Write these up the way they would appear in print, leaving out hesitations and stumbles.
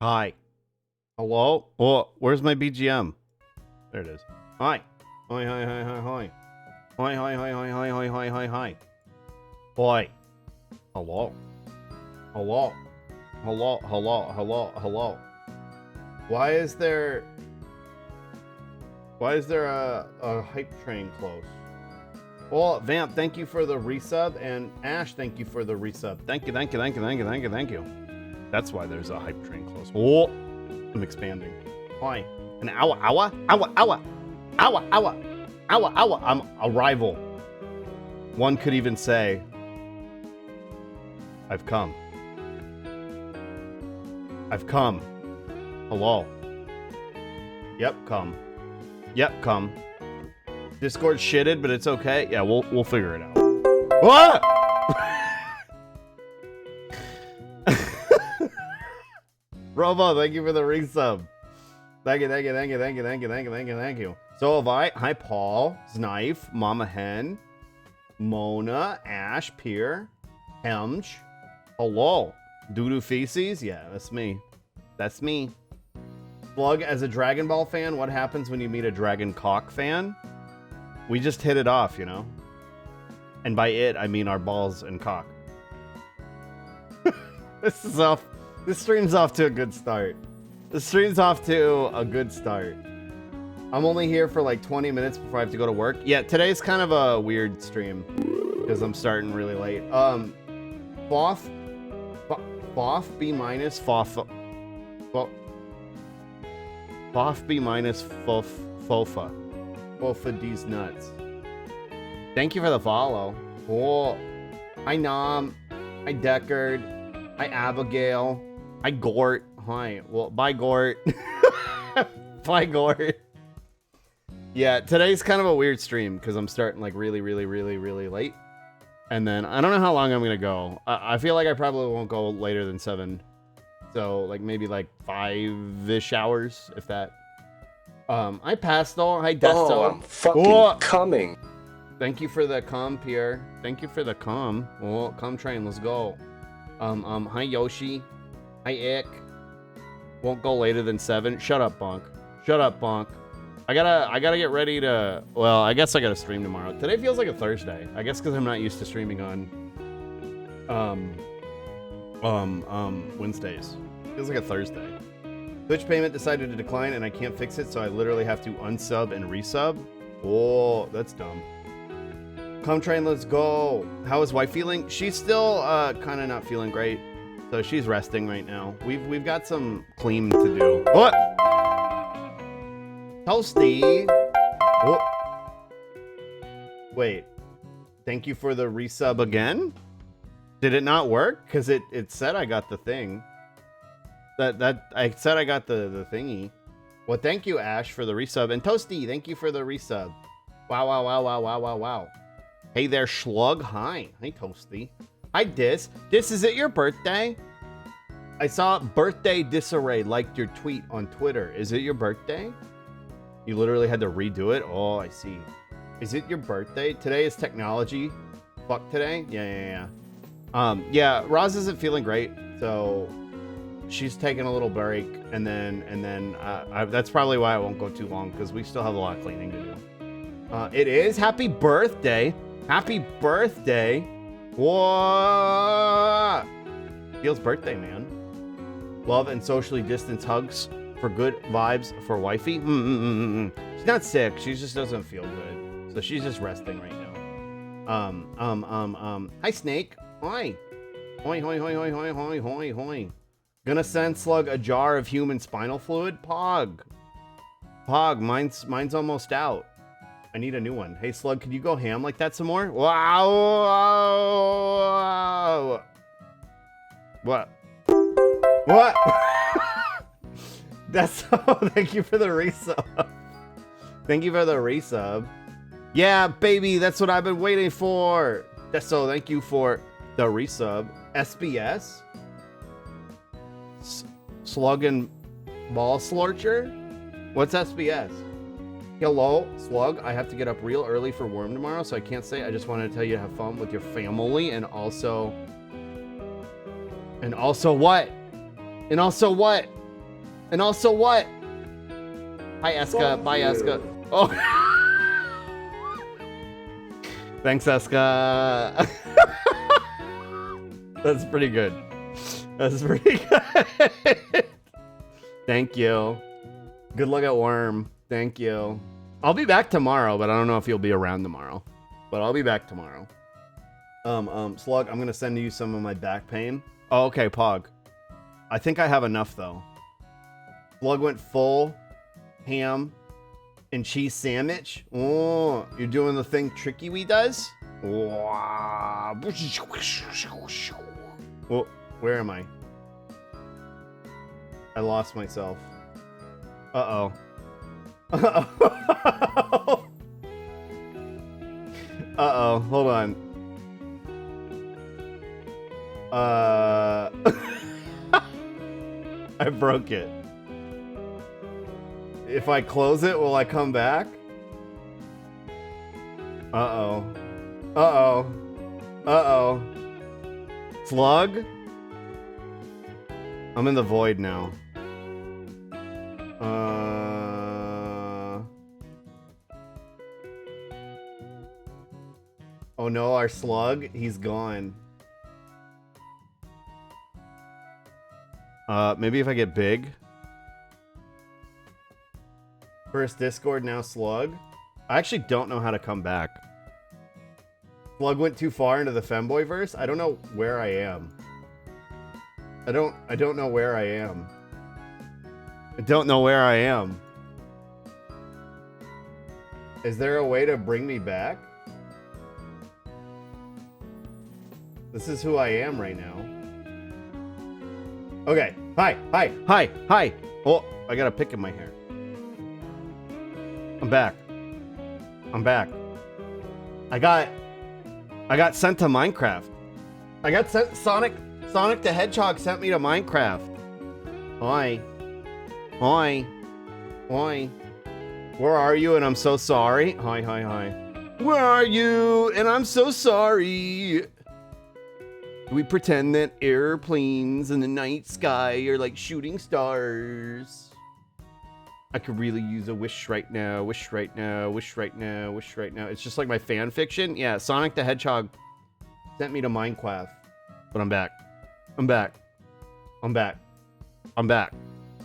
Hi. Hello? Oh, where's my BGM? There it is. Hi. Hi, hi, hi, hi, hi. Hi, hi, hi, hi, hi, hi, hi, hi, hi. Hi. Hello. Hello. Hello, hello, hello, hello. Why is there a hype train close? Well, Vamp, thank you for the resub, and Ash, thank you for the resub. Thank you, thank you, thank you, thank you, thank you, thank you. That's why there's a hype train close. Oh, I'm expanding. Why? An hour, hour, hour, hour, hour, hour, hour, hour. I'm a rival. One could even say, I've come. I've come. Hello. Yep, come. Yep, come. Discord shitted, but it's okay. Yeah, we'll figure it out. What? Robo, thank you for the resub. Thank you, thank you, thank you, thank you, thank you, thank you, thank you, thank you. So have I. Hi, Paul, Knife, Mama Hen, Mona, Ash, Pier, Hemch. Hello. Doodoo Feces? Yeah, that's me. That's me. Slug, as a Dragon Ball fan, what happens when you meet a Dragon Cock fan? We just hit it off, you know? And by it, I mean our balls and cock. This stream's off to a good start. The stream's off to a good start. I'm only here for like 20 minutes before I have to go to work. Yeah, today's kind of a weird stream because I'm starting really late. Foff B minus Foff B minus Fofa D's nuts. Thank you for the follow. Oh, hi Nom, hi Deckard, hi Abigail, hi Gort. Hi. Well, bye Gort. Bye Gort. Yeah, today's kind of a weird stream because I'm starting like really late. And then I don't know how long I'm gonna go. I feel like I probably won't go later than 7. So like maybe like 5-ish hours, if that. Hi Pastel. Hi Desto. Oh, I'm fucking coming. Thank you for the com, Pierre. Thank you for the com. Oh, com train, let's go. Hi Yoshi. Hi Ick. Won't go later than 7. Shut up, Bonk. Shut up, Bonk. I gotta get ready to. Well, I guess I gotta stream tomorrow. Today feels like a Thursday. I guess because I'm not used to streaming on Wednesdays. Feels like a Thursday. Twitch payment decided to decline and I can't fix it, so I literally have to unsub and resub. Oh, that's dumb. Come train, let's go. How is wife feeling? She's still kind of not feeling great, so she's resting right now. We've got some clean to do. What? Toasty. Oh. Wait. Thank you for the resub again? Did it not work? Because it said I got the thing. That I said I got the thingy. Well, thank you, Ash, for the resub. And Toasty, thank you for the resub. Wow, wow, wow, wow, wow, wow, wow. Hey there, Schlug. Hi. Hi, Toasty. Hi, Dis. Dis, is it your birthday? I saw Birthday Disarray liked your tweet on Twitter. Is it your birthday? You literally had to redo it? Oh, I see. Is it your birthday? Today is technology. Fuck today? Yeah. Yeah, Roz isn't feeling great, so she's taking a little break, and then that's probably why I won't go too long, because we still have a lot of cleaning to do. It is. Happy birthday. Happy birthday. Whoa. Feels birthday, man. Love and socially distanced hugs for good vibes for wifey. She's not sick. She just doesn't feel good. So she's just resting right now. Hi, Snake. Hi. Hoi, hoi, hoi, hoi, hoi, hoi, hoi, hoi. Gonna send Slug a jar of human spinal fluid? Pog, mine's almost out. I need a new one. Hey, Slug, could you go ham like that some more? Wow. What? That's thank you for the resub. Thank you for the resub. Yeah, baby, that's what I've been waiting for. So thank you for the resub. SBS? Slug and Ball Slorcher? What's SBS? Hello, Slug. I have to get up real early for Worm tomorrow, so I can't say. I just wanted to tell you to have fun with your family, and also what? And also what? Hi, Eska. Bye, Eska. Oh. Thanks, Eska. That's pretty good. That's pretty good. Thank you. Good luck at Worm. Thank you. I'll be back tomorrow, but I don't know if you'll be around tomorrow. But I'll be back tomorrow. Slug, I'm gonna send you some of my back pain. Oh, okay, Pog. I think I have enough though. Slug went full ham and cheese sandwich. Oh, you're doing the thing Tricky Wee does? Oh, where am I? I lost myself. Uh-oh. Uh-oh. Uh-oh, hold on. I broke it. If I close it, will I come back? Uh-oh. Uh-oh. Uh-oh. Slug? I'm in the void now. Oh no, our Slug, he's gone. Maybe if I get big. First Discord, now Slug. I actually don't know how to come back. Slug went too far into the femboy verse. I don't know where I am. I don't know where I am. I don't know where I am. Is there a way to bring me back? This is who I am right now. Okay. Hi. Hi. Hi. Hi. Oh, I got a pick in my hair. I'm back. I'm back. I got sent to Minecraft. I got sent Sonic the Hedgehog sent me to Minecraft. Hi. Hi. Hi. Where are you? And I'm so sorry. Hi, hi, hi. Where are you? And I'm so sorry. We pretend that airplanes in the night sky are like shooting stars. I could really use a wish right now. Wish right now. Wish right now. Wish right now. It's just like my fan fiction. Yeah, Sonic the Hedgehog sent me to Minecraft. But I'm back. I'm back. I'm back. I'm back.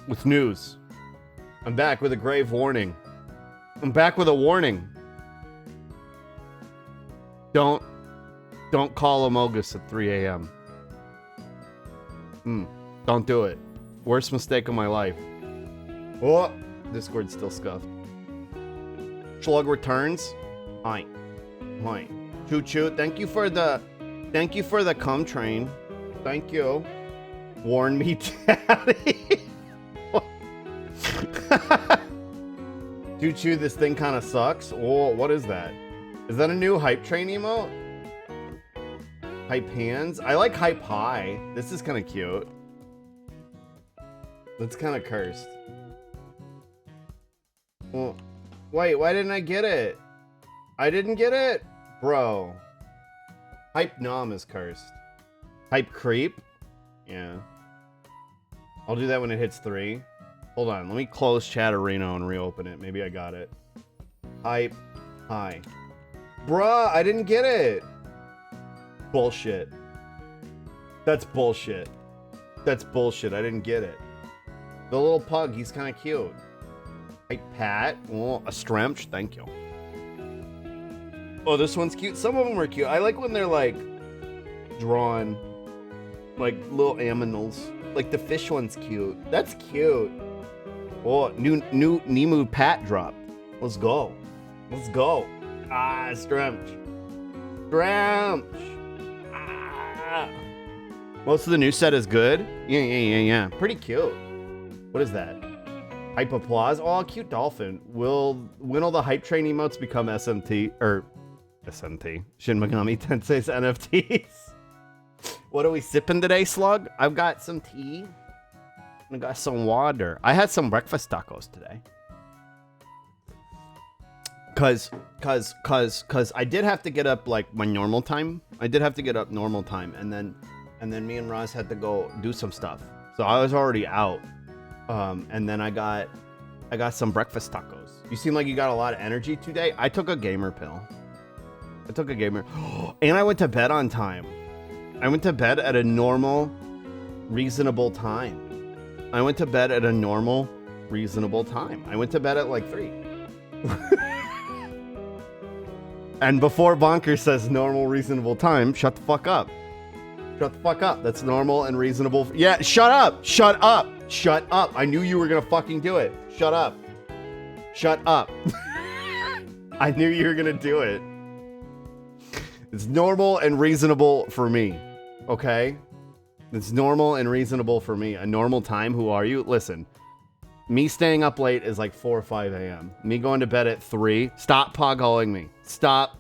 With news. I'm back with a grave warning. I'm back with a warning. Don't call Amogus at 3 a.m. Don't do it. Worst mistake of my life. Oh, Discord's still scuffed. Slug returns. Hi. Hi. Choo choo. Thank you for the cum train. Thank you. Warn me, daddy. Choo choo, this thing kind of sucks. Oh, what is that? Is that a new hype train emote? Hype hands? I like hype high. This is kind of cute. That's kind of cursed. Well, wait, why didn't I get it? I didn't get it? Bro. Hype nom is cursed. Hype creep? Yeah. I'll do that when it hits 3. Hold on, let me close Chatterino and reopen it. Maybe I got it. Hype high. Bruh, I didn't get it. Bullshit. That's bullshit. That's bullshit. I didn't get it. The little pug, he's kind of cute. Hype Pat. Oh, a Stremch. Thank you. Oh, this one's cute. Some of them are cute. I like when they're like drawn like little aminals. Like the fish one's cute. That's cute. Oh, new Nemu Pat dropped. Let's go. Let's go. Ah, Stremch. Stremch. Ah. Most of the new set is good. Yeah. Pretty cute. What is that? Hype applause. Oh, cute dolphin. When all the hype train emotes become SMT or SMT? Shin Megami Tensei's NFTs. What are we sipping today, Slug? I've got some tea. I got some water. I had some breakfast tacos today. Cause I did have to get up like my normal time. I did have to get up normal time, and then me and Roz had to go do some stuff. So I was already out. And then I got some breakfast tacos. You seem like you got a lot of energy today. I took a gamer pill. And I went to bed on time. I went to bed at a normal, reasonable time. I went to bed at like 3. And before Bonker says normal, reasonable time, shut the fuck up. Shut the fuck up. That's normal and reasonable. Yeah, shut up. Shut up. Shut up. I knew you were gonna fucking do it. Shut up. Shut up. I knew you were gonna do it. It's normal and reasonable for me. Okay? It's normal and reasonable for me. A normal time, who are you? Listen, me staying up late is like 4 or 5 a.m. Me going to bed at 3. Stop poggoing me. Stop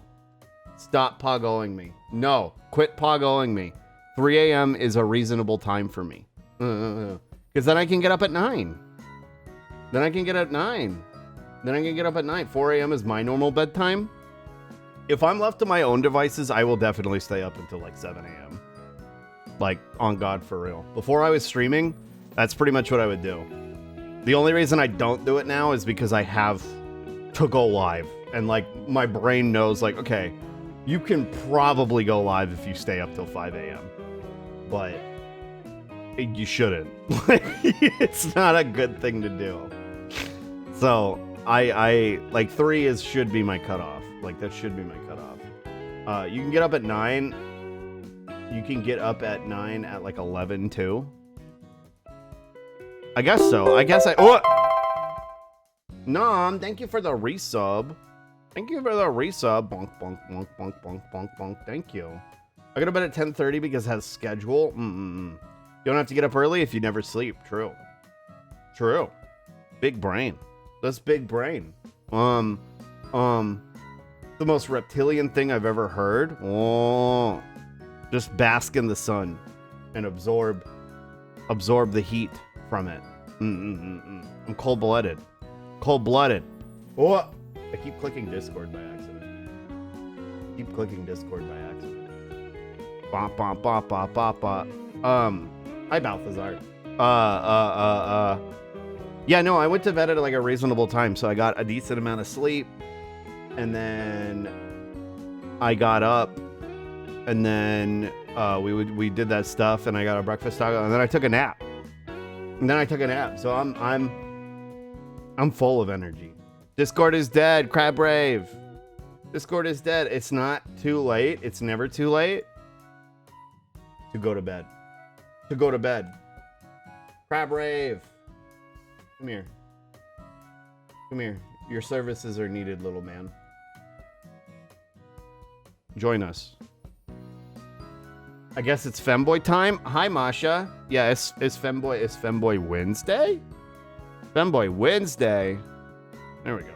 poggoing me. No, quit poggoing me. 3 a.m. is a reasonable time for me. Because then I can get up at 9. 4 a.m. is my normal bedtime. If I'm left to my own devices, I will definitely stay up until like 7 a.m. Like, on God, for real. Before I was streaming, that's pretty much what I would do. The only reason I don't do it now is because I have to go live. And, like, my brain knows, like, okay, you can probably go live if you stay up till 5 a.m. But you shouldn't. It's not a good thing to do. So, I like, 3 should be my cutoff. Like, that should be my cutoff. You can get up at 9. You can get up at 9 at like 11 too. I guess so. Oh! Nom, thank you for the resub. Bonk, bonk, bonk, bonk, bonk, bonk, bonk. Thank you. I go to bed at 10:30 because it has schedule. You don't have to get up early if you never sleep. True. Big brain. That's big brain. The most reptilian thing I've ever heard. Oh. Just bask in the sun and absorb the heat from it. I'm cold-blooded. Oh, I keep clicking Discord by accident. Bop, bop, bop, bop, bop, bop. Hi, Balthazar. Yeah, no, I went to bed at like a reasonable time, so I got a decent amount of sleep, and then I got up. And then we did that stuff, and I got a breakfast taco, and then I took a nap. So I'm full of energy. Discord is dead. Crab Rave. Discord is dead. It's not too late. It's never too late to go to bed. Crab Rave. Come here. Your services are needed, little man. Join us. I guess it's Femboy time. Hi, Masha. Yeah, it's Femboy Wednesday? Femboy Wednesday. There we go.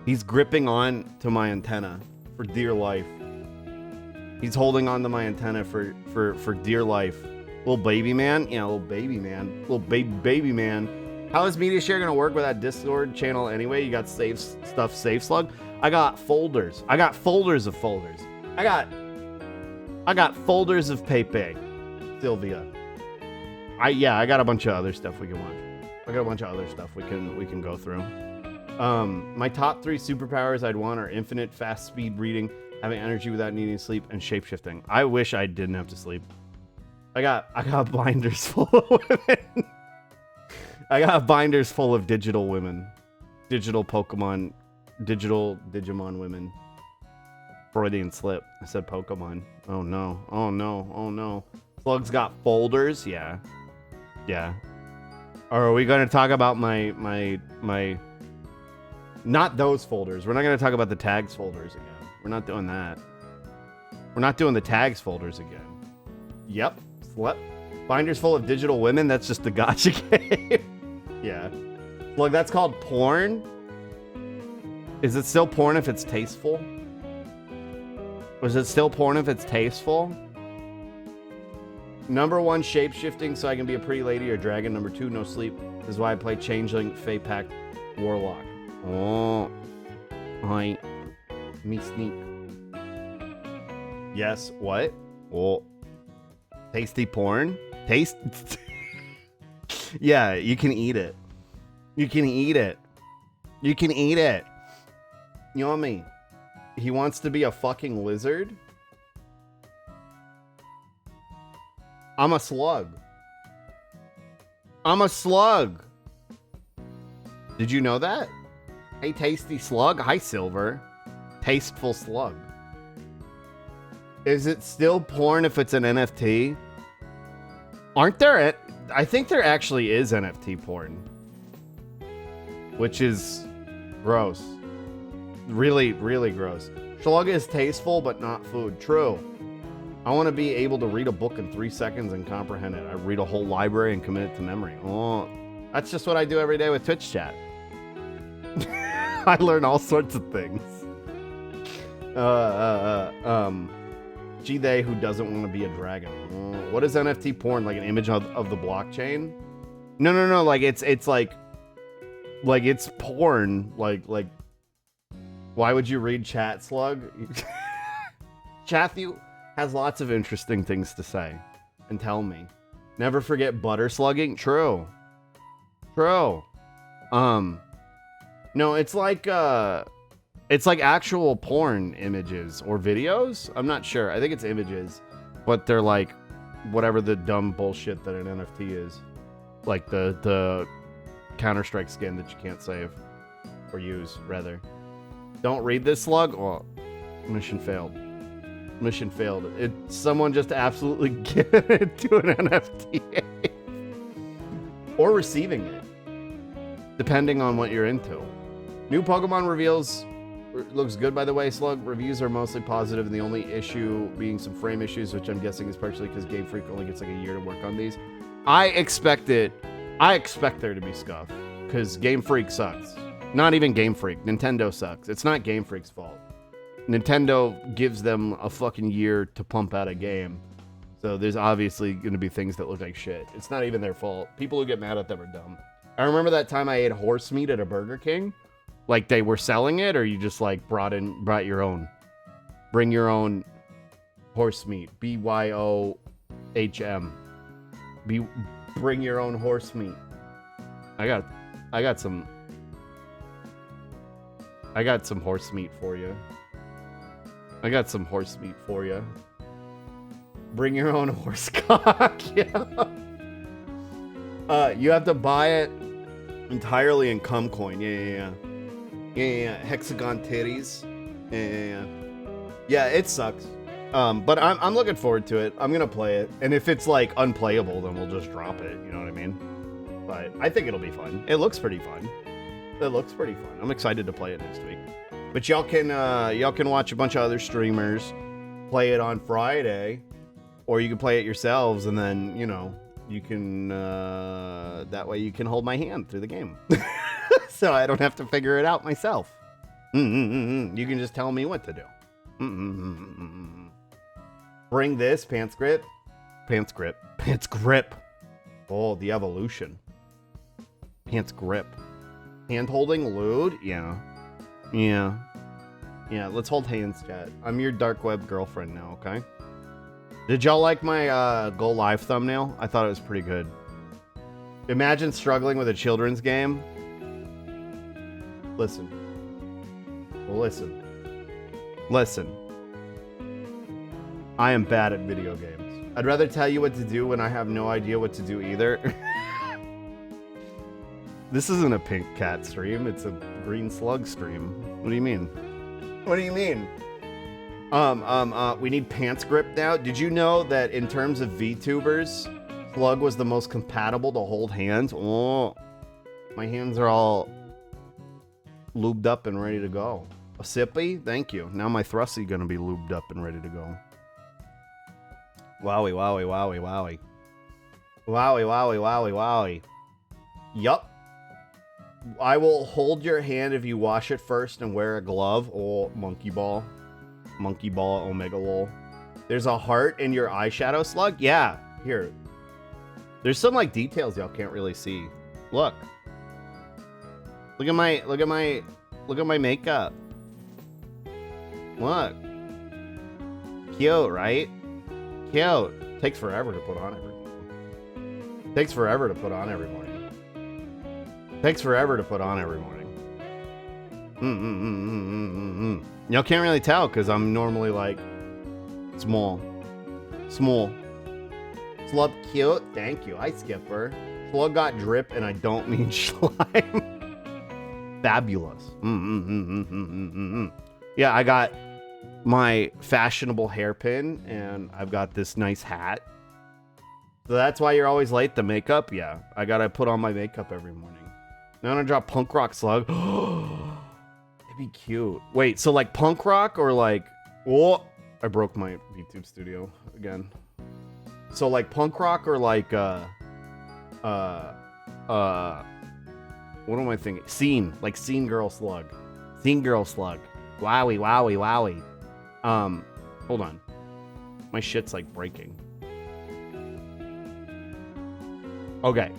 He's gripping on to my antenna for dear life. He's holding on to my antenna for dear life. Little baby man. Yeah, little baby man. Baby man. How is media share gonna work with that Discord channel anyway? You got safe slug? I got folders. I got folders of folders. I got folders of Pepe, Sylvia. I got a bunch of other stuff we can watch. I got a bunch of other stuff we can go through. My top 3 superpowers I'd want are infinite fast speed reading, having energy without needing sleep, and shapeshifting. I wish I didn't have to sleep. I got binders full of women. I got binders full of digital women, digital Pokemon, digital Digimon women. Freudian slip. I said Pokemon. Oh no. Slug's got folders. Yeah. Or are we going to talk about my not those folders. We're not going to talk about the tags folders again. We're not doing that. We're not doing the tags folders again. Yep. Slip. Binders full of digital women. That's just the gotcha game. Yeah. Look, that's called porn. Is it still porn if it's tasteful? Was it still porn if it's tasteful? Number 1, shape-shifting so I can be a pretty lady or dragon. Number 2, no sleep. This is why I play Changeling, Fey Pact, Warlock. Oh. Hi. Me sneak. Yes, what? Oh. Tasty porn? Yeah, you can eat it. You can eat it. You can eat it. Yummy. He wants to be a fucking lizard? I'm a slug. I'm a slug. Did you know that? Hey, tasty slug. Hi, Silver. Tasteful slug. Is it still porn if it's an NFT? Aren't there... I think there actually is NFT porn. Which is gross. Really, really gross. Slug is tasteful, but not food. True. I want to be able to read a book in 3 seconds and comprehend it. I read a whole library and commit it to memory. Oh, that's just what I do every day with Twitch chat. I learn all sorts of things. Gee, they who doesn't want to be a dragon. What is NFT porn? Like an image of the blockchain? No. Like it's like it's porn. Like why would you read chat, slug? Chathu has lots of interesting things to say and tell me. Never forget butter slugging. True. No, it's like actual porn images or videos. I'm not sure. I think it's images, but they're like whatever the dumb bullshit that an NFT is. Like the Counter-Strike skin that you can't save or use, rather. Don't read this, slug. Oh, mission failed. Mission failed. Someone just absolutely get it to an NFT. Or receiving it. Depending on what you're into. New Pokemon reveals looks good, by the way, slug. Reviews are mostly positive, and the only issue being some frame issues, which I'm guessing is partially because Game Freak only gets like a year to work on these. I expect there to be scuff, because Game Freak sucks. Not even Game Freak. Nintendo sucks. It's not Game Freak's fault. Nintendo gives them a fucking year to pump out a game. So there's obviously going to be things that look like shit. It's not even their fault. People who get mad at them are dumb. I remember that time I ate horse meat at a Burger King. Like they were selling it, or you just like brought your own. Bring your own horse meat. BYOHM. Bring your own horse meat. I got some horse meat for you. I got some horse meat for you. Bring your own horse cock. Yeah. You have to buy it entirely in cum coin. Yeah. Hexagon titties. Yeah, it sucks. But I'm looking forward to it. I'm gonna play it, and if it's like unplayable, then we'll just drop it. You know what I mean? But I think it'll be fun. It looks pretty fun. I'm excited to play it next week. But y'all can watch a bunch of other streamers play it on Friday, or you can play it yourselves, and then you can that way you can hold my hand through the game, so I don't have to figure it out myself. You can just tell me what to do. Bring this pants grip. Oh, the evolution. Pants grip. Hand holding lewd. Yeah, let's hold hands, chat. I'm your dark web girlfriend now, okay? Did y'all like my Go Live thumbnail? I thought it was pretty good. Imagine struggling with a children's game. Listen. I am bad at video games. I'd rather tell you what to do when I have no idea what to do either. This isn't a pink cat stream, it's a green slug stream. What do you mean? We need pants grip now. Did you know that in terms of VTubers, Slug was the most compatible to hold hands? Oh, my hands are all lubed up and ready to go. A sippy? Thank you. Now my thrusty gonna be lubed up and ready to go. Wowie. Yup. I will hold your hand if you wash it first and wear a glove. Oh, monkey ball, omega lol. There's a heart in your eyeshadow, Slug? Yeah, here. There's some like details y'all can't really see. Look at my makeup. Look. Cute, right? Cute. Takes forever to put on every morning. Takes forever to put on every morning. Y'all can't really tell because I'm normally like small. Slug cute. Thank you. Hi, Skipper. Slug got drip, and I don't mean slime. Fabulous. Yeah, I got my fashionable hairpin, and I've got this nice hat. So that's why you're always late. The makeup, yeah. I gotta put on my makeup every morning. Now I'm gonna drop punk rock slug. It'd be cute. Wait, so like punk rock or like... Oh, I broke my YouTube studio again. So like punk rock or like what am I thinking? Scene, like scene girl slug. Scene girl slug. Wowie, wowie, wowie. Hold on. My shit's like breaking. Okay.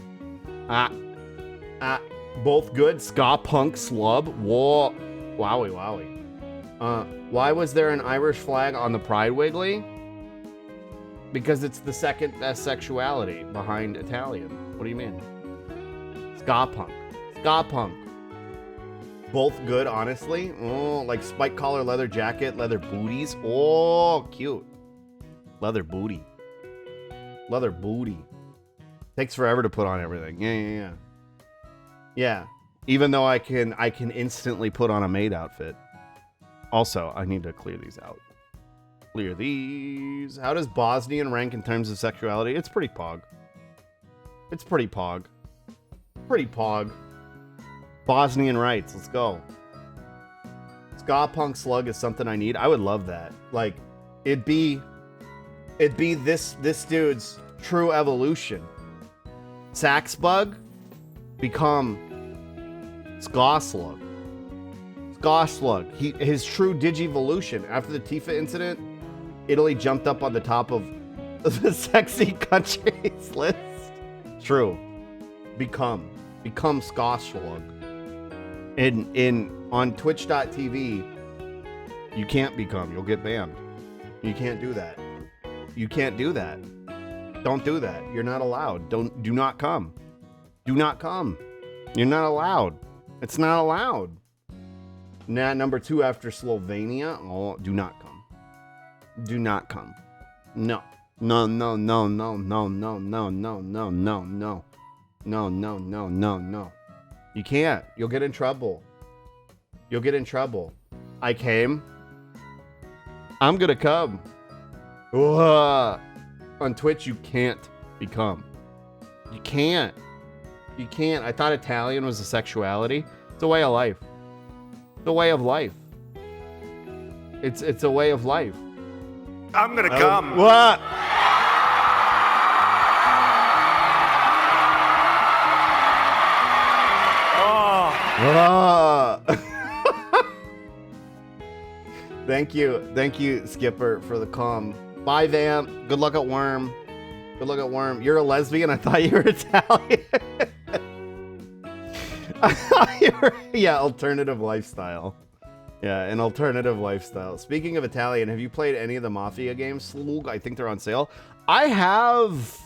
Both good. Ska punk slub. Whoa. Wowie, wowie. Why was there an Irish flag on the Pride Wiggly? Because it's the second best sexuality behind Italian. What do you mean? Ska punk. Ska punk. Both good, honestly. Oh, like spike collar leather jacket, leather booties. Oh, cute. Leather booty. Leather booty. Takes forever to put on everything. Yeah. Yeah. Even though I can instantly put on a maid outfit. Also, I need to clear these out. Clear these. How does Bosnian rank in terms of sexuality? It's pretty pog. It's pretty pog. Pretty pog. Bosnian rights. Let's go. Ska punk slug is something I need. I would love that. Like, it'd be this dude's true evolution. Sax bug become Ska slug. Ska slug. His true digivolution. After the Tifa incident, Italy jumped up on the top of the sexy countries list. True. Become Ska slug. On twitch.tv, you can't become. You'll get banned. You can't do that. You can't do that. Don't do that. You're not allowed. Do not come. Do not come. You're not allowed. It's not allowed. Nah, number 2 after Slovenia. Oh, do not come. Do not come. No. No, no, no, no, no, no, no, no, no, no, no. No, no, no, no, no. You can't. You'll get in trouble. You'll get in trouble. I came. I'm gonna come. Ugh. On Twitch, you can't become. You can't. You can't. I thought Italian was a sexuality. It's a way of life. It's a way of life. It's a way of life. I'm gonna come. What? Thank you, Skipper, for the calm. Bye, Vamp. Good luck at Worm. Good luck at Worm. You're a lesbian? I thought you were Italian. Yeah, alternative lifestyle. Yeah, an alternative lifestyle. Speaking of Italian, have you played any of the Mafia games, Slug? I think they're on sale. I have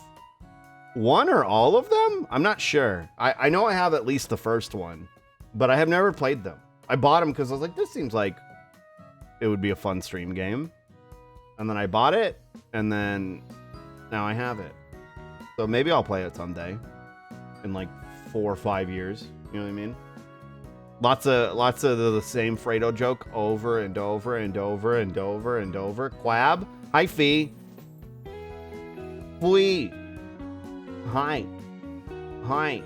one or all of them? I'm not sure. I know I have at least the first one, but I have never played them. I bought them because I was like, this seems like it would be a fun stream game. And then I bought it, and then now I have it. So maybe I'll play it someday in like 4 or 5 years. You know what I mean? Lots of the same Fredo joke over and over and over and over and over. Quab. Hi, Fee. Fui. Hi. Hi.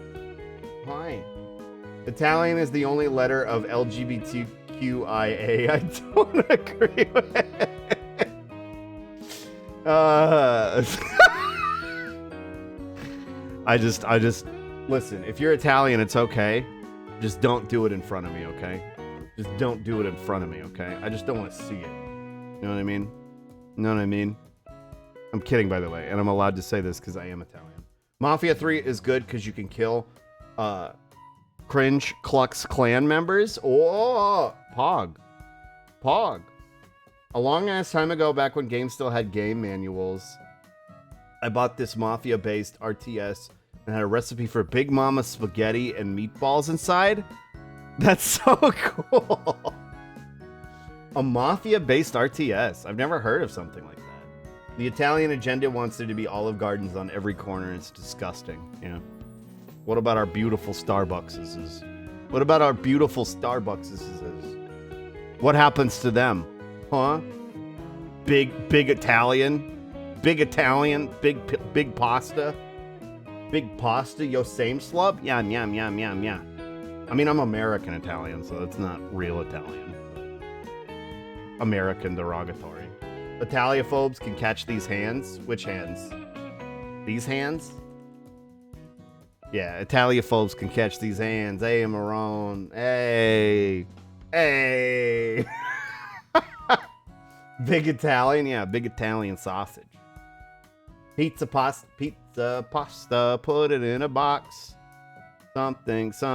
Hi. Italian is the only letter of LGBTQIA I don't agree with. I just listen, if you're Italian, it's okay. Just don't do it in front of me, okay? Just don't do it in front of me, okay? I just don't want to see it. You know what I mean? You know what I mean? I'm kidding, by the way, and I'm allowed to say this because I am Italian. Mafia 3 is good because you can kill cringe Klux Klan members. Oh, Pog. A long ass time ago, back when games still had game manuals, I bought this Mafia-based RTS and had a recipe for Big Mama spaghetti and meatballs inside. That's so cool. A mafia-based RTS. I've never heard of something like that. The Italian agenda wants there to be Olive Gardens on every corner. It's disgusting. Yeah. What about our beautiful Starbuckses? What about our beautiful Starbuckses? What happens to them? Huh? Big Italian? Big pasta? Big pasta, yo same slub? Yeah. I mean, I'm American Italian, so that's not real Italian. American derogatory. Italiaphobes can catch these hands. Which hands? These hands? Yeah, Italiaphobes can catch these hands. Hey, Marone. Hey. Big Italian? Yeah, big Italian sausage. Pizza pasta, put it in a box. Something. My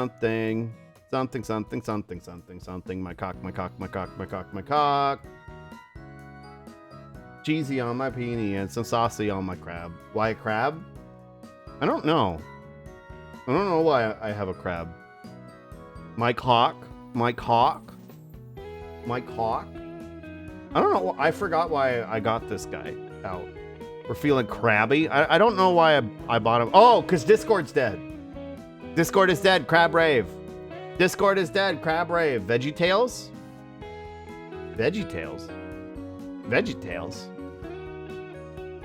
cock. Cheesy on my peenie and some saucy on my crab. Why a crab? I don't know. I don't know why I have a crab. Mike Hawk. I don't know. I forgot why I got this guy out. We're feeling crabby. I don't know why I bought him. Oh, because Discord's dead. Discord is dead. Crab rave. Discord is dead. Crab rave. VeggieTales? VeggieTales?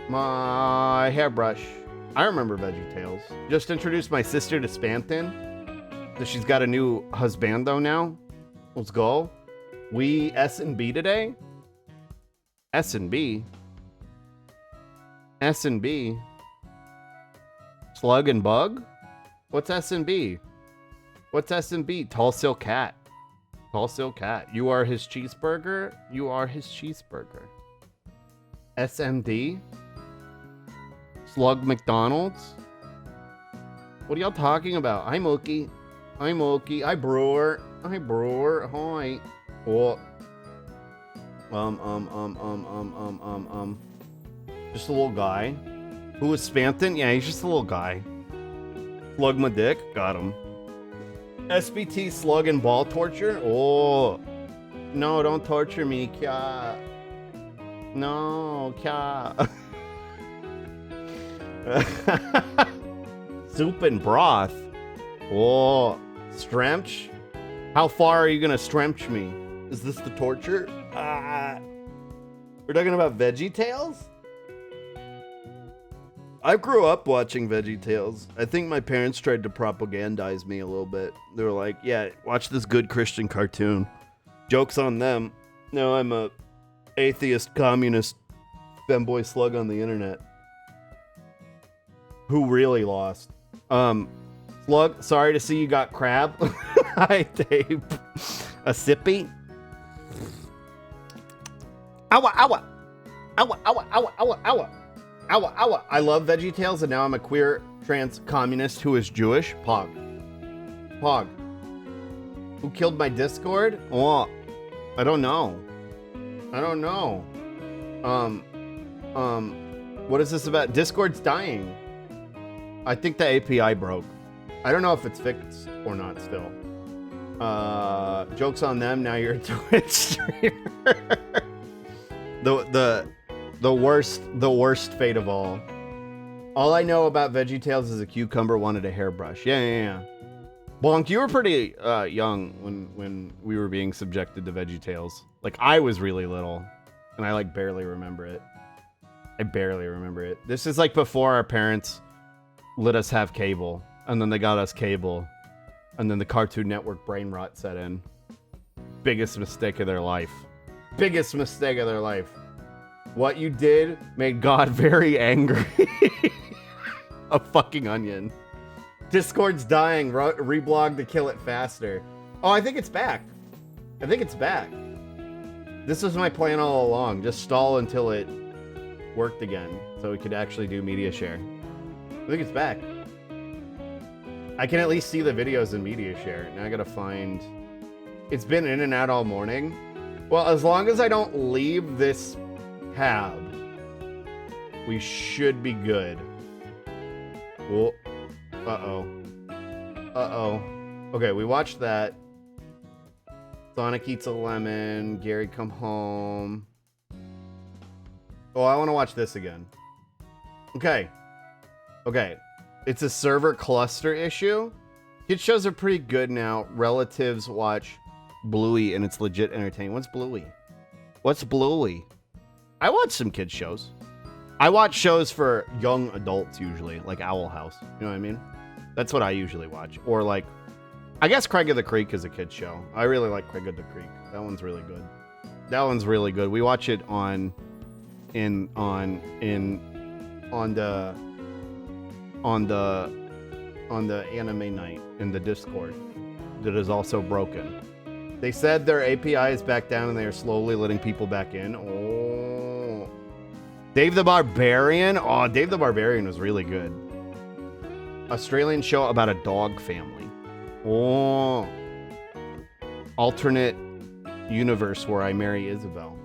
My hairbrush. I remember VeggieTales. Just introduced my sister to Spanthin. So she's got a new husbando now. Let's go. We S&B today? S&B? S&B? Slug and Bug? What's S&B? What's S&B? Tall Silk Cat. You are his cheeseburger? SMD? Slug McDonald's? What are y'all talking about? Hi, Mookie. Hi, Brewer. Hi. Oh. Just a little guy. Who was Spanthin? Yeah, he's just a little guy. Slug my dick. Got him. SBT slug and ball torture? Oh. No, don't torture me, Kya. No, Kya. Soup and broth. Oh. Stremch? How far are you gonna stremch me? Is this the torture? We're talking about VeggieTales? I grew up watching VeggieTales. I think my parents tried to propagandize me a little bit. They were like, yeah, watch this good Christian cartoon. Joke's on them. No, I'm a atheist, communist, femboy slug on the internet. Who really lost? Slug, sorry to see you got crab. Hi, Dave. A sippy? Ow. I love VeggieTales, and now I'm a queer trans communist who is Jewish. Pog. Who killed my Discord? Oh, I don't know. What is this about? Discord's dying. I think the API broke. I don't know if it's fixed or not still. Joke's on them, now you're a Twitch streamer. The worst fate of all. All I know about VeggieTales is a cucumber wanted a hairbrush. Yeah. Bonk, you were pretty young when we were being subjected to VeggieTales. Like, I was really little, and I like barely remember it. This is like before our parents let us have cable, and then they got us cable, and then the Cartoon Network brain rot set in. Biggest mistake of their life. What you did made God very angry. A fucking onion. Discord's dying. Reblog to kill it faster. Oh, I think it's back. This was my plan all along. Just stall until it worked again, so we could actually do media share. I think it's back. I can at least see the videos in media share. Now I gotta find... It's been in and out all morning. Well, as long as I don't leave this tab, we should be good. Well, Uh-oh. Uh-oh. Okay, we watched that. Sonic Eats a Lemon. Gary Come Home. Oh, I want to watch this again. Okay. Okay. It's a server cluster issue. Kid shows are pretty good now. Relatives watch Bluey and it's legit entertaining. What's Bluey? What's Bluey? I watch some kids shows. I watch shows for young adults usually, like Owl House. You know what I mean? That's what I usually watch. Or like, I guess Craig of the Creek is a kid's show. I really like Craig of the Creek. That one's really good. That one's really good. We watch it on the anime night in the Discord that is also broken. They said their API is back down and they are slowly letting people back in. Oh, Dave the Barbarian. Oh, Dave the Barbarian was really good. Australian show about a dog family. Oh, alternate universe where I marry Isabel.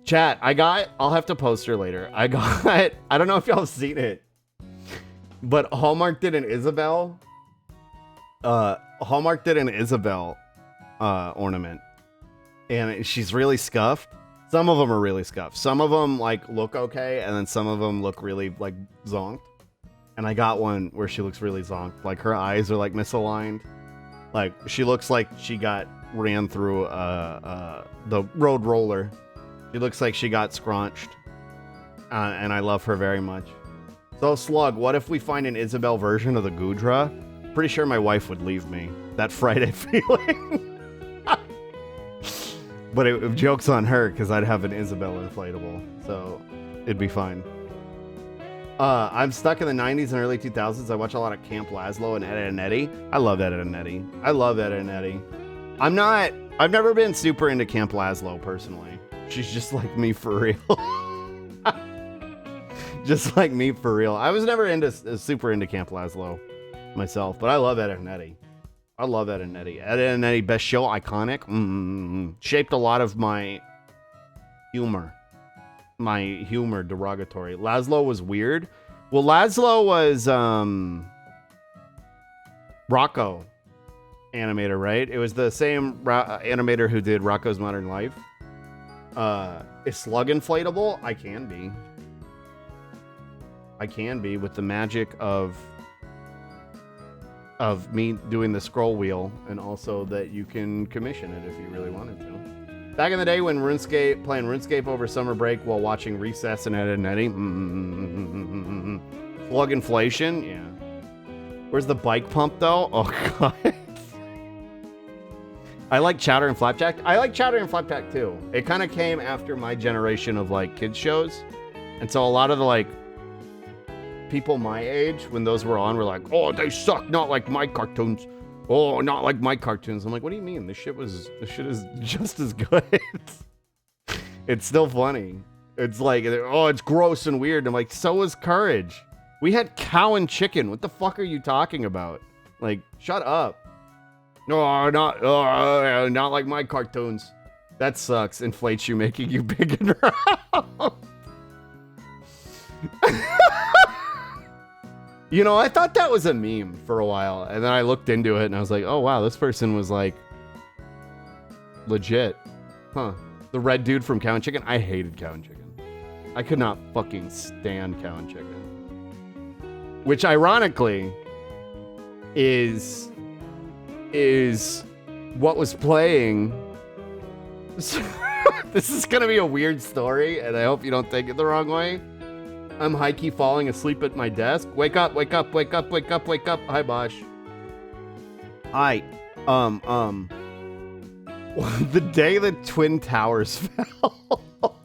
Chat, I'll have to post her later. I don't know if y'all have seen it, but Hallmark did an Isabel ornament, and she's really scuffed. Some of them are really scuffed. Some of them like look okay, and then some of them look really like zonked. And I got one where she looks really zonked. Like her eyes are like misaligned. Like she looks like she got ran through the road roller. She looks like she got scrunched, and I love her very much. So Slug, what if we find an Isabel version of the Gudra? Pretty sure my wife would leave me. That Friday feeling. But joke's on her, because I'd have an Isabel inflatable, so it'd be fine. I'm stuck in the 90s and early 2000s. I watch a lot of Camp Lazlo and Ed, Edd and Eddy. I love Ed, Edd and Eddy. I love Ed, Edd and Eddy. I've never been super into Camp Lazlo, personally. She's just like me for real. Just like me for real. I was never super into Camp Lazlo myself, but I love Ed, Edd and Eddy. I love Ed, Edd and Eddy. Ed, Edd and Eddy, best show, iconic. Shaped a lot of my humor. My humor, derogatory. Lazlo was weird. Well, Lazlo was Rocco animator, right? It was the same animator who did Rocco's Modern Life. Is Slug inflatable? I can be with the magic of me doing the scroll wheel, and also that you can commission it if you really wanted to. Back in the day when playing RuneScape over summer break while watching Recess and Ed, Edd and Eddy. Slug inflation, yeah. Where's the bike pump though? Oh god. I like Chowder and Flapjack. I like Chowder and Flapjack too. It kind of came after my generation of like kids shows, and so a lot of the like people my age when those were on were like, oh, they suck, not like my cartoons. Oh, not like my cartoons. I'm like, what do you mean? This shit is just as good. It's still funny. It's like, oh, it's gross and weird. I'm like, so is Courage. We had Cow and Chicken. What the fuck are you talking about? Like, shut up. No, not like my cartoons. That sucks. Inflates you, making you big and round. You know, I thought that was a meme for a while, and then I looked into it, and I was like, oh, wow, this person was, like, legit. Huh. The red dude from Cow and Chicken? I hated Cow and Chicken. I could not fucking stand Cow and Chicken. Which, ironically, is what was playing. This is gonna be a weird story, and I hope you don't take it the wrong way. I'm high-key falling asleep at my desk. Wake up, wake up, wake up, wake up, wake up. Hi, Bosh. Hi. The day the Twin Towers fell,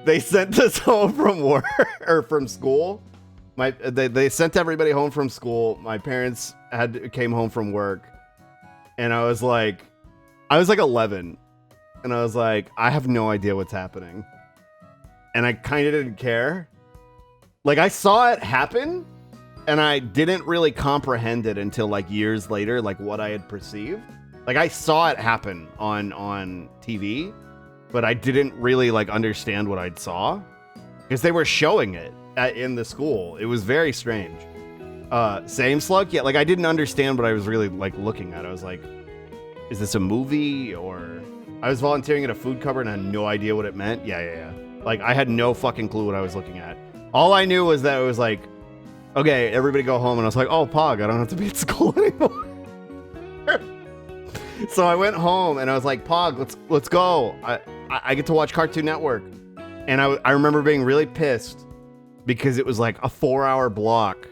they sent us home from work, or from school. They sent everybody home from school. My parents came home from work, and I was like 11, and I was like, I have no idea what's happening. And I kind of didn't care. Like, I saw it happen, and I didn't really comprehend it until, like, years later, like, what I had perceived. Like, I saw it happen on TV, but I didn't really, like, understand what I saw. Because they were showing it in the school. It was very strange. Same Slug? Yeah, like I didn't understand what I was really like looking at. I was like, is this a movie or... I was volunteering at a food cupboard and I had no idea what it meant. Yeah. Like I had no fucking clue what I was looking at. All I knew was that it was like, okay, everybody go home. And I was like, oh, Pog, I don't have to be at school anymore. So I went home and I was like, Pog, let's go. I get to watch Cartoon Network. And I remember being really pissed because it was like a 4-hour block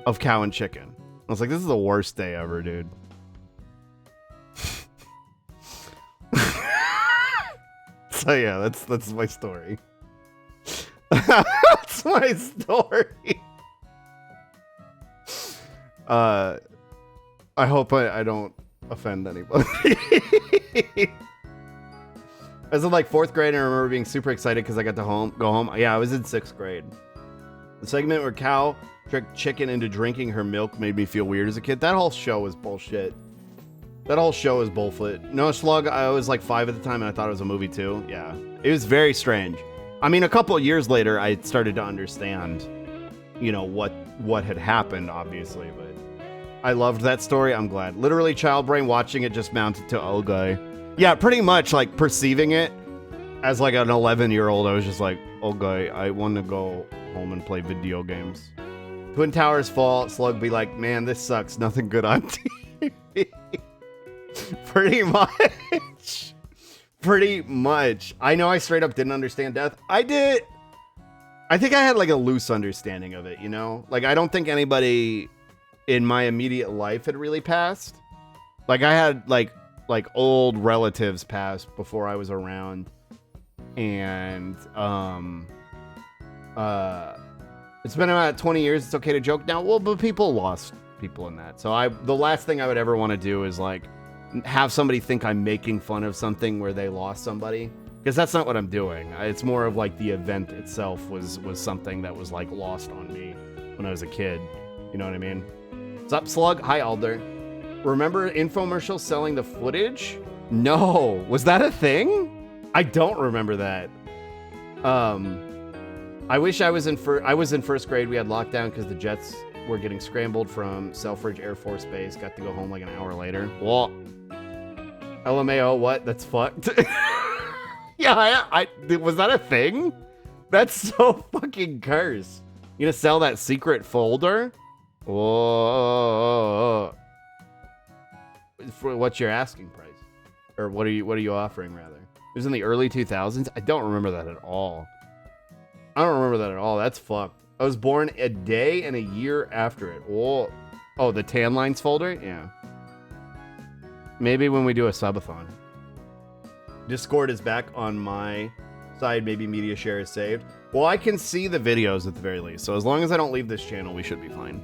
of Cow and Chicken. I was like, this is the worst day ever, dude. So yeah, that's my story. That's my story. I hope I don't offend anybody. I was in like 4th grade and I remember being super excited because I got to go home. Yeah, I was in 6th grade. The segment where Cow tricked Chicken into drinking her milk made me feel weird as a kid. That whole show was bullshit. That whole show is bullshit. No, Slug, I was like 5 at the time and I thought it was a movie too. Yeah, it was very strange. I mean, a couple of years later, I started to understand, you know, what had happened, obviously, but I loved that story. I'm glad. Literally, child brain watching it just mounted to okay. Yeah, pretty much like perceiving it as like an 11-year-old. I was just like, okay, I want to go home and play video games. Twin Towers fall. Slug be like, man, this sucks. Nothing good on TV. Pretty much. Pretty much. I know I straight up didn't understand death. I did. I think I had like a loose understanding of it, you know? Like, I don't think anybody in my immediate life had really passed. Like, I had like old relatives pass before I was around. And, it's been about 20 years. It's okay to joke now. Well, but people lost people in that. So the last thing I would ever want to do is like have somebody think I'm making fun of something where they lost somebody, because that's not what I'm doing. It's more of like the event itself was something that was like lost on me when I was a kid. You know what I mean? What's up, Slug? Hi, Alder. Remember infomercials selling the footage? No. Was that a thing? I don't remember that. I wish I was in first grade. We had lockdown because the jets were getting scrambled from Selfridge Air Force Base. Got to go home like an hour later. What? LMAO, what? That's fucked. Yeah, was that a thing? That's so fucking cursed. You gonna sell that secret folder? Whoa. For what's your asking price? Or what are you offering, rather? It was in the early 2000s? I don't remember that at all. That's fucked. I was born a day and a year after it. Whoa. Oh, the tan lines folder? Yeah. Maybe when we do a subathon. Discord is back on my side. Maybe media share is saved. Well, I can see the videos at the very least. So as long as I don't leave this channel, we should be fine.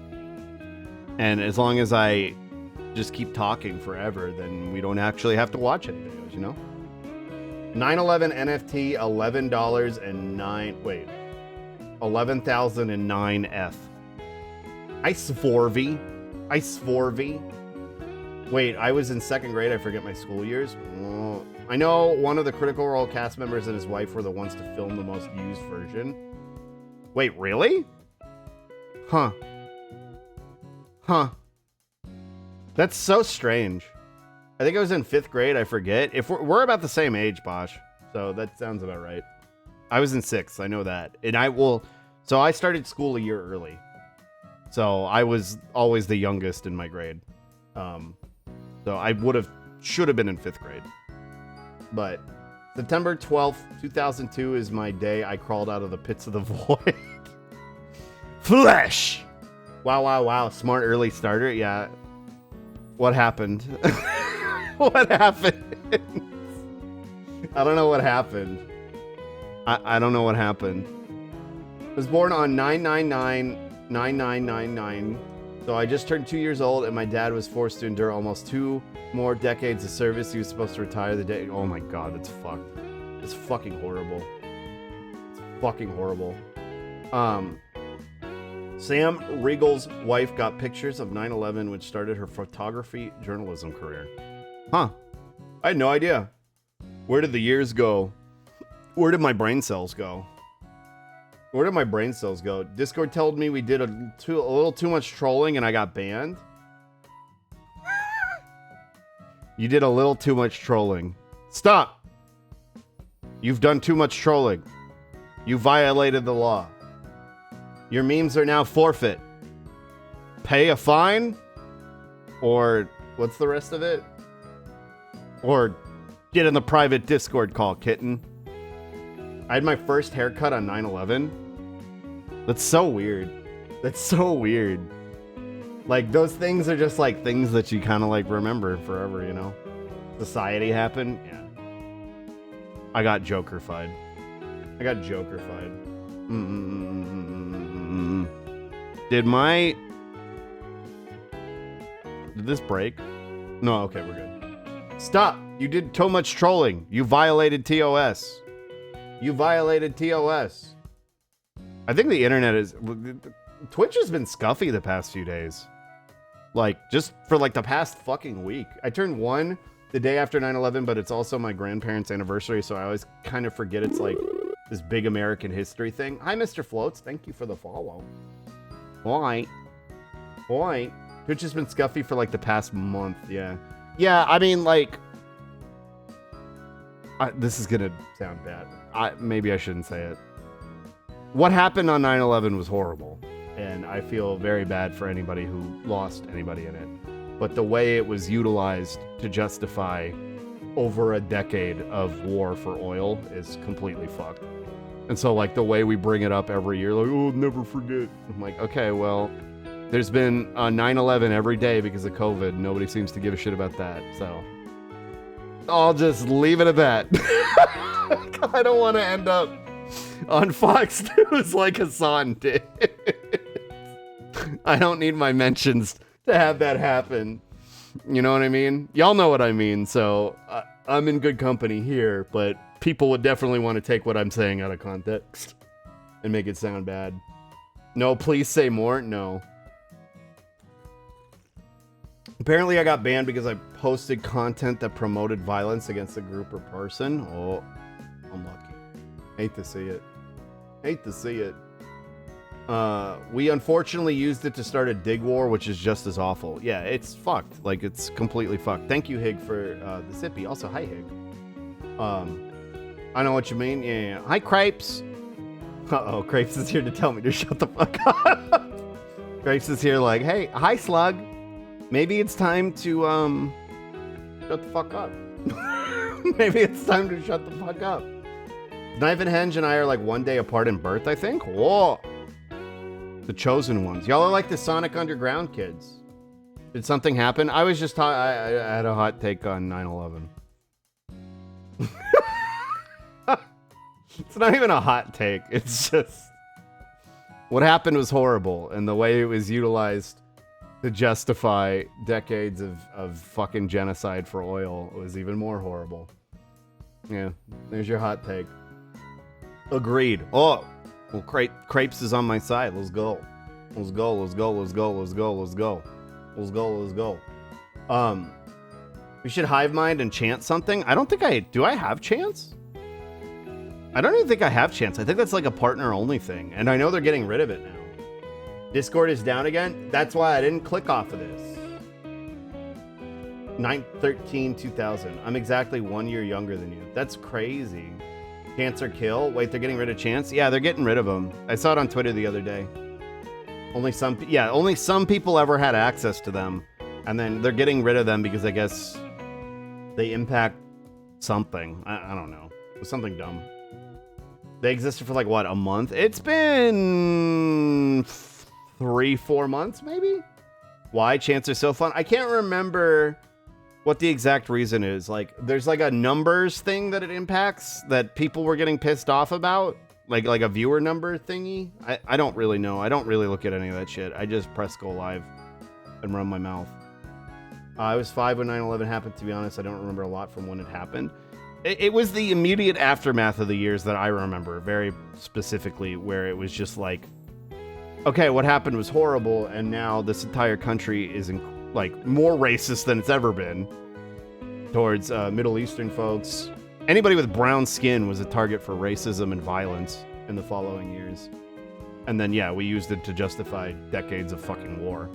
And as long as I just keep talking forever, then we don't actually have to watch any videos, you know? 9/11 NFT, $11,009F. I svorvy. Wait, I was in 2nd grade. I forget my school years. Oh, I know one of the Critical Role cast members and his wife were the ones to film the most used version. Wait, really? Huh. That's so strange. I think I was in 5th grade. I forget. If we're about the same age, Bosch. So that sounds about right. I was in 6th. I know that. And so I started school a year early. So I was always the youngest in my grade. So I should have been in 5th grade. But September 12th, 2002 is my day I crawled out of the pits of the void. Flesh! Wow. Smart early starter. Yeah. What happened? What happened? I don't know what happened. I don't know what happened. I was born on 9/99/9999. So I just turned 2 years old, and my dad was forced to endure almost 2 more decades of service. He was supposed to retire the day. Oh my god, that's fucked. It's fucking horrible. Sam Riegel's wife got pictures of 9/11, which started her photography journalism career. Huh. I had no idea. Where did the years go? Where did my brain cells go? Where did my brain cells go? Discord told me we did a little too much trolling and I got banned. You did a little too much trolling. Stop! You've done too much trolling. You violated the law. Your memes are now forfeit. Pay a fine? Or what's the rest of it? Or get in the private Discord call, kitten. I had my first haircut on 9/11. That's so weird. That's so weird. Like, those things are just like things that you kind of like remember forever, you know? Society happened. Yeah. I got Joker-fied. Did this break? No, okay, we're good. Stop! You did too much trolling. You violated TOS. I think the internet is... Twitch has been scuffy the past few days. Like, just for like the past fucking week. I turned 1 the day after 9/11, but it's also my grandparents' anniversary, so I always kind of forget it's like this big American history thing. Hi, Mr. Floats. Thank you for the follow. Why? Twitch has been scuffy for like the past month, yeah. Yeah, I mean, like... this is gonna sound bad. Maybe I shouldn't say it. What happened on 9/11 was horrible, and I feel very bad for anybody who lost anybody in it. But the way it was utilized to justify over a decade of war for oil is completely fucked. And so, like, the way we bring it up every year, like, oh, never forget. I'm like, okay, well, there's been 9/11 every day because of COVID. Nobody seems to give a shit about that, so I'll just leave it at that. I don't want to end up on Fox News like Hassan did. I don't need my mentions to have that happen. You know what I mean? Y'all know what I mean, so I'm in good company here, but people would definitely want to take what I'm saying out of context and make it sound bad. No, please say more? No. Apparently I got banned because I posted content that promoted violence against a group or person. Oh, unlucky. Hate to see it. We unfortunately used it to start a dig war, which is just as awful. Yeah, it's fucked. Like, it's completely fucked. Thank you, Hig, for the sippy. Also, hi, Hig. I know what you mean. Yeah. Hi, Crepes. Uh-oh, Crepes is here to tell me to shut the fuck up. Crepes is here like, hey, hi, Slug. Maybe it's time to, shut the fuck up. Maybe it's time to shut the fuck up. Knife and Henge and I are like 1 day apart in birth, I think. Whoa. The chosen ones. Y'all are like the Sonic Underground kids. Did something happen? I was just I had a hot take on 9/11. It's not even a hot take. It's just... What happened was horrible, and the way it was utilized to justify decades of fucking genocide for oil was even more horrible. Yeah, there's your hot take. Agreed. Oh, well, Crepes is on my side. Let's go. Let's go. We should hive mind and chant something. I don't think do I have chants? I don't even think I have chants. I think that's like a partner only thing. And I know they're getting rid of it now. Discord is down again. That's why I didn't click off of this. 9/13/2000. I'm exactly 1 year younger than you. That's crazy. Chance or kill? Wait, they're getting rid of chance? Yeah, they're getting rid of them. I saw it on Twitter the other day. Only some people ever had access to them. And then they're getting rid of them because I guess they impact something. I don't know. It was something dumb. They existed for like, what, a month? It's been 3-4 months, maybe? Why chants are so fun? I can't remember what the exact reason is. Like, there's like a numbers thing that it impacts that people were getting pissed off about. Like a viewer number thingy. I don't really know. I don't really look at any of that shit. I just press go live and run my mouth. I was 5 when 9/11 happened, to be honest. I don't remember a lot from when it happened. It was the immediate aftermath of the years that I remember very specifically, where it was just like, okay, what happened was horrible, and now this entire country is like more racist than it's ever been towards Middle Eastern folks. Anybody with brown skin was a target for racism and violence. in the following years. And then, yeah, we used it to justify decades of fucking war.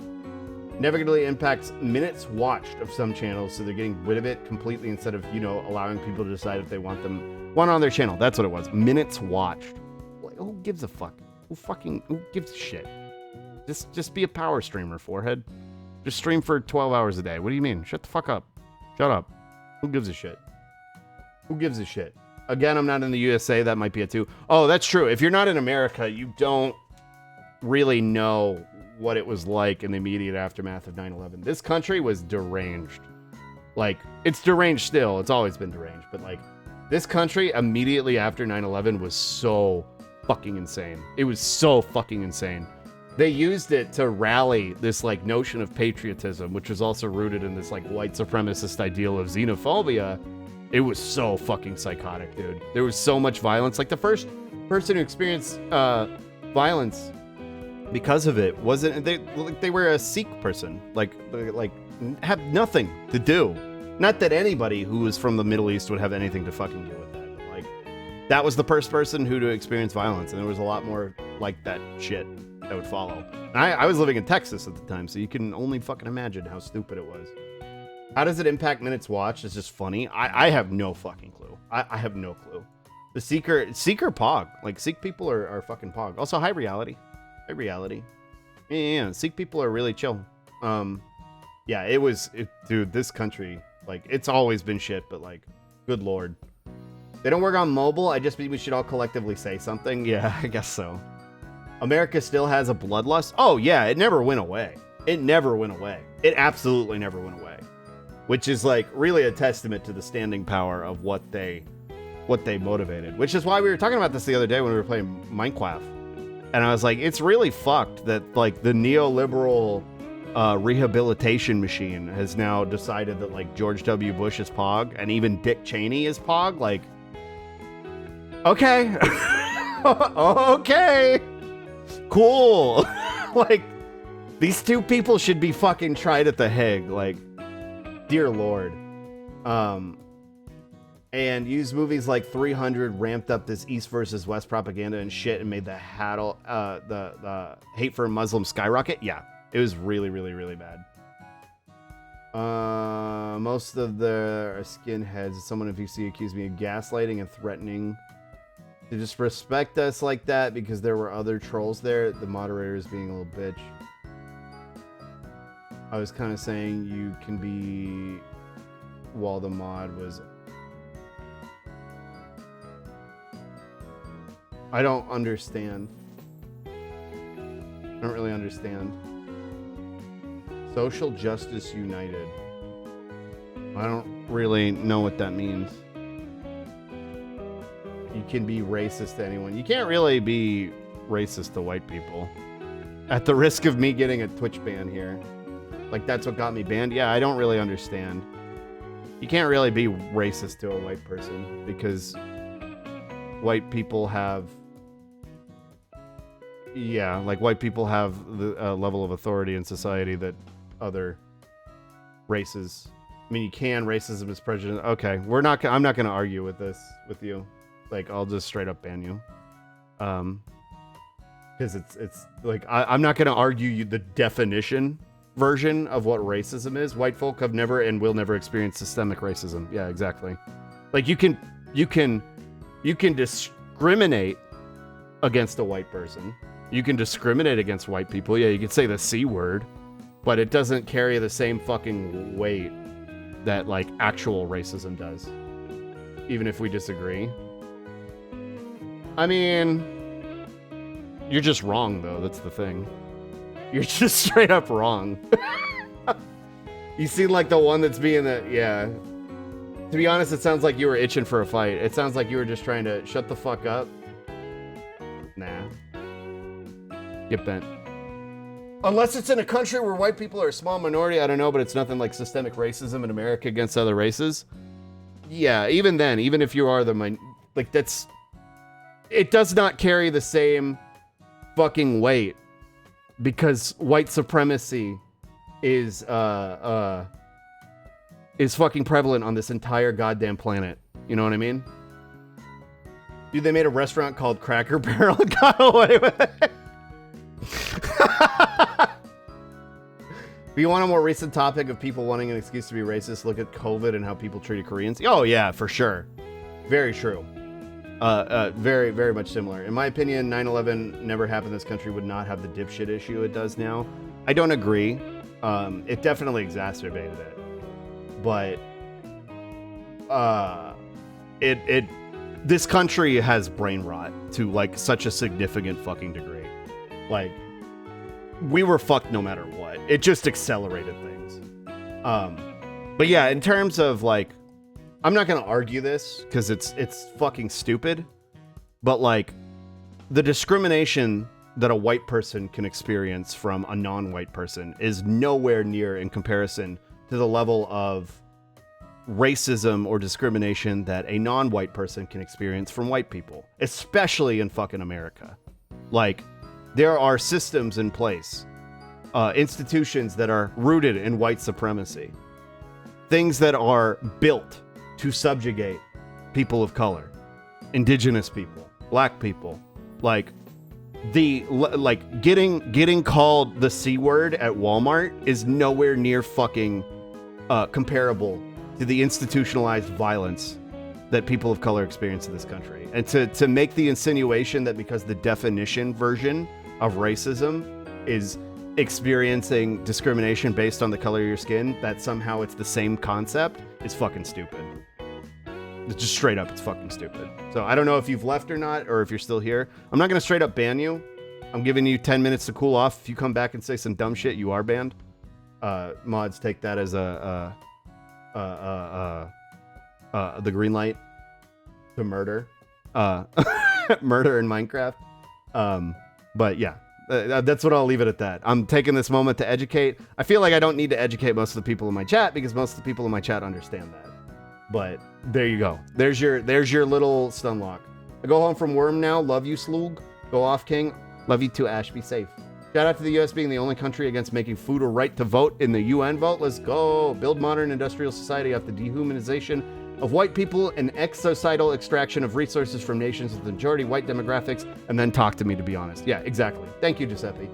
Negatively impacts minutes watched of some channels, so they're getting rid of it completely instead of, you know, allowing people to decide if they want on their channel. That's what it was. Minutes watched. Like, who gives a fuck? Who gives a shit? Just be a power streamer, forehead. Just stream for 12 hours a day. What do you mean? Shut the fuck up. Shut up. Who gives a shit? Who gives a shit? Again, I'm not in the USA. That might be it too. Oh, that's true. If you're not in America, you don't really know what it was like in the immediate aftermath of 9/11. This country was deranged. Like, it's deranged still. It's always been deranged. But, like, this country immediately after 9/11 was so fucking insane. It was so fucking insane. They used it to rally this, like, notion of patriotism, which was also rooted in this, like, white supremacist ideal of xenophobia. It was so fucking psychotic, dude. There was so much violence. Like, the first person who experienced violence because of it wasn't they were a Sikh person, like have nothing to do. Not that anybody who was from the Middle East would have anything to fucking do with that. But, like, that was the first person who to experience violence, and there was a lot more like that shit that would follow. And I was living in Texas at the time, so you can only fucking imagine how stupid it was. How does it impact minutes watched? It's just funny. I have no fucking clue. I have no clue. The Seeker Pog. Like, Sikh people are fucking Pog. Also, high reality. High reality. Yeah. Sikh people are really chill. Yeah, dude, this country, like, it's always been shit, but, like, good lord. They don't work on mobile. I just mean we should all collectively say something. Yeah, I guess so. America still has a bloodlust. Oh, yeah, it never went away. It never went away. It absolutely never went away. Which is, like, really a testament to the standing power of what they motivated. Which is why we were talking about this the other day when we were playing Minecraft. And I was like, it's really fucked that, like, the neoliberal rehabilitation machine has now decided that, like, George W. Bush is Pog and even Dick Cheney is Pog. Like, okay. Okay. Cool. Like, these two people should be fucking tried at the Hague. Like, dear lord. And used movies like 300 ramped up this East versus West propaganda and shit and made the hate for Muslims skyrocket. Yeah, it was really, really, really bad. Most of the skinheads, someone in VC accused me of gaslighting and threatening to disrespect us like that because there were other trolls there. The moderators being a little bitch. I was kind of saying you can be while the mod was... I don't understand. I don't really understand. Social Justice United. I don't really know what that means. You can be racist to anyone. You can't really be racist to white people. At the risk of me getting a Twitch ban here. Like, that's what got me banned? Yeah, I don't really understand. You can't really be racist to a white person because white people have... Yeah, like, white people have the level of authority in society that other races... I mean, you can. Racism is prejudice. Okay, I'm not gonna argue with this with you. Like, I'll just straight up ban you. Because it's like, I'm not gonna argue the definition version of what racism is. White folk have never and will never experience systemic racism. Yeah, exactly. Like, you can discriminate against a white person. You can discriminate against white people. Yeah, you can say the C word, but it doesn't carry the same fucking weight that, like, actual racism does. Even if we disagree. I mean, you're just wrong, though. That's the thing. You're just straight up wrong. You seem like the one that's being the... Yeah. To be honest, it sounds like you were itching for a fight. It sounds like you were just trying to shut the fuck up. Nah. Get bent. Unless it's in a country where white people are a small minority, I don't know, but it's nothing like systemic racism in America against other races. Yeah, even then, even if you are the... Like, that's... It does not carry the same fucking weight because white supremacy is fucking prevalent on this entire goddamn planet. You know what I mean? Dude, they made a restaurant called Cracker Barrel and got away with it. If you want a more recent topic of people wanting an excuse to be racist, look at COVID and how people treated Koreans. Oh, yeah, for sure. Very true. Very, very much similar. In my opinion, 9/11 never happened. This country would not have the dipshit issue it does now. I don't agree. It definitely exacerbated it. But this country has brain rot to like such a significant fucking degree. Like, we were fucked no matter what. It just accelerated things. But yeah, in terms of like, I'm not gonna argue this because it's fucking stupid. But like, the discrimination that a white person can experience from a non-white person is nowhere near in comparison to the level of racism or discrimination that a non-white person can experience from white people, especially in fucking America. Like, there are systems in place, institutions that are rooted in white supremacy, things that are built to subjugate people of color, indigenous people, black people. Like, getting called the C word at Walmart is nowhere near fucking comparable to the institutionalized violence that people of color experience in this country. And to make the insinuation that because the definition version of racism is experiencing discrimination based on the color of your skin, that somehow it's the same concept, is fucking stupid. It's just straight up, it's fucking stupid. So I don't know if you've left or not, or if you're still here. I'm not gonna straight up ban you. I'm giving you 10 minutes to cool off. If you come back and say some dumb shit, you are banned. Mods, take that as the green light to murder. Murder in Minecraft. But yeah, that's what I'll leave it at that. I'm taking this moment to educate. I feel like I don't need to educate most of the people in my chat because most of the people in my chat understand that. But there you go. There's your little stun lock. I go home from Worm now. Love you, Sloog. Go off, King. Love you too, Ash. Be safe. Shout out to the US being the only country against making food a right to vote in the UN vote. Let's go. Build modern industrial society off the dehumanization of white people and exocidal extraction of resources from nations with the majority white demographics, and then talk to me, to be honest. Yeah, exactly. Thank you, Giuseppe.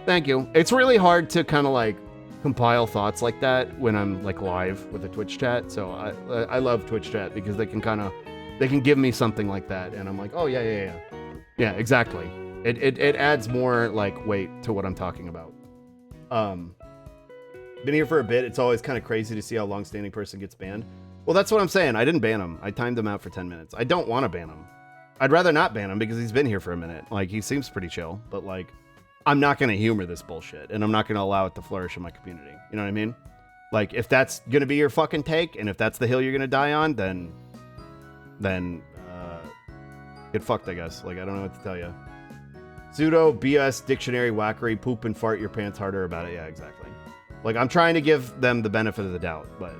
Thank you. It's really hard to kind of like compile thoughts like that when I'm like live with a Twitch chat. So I love Twitch chat because they can give me something like that, and I'm like, oh yeah, exactly. It adds more like weight to what I'm talking about. Been here for a bit. It's always kind of crazy to see how long-standing person gets banned. Well, that's what I'm saying. I didn't ban him. I timed him out for 10 minutes. I don't want to ban him. I'd rather not ban him because he's been here for a minute. Like, he seems pretty chill, but like, I'm not going to humor this bullshit, and I'm not going to allow it to flourish in my community. You know what I mean? Like, if that's going to be your fucking take, and if that's the hill you're going to die on, then get fucked, I guess. Like, I don't know what to tell you. Pseudo, BS, dictionary, wackery, poop and fart your pants harder about it. Yeah, exactly. Like, I'm trying to give them the benefit of the doubt, but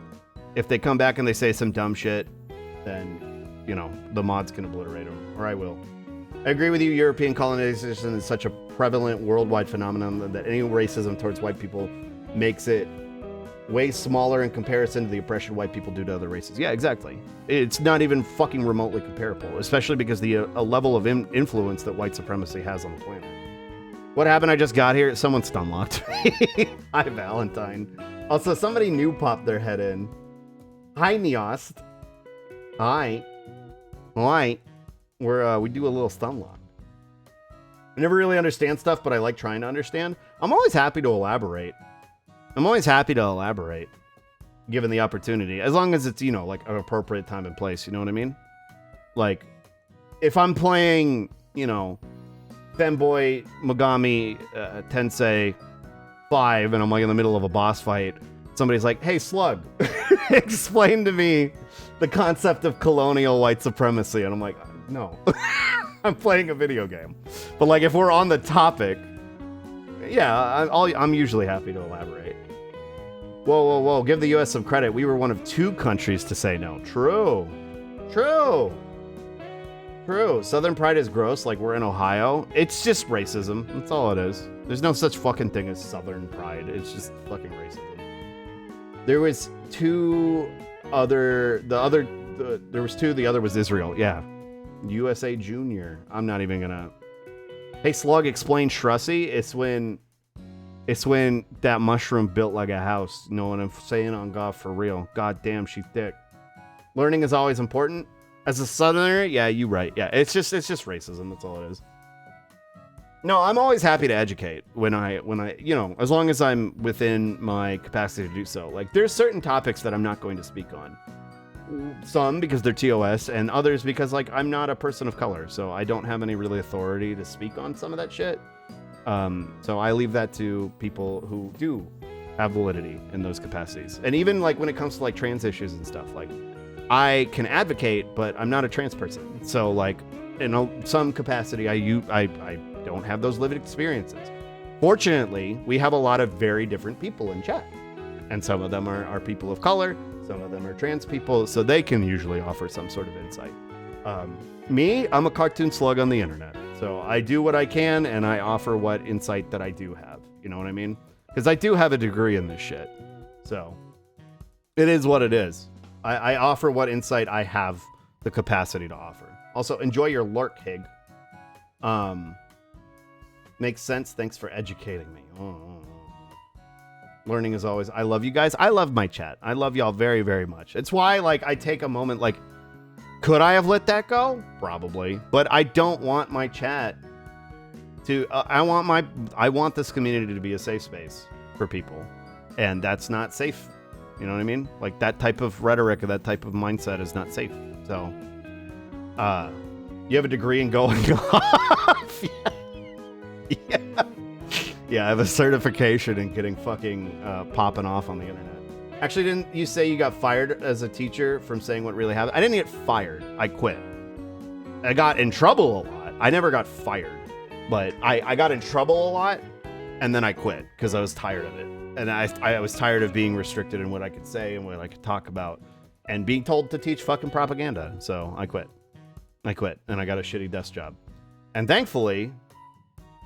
if they come back and they say some dumb shit, then, you know, the mods can obliterate them, or I will. I agree with you. European colonization is such a prevalent worldwide phenomenon that any racism towards white people makes it way smaller in comparison to the oppression white people do to other races. Yeah, exactly. It's not even fucking remotely comparable, especially because the a level of influence that white supremacy has on the planet. What happened? I just got here. Someone stun locked me. Hi, Valentine. Also, somebody new popped their head in. Hi, Neost. Hi. Hi. We do a little stun lock. I never really understand stuff, but I like trying to understand. I'm always happy to elaborate. Given the opportunity. As long as it's, you know, like an appropriate time and place. You know what I mean? Like, if I'm playing, you know, Femboy Megami Tensei 5 and I'm like in the middle of a boss fight, somebody's like, hey, Slug, explain to me the concept of colonial white supremacy. And I'm like, no, I'm playing a video game. But like, if we're on the topic, yeah, I'm usually happy to elaborate. Whoa. Give the US some credit. We were one of 2 countries to say no. True. Southern pride is gross, like we're in Ohio. It's just racism. That's all it is. There's no such fucking thing as Southern pride. It's just fucking racism. There was 2 other... there was 2, the other was Israel. Yeah. USA Junior. I'm not even gonna. Hey, Slug, explain Shrussie. It's when that mushroom built like a house. You know what I'm saying? On God, for real. God damn, she's thick. Learning is always important. As a Southerner, yeah, you right. Yeah, it's just racism. That's all it is. No, I'm always happy to educate when I, you know, as long as I'm within my capacity to do so. Like, there's certain topics that I'm not going to speak on. Some because they're TOS, and others because, like, I'm not a person of color, so I don't have any really authority to speak on some of that shit. So I leave that to people who do have validity in those capacities. And even, like, when it comes to, like, trans issues and stuff, like, I can advocate, but I'm not a trans person. So, like, in some capacity, I don't have those lived experiences. Fortunately, we have a lot of very different people in chat. And some of them are people of color, some of them are trans people, so they can usually offer some sort of insight. Me, I'm a cartoon slug on the internet. So I do what I can, and I offer what insight that I do have. You know what I mean? Because I do have a degree in this shit. So it is what it is. I offer what insight I have the capacity to offer. Also, enjoy your lurk, Hig. Makes sense. Thanks for educating me. Learning is always. I love you guys. I love my chat. I love y'all very, very much. It's why, like, I take a moment. Like, could I have let that go? Probably. But I don't want my chat to. I want this community to be a safe space for people, and that's not safe. You know what I mean? Like, that type of rhetoric or that type of mindset is not safe. So, you have a degree in going off. Yeah. Yeah, I have a certification in getting fucking popping off on the internet. Actually, didn't you say you got fired as a teacher from saying what really happened? I didn't get fired. I quit. I got in trouble a lot. I never got fired, but I got in trouble a lot, and then I quit because I was tired of it. And I was tired of being restricted in what I could say and what I could talk about and being told to teach fucking propaganda. So I quit. And I got a shitty desk job. And thankfully,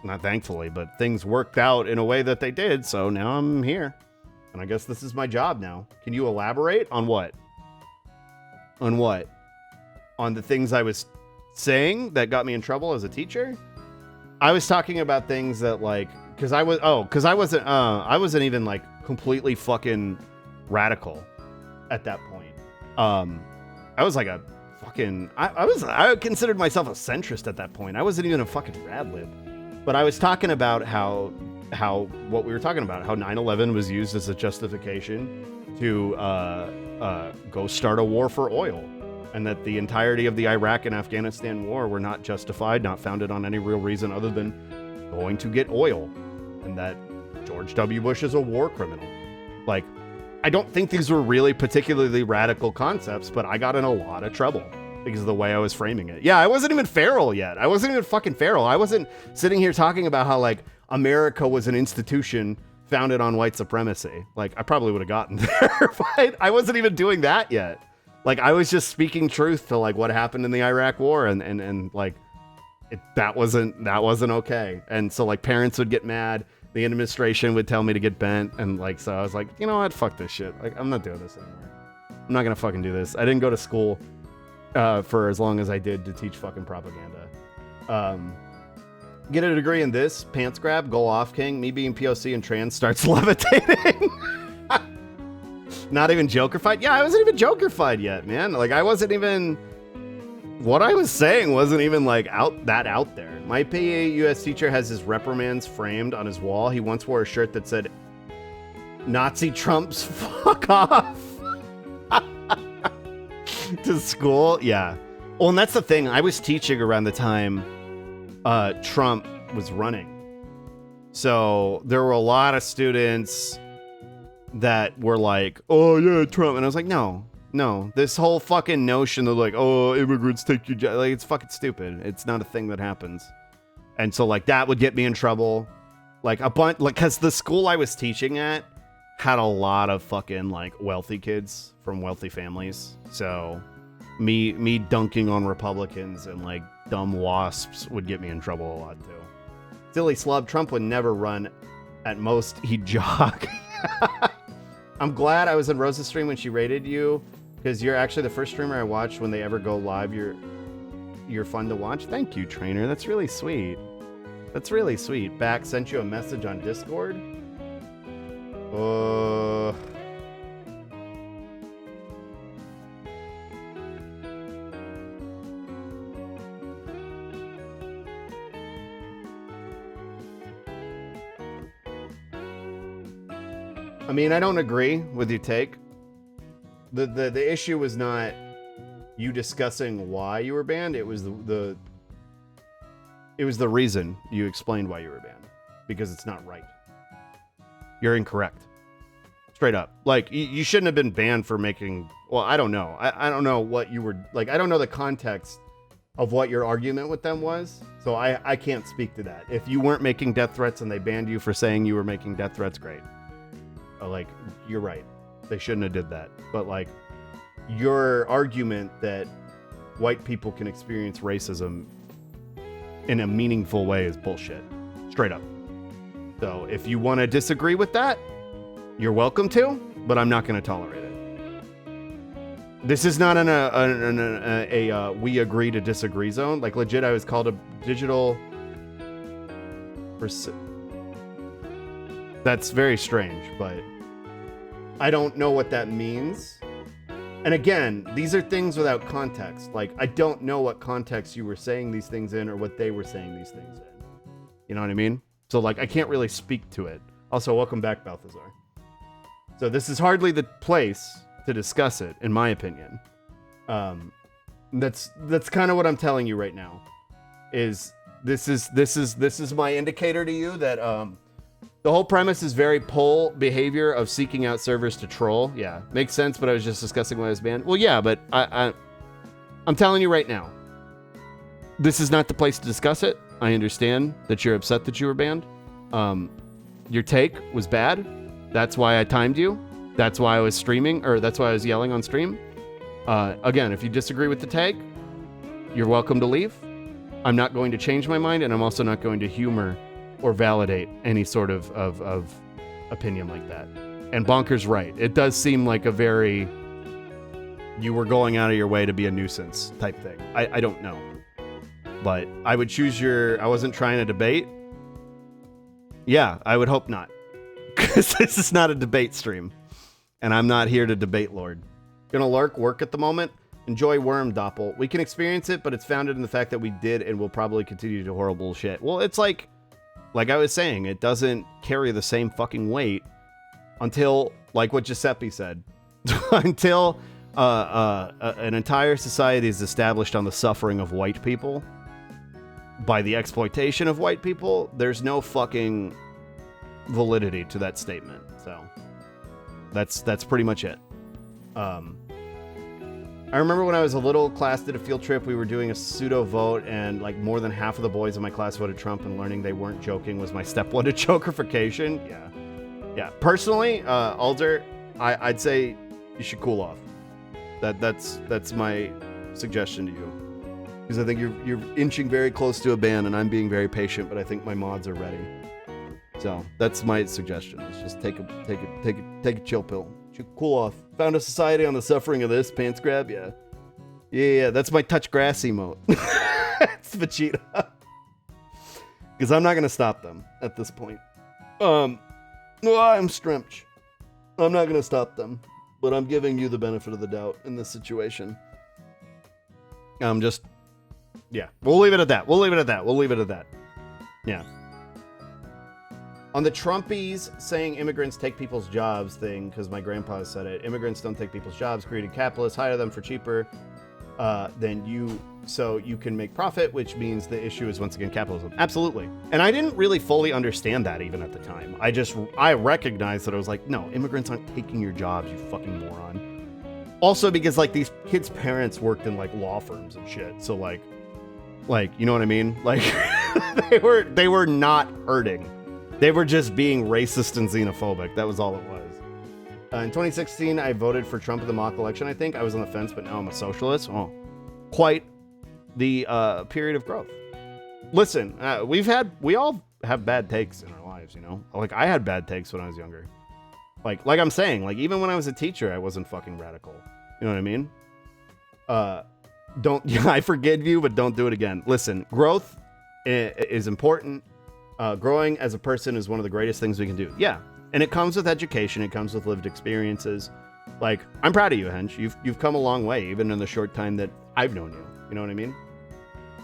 not thankfully, but things worked out in a way that they did. So now I'm here. And I guess this is my job now. Can you elaborate on what? On what? On the things I was saying that got me in trouble as a teacher? I was talking about things that, like, because I wasn't even, like, completely fucking radical at that point. I was like a fucking, I considered myself a centrist at that point. I wasn't even a fucking radlib. But I was talking about how what we were talking about, how 9/11 was used as a justification to go start a war for oil, and that the entirety of the Iraq and Afghanistan war were not justified, not founded on any real reason other than going to get oil, and that George W. Bush is a war criminal. Like, I don't think these were really particularly radical concepts, but I got in a lot of trouble because of the way I was framing it. Yeah, I wasn't even feral yet. I wasn't even fucking feral. I wasn't sitting here talking about how, like, America was an institution founded on white supremacy. Like, I probably would have gotten there, but I wasn't even doing that yet. Like, I was just speaking truth to, like, what happened in the Iraq war, and like, that wasn't okay. And so, like, parents would get mad. The administration would tell me to get bent, and, like, so I was like, you know what, fuck this shit. Like, I'm not doing this anymore. I'm not gonna fucking do this. I didn't go to school for as long as I did to teach fucking propaganda. Get a degree in this, pants grab, go off, king. Me being POC and trans starts levitating. Not even Joker-fied? Yeah, I wasn't even Joker-fied yet, man. Like, I wasn't even... What I was saying wasn't even, like, out there. My PA US teacher has his reprimands framed on his wall. He once wore a shirt that said, Nazi Trumps, fuck off. To school? Yeah. Well, and that's the thing. I was teaching around the time Trump was running. So there were a lot of students that were like, oh, yeah, Trump. And I was like, no. This whole fucking notion of, like, oh, immigrants take your job. Like, it's fucking stupid. It's not a thing that happens. And so, like, that would get me in trouble. Like, a bunch, like, because the school I was teaching at had a lot of fucking, like, wealthy kids from wealthy families. So me dunking on Republicans and, like, dumb wasps would get me in trouble a lot too. Silly slub, Trump would never run. At most, he'd jog. I'm glad I was in Rosa's stream when she rated you, because you're actually the first streamer I watched when they ever go live. you're fun to watch. Thank you, trainer. That's really sweet. That's really sweet. Back sent you a message on Discord. I mean, I don't agree with your take. The issue was not you discussing why you were banned. It was the reason you explained why you were banned, because it's not right. You're incorrect. Straight up. Like, you shouldn't have been banned for making, well, I don't know. I don't know what you were, like, I don't know the context of what your argument with them was. So I can't speak to that. If you weren't making death threats and they banned you for saying you were making death threats, great. Like, you're right. They shouldn't have did that. But, like, your argument that white people can experience racism in a meaningful way is bullshit. Straight up. So if you want to disagree with that, you're welcome to, but I'm not going to tolerate it. This is not a we agree to disagree zone. Like, legit, I was called a digital... That's very strange, but I don't know what that means. And again, these are things without context. Like, I don't know what context you were saying these things in or what they were saying these things in. You know what I mean? So, like, I can't really speak to it. Also, welcome back, Balthazar. So this is hardly the place to discuss it, in my opinion. That's kind of what I'm telling you right now. This is my indicator to you that the whole premise is very poll behavior of seeking out servers to troll. Yeah, makes sense, but I was just discussing why I was banned. Well, yeah, but I'm telling you right now, this is not the place to discuss it. I understand that you're upset that you were banned. Your take was bad. That's why I timed you. That's why I was streaming, or that's why I was yelling on stream. Again, if you disagree with the take, you're welcome to leave. I'm not going to change my mind, and I'm also not going to humor or validate any sort of opinion like that. And Bonker's right. It does seem like a very, you were going out of your way to be a nuisance type thing. I don't know. But I would choose I wasn't trying to debate. Yeah, I would hope not. Because this is not a debate stream. And I'm not here to debate Lord. Gonna work at the moment. Enjoy Worm Doppel. We can experience it, but it's founded in the fact that we did and will probably continue to do horrible shit. Well, it's like I was saying, it doesn't carry the same fucking weight until, like what Giuseppe said, until an entire society is established on the suffering of white people by the exploitation of white people. There's no fucking validity to that statement. So that's pretty much it. I remember when I was a little, class did a field trip. We were doing a pseudo vote, and like more than half of the boys in my class voted Trump, and learning they weren't joking was my step one to jokerification. Yeah. Personally, Alder, I'd say you should cool off. That's my suggestion to you, because I think you're inching very close to a ban, and I'm being very patient, but I think my mods are ready. So that's my suggestion. Is just take a chill pill. Should cool off. Found a society on the suffering of this. Pants grab, yeah. Yeah, that's my touch grass emote. It's Vegeta. Because I'm not going to stop them at this point. I'm Strimch. I'm not going to stop them. But I'm giving you the benefit of the doubt in this situation. Yeah. We'll leave it at that. Yeah. On the Trumpies saying immigrants take people's jobs thing, because my grandpa said it, immigrants don't take people's jobs, created capitalists, hire them for cheaper than you, so you can make profit, which means the issue is once again capitalism. Absolutely. And I didn't really fully understand that even at the time. I recognized that I was like, no, immigrants aren't taking your jobs, you fucking moron. Also because like these kids' parents worked in like law firms and shit, so like you know what I mean? Like they were not hurting. They were just being racist and xenophobic. That was all it was. In 2016, I voted for Trump in the mock election, I think. I was on the fence, but now I'm a socialist. Oh, quite the period of growth. Listen, we all have bad takes in our lives, you know? Like, I had bad takes when I was younger. Like I'm saying, like, even when I was a teacher, I wasn't fucking radical. You know what I mean? don't. I forgive you, but don't do it again. Listen, growth is important. Growing as a person is one of the greatest things we can do. Yeah, and it comes with education. It comes with lived experiences. Like, I'm proud of you, Hench. You've come a long way, even in the short time that I've known you. You know what I mean?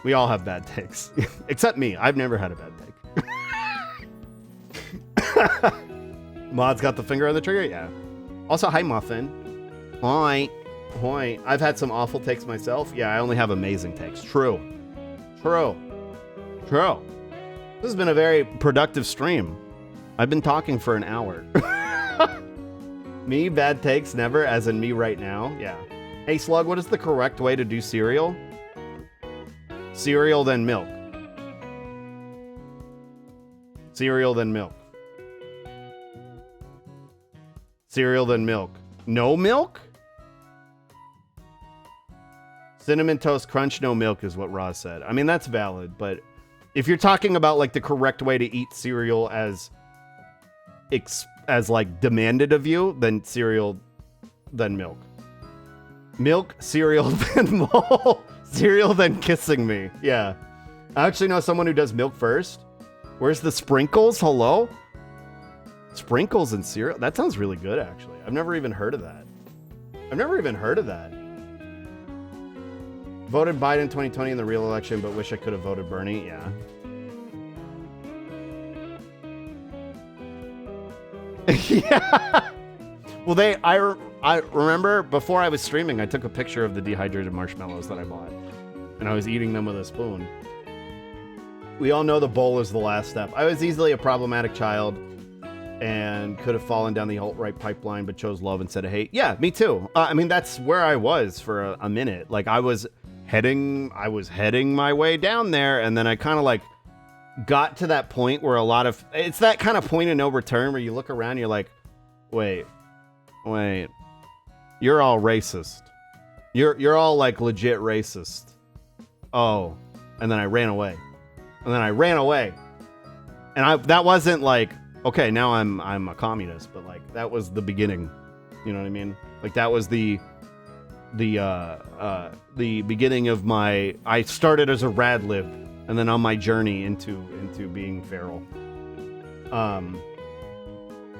We all have bad takes, except me. I've never had a bad take. Mod's got the finger on the trigger. Yeah. Also, hi, Muffin. Hi. Hoi. I've had some awful takes myself. Yeah, I only have amazing takes. True. True. True. This has been a very productive stream. I've been talking for an hour. Me, bad takes, never, as in me right now. Yeah. Hey, Slug, what is the correct way to do cereal? Cereal, then milk. Cereal, then milk. Cereal, then milk. No milk? Cinnamon Toast Crunch, no milk is what Roz said. I mean, that's valid, but if you're talking about like the correct way to eat cereal as like demanded of you, then cereal, then milk. Milk, cereal, then mole. Cereal, then kissing me. Yeah. I actually know someone who does milk first. Where's the sprinkles? Hello? Sprinkles and cereal? That sounds really good, actually. I've never even heard of that. Voted Biden 2020 in the real election, but wish I could have voted Bernie. Yeah. Yeah. Well, I remember before I was streaming, I took a picture of the dehydrated marshmallows that I bought, and I was eating them with a spoon. We all know the bowl is the last step. I was easily a problematic child and could have fallen down the alt-right pipeline, but chose love instead of hate. Yeah, me too. I mean, that's where I was for a minute. Like, I was heading my way down there, and then I kind of like got to that point where it's that kind of point of no return where you look around and you're like, wait, you're all racist. You're all like legit racist. Oh, and then I ran away. And that wasn't like, okay, now I'm a communist, but like that was the beginning. You know what I mean? Like that was the beginning of I started as a rad lib, and then on my journey into being feral.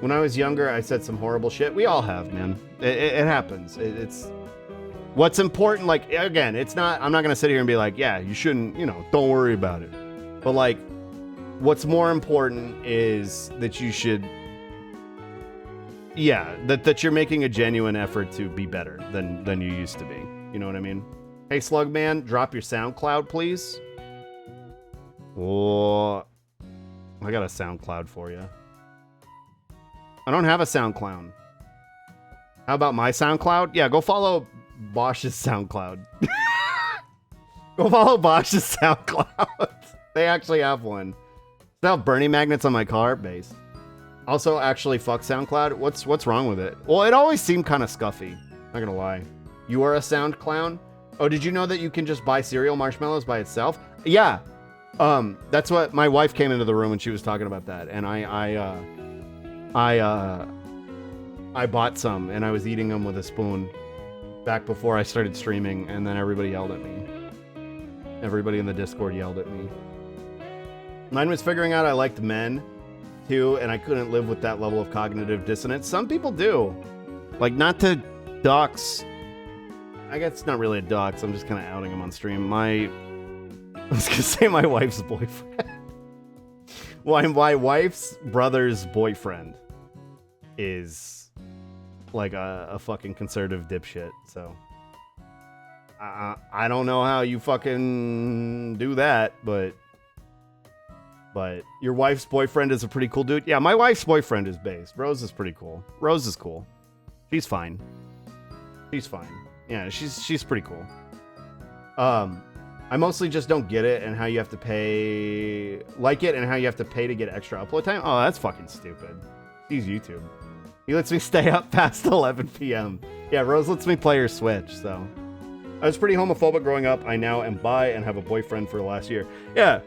When I was younger, I said some horrible shit. We all have, man. It happens. It's what's important. Like, again, it's not. I'm not gonna sit here and be like, yeah, you shouldn't. Don't worry about it. But like, what's more important is that you should. Yeah, that you're making a genuine effort to be better than you used to be. You know what I mean? Hey, Slugman, drop your SoundCloud, please. Oh, I got a SoundCloud for you. I don't have a SoundCloud. How about my SoundCloud? Yeah, go follow Bosch's SoundCloud. Go follow Bosch's SoundCloud. They actually have one. They have Bernie magnets on my car. Based. Also, actually, fuck SoundCloud. What's wrong with it? Well, it always seemed kind of scuffy. Not gonna lie. You are a sound clown? Oh, did you know that you can just buy cereal marshmallows by itself? Yeah. That's what my wife came into the room and she was talking about that, and I bought some and I was eating them with a spoon back before I started streaming, and then everybody yelled at me. Everybody in the Discord yelled at me. Mine was figuring out I liked men too, and I couldn't live with that level of cognitive dissonance. Some people do. Like, not to dox. I guess it's not really a dox. I'm just kind of outing him on stream. I was going to say my wife's boyfriend. Well, my wife's brother's boyfriend is like a fucking conservative dipshit. So I don't know how you fucking do that, but your wife's boyfriend is a pretty cool dude. Yeah, my wife's boyfriend is based. Rose is pretty cool. Rose is cool. She's fine. Yeah, she's pretty cool. I mostly just don't get it, and how you have to pay and how you have to pay to get extra upload time. Oh, that's fucking stupid. He's YouTube. He lets me stay up past 11 p.m. Yeah, Rose lets me play her Switch, so. I was pretty homophobic growing up. I now am bi and have a boyfriend for the last year. Yeah.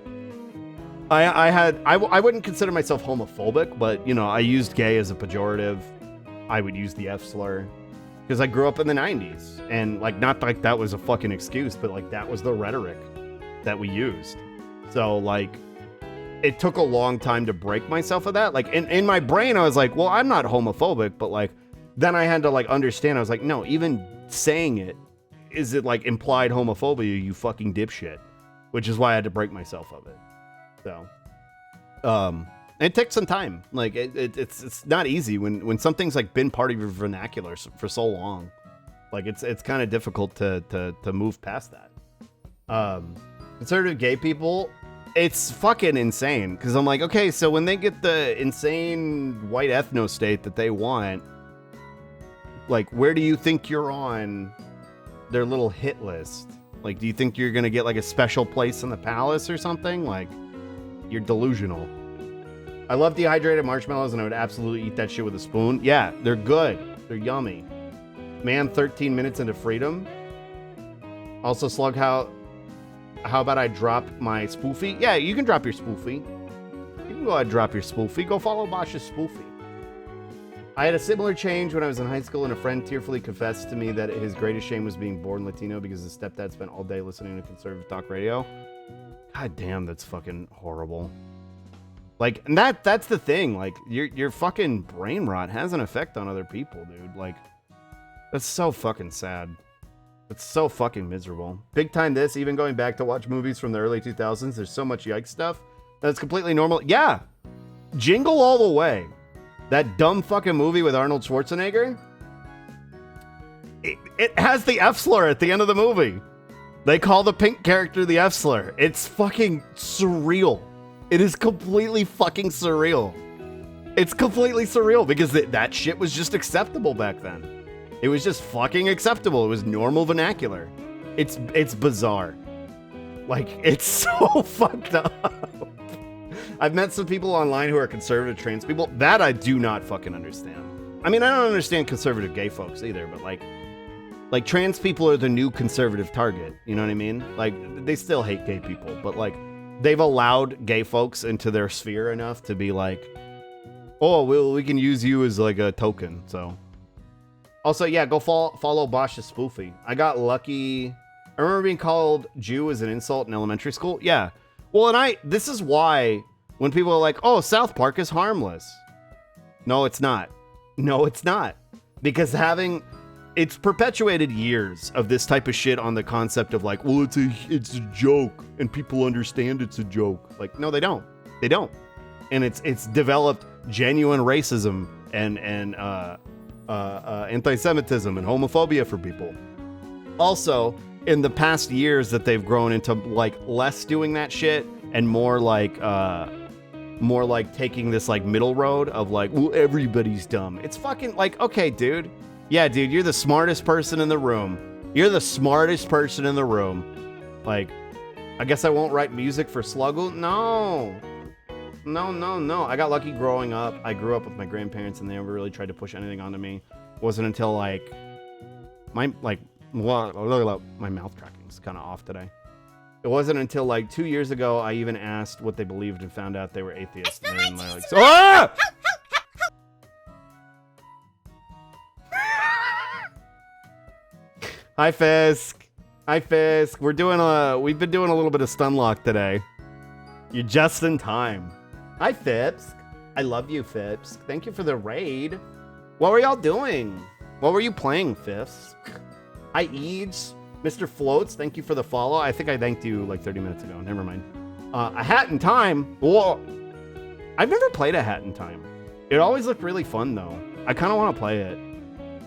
I wouldn't consider myself homophobic, but, I used gay as a pejorative. I would use the F slur. because I grew up in the 90s, and like not like that was a fucking excuse, but like that was the rhetoric that we used. So like it took a long time to break myself of that. Like in my brain, I was like, well, I'm not homophobic, but like then I had to like understand. I was like, no, even saying it, is it like implied homophobia, you fucking dipshit? Which is why I had to break myself of it. So, it takes some time. Like it's not easy when something's like been part of your vernacular for so long. Like it's kind of difficult to move past that. Conservative gay people, it's fucking insane. Because I'm like, okay, so when they get the insane white ethno state that they want, like, where do you think you're on their little hit list? Like, do you think you're gonna get like a special place in the palace or something? Like, you're delusional. I love dehydrated marshmallows and I would absolutely eat that shit with a spoon. Yeah, they're good. They're yummy. Man, 13 minutes into freedom. Also, Slug, how about I drop my spoofy? Yeah, you can drop your spoofy. You can go ahead and drop your spoofy. Go follow Bosch's spoofy. I had a similar change when I was in high school, and a friend tearfully confessed to me that his greatest shame was being born Latino because his stepdad spent all day listening to conservative talk radio. God damn, that's fucking horrible. Like, and that's the thing. Like, your fucking brain rot has an effect on other people, dude. Like, that's so fucking sad. It's so fucking miserable. Big time this, even going back to watch movies from the early 2000s, there's so much yikes stuff that's completely normal. Yeah, Jingle All the Way. That dumb fucking movie with Arnold Schwarzenegger. It has the F slur at the end of the movie. They call the pink character the F slur. It's fucking surreal. It is completely fucking surreal. It's completely surreal because that shit was just acceptable back then. It was just fucking acceptable. It was normal vernacular. It's bizarre. Like, it's so fucked up. I've met some people online who are conservative trans people. That I do not fucking understand. I mean, I don't understand conservative gay folks either, but like trans people are the new conservative target. You know what I mean? Like, they still hate gay people, but like, they've allowed gay folks into their sphere enough to be like, oh, well, we can use you as like a token. So, also, yeah, go follow Bosch's spoofy. I got lucky. I remember being called Jew as an insult in elementary school. Yeah. Well, and this is why when people are like, oh, South Park is harmless. No, it's not. No, it's not. Because it's perpetuated years of this type of shit on the concept of like, well, it's a joke and people understand it's a joke. Like, no, they don't. They don't. And it's developed genuine racism and anti-Semitism and homophobia for people. Also, in the past years that they've grown into like less doing that shit and more like taking this like middle road of like, well, everybody's dumb. It's fucking like, okay, dude. Yeah, dude, you're the smartest person in the room. You're the smartest person in the room. Like, I guess I won't write music for Sluggle? No. No. I got lucky growing up. I grew up with my grandparents and they never really tried to push anything onto me. It wasn't until like my mouth tracking's kind of off today. It wasn't until like 2 years ago I even asked what they believed and found out they were atheists. And then like, Hi Fisk. We've been doing a little bit of Stunlock today. You're just in time. Hi Fisk. I love you, Fisk. Thank you for the raid. What were y'all doing? What were you playing, Fisk? Hi Eads. Mr. Floats, thank you for the follow. I think I thanked you like 30 minutes ago. Never mind. A Hat in Time. Whoa. I've never played A Hat in Time. It always looked really fun though. I kind of want to play it.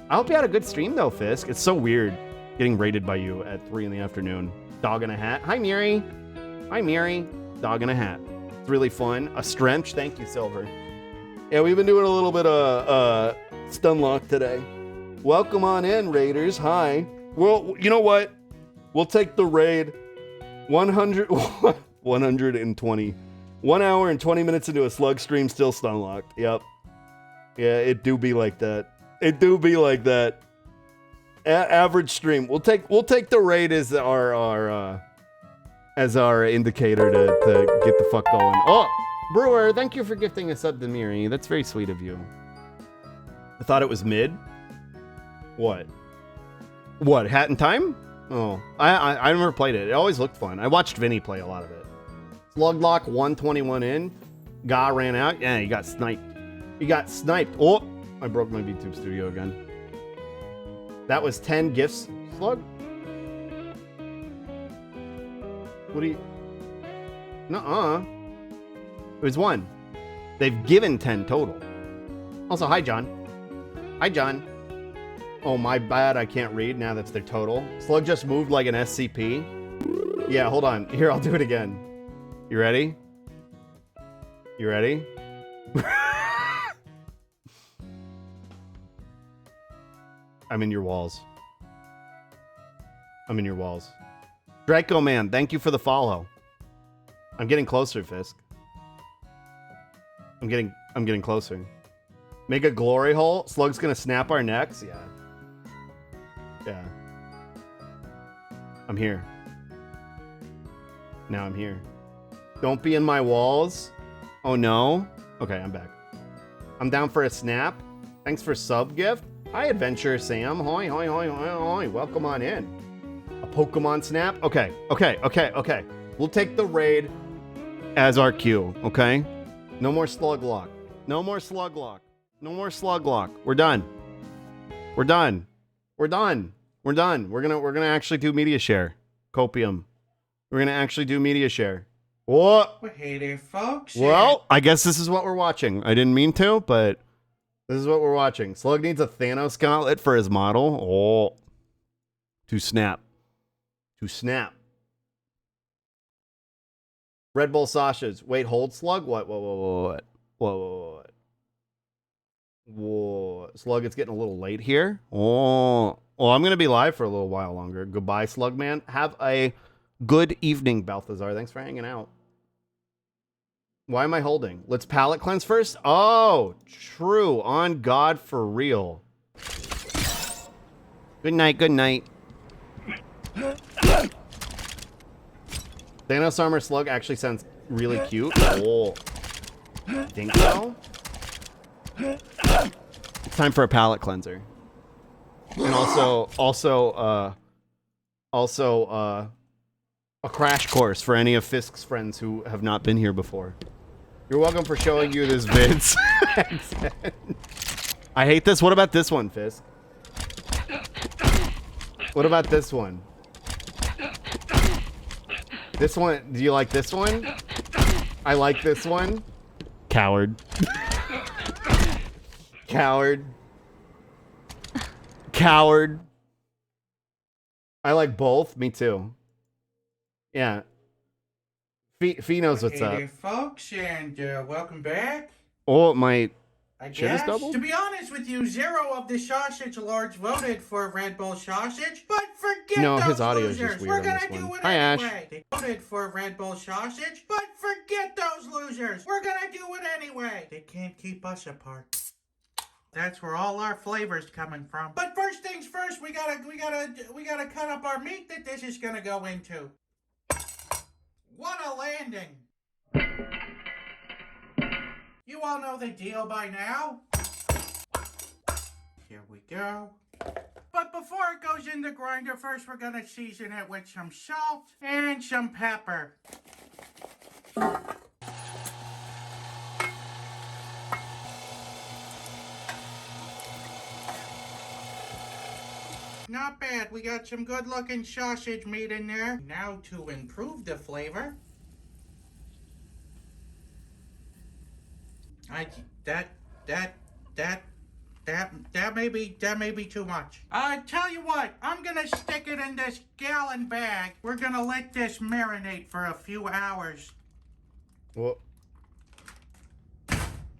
I hope you had a good stream though, Fisk. It's so weird getting raided by you at 3 in the afternoon. Dog in a hat. Hi, Miri. Dog in a hat. It's really fun. A Strench. Thank you, Silver. Yeah, we've been doing a little bit of Stunlock today. Welcome on in, Raiders. Hi. Well, you know what? We'll take the raid. 120. 1 hour and 20 minutes into a slug stream, still Stunlocked. Yep. Yeah, it do be like that. Average stream. We'll take the raid as our indicator to get the fuck going. Oh, Brewer, thank you for gifting a sub to Miri. That's very sweet of you. I thought it was mid. What? What? Hat in Time? Oh, I never played it. It always looked fun. I watched Vinny play a lot of it. Sluglock 121 in. Guy ran out. Yeah, he got sniped. He got sniped. Oh, I broke my VTube Studio again. That was 10 gifts. Slug? What do you... Nuh-uh. It was 1. They've given 10 total. Also, hi, John. Hi, John. Oh, my bad. I can't read. Now that's their total. Slug just moved like an SCP. Yeah, hold on. Here, I'll do it again. You ready? You ready? I'm in your walls. I'm in your walls. Draco Man, thank you for the follow. I'm getting closer, Fisk. I'm getting closer. Make a glory hole. Slug's gonna snap our necks. Yeah. Yeah. I'm here. Now I'm here. Don't be in my walls. Oh no. Okay, I'm back. I'm down for a snap. Thanks for sub gift. Hi, Adventure Sam. Hoi, hoi, hoi, hoi, hoi. Welcome on in. A Pokemon snap? Okay. We'll take the raid as our cue, okay? No more Sluglock. No more Sluglock. No more Sluglock. We're done. We're done. We're done. We're done. We're gonna actually do media share. Copium. We're gonna actually do media share. What? Well, hey there, folks. Well, I guess this is what we're watching. I didn't mean to, but this is what we're watching. Slug needs a Thanos gauntlet for his model. Oh. To snap. To snap. Red Bull Sasha's. Wait, hold Slug? What? Whoa. Slug, it's getting a little late here. Oh. Well, I'm going to be live for a little while longer. Goodbye, Slug Man. Have a good evening, Balthazar. Thanks for hanging out. Why am I holding? Let's palate cleanse first. Oh, true. On God, for real. Good night. Good night. Thanos Armor Slug actually sounds really cute. Oh. Think so? It's time for a palate cleanser. And also a crash course for any of Fisk's friends who have not been here before. You're welcome for showing you this vids. I hate this. What about this one, Fisk? What about this one? This one, do you like this one? I like this one. Coward. Coward. Coward. I like both. Me too. Yeah. Fee knows what's up. Hey there, folks, and welcome back. Oh, my I shit is guess, doubled? to be honest with you, 0 of the sausage lords voted for Red Bull sausage, but forget No, those his audio is losers. just We're weird on gonna this do one. it Hi, Ash. anyway. They voted for Red Bull sausage, but forget those losers. We're gonna do it anyway. They can't keep us apart. That's where all our flavors coming from. But first things first, we gotta cut up our meat that this is gonna go into. What a landing! You all know the deal by now. Here we go. But before it goes in the grinder, first we're gonna season it with some salt and some pepper. Not bad. We got some good-looking sausage meat in there. Now to improve the flavor. That may be too much. Tell you what, I'm gonna stick it in this gallon bag. We're gonna let this marinate for a few hours. Well,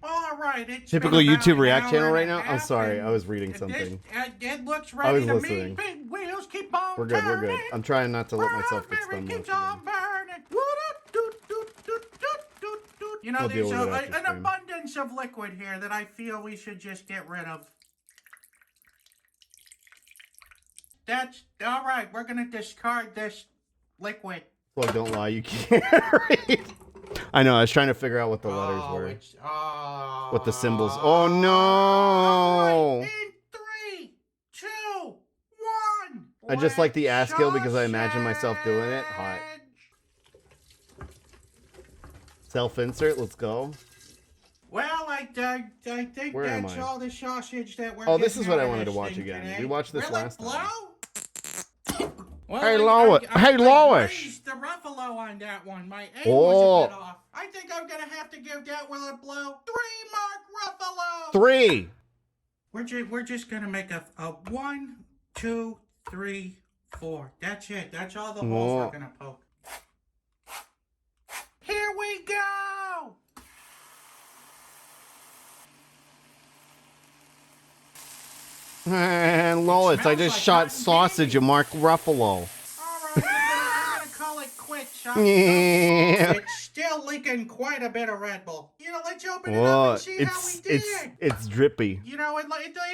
All right, it's typical been about YouTube an React hour channel and right a now? I'm half, sorry, and I was reading this- something. it looks I ready was to listening. me. Big wheels keep on We're good, we're good. turning. I'm trying not to let myself get Strawberry stung keeps much. on burning. What up? Doot, doot, doot, doot, doot, doot. You know, I'll deal there's with it after an stream. abundance of liquid here that I feel we should just get rid of. That's all right. We're gonna discard this liquid. Well, don't lie, you can't read. I know, I was trying to figure out what the letters were. What the symbols. Oh no! Right, in 3, 2, I just like the ass skill because I imagine myself doing it. Hot. Self-insert, let's go. Well, I think Where am that's I? all the sausage that we're Oh, this getting is what out I of wanted to this watch thing again. today. We watched this Will it last blow? time. Well, Hey, Lois. Hey, I Lois. grazed the Ruffalo on that one. My aim Oh. was a bit off. I think I'm gonna have to give that Will It Blow 3 Mark Ruffalo. 3. We're just gonna make a 1, 2, 3, 4. That's it. That's all the holes we're gonna poke. Here we go. And Lois, I just shot sausage at Mark Ruffalo. All right, I'm gonna call it quits, huh? It's still leaking quite a bit of Red Bull. You know, let's open it up and see how we did. It's drippy. You know, it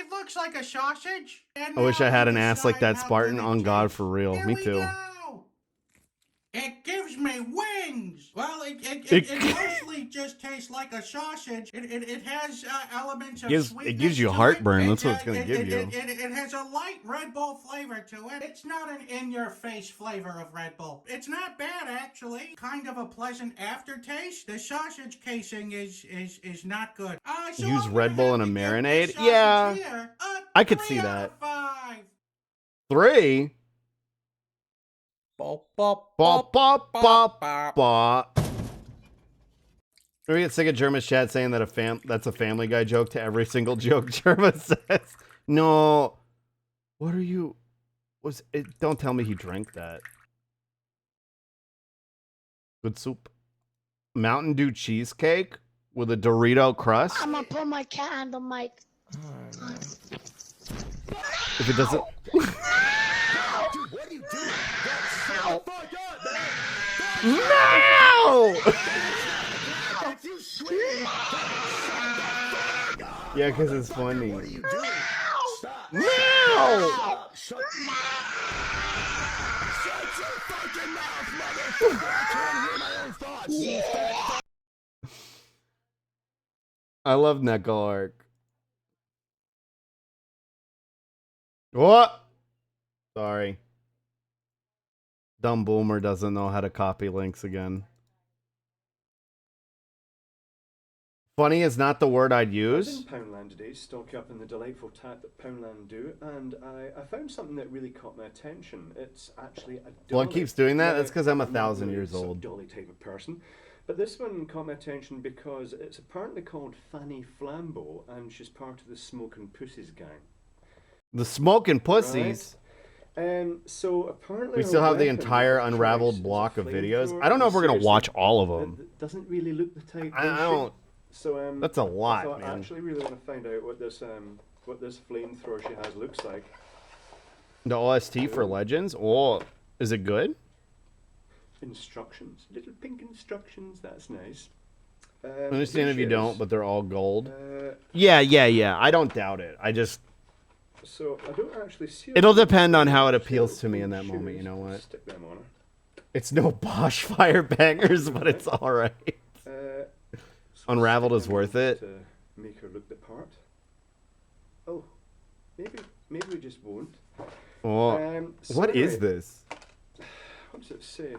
looks like a sausage. And I wish I had an now ass like that decide how Spartan. good it On God, tastes. for real. Here Me we too. go. It gives me wings. Well, it mostly just tastes like a sausage. It has elements of sweetness. It gives you to heartburn. it. That's what it's gonna give you. It has a light Red Bull flavor to it. It's not an in-your-face flavor of Red Bull. It's not bad, actually. Kind of a pleasant aftertaste. The sausage casing is not good. So Use I'm Red gonna Bull have in a to give marinade? this sausage Yeah. here I could 3 see out that. of 5. 3. Bop, Bop, bop, bop, bop. We get sick of Germa's chat saying that that's a Family Guy joke to every single joke Germa says. No. What are you... Don't tell me he drank that. Good soup. Mountain Dew cheesecake with a Dorito crust? I'm gonna put my cat on the mic. If it doesn't... No! Yeah, because it's funny. No! I love Neckar. What? Sorry. Dumb boomer doesn't know how to copy links again. Funny is not the word I'd I was use. in Poundland today, stocking up in the delightful tat that Poundland do, and I found something that really caught my attention. It's actually a dolly. Well, it keeps doing that? Now, That's because I'm not 1,000 really years some old. dolly type of person, but this one caught my attention because it's apparently called Fanny Flambeau, and she's part of the Smokin' Pussies gang. The Smoking Pussies. Right? So apparently We still have the entire unraveled block of videos. I don't know if we're going to watch all of them. It doesn't really look the type. I don't... So That's a lot, I thought, man. I actually really want to find out what this flamethrower she has looks like. The OST for Legends? Oh, is it good? Instructions, little pink instructions. That's nice. I understand if you don't, but they're all gold. Uh, Yeah. I don't doubt it. I just... So I don't actually see. It'll depend on how it appeals to me in that moment, you know what? Stick them on her. It's no Bosch Fire Bangers, but it's alright. So Unraveled is stick worth them it. to make her look the part. Oh, maybe we just won't. Oh, So what is anyway, this? What does it say?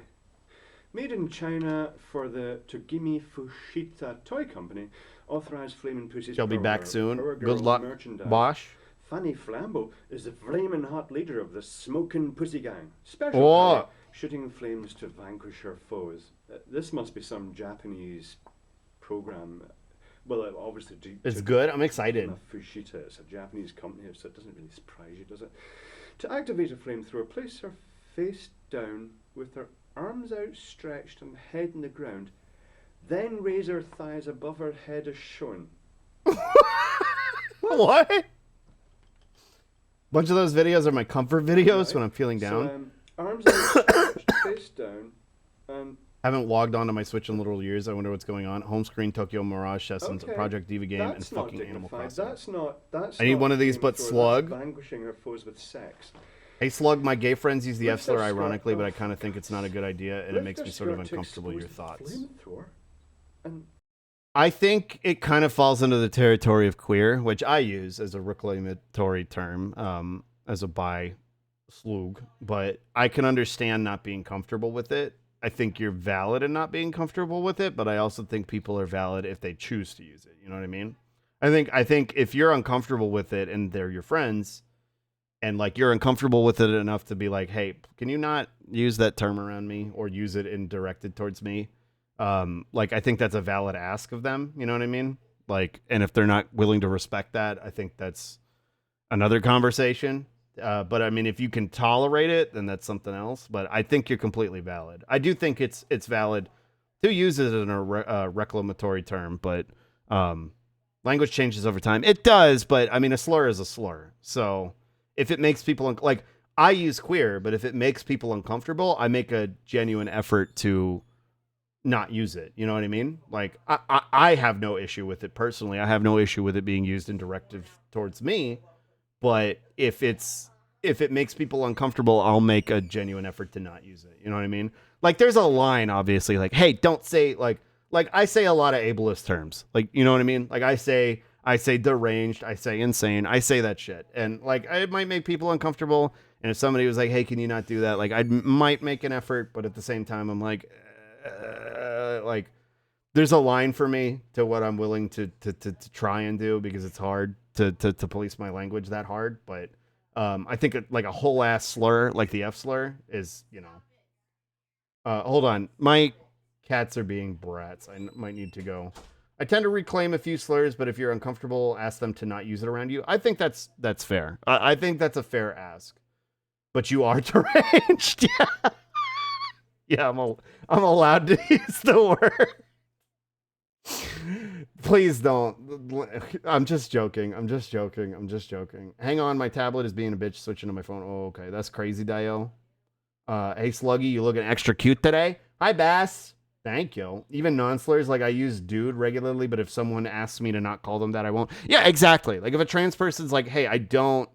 Made in China for the Togimi Fushita Toy Company. Authorized Flamin' Pussies. Shall be back Power soon. Girl Good luck, merchandise. Bosch. Fanny Flambeau is the flaming hot leader of the Smokin' Pussy Gang. Special Oh. power, shooting flames to vanquish her foes. This must be some Japanese program. Well, obviously, It's good. I'm excited. Fushita, it's a Japanese company, so it doesn't really surprise you, does it? To activate a flamethrower, place her face down with her arms outstretched and head in the ground. Then raise her thighs above her head as shown. What? Bunch of those videos are my comfort videos when I'm feeling down. So, arms outstretched, face down, and Haven't logged onto my Switch in literal years. I wonder what's going on. Home screen, Tokyo Mirage Sessions, okay, Project Diva game, and that's not fucking Animal dignified. Crossing. That's I need not one of these, but flamethrower, that's Slug. vanquishing her foes with sex. Hey Slug, my gay friends use the Lift F-slur her skirt ironically, but I off. kind of think it's not a good idea, and it Lift makes her me sort of skirt to uncomfortable. Your expose the thoughts? flamethrower, and I think it kind of falls into the territory of queer, which I use as a reclamatory term, as a bi slug, but I can understand not being comfortable with it. I think you're valid in not being comfortable with it, but I also think people are valid if they choose to use it. You know what I mean? I think if you're uncomfortable with it and they're your friends and like you're uncomfortable with it enough to be like, hey, can you not use that term around me or use it in directed towards me? Like I think that's a valid ask of them. You know what I mean? Like, and if they're not willing to respect that, I think that's another conversation. But I mean, if you can tolerate it, then that's something else. But I think you're completely valid. I do think it's valid to use it in a reclamatory term, but language changes over time. It does, but I mean, a slur is a slur. So if it makes people like I use queer, but if it makes people uncomfortable, I make a genuine effort to not use it. You know what I mean? Like I have no issue with it personally. I have no issue with it being used in directive towards me. But if it makes people uncomfortable, I'll make a genuine effort to not use it. You know what I mean? Like there's a line, obviously, like, hey, don't say like I say a lot of ableist terms. Like, you know what I mean? Like I say deranged, I say insane, I say that shit. And like it might make people uncomfortable. And if somebody was like, hey, can you not do that? Like I might make an effort, but at the same time, I'm like there's a line for me to what I'm willing to try and do because it's hard to police my language that hard. But I think like a whole ass slur, like the F slur, is, you know. Hold on, my cats are being brats. I might need to go. I tend to reclaim a few slurs, but if you're uncomfortable, ask them to not use it around you. I think that's fair. I think that's a fair ask. But you are deranged. Yeah. Yeah, I'm allowed to use the word. Please don't. I'm just joking. Hang on, my tablet is being a bitch switching to my phone. Oh, okay. That's crazy, Dio. Hey, Sluggy, you looking extra cute today? Hi, Bass. Thank you. Even non-slurs, like I use dude regularly, but if someone asks me to not call them that, I won't. Yeah, exactly. Like if a trans person's like, hey, I don't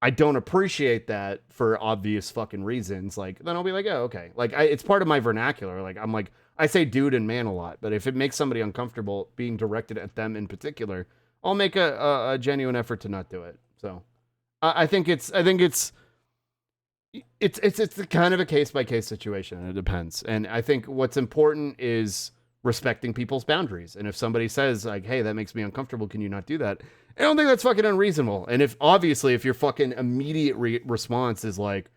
appreciate that for obvious fucking reasons, like then I'll be like, oh, okay. Like it's part of my vernacular. Like I'm like, I say dude and man a lot, but if it makes somebody uncomfortable being directed at them in particular, I'll make a genuine effort to not do it. So I think it's a kind of a case by case situation. It depends. And I think what's important is respecting people's boundaries. And if somebody says like, hey, that makes me uncomfortable, can you not do that? I don't think that's fucking unreasonable. And if your fucking immediate response is like,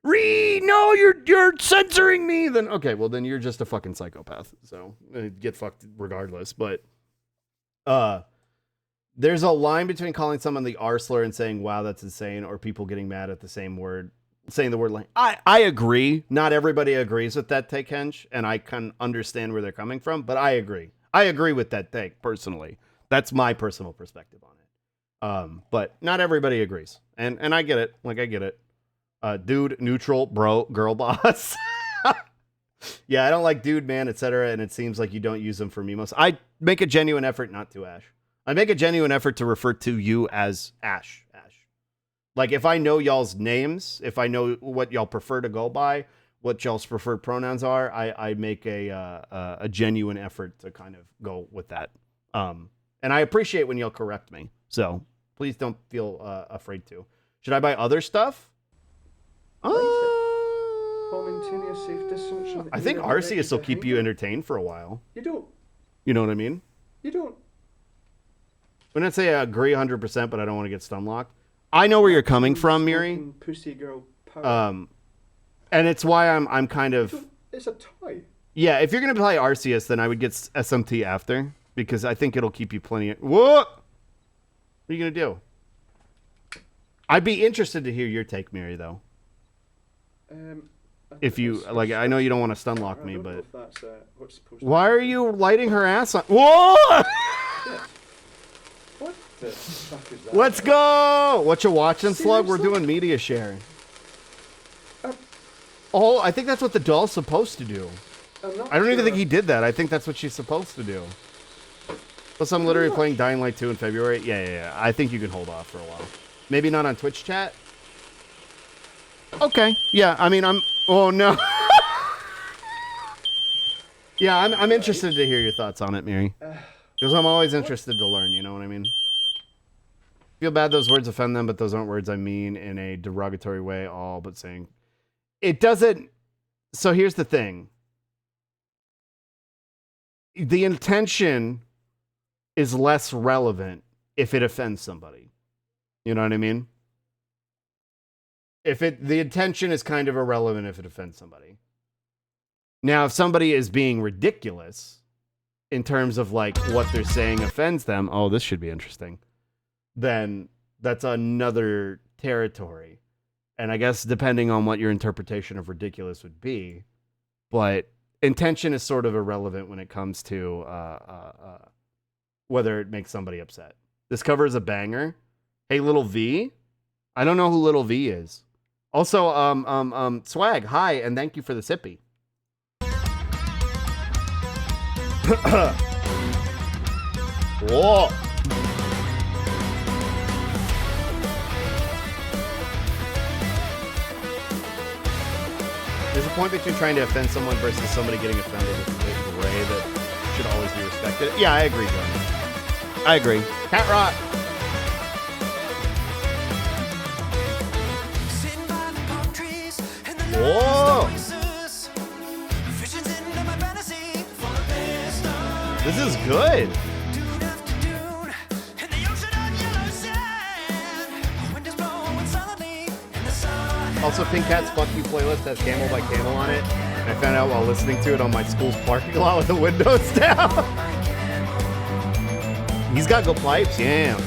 no, you're censoring me, then okay, well then you're just a fucking psychopath. So get fucked regardless. But there's a line between calling someone the R slur and saying, wow, that's insane, or people getting mad at the same word, saying the word like, I agree. Not everybody agrees with that take, Hench, and I can understand where they're coming from, but I agree. I agree with that take personally. That's my personal perspective on it. But not everybody agrees. And I get it. Like I get it. Dude, neutral, bro, girl boss. Yeah, I don't like dude, man, etc. And it seems like you don't use them for me most. I make a genuine effort not to, Ash. I make a genuine effort to refer to you as Ash. Like if I know y'all's names, if I know what y'all prefer to go by, what y'all's preferred pronouns are, I make a genuine effort to kind of go with that. And I appreciate when y'all correct me. So please don't feel afraid to. Should I buy other stuff? Safe distance. I think Arceus will keep you entertained for a while. You don't. You know what I mean? You don't. When I say I agree 100%, but I don't want to get stun locked. I know where you're coming from, Miri. Pussy girl power. And it's why I'm kind of. It's a toy. Yeah, if you're gonna play Arceus, then I would get SMT after because I think it'll keep you plenty of. What are you gonna do? I'd be interested to hear your take, Miri, though. If you like, I know you don't want to stun lock me, but why are you lighting her ass on? Whoa! Yeah. What the fuck is that? Let's go! What you watching, Slug? We're doing media sharing. Oh, I think that's what the doll's supposed to do. I don't even think he did that. I think that's what she's supposed to do. Plus, I'm literally playing Dying Light 2 in February. Yeah. I think you can hold off for a while. Maybe not on Twitch chat. Okay. Yeah, I mean, oh, no. Yeah, I'm interested to hear your thoughts on it, Miri. Because I'm always interested to learn, you know what I mean? Feel bad those words offend them, but those aren't words I mean in a derogatory way, all but saying. It doesn't... So here's the thing. The intention is less relevant if it offends somebody. You know what I mean? The intention is kind of irrelevant if it offends somebody. Now, if somebody is being ridiculous in terms of like what they're saying offends them, oh, this should be interesting, then that's another territory. And I guess depending on what your interpretation of ridiculous would be, but intention is sort of irrelevant when it comes to whether it makes somebody upset. This cover is a banger. Hey, Little V. I don't know who Little V is. Also, Swag, hi, and thank you for the sippy. Whoa. There's a point between trying to offend someone versus somebody getting offended. It's a gray that should always be respected. Yeah, I agree, John. I agree. Cat Rock. Whoa! This is good. Also, Pink Cat's Fuck You playlist has Camel by Camel on it. And I found out while listening to it on my school's parking lot with the windows down. He's got good pipes, yeah. What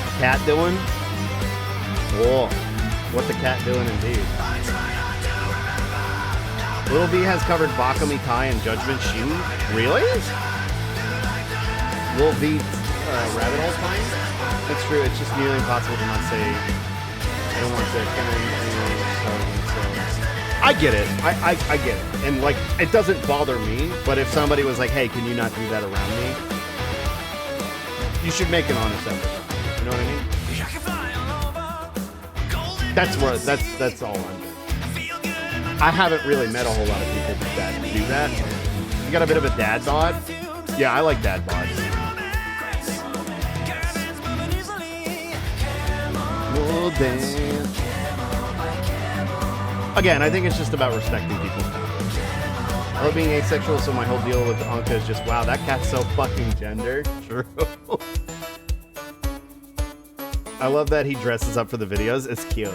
the cat doing? Whoa. What the cat doing indeed. Little B has covered Bakami Tai and Judgment Shoe. Really? Little B Rabbit Hole Pine? That's true. It's just nearly impossible to not say. I don't want to say. I get it. I get it. And like, it doesn't bother me. But if somebody was like, "Hey, can you not do that around me?" You should make an honest effort. You know what I mean? That's all I'm doing. I haven't really met a whole lot of people that do that. You got a bit of a dad bod? Yeah, I like dad bods. We'll dance. Again, I think it's just about respecting people's boundaries. I love being asexual, so my whole deal with Anka is just, wow, that cat's so fucking gender. True. I love that he dresses up for the videos. It's cute.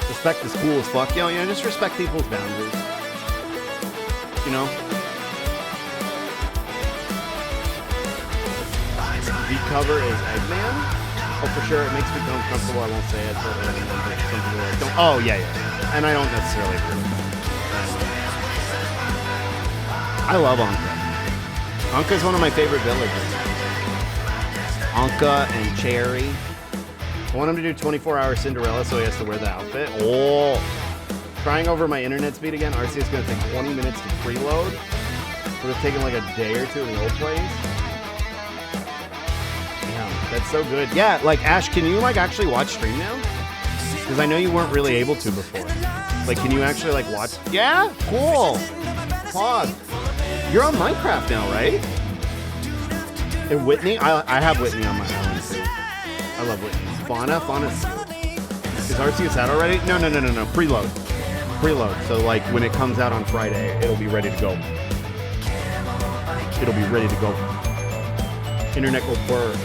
Respect is cool as fuck. You know, just respect people's boundaries. You know? The cover is Eggman. Oh, for sure. It makes me feel uncomfortable. I won't say it. But some people are like, don't. Oh, yeah. And I don't necessarily agree with that. I love Anka. Anka is one of my favorite villagers. Anka and Cherry. I want him to do 24-hour Cinderella, so he has to wear the outfit. Oh! Trying over my internet speed again. RC is going to take 20 minutes to preload. Would have taken like a day or two in the old place. Damn, that's so good. Yeah, like, Ash, can you, like, actually watch stream now? Because I know you weren't really able to before. Like, can you actually, like, watch? Yeah? Cool. Pog. You're on Minecraft now, right? And Whitney? I have Whitney on my island, too. I love Whitney. Fauna's cute. Is Arceus out already? No. Preload. So, like, when it comes out on Friday, it'll be ready to go. It'll be ready to go. Internet will burr.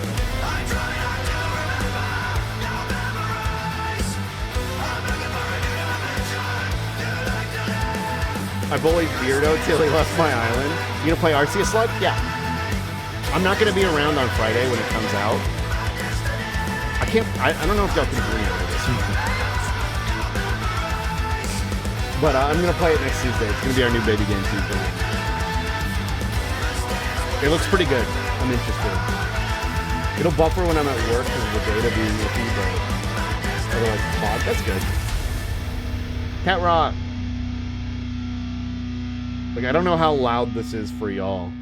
I bullied Beardo till he left my island. You gonna play Arceus Slug? Yeah. I'm not gonna be around on Friday when it comes out. I don't know if y'all can agree on this. But I'm going to play it next Tuesday. It's going to be our new baby game Tuesday. It looks pretty good. I'm interested. It'll buffer when I'm at work because of the data being iffy, but otherwise, fog. That's good. Cat Rock. Like, I don't know how loud this is for y'all.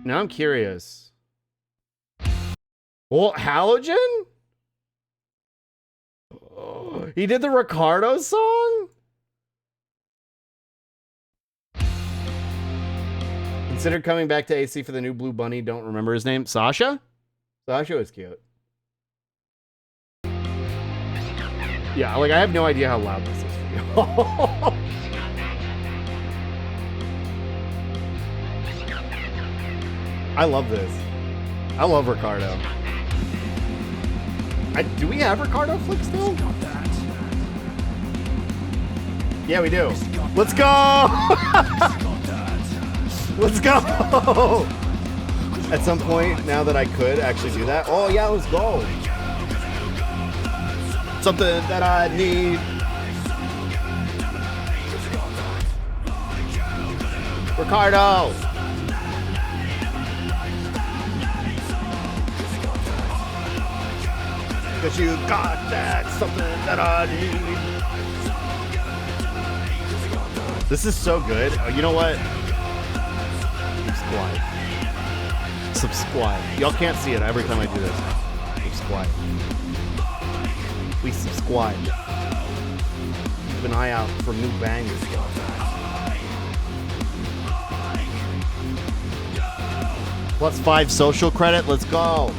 Now I'm curious. Oh, Halogen? Oh, he did the Ricardo song? Considered coming back to AC for the new Blue Bunny. Don't remember his name. Sasha? Sasha was cute. Yeah, like I have no idea how loud this is for you. I love this. I love Ricardo. Do we have Ricardo Flick still? Yeah, we do. Let's go! Let's go! At some point, now that I could actually do that. Oh, yeah, let's go. Something that I need. Ricardo! Cause you got that something that I need. This is so good. Oh, you know what? Subscribe. Subscribe. Y'all can't see it every time I do this. Subscribe. Please subscribe. Keep an eye out for new bangers. Plus 5 social credit. Let's go.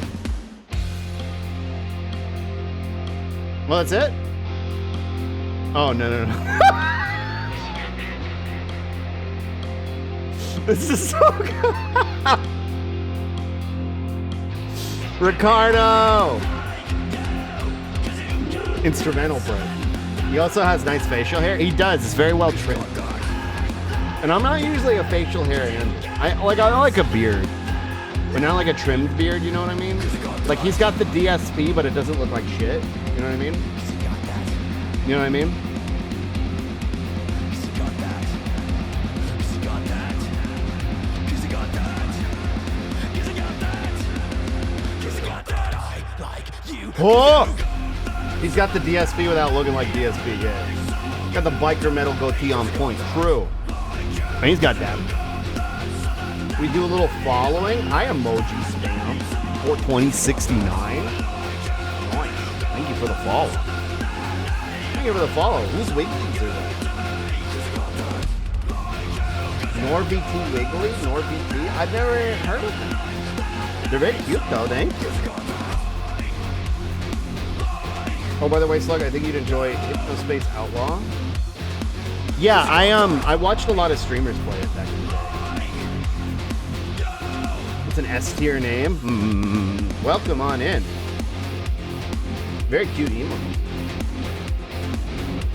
Well, that's it? Oh, no. This is so good. Ricardo! Instrumental, bro. He also has nice facial hair. He does. It's very well trimmed. And I'm not usually a facial hair end. I like a beard. But not like a trimmed beard, you know what I mean? Like, he's got the DSP, but it doesn't look like shit. You know what I mean? You know what I mean? Oh! He's got the DSP without looking like DSP, yeah. Got the biker metal goatee on point. True. And he's got that. We do a little following. I emoji spam. 42069. Nice. Thank you for the follow. Thank you for the follow. Who's Wiggly through that? NorVT Wiggly? NorVT? I've never heard of them. They're very cute though, thank you. Oh, by the way, Slug, I think you'd enjoy Hypnospace Outlaw. Yeah, I watched a lot of streamers play it back in the day. It's an S tier name. Welcome on in. Very cute emo.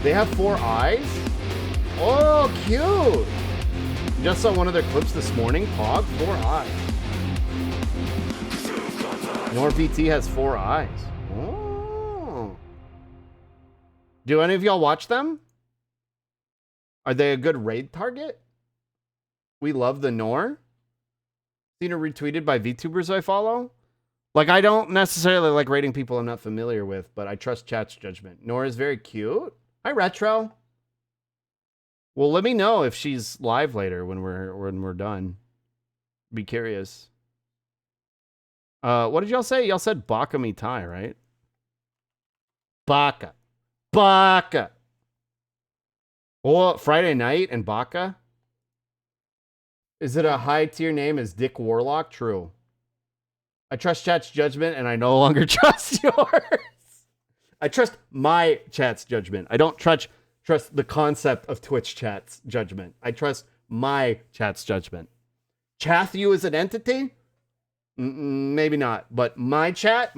They have 4 eyes. Oh, cute. Just saw one of their clips this morning. Pog, 4 eyes. NorVT has 4 eyes. Oh. Do any of y'all watch them? Are they a good raid target? We love the Nor. Seen her retweeted by VTubers I follow. Like, I don't necessarily like rating people I'm not familiar with, but I trust chat's judgment. Nor is very cute. Hi, Retro. Well, let me know if she's live later when we're done. Be curious. What did y'all say? Y'all said Baka Mitai, right? Baka. Baka. Oh, Friday night and Baka? Is it a high tier name as Dick Warlock? True. I trust chat's judgment and I no longer trust yours. I trust my chat's judgment. I don't trust the concept of Twitch chat's judgment. I trust my chat's judgment. Chathu is an entity? Maybe not. But my chat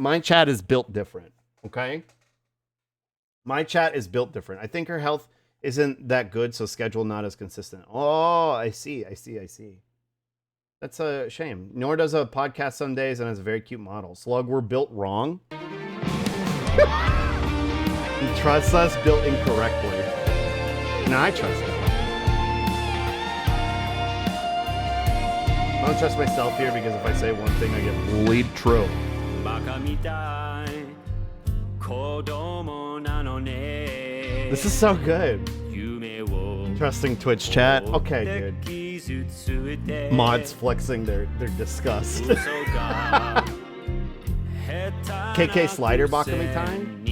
is built different. Okay? My chat is built different. I think her health isn't that good, so schedule not as consistent. Oh, I see. That's a shame. Nor does a podcast some days and has a very cute model. Slug, we're built wrong. You trust us built incorrectly. No, I trust it. I don't trust myself here because if I say one thing, I get bullied. True. This is so good. Trusting Twitch chat. Okay, dude. Mods flexing their disgust. KK Slider Bakami time?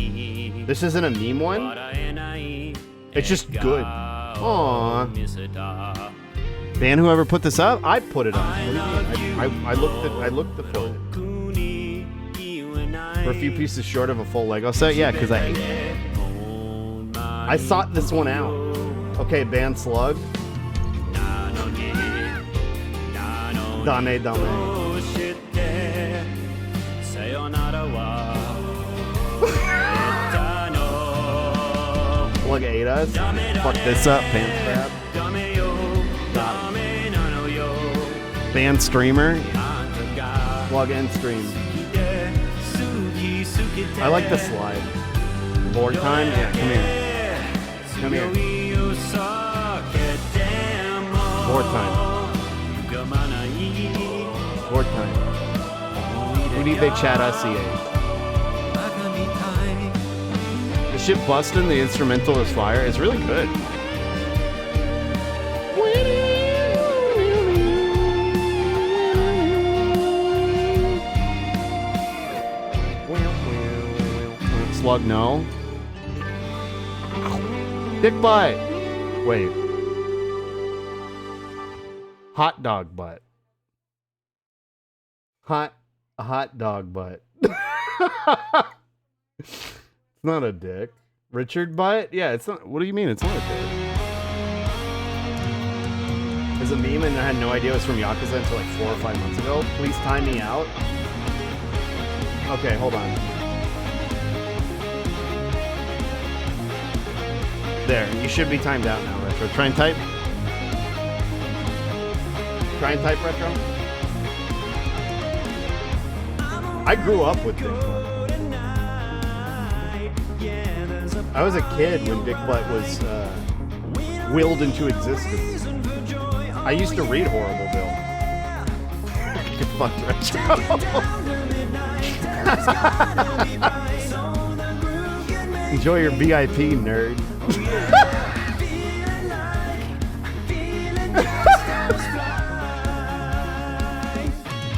This isn't a meme one? It's just good. Aww. Ban whoever put this up? I put it up. What do you mean? I looked the for it. For a few pieces short of a full Lego set? Yeah, because I hate it. I sought this one out. Okay, ban Slug. Dame. Slug ate us. Fuck this up, pants crab. Ban Streamer. Plug and stream. I like the slide. Board time? Yeah, come here. Come here. Board time. Board time. Who need they chat us EA? The shit bustin', the instrumental is fire. It's really good. Slug, no. Dick butt. Wait. Hot dog butt. Hot dog butt. It's not a dick. Richard butt? Yeah, it's not. What do you mean? It's not a dick. It's a meme and I had no idea it was from Yakuza until like 4 or 5 months ago. Please time me out. Okay, hold on. There, you should be timed out now, Retro. Try and type. Try and type, Retro. I grew up with Dick Butt. I was a kid when Dick Butt was willed into existence. I used to read Horrible Bill. Get fucked, Retro. Enjoy your VIP, nerd.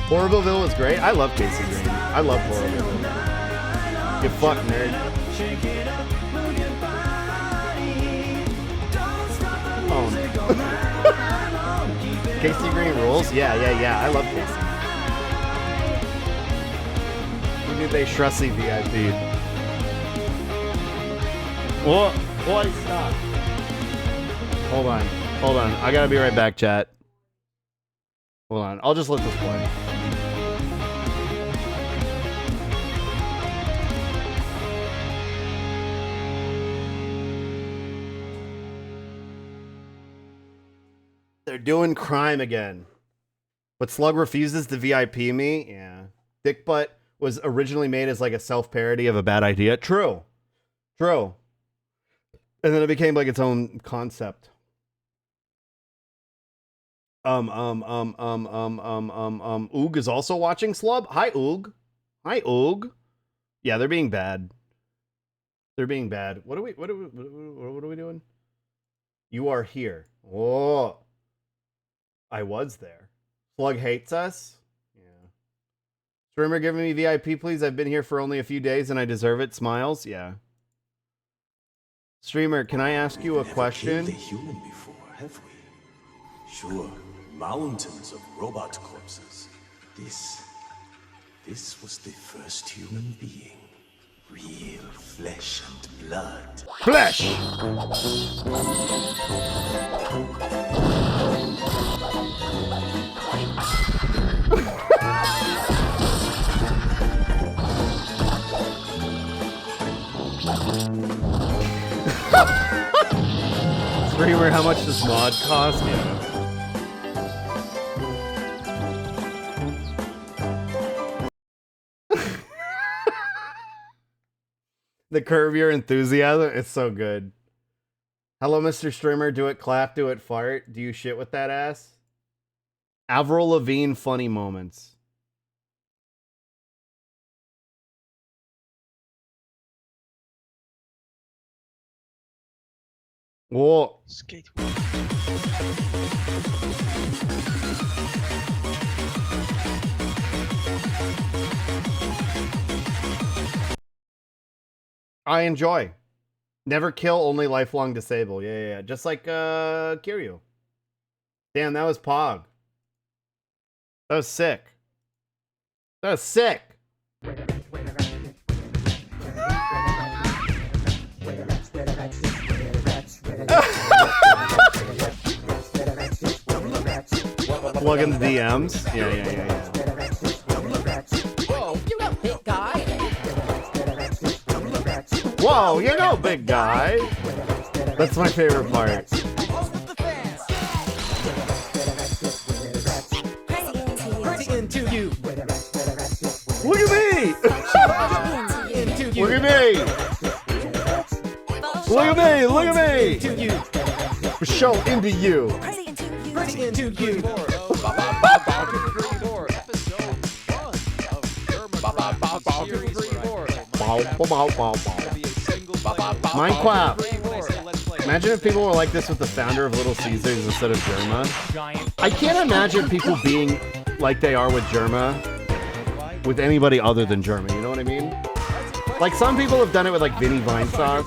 Horribleville was great. I love Casey Green. I love Horribleville. Get fucked, nerd. Oh. Casey Green rules? Yeah. I love Casey. Who did they Shrusty VIP? What? Boy, stop. Hold on. I gotta be right back, chat. Hold on. I'll just let this play. They're doing crime again. But Slug refuses to VIP me? Yeah. Dick Butt was originally made as like a self-parody of a bad idea. True. And then it became like its own concept. Oog is also watching Slub. Hi, Oog. Yeah, they're being bad. What are we doing? You are here. Whoa. I was there. Slug hates us. Yeah. Streamer giving me VIP, please. I've been here for only a few days and I deserve it. Smiles. Yeah. Streamer, can I ask you a question? Never killed a human before, have we? Sure, mountains of robot corpses. This was the first human being. Real flesh and blood. Flesh! Streamer, how much does mod cost? Yeah. The curve your enthusiasm, it's so good. Hello, Mr. Streamer. Do it clap, do it fart. Do you shit with that ass? Avril Lavigne funny moments. Whoa. Skate. I enjoy. Never kill, only lifelong disable. Yeah. Just like Kiryu. Damn, that was Pog. That was sick. That was sick. Plug in the DMs. Yeah. Whoa, you know, big guy. Whoa, you know, big guy. That's my favorite part. Into you. Look at me! Into you. Look at me! Look at me! Look at me! Into you. For show into you. Pretty into you. Minecraft. Imagine if people were like this with the founder of Little Caesars instead of Germa. I can't imagine people being like they are with Germa with anybody other than Germa, you know what I mean? Like, some people have done it with like Vinny Vine Sauce,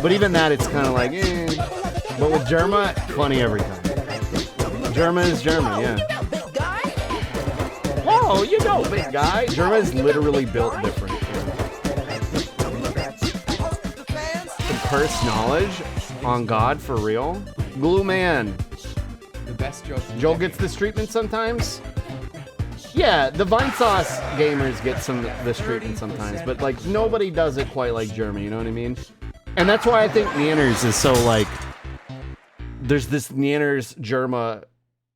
but even that, it's kind of like, eh. But with Germa, funny every time. Germa is Germa, yeah. Whoa, you know, big guy. Germa is literally built different. Some cursed knowledge on God, for real. Glue Man. The best joke. Joel gets this treatment sometimes. Yeah, the Vine Sauce gamers get this treatment sometimes, but like nobody does it quite like Germa, you know what I mean? And that's why I think Neanners is so like, there's this Neanners Germa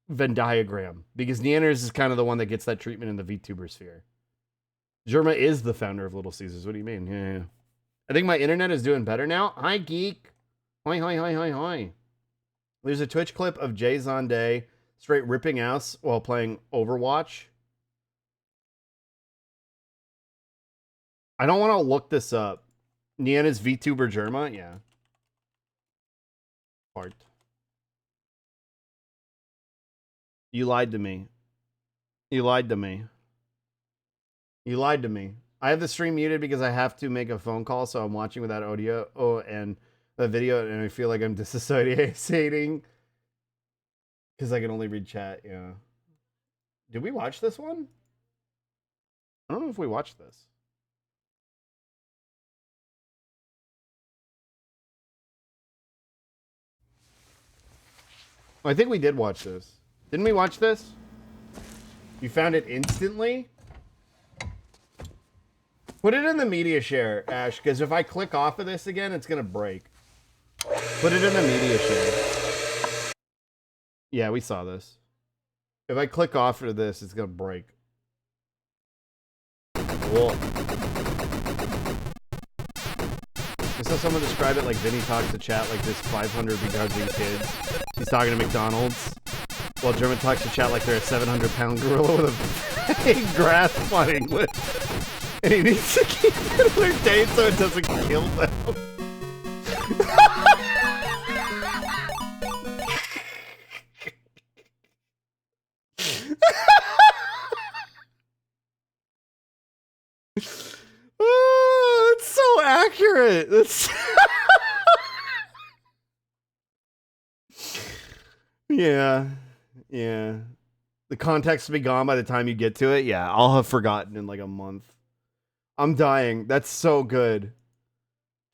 Venn diagram, because Neanners is kind of the one that gets that treatment in the VTuber sphere. Germa is the founder of Little Caesars. What do you mean? Yeah. I think my internet is doing better now. Hi, geek. Hi. There's a Twitch clip of Jay Zonday straight ripping ass while playing Overwatch. I don't want to look this up. Niana's VTuber Germa? Yeah. Part. You lied to me. You lied to me. You lied to me. I have the stream muted because I have to make a phone call, so I'm watching without audio and the video, and I feel like I'm disassociating because I can only read chat. Yeah. Did we watch this one? I don't know if we watched this. I think we did watch this. Didn't we watch this? You found it instantly? Put it in the media share, Ash, because if I click off of this again, it's going to break. Put it in the media share. Yeah, we saw this. If I click off of this, it's going to break. Cool. I saw someone describe it like Vinny talks to chat like this 500 begrudging kids. He's talking to McDonald's. While German talks to chat like they're a 700-pound gorilla with a big grasp on English. And he needs to keep it entertained so it doesn't kill them. Oh, it's so accurate. That's yeah. The context will be gone by the time you get to it. Yeah, I'll have forgotten in like a month. I'm dying. That's so good.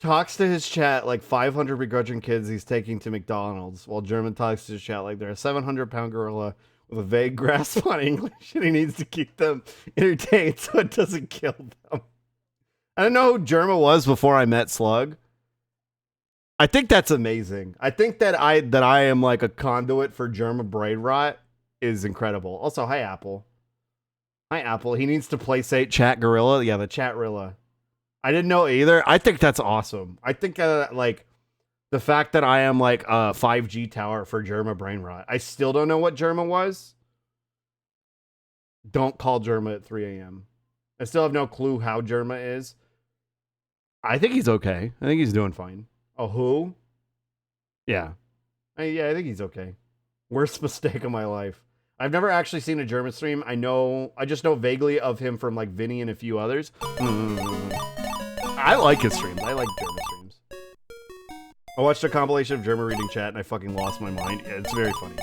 Talks to his chat like 500 begrudging kids he's taking to McDonald's, while German talks to his chat like they're a 700-pound gorilla with a vague grasp on English, and he needs to keep them entertained so it doesn't kill them. I didn't know who Germa was before I met Slug. I think that's amazing. I think that I am like a conduit for Germa brain rot is incredible. Also, hi Apple. Hi Apple. He needs to playstate Chat Gorilla. Yeah, the Chat Rilla. I didn't know either. I think that's awesome. I think like the fact that I am like a 5G tower for Germa brain rot. I still don't know what Germa was. Don't call Germa at 3 a.m. I still have no clue how Germa is. I think he's okay. I think he's doing fine. Oh, who? Yeah. I think he's okay. Worst mistake of my life. I've never actually seen a German stream. I just know vaguely of him from like Vinny and a few others. I like his streams. I like German streams. I watched a compilation of German reading chat and I fucking lost my mind. Yeah, it's very funny.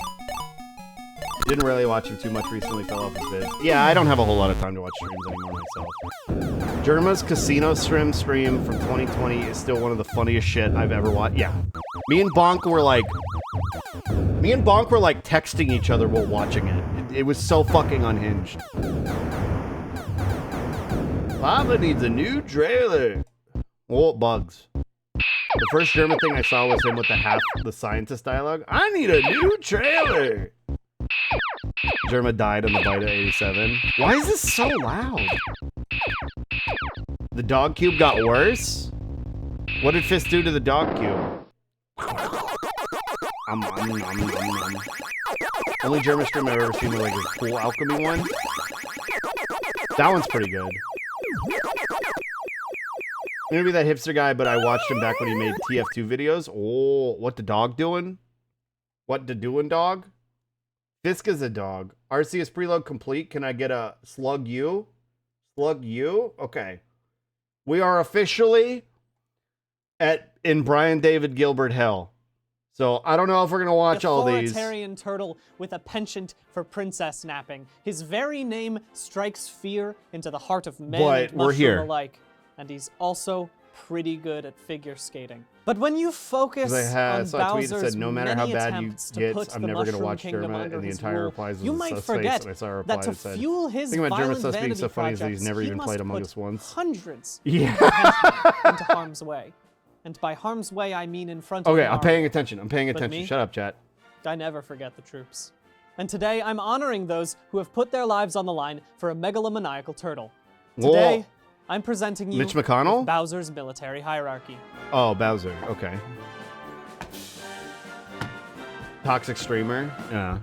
Didn't really watch him too much recently, fell off his vids. Yeah, I don't have a whole lot of time to watch streams anymore myself. Germa's casino stream from 2020 is still one of the funniest shit I've ever watched. Yeah. Me and Bonk were like texting each other while watching it. It was so fucking unhinged. Lava needs a new trailer. Oh, bugs. The first German thing I saw was him with the scientist dialogue. I need a new trailer. Germa died on the bite of 87. Why is this so loud? The dog cube got worse? What did Fist do to the dog cube? Only German stream I've ever seen with like a cool alchemy one. That one's pretty good. Maybe that hipster guy, but I watched him back when he made TF2 videos. Oh, what the dog doing? What the doing, dog? Fiska's a dog. Arceus preload complete. Can I get a slug you? Slug you? Okay. We are officially in Brian David Gilbert hell. So I don't know if we're gonna watch all these. Authoritarian turtle with a penchant for princess napping. His very name strikes fear into the heart of men But and we're mushroom here. alike. And he's also pretty good at figure skating. But when you focus on saw a tweet that Bowser's said, no matter how many bad you attempts to get, put I'm the never gonna Mushroom watch Kingdom Derma, under and the his entire rule, replies you was might sus forget face, and I saw a reply that to that said, fuel his think about Derma violent sus being vanity so funny is that projects, he's never he even must played Among put Us once. hundreds Yeah. of henchmen into harm's way. And by harm's way, I mean in front of Okay, the I'm paying army. attention. I'm paying But attention. me? Shut up, chat. I never forget the troops. And today, I'm honoring those who have put their lives on the line for a megalomaniacal turtle. Today, I'm presenting you Mitch McConnell? with Bowser's military hierarchy. Oh, Bowser. Okay. Toxic streamer. Yeah.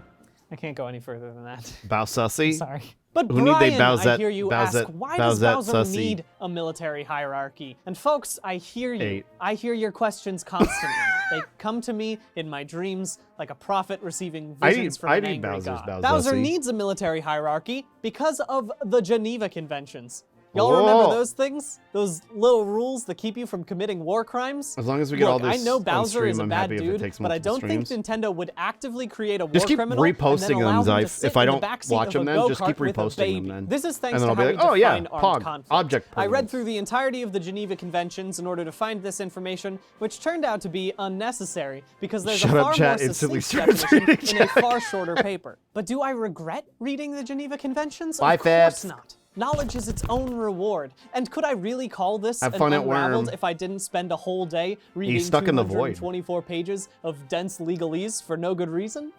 I can't go any further than that. Bowsussy. Sorry. But Who Brian, need they Bowsette? I hear you ask, Bowsette- why does Bowsette Bowser sussy? need a military hierarchy? And folks, I hear you. 8. I hear your questions constantly. They come to me in my dreams like a prophet receiving visions from an angry god. Bowser needs a military hierarchy because of the Geneva Conventions. Y'all remember those things? Those little rules that keep you from committing war crimes? As long as we get Look, all this I know on Bowser stream, is a I'm bad happy if it dude, takes but I multiple don't think streams. Nintendo would actively create a war Just keep criminal and then reposting allow them, him to Zyph. sit If I in the don't backseat watch of them a then, just keep go-kart with a reposting baby. them then. This is thanks And then to I'll how be we like, oh yeah, define armed Pog, conflict. object I read permanence. through the entirety of the Geneva Conventions in order to find this information, which turned out to be unnecessary because there's Shut a up, far chat. more Instantly succinct starts definition reading in a chat. far shorter paper. But do I regret reading the Geneva Conventions? Bye, Of course Fabs. not. Knowledge is its own reward. And could I really call this Have an fun at Unraveled Worm. if I didn't spend a whole day reading stuck in the void. 224 pages of dense legalese for no good reason?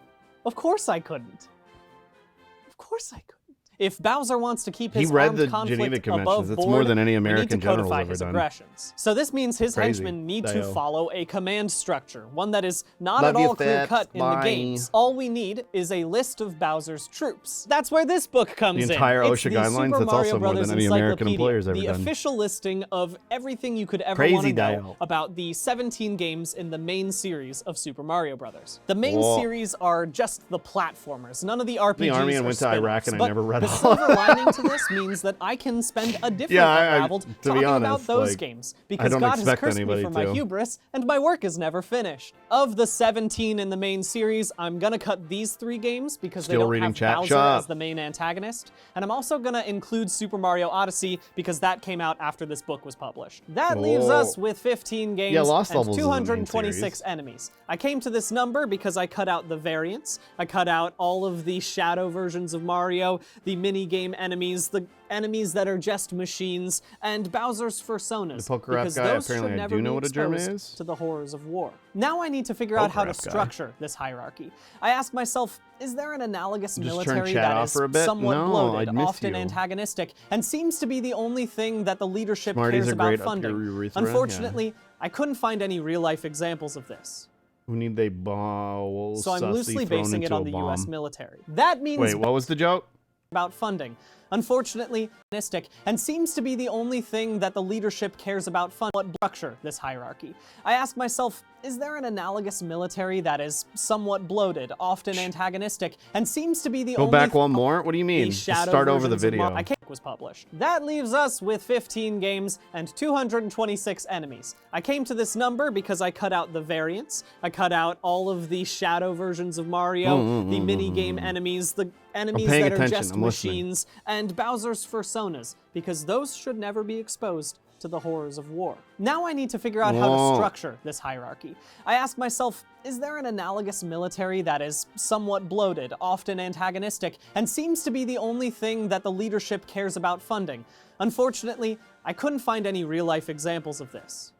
Of course I couldn't. Of course I couldn't. If Bowser wants to keep his read armed the conflict Geneva Conventions. above That's board, more than any we American need to general's codify ever his done. aggressions. So this means his Crazy. henchmen need to Dio. follow a command structure, one that is not Love at you, all clear-cut Fats. in the Bye. games. All we need is a list of Bowser's troops. That's where this book comes in. The entire It's OSHA the guidelines, Super that's Mario also more Brothers than any American Encyclopedia, employer's ever the done. official listing of everything you could ever Crazy want to know Dio. about the 17 games in the main series of Super Mario Brothers. The main Whoa. series are just the platformers, none of the RPGs The army and or went to Iraq spin-offs. and I But never read the all of silver lining to this means that I can spend a different Yeah, Unraveled to be talking about honest, those like, games, I because don't God has expect cursed me anybody for my to. hubris, and my work is never finished. Of the 17 in the main series, I'm gonna cut these 3 games because Still they don't reading have chat. Bowser Shut up. as the main antagonist, and I'm also gonna include Super Mario Odyssey because that came out after this book was published. That leaves Whoa. us with 15 games Yeah, Lost and Levels is the main 226 series. enemies. I came to this number because I cut out the variants, I cut out all of the shadow versions of Mario, the mini-game enemies, the enemies that are just machines, and Bowser's personas, The poker rap because guy, those apparently should I never do know be what a German exposed is. to the horrors of war. Now I need to figure out how to Poker rap guy. structure this hierarchy. I ask myself, is there an analogous Just turn military chat that off is for a bit? somewhat No, bloated, I'd miss often you. antagonistic, and seems to be the only thing that the leadership Smarties cares are about great up funding? your urethra, yeah. Unfortunately, I couldn't find any real-life examples of this. Who need they bow? So I'm loosely basing it on the US bomb. military. That means Wait, what was the joke? about funding. Unfortunately, and seems to be the only thing that the leadership cares about what structure this hierarchy. I ask myself, is there an analogous military that is somewhat bloated, often antagonistic, and seems to be the Go only back one more? What do you mean? the Just shadow start over the versions of video. I can't was published. That leaves us with 15 games and 226 enemies. I came to this number because I cut out the variants. I cut out all of the shadow versions of Mario, the mini-game enemies, the enemies that are just machines, and Bowser's personas, because those should never be exposed to the horrors of war. Now I need to figure out how to structure this hierarchy. I ask myself, is there an analogous military that is somewhat bloated, often antagonistic, and seems to be the only thing that the leadership cares about funding? Unfortunately, I couldn't find any real-life examples of this.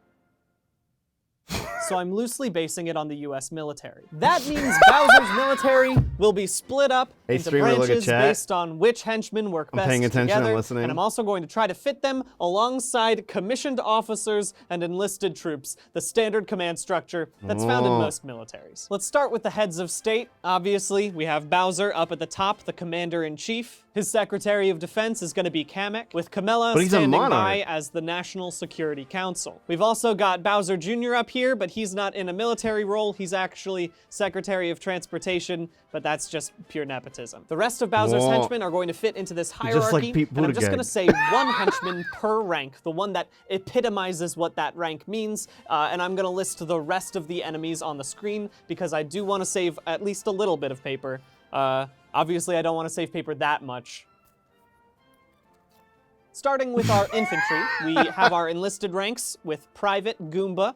So I'm loosely basing it on the US military. That means Bowser's military will be split up into branches based on which henchmen work best together, and I'm also going to try to fit them alongside commissioned officers and enlisted troops, the standard command structure that's found in most militaries. Let's start with the heads of state. Obviously, we have Bowser up at the top, the commander-in-chief. His Secretary of Defense is going to be Kamek, with Camilla standing by as the National Security Council. We've also got Bowser Jr. up here, but he's not in a military role. He's actually Secretary of Transportation, but that's just pure nepotism. The rest of Bowser's henchmen are going to fit into this hierarchy, and I'm just going to say one henchman per rank, the one that epitomizes what that rank means, and I'm going to list the rest of the enemies on the screen because I do want to save at least a little bit of paper. Obviously, I don't want to save paper that much. Starting with our infantry, we have our enlisted ranks with Private Goomba.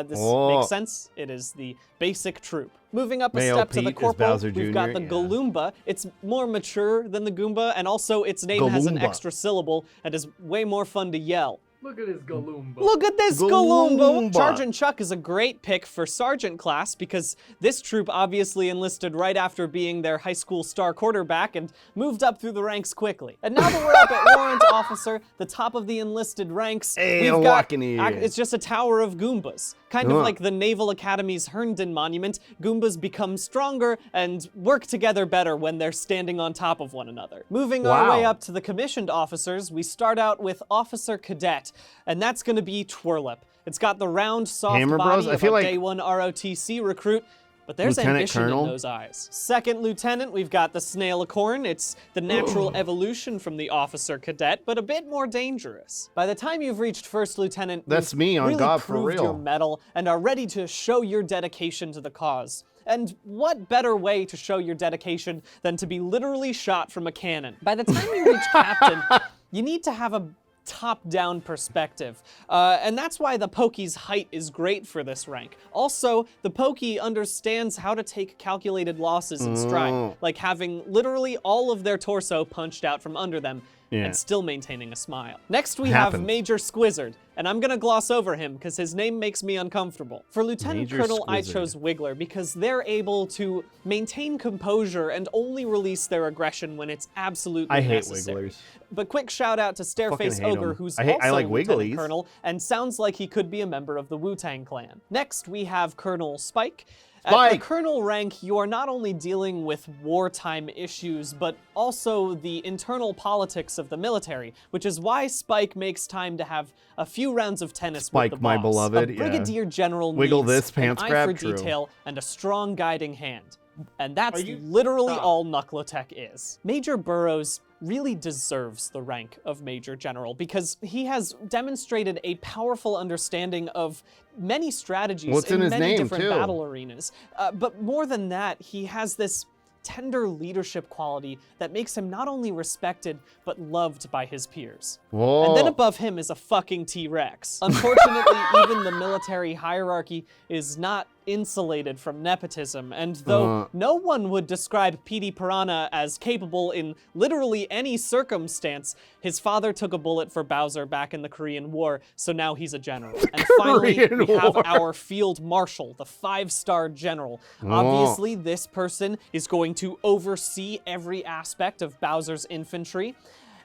This makes sense. It is the basic troop. Moving up a step to the corporal, we've got the Galoomba. It's more mature than the Goomba, and also its name has an extra syllable and is way more fun to yell. Look at his Galoomba. Look at this Galoomba! Sergeant Chuck is a great pick for sergeant class because this troop obviously enlisted right after being their high school star quarterback and moved up through the ranks quickly. And now that we're up at warrant officer, the top of the enlisted ranks, we've got, it's just a tower of Goombas. Kind of like the Naval Academy's Herndon Monument, Goombas become stronger and work together better when they're standing on top of one another. Moving our way up to the commissioned officers, we start out with Officer Cadet, and that's going to be Twirlip. It's got the round, soft body of a Day 1 ROTC recruit, but there's ambition in those eyes. Second lieutenant, we've got the Snailicorn. It's the natural evolution from the Officer Cadet, but a bit more dangerous. By the time you've reached first lieutenant, that's me on really God for proved real. Your mettle and are ready to show your dedication to the cause. And what better way to show your dedication than to be literally shot from a cannon? By the time you reach captain, you need to have a top-down perspective. And that's why the Pokey's height is great for this rank. Also, the Pokey understands how to take calculated losses in stride, like having literally all of their torso punched out from under them and still maintaining a smile. Next, we have Major Squizzard, and I'm gonna gloss over him because his name makes me uncomfortable. For Lieutenant Colonel, I chose Wiggler because they're able to maintain composure and only release their aggression when it's absolutely necessary. I hate Wigglers. But quick shout out to Stareface Ogre, who's also like Lieutenant Colonel and sounds like he could be a member of the Wu-Tang Clan. Next, we have Colonel Spike. At the colonel rank, you are not only dealing with wartime issues, but also the internal politics of the military, which is why Spike makes time to have a few rounds of tennis with the boss. My beloved, a brigadier general needs an eye for detail and a strong guiding hand. And that's literally all Knuckletech is. Major Burroughs really deserves the rank of Major General because he has demonstrated a powerful understanding of many strategies in many different battle arenas. But more than that, he has this tender leadership quality that makes him not only respected, but loved by his peers. And then above him is a fucking T-Rex. Unfortunately, even the military hierarchy is not insulated from nepotism, and though no one would describe Petey Piranha as capable in literally any circumstance, his father took a bullet for Bowser back in the Korean War, so now he's a general. And finally, we have our Field Marshal, the 5-star general. Obviously, this person is going to oversee every aspect of Bowser's infantry,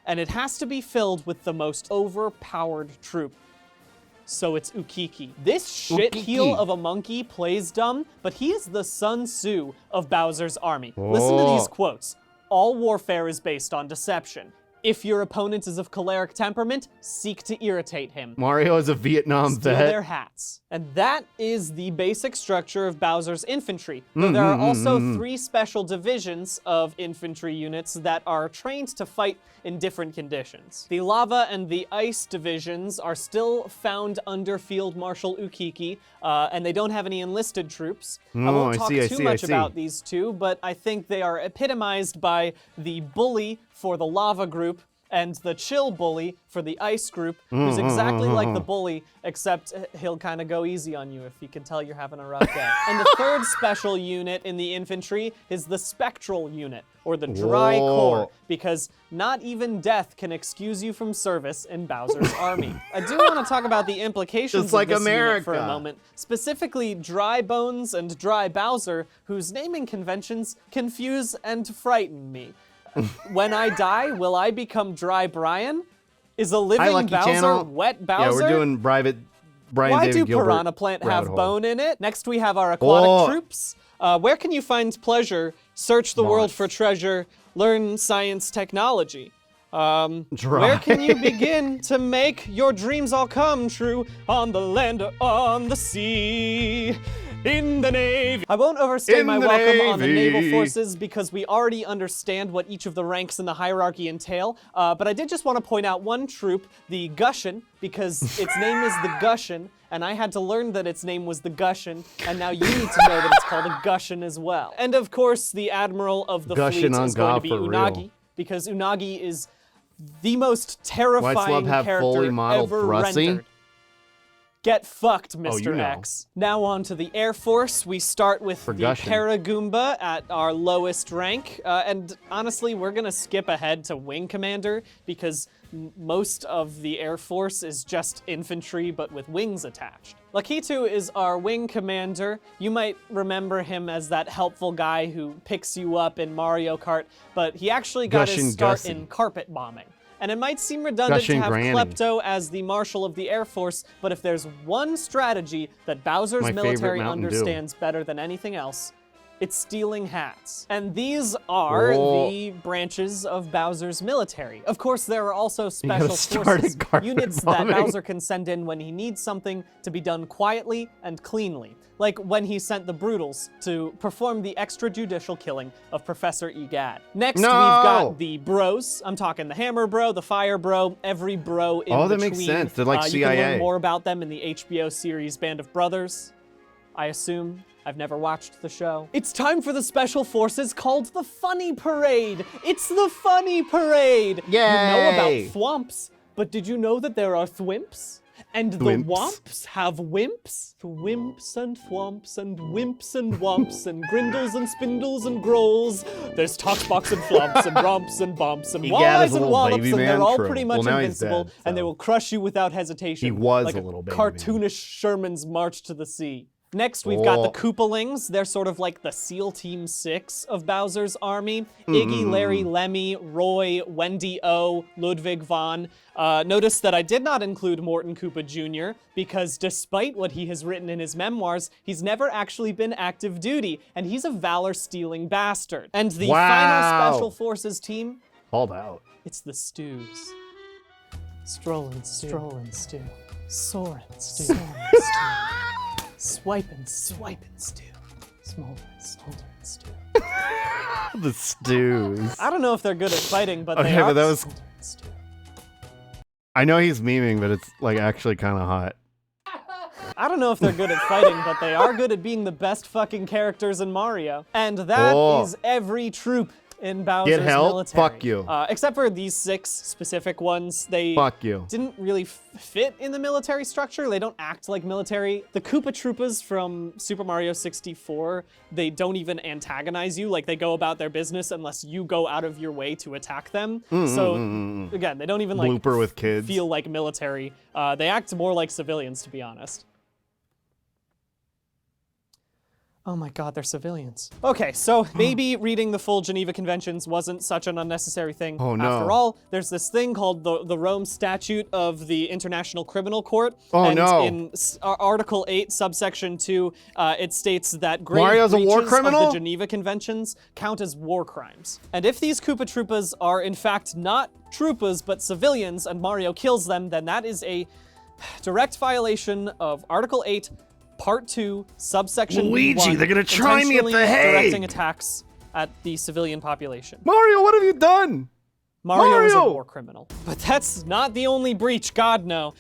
and it has to be filled with the most overpowered troop. So it's Ukiki. This shitheel of a monkey plays dumb, but he is the Sun Tzu of Bowser's army. Listen to these quotes. All warfare is based on deception. If your opponent is of choleric temperament, seek to irritate him. Mario is a Vietnam Steal vet. their hats. And that is the basic structure of Bowser's infantry. Though there are also 3 special divisions of infantry units that are trained to fight in different conditions. The lava and the ice divisions are still found under Field Marshal Ukiki, and they don't have any enlisted troops. I won't talk too much about these two, but I think they are epitomized by the bully for the lava group and the chill bully for the ice group, who's exactly like the bully, except he'll kind of go easy on you if he can tell you're having a rough day. And the third special unit in the infantry is the spectral unit, or the dry corps, because not even death can excuse you from service in Bowser's army. I do want to talk about the implications of this unit for a moment, specifically Dry Bones and Dry Bowser, whose naming conventions confuse and frighten me. When I die, will I become Dry Brian? Is a living Bowser wet Bowser? Yeah, we're doing Brian Why David do Gilbert Piranha Plant have hole. bone in it? Next we have our aquatic troops. Where can you find pleasure? Search the world for treasure. Learn science technology. Where can you begin to make your dreams all come true? On the land or on the sea? In the Navy. I won't overstay my welcome on the naval forces because we already understand what each of the ranks in the hierarchy entail, but I did just want to point out one troop, the Gushin, because its name is the Gushin, and I had to learn that its name was the Gushin, and now you need to know that it's called a Gushin as well. And of course, the admiral of the fleet is going to be Unagi, because Unagi is the most terrifying character ever rendered. Get fucked, Mr. X. Now on to the Air Force. We start with the Paragoomba at our lowest rank. And honestly, we're gonna skip ahead to Wing Commander because most of the Air Force is just infantry, but with wings attached. Lakitu is our Wing Commander. You might remember him as that helpful guy who picks you up in Mario Kart, but he actually got his start in carpet bombing. And it might seem redundant to have Klepto as the Marshal of the Air Force, but if there's one strategy that Bowser's military understands better than anything else, it's stealing hats. And these are the branches of Bowser's military. Of course, there are also special forces, units that Bowser can send in when he needs something to be done quietly and cleanly. Like when he sent the Brutals to perform the extrajudicial killing of Professor Egad. Next, we've got the Bros. I'm talking the Hammer Bro, the Fire Bro, every bro in between. Oh, that makes sense. They're like CIA. You can learn more about them in the HBO series Band of Brothers, I assume. I've never watched the show. It's time for the special forces called the Funny Parade. It's the Funny Parade. Yay! You know about thwomps, but did you know that there are thwimps? And the womps have wimps? Thwimps and thwomps and wimps and womps and grindles and spindles and grolls. There's Toxbox and flumps and romps and bumps and walleyes and wallops, and they're all pretty much invincible, and they will crush you without hesitation. He was like a little baby. Cartoonish Sherman's March to the Sea. Next, we've got the Koopalings. They're sort of like the SEAL Team 6 of Bowser's army. Iggy, Larry, Lemmy, Roy, Wendy O, Ludwig von. Notice that I did not include Morton Koopa Jr. because despite what he has written in his memoirs, he's never actually been active duty, and he's a valor-stealing bastard. And the final Special Forces team? Called out. It's the Stews. Strollin' Stew. Soarin' Stew. Swiping stew. Smoldering stew. The Stews. I don't know if they're good at fighting, but they are. But that was... I know he's memeing, but it's like actually kind of hot. I don't know if they're good at fighting, but they are good at being the best fucking characters in Mario. And that is every troop in Bowser's military. Fuck you. Except for these 6 specific ones. They didn't really fit in the military structure. They don't act like military. The Koopa Troopas from Super Mario 64, they don't even antagonize you. Like, they go about their business unless you go out of your way to attack them. So, again, they don't even like with kids. feel like military. They act more like civilians, to be honest. Oh my god, they're civilians. Okay, so maybe reading the full Geneva Conventions wasn't such an unnecessary thing. Oh, no. After all, there's this thing called the Rome Statute of the International Criminal Court. Oh, and no. in Article 8, subsection 2, it states that grave Mario's a war breaches of criminal? the Geneva Conventions count as war crimes. And if these Koopa Troopas are in fact not Troopas but civilians and Mario kills them, then that is a direct violation of Article 8, Part 2, subsection Luigi, B1, they're gonna try me at the intentionally directing Hague. attacks at the civilian population. Mario, what have you done? Mario is a Mario! war criminal. But that's not the only breach, God no.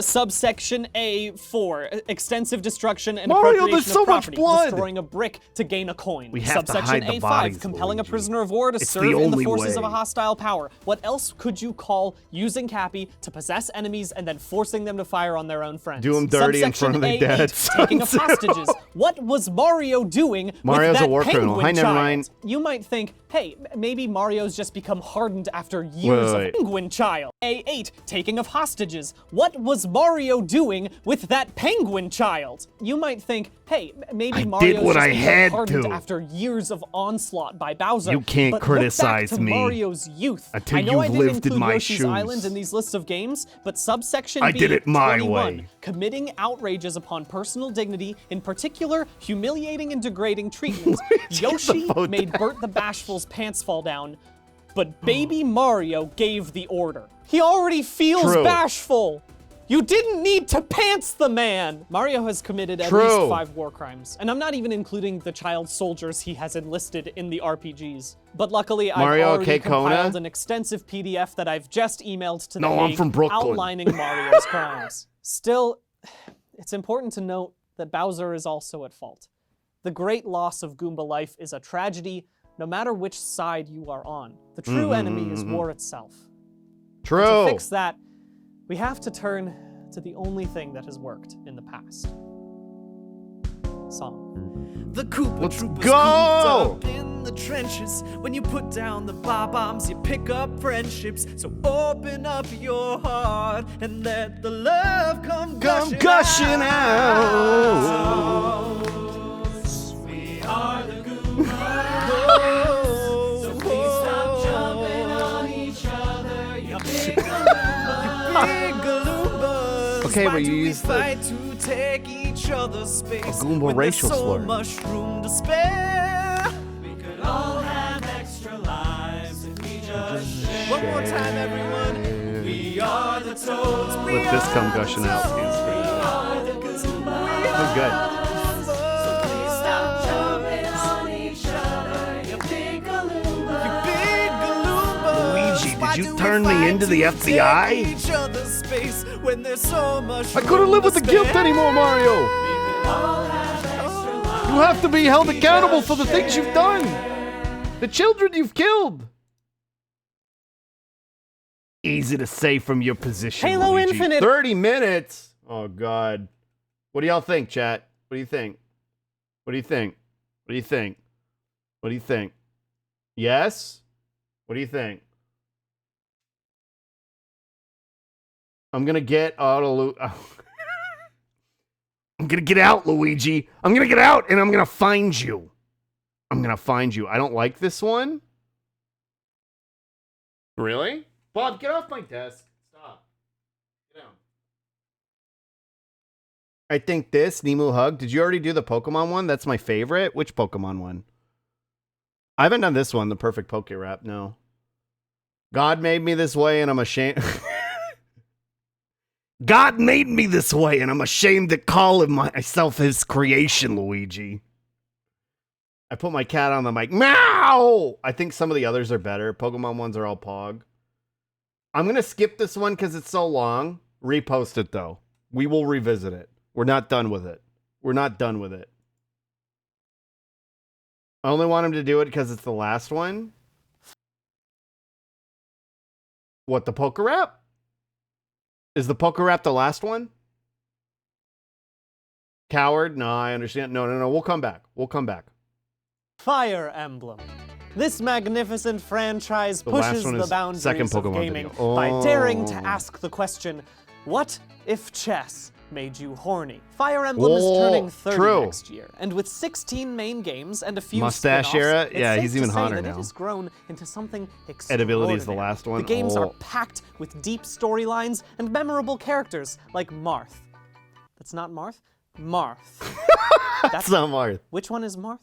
Subsection A4, extensive destruction and Mario, appropriation there's so of much property, blood! destroying a brick to gain a coin. We have to Subsection hide the A5, bodies, compelling Luigi. a prisoner of war to It's the serve in the only forces of a way. hostile power. What else could you call using Cappy to possess enemies and then forcing them to fire on their own friends? Do 'em dirty in front of their Subsection dad. A8, taking of hostages. What was Mario doing Mario's with that a war criminal. penguin Hi, never child? mind. You might think, hey, maybe Mario's just become hardened after years Wait. of penguin child. A8, taking of hostages. What was Mario doing with that penguin child? You might think, hey, maybe I Mario's did what just I become had hardened to. after years of onslaught by Bowser. You can't but criticize look back to me Mario's youth. until I know I you've didn't lived in include my Yoshi's shoes. Island in these lists of games, but subsection I B, did it my 21, way. committing outrages upon personal dignity, in particular, humiliating and degrading treatment. Yoshi vote made Bert the Bashful's pants fall down, but baby Mario gave the order. He already feels True. bashful. You didn't need to pants the man. Mario has committed at True. least 5 war crimes, and I'm not even including the child soldiers he has enlisted in the RPGs. But luckily, Mario, I've already okay, Kona? compiled an extensive PDF that I've just emailed to the No, I'm Hague from Brooklyn. outlining Mario's crimes. Still, it's important to note that Bowser is also at fault. The great loss of Goomba life is a tragedy, no matter which side you are on. The true enemy is war itself. True. To fix that, we have to turn to the only thing that has worked in the past. Song. The Koopa Let's Troopers go! cooped up in the trenches. When you put down the bombs, you pick up friendships. So open up your heart and let the love come gushing out. We are the Goombas. So please stop jumping on each other. You big Galoombas. Okay, Why but you do we used the- fight to take each other's space? A Goomba when racial there's so slur. much room to spare. We could all have extra lives if we just share. One more time, everyone. We are the Toads. We Let this are come the gushing out. Toads. We are the Goombas. Oh, good. So please stop jumping on each other, you big Galoombas. You big Galoombas. Luigi, did Why you do we turn me fight into to the take FBI? each other's space when there's so much I couldn't live with the guilt anymore, Mario. You have to be held accountable for the things you've done. The children you've killed. Easy to say from your position, Halo Luigi. Infinite. 30 minutes. Oh, God. What do y'all think, chat? What do you think? What do you think? What do you think? What do you think? Yes? What do you think? I'm gonna get out of I'm gonna get out, Luigi. I'm gonna get out and I'm gonna find you. I'm gonna find you. I don't like this one. Really? Bob, get off my desk. Stop. Get down. I think this, Nemu Hug. Did you already do the Pokemon one? That's my favorite. Which Pokemon one? I haven't done this one, the perfect Poke Rap, no. God made me this way and I'm ashamed. God made me this way and I'm ashamed to call him myself his creation, Luigi. I put my cat on the mic. Meow! I think some of the others are better. Pokemon ones are all Pog. I'm going to skip this one because it's so long. Repost it, though. We will revisit it. We're not done with it. We're not done with it. I only want him to do it because it's the last one. What, the Poke Rap? Is the Poke Rap the last one? Coward? No, I understand. No. We'll come back. We'll come back. Fire Emblem. This magnificent franchise The last pushes one the is boundaries second of Pokemon gaming video. by daring to Oh. ask the question, what if chess made you horny. Fire Emblem is turning 30 true. next year, and with 16 main games and a few Mustache spin-offs, era? it's Yeah, safe he's to even say hotter that now. it has grown into something extraordinary. Edibility is the last one. The games are Oh. packed with deep storylines and memorable characters like Marth. That's not Marth? Marth. That's not Marth. Which one is Marth?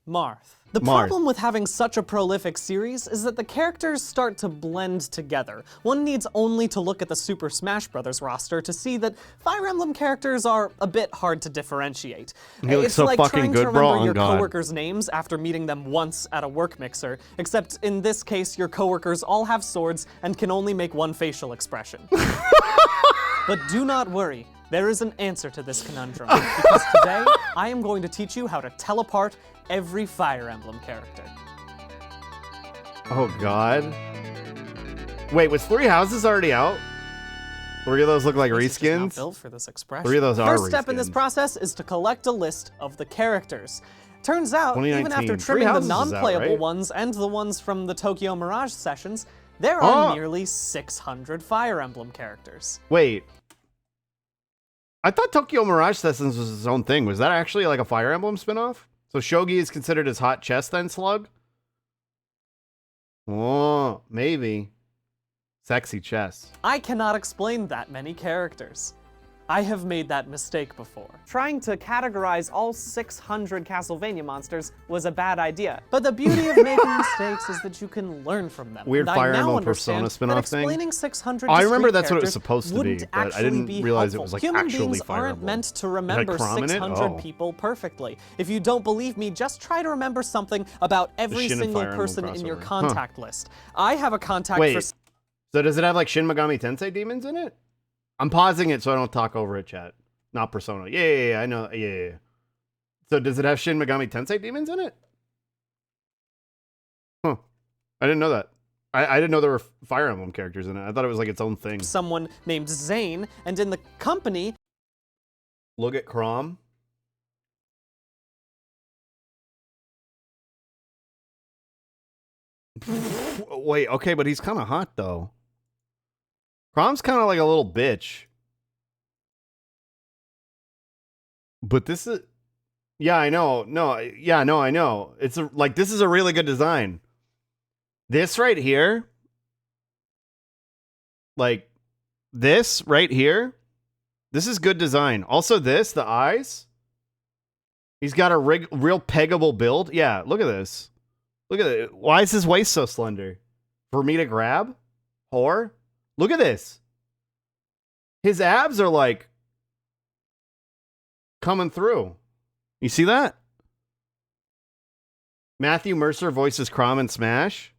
Marth. The Marth. problem with having such a prolific series is that the characters start to blend together. One needs only to look at the Super Smash Bros. Roster to see that Fire Emblem characters are a bit hard to differentiate. He looks It's so like fucking trying good, to bro, remember on your God. coworkers' names after meeting them once at a work mixer, except in this case, your coworkers all have swords and can only make one facial expression. But do not worry. There is an answer to this conundrum, because today I am going to teach you how to tell apart every Fire Emblem character. Oh, God. Wait, was Three Houses already out? 3 of those look like This is just not reskins? built for this expression. 3 of those are First step in this reskins. process is to collect a list of the characters. Turns out, even 2019. after Three trimming the Houses is out, non-playable right? ones and the ones from the Tokyo Mirage sessions, there are Oh. nearly 600 Fire Emblem characters. Wait. I thought Tokyo Mirage Sessions was its own thing. Was that actually like a Fire Emblem spinoff? So Shogi is considered his hot chest then, Slug? Oh, maybe. Sexy chest. I cannot explain that many characters. I have made that mistake before. Trying to categorize all 600 Castlevania monsters was a bad idea, but the beauty of making mistakes is that you can learn from them. Weird And Fire I now Emblem understand Persona spin-off that thing? explaining 600 I remember discrete that's what it was characters supposed to be, wouldn't but I actually didn't be realize it helpful. was, like, Human actually beings Fire aren't Emblem. meant to It had remember Chrom in it? 600 Oh. people perfectly. If you don't believe me, just try to remember something about every Shin and single Fire Emblem person in your crossover. Huh. contact list. I have a contact Wait. for So does it have like Shin Megami Tensei demons in it? I'm pausing it so I don't talk over it, chat. Not Persona. Yeah, I know. Yeah. So does it have Shin Megami Tensei demons in it? Huh. I didn't know that. I didn't know there were Fire Emblem characters in it. I thought it was like its own thing. someone named Zane, and in the company, Look at Chrom. Wait, okay, but he's kind of hot though. Chrom's kind of like a little bitch. But this is, yeah, I know. No, yeah, no, I know. It's like this is a really good design. This right here, like this right here, this is good design. Also, this, the eyes. He's got a real peggable build. Yeah, look at this. Look at it. Why is his waist so slender? For me to grab? Whore? Look at this. His abs are like coming through. You see that? Matthew Mercer voices Chrom in Smash.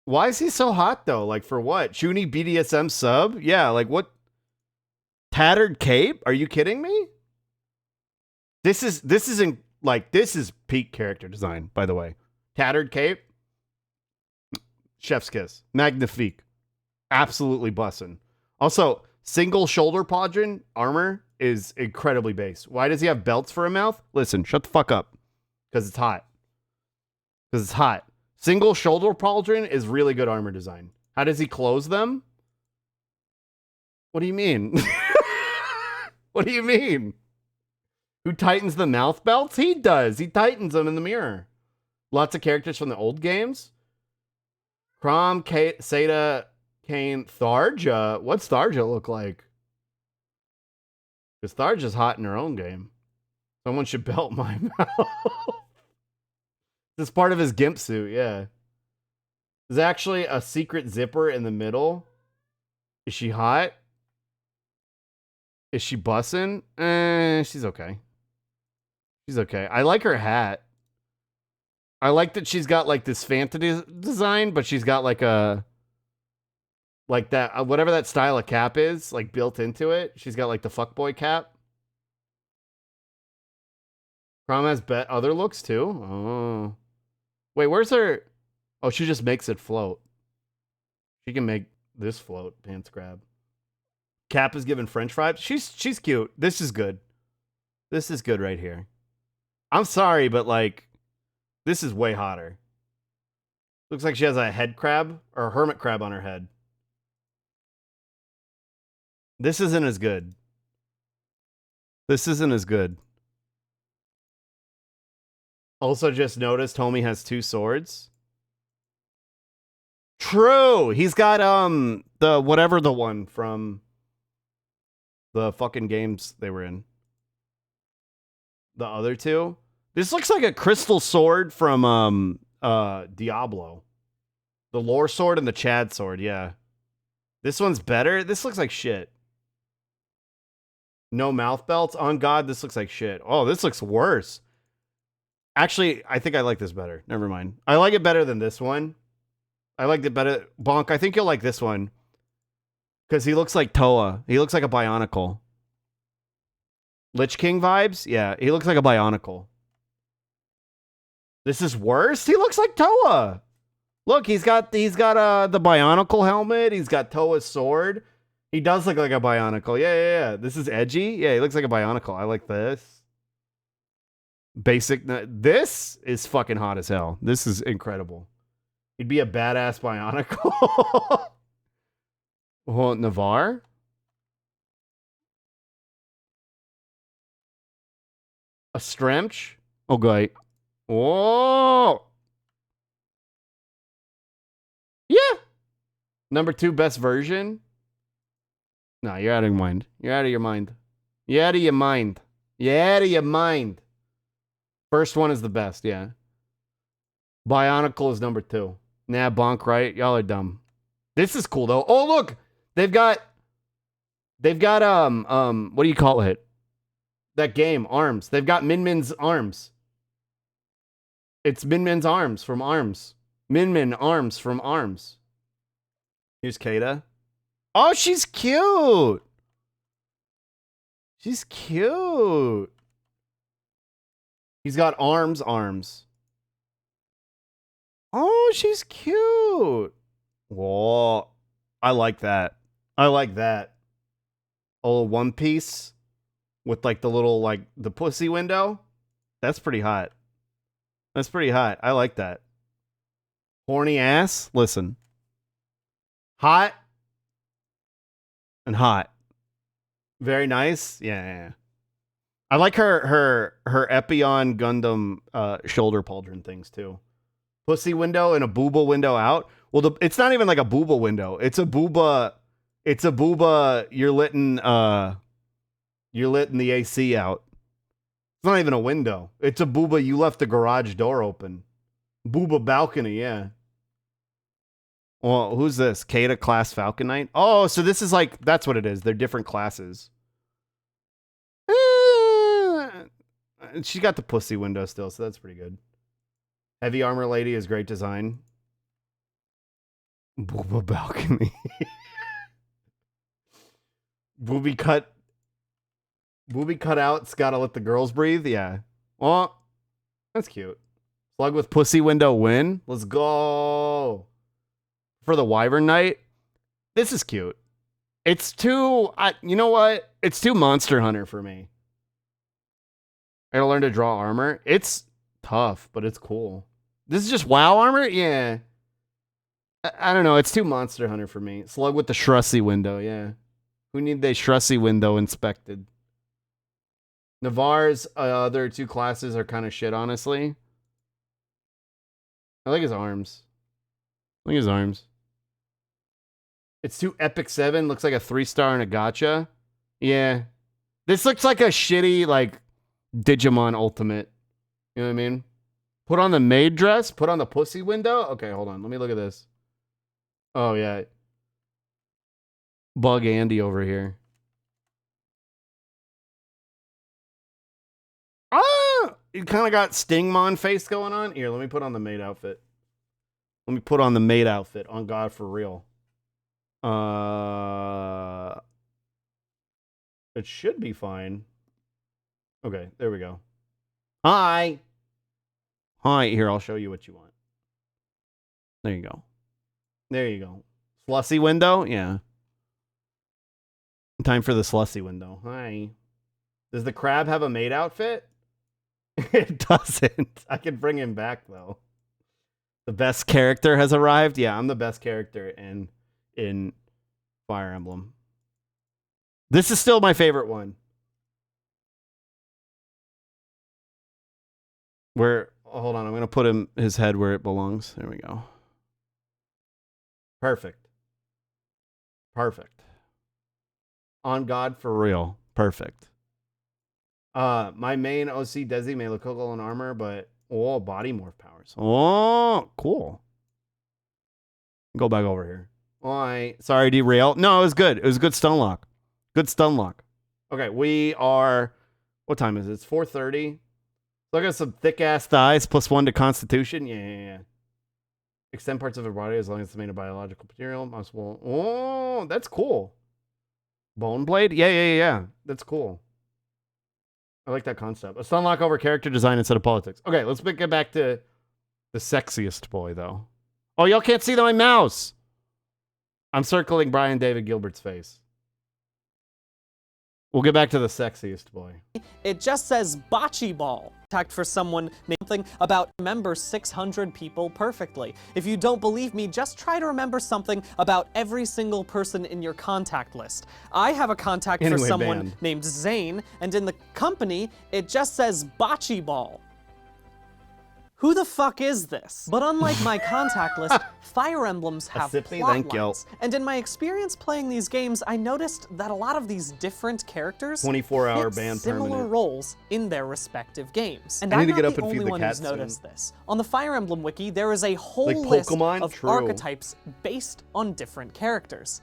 Why is he so hot though? Like for what? Chuny BDSM sub? Yeah, like what? Tattered cape? Are you kidding me? This isn't like this is peak character design, by the way. Tattered cape. Chef's kiss. Magnifique. Absolutely bussin'. Also, single shoulder pauldron armor is incredibly base. Why does he have belts for a mouth? Listen, shut the fuck up. Because it's hot. Because it's hot. Single shoulder pauldron is really good armor design. How does he close them? What do you mean? What do you mean? Who tightens the mouth belts? He does. He tightens them in the mirror. Lots of characters from the old games. Chrom, Seda, Kane, Tharja. What's Tharja look like? Because Tharja's hot in her own game. Someone should belt my mouth. This is part of his gimp suit, yeah. There's actually a secret zipper in the middle. Is she hot? Is she bussin'? She's okay. She's okay. I like her hat. I like that she's got like this fantasy design, but she's got like a like that whatever that style of cap is, like built into it. She's got like the fuckboy cap. Chrom has other looks too. Oh, wait, where's her? Oh, she just makes it float. She can make this float. Pants grab. Cap is given French fries. She's cute. This is good. This is good right here. I'm sorry, but like, this is way hotter. Looks like she has a head crab or a hermit crab on her head. This isn't as good. This isn't as good. Also just noticed Homie has 2 swords. True. He's got the whatever the one from the fucking games they were in. The other 2. This looks like a crystal sword from Diablo. The lore sword and the Chad sword, yeah. This one's better. This looks like shit. No mouth belts. On God, this looks like shit. Oh, this looks worse. Actually, I think I like this better. Never mind. I like it better than this one. I liked it better. Bonk, I think you'll like this one. Because he looks like Toa. He looks like a Bionicle. Lich King vibes? Yeah, he looks like a Bionicle. This is worse? He looks like Toa. Look, he's got the Bionicle helmet. He's got Toa's sword. He does look like a Bionicle. Yeah. This is edgy. Yeah, he looks like a Bionicle. I like this. Basic. This is fucking hot as hell. This is incredible. He'd be a badass Bionicle. Well, Navarre? A Stremch? Okay. Whoa! Yeah! Number 2 best version? No, you're out of your mind. You're out of your mind. You're out of your mind. You're out of your mind. First one is the best, yeah. Bionicle is number 2. Nah, Bonk, right? Y'all are dumb. This is cool, though. Oh, look! They've got, what do you call it? That game, Arms. They've got Min Min's arms. It's Min Min's arms from Arms. Min Min arms from Arms. Here's Kata. Oh, she's cute. She's cute. He's got arms. Oh, she's cute. Whoa. I like that. I like that. Oh, One Piece with like the little, like the pussy window. That's pretty hot. That's pretty hot. I like that. Horny ass. Listen. Hot. And hot. Very nice. Yeah. I like her Epion Gundam shoulder pauldron things too. Pussy window and a booba window out. Well, it's not even like a booba window. It's a booba. You're letting the AC out. It's not even a window. It's a booba. You left the garage door open. Booba balcony. Yeah. Well, who's this? Kata class Falcon Knight? Oh, so this is like, that's what it is. They're different classes. She got the pussy window still, so that's pretty good. Heavy armor lady is great design. Booba balcony. Booby cutout's gotta let the girls breathe. Yeah. Well, that's cute. Slug with pussy window win. Let's go. For the Wyvern Knight. This is cute. It's too, you know what? It's too Monster Hunter for me. I gotta learn to draw armor. It's tough, but it's cool. This is just WoW armor? Yeah. I don't know. It's too Monster Hunter for me. Slug with the Shrussy window, yeah. Who need the Shrussy window inspected? Navarre's other 2 classes are kind of shit, honestly. I like his arms. It's too Epic 7. Looks like a 3-star and a gacha. Yeah. This looks like a shitty, like, Digimon Ultimate. You know what I mean? Put on the maid dress. Put on the pussy window. Okay, hold on. Let me look at this. Oh, yeah. Bug Andy over here. Ah! You kind of got Stingmon face going on. Here, let me put on the maid outfit. On God, for real. It should be fine. Okay, there we go. Hi. Here, I'll show you what you want. There you go. Slussy window? Yeah. Time for the Slussy window. Hi. Does the crab have a maid outfit? It doesn't. I can bring him back, though. The best character has arrived? Yeah, I'm the best character in Fire Emblem. This is still my favorite one. Hold on, I'm gonna put his head where it belongs. There we go. Perfect. Perfect. On God for real. Perfect. My main OC Desi may look cool in armor, but body morph powers. Oh, cool. Go back over here. Sorry, derail. No, it was good. It was a good stun lock. Good stun lock. Okay, we are. What time is it? It's 4:30. Look at some thick ass thighs, +1 to Constitution. Yeah. Extend parts of her body as long as it's made of biological material. Oh, that's cool. Bone blade? Yeah. That's cool. I like that concept. A stun lock over character design instead of politics. Okay, let's get back to the sexiest boy, though. Oh, y'all can't see my mouse. I'm circling Brian David Gilbert's face. We'll get back to the sexiest boy. It just says bocce ball. Contact for someone named something about remember 600 people perfectly. If you don't believe me, just try to remember something about every single person in your contact list. I have a contact for someone named Zane, and in the company, it just says bocce ball. Who the fuck is this? But unlike my contact list, Fire Emblems have plot lines. And in my experience playing these games, I noticed that a lot of these different characters 24-hour fit ban similar permanent roles in their respective games. And I need I'm to get not up the and feed only the one cat who's noticed soon. this. On the Fire Emblem wiki, there is a whole Like list Pokemon? of True. archetypes based on different characters.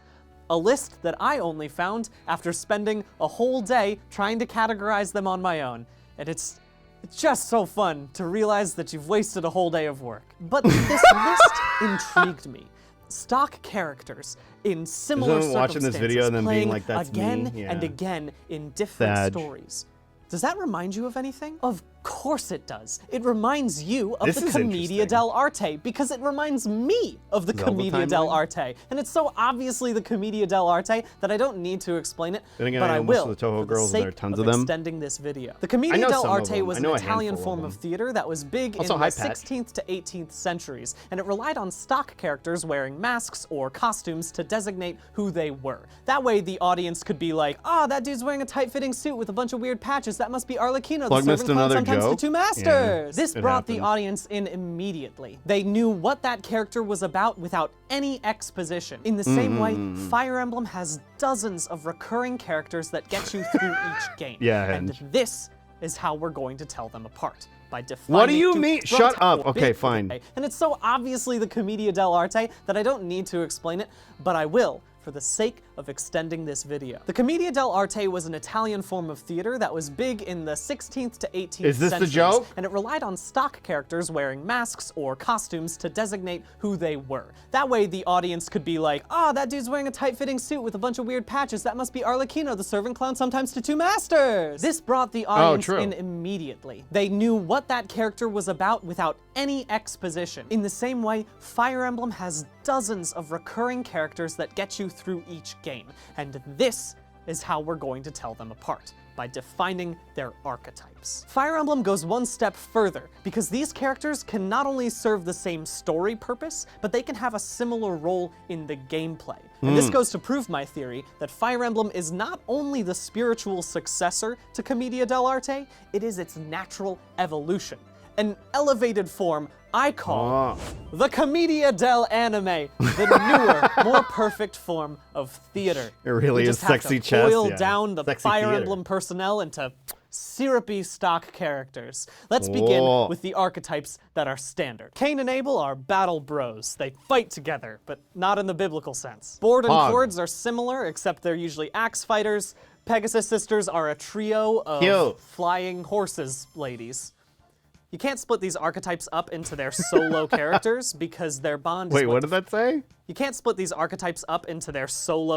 A list that I only found after spending a whole day trying to categorize them on my own. And it's just so fun to realize that you've wasted a whole day of work. But this list intrigued me. Stock characters in similar Isn't watching circumstances this video and then being playing like, "That's again me?" and Yeah. again in different Sad. stories. Does that remind you of anything? Of course it does. It reminds you of This the is Commedia interesting. dell'arte because it reminds me of the Zelda Commedia timeline? dell'arte. And it's so obviously the Commedia dell'arte that I don't need to explain it, Then again, but I I know most will of the Toho for the girls, and there sake are tons of of them. extending this video. The I Commedia know some of dell'arte them. was I an know a Italian handful form of of them. theater that was big Also, in the hi, Pat. 16th to 18th centuries, and it relied on stock characters wearing masks or costumes to designate who they were. That way the audience could be like, that dude's wearing a tight-fitting suit with a bunch of weird patches. That must be Arlecchino, the Plug missed servant clown another sometimes joke? to two masters. Yeah, This it brought the happens. audience in immediately. They knew what that character was about without any exposition. In the same way, Fire Emblem has dozens of recurring characters that get you through each game. Yeah, and Henge. this is how we're going to tell them apart. By defining What do you mean? Shut up. Okay, fine. And it's so obviously the Commedia dell'arte that I don't need to explain it, but I will for the sake of extending this video. The Commedia dell'arte was an Italian form of theater that was big in the 16th to 18th Is this the centuries, joke? and it relied on stock characters wearing masks or costumes to designate who they were. That way the audience could be like, that dude's wearing a tight-fitting suit with a bunch of weird patches. That must be Arlecchino, the servant clown sometimes to two masters. This brought the audience true. in immediately. They knew what that character was about without any exposition. In the same way, Fire Emblem has dozens of recurring characters that get you through each game, and this is how we're going to tell them apart, by defining their archetypes. Fire Emblem goes one step further, because these characters can not only serve the same story purpose, but they can have a similar role in the gameplay. And this goes to prove my theory that Fire Emblem is not only the spiritual successor to Commedia dell'arte, it is its natural evolution. An elevated form I call the Commedia dell'anime, the newer, more perfect form of theater. It really We is just have sexy to chess, boil yeah. down the Sexy Fire theater. Emblem personnel into syrupy stock characters. Let's begin Whoa. with the archetypes that are standard. Cain and Abel are battle bros. They fight together, but not in the biblical sense. Board and Pog. Cords are similar, except they're usually axe fighters. Pegasus sisters are a trio of Cute. flying horses ladies. You can't split these archetypes up into their solo characters because their bond is Wait, what did that say? You can't split these archetypes up into their solo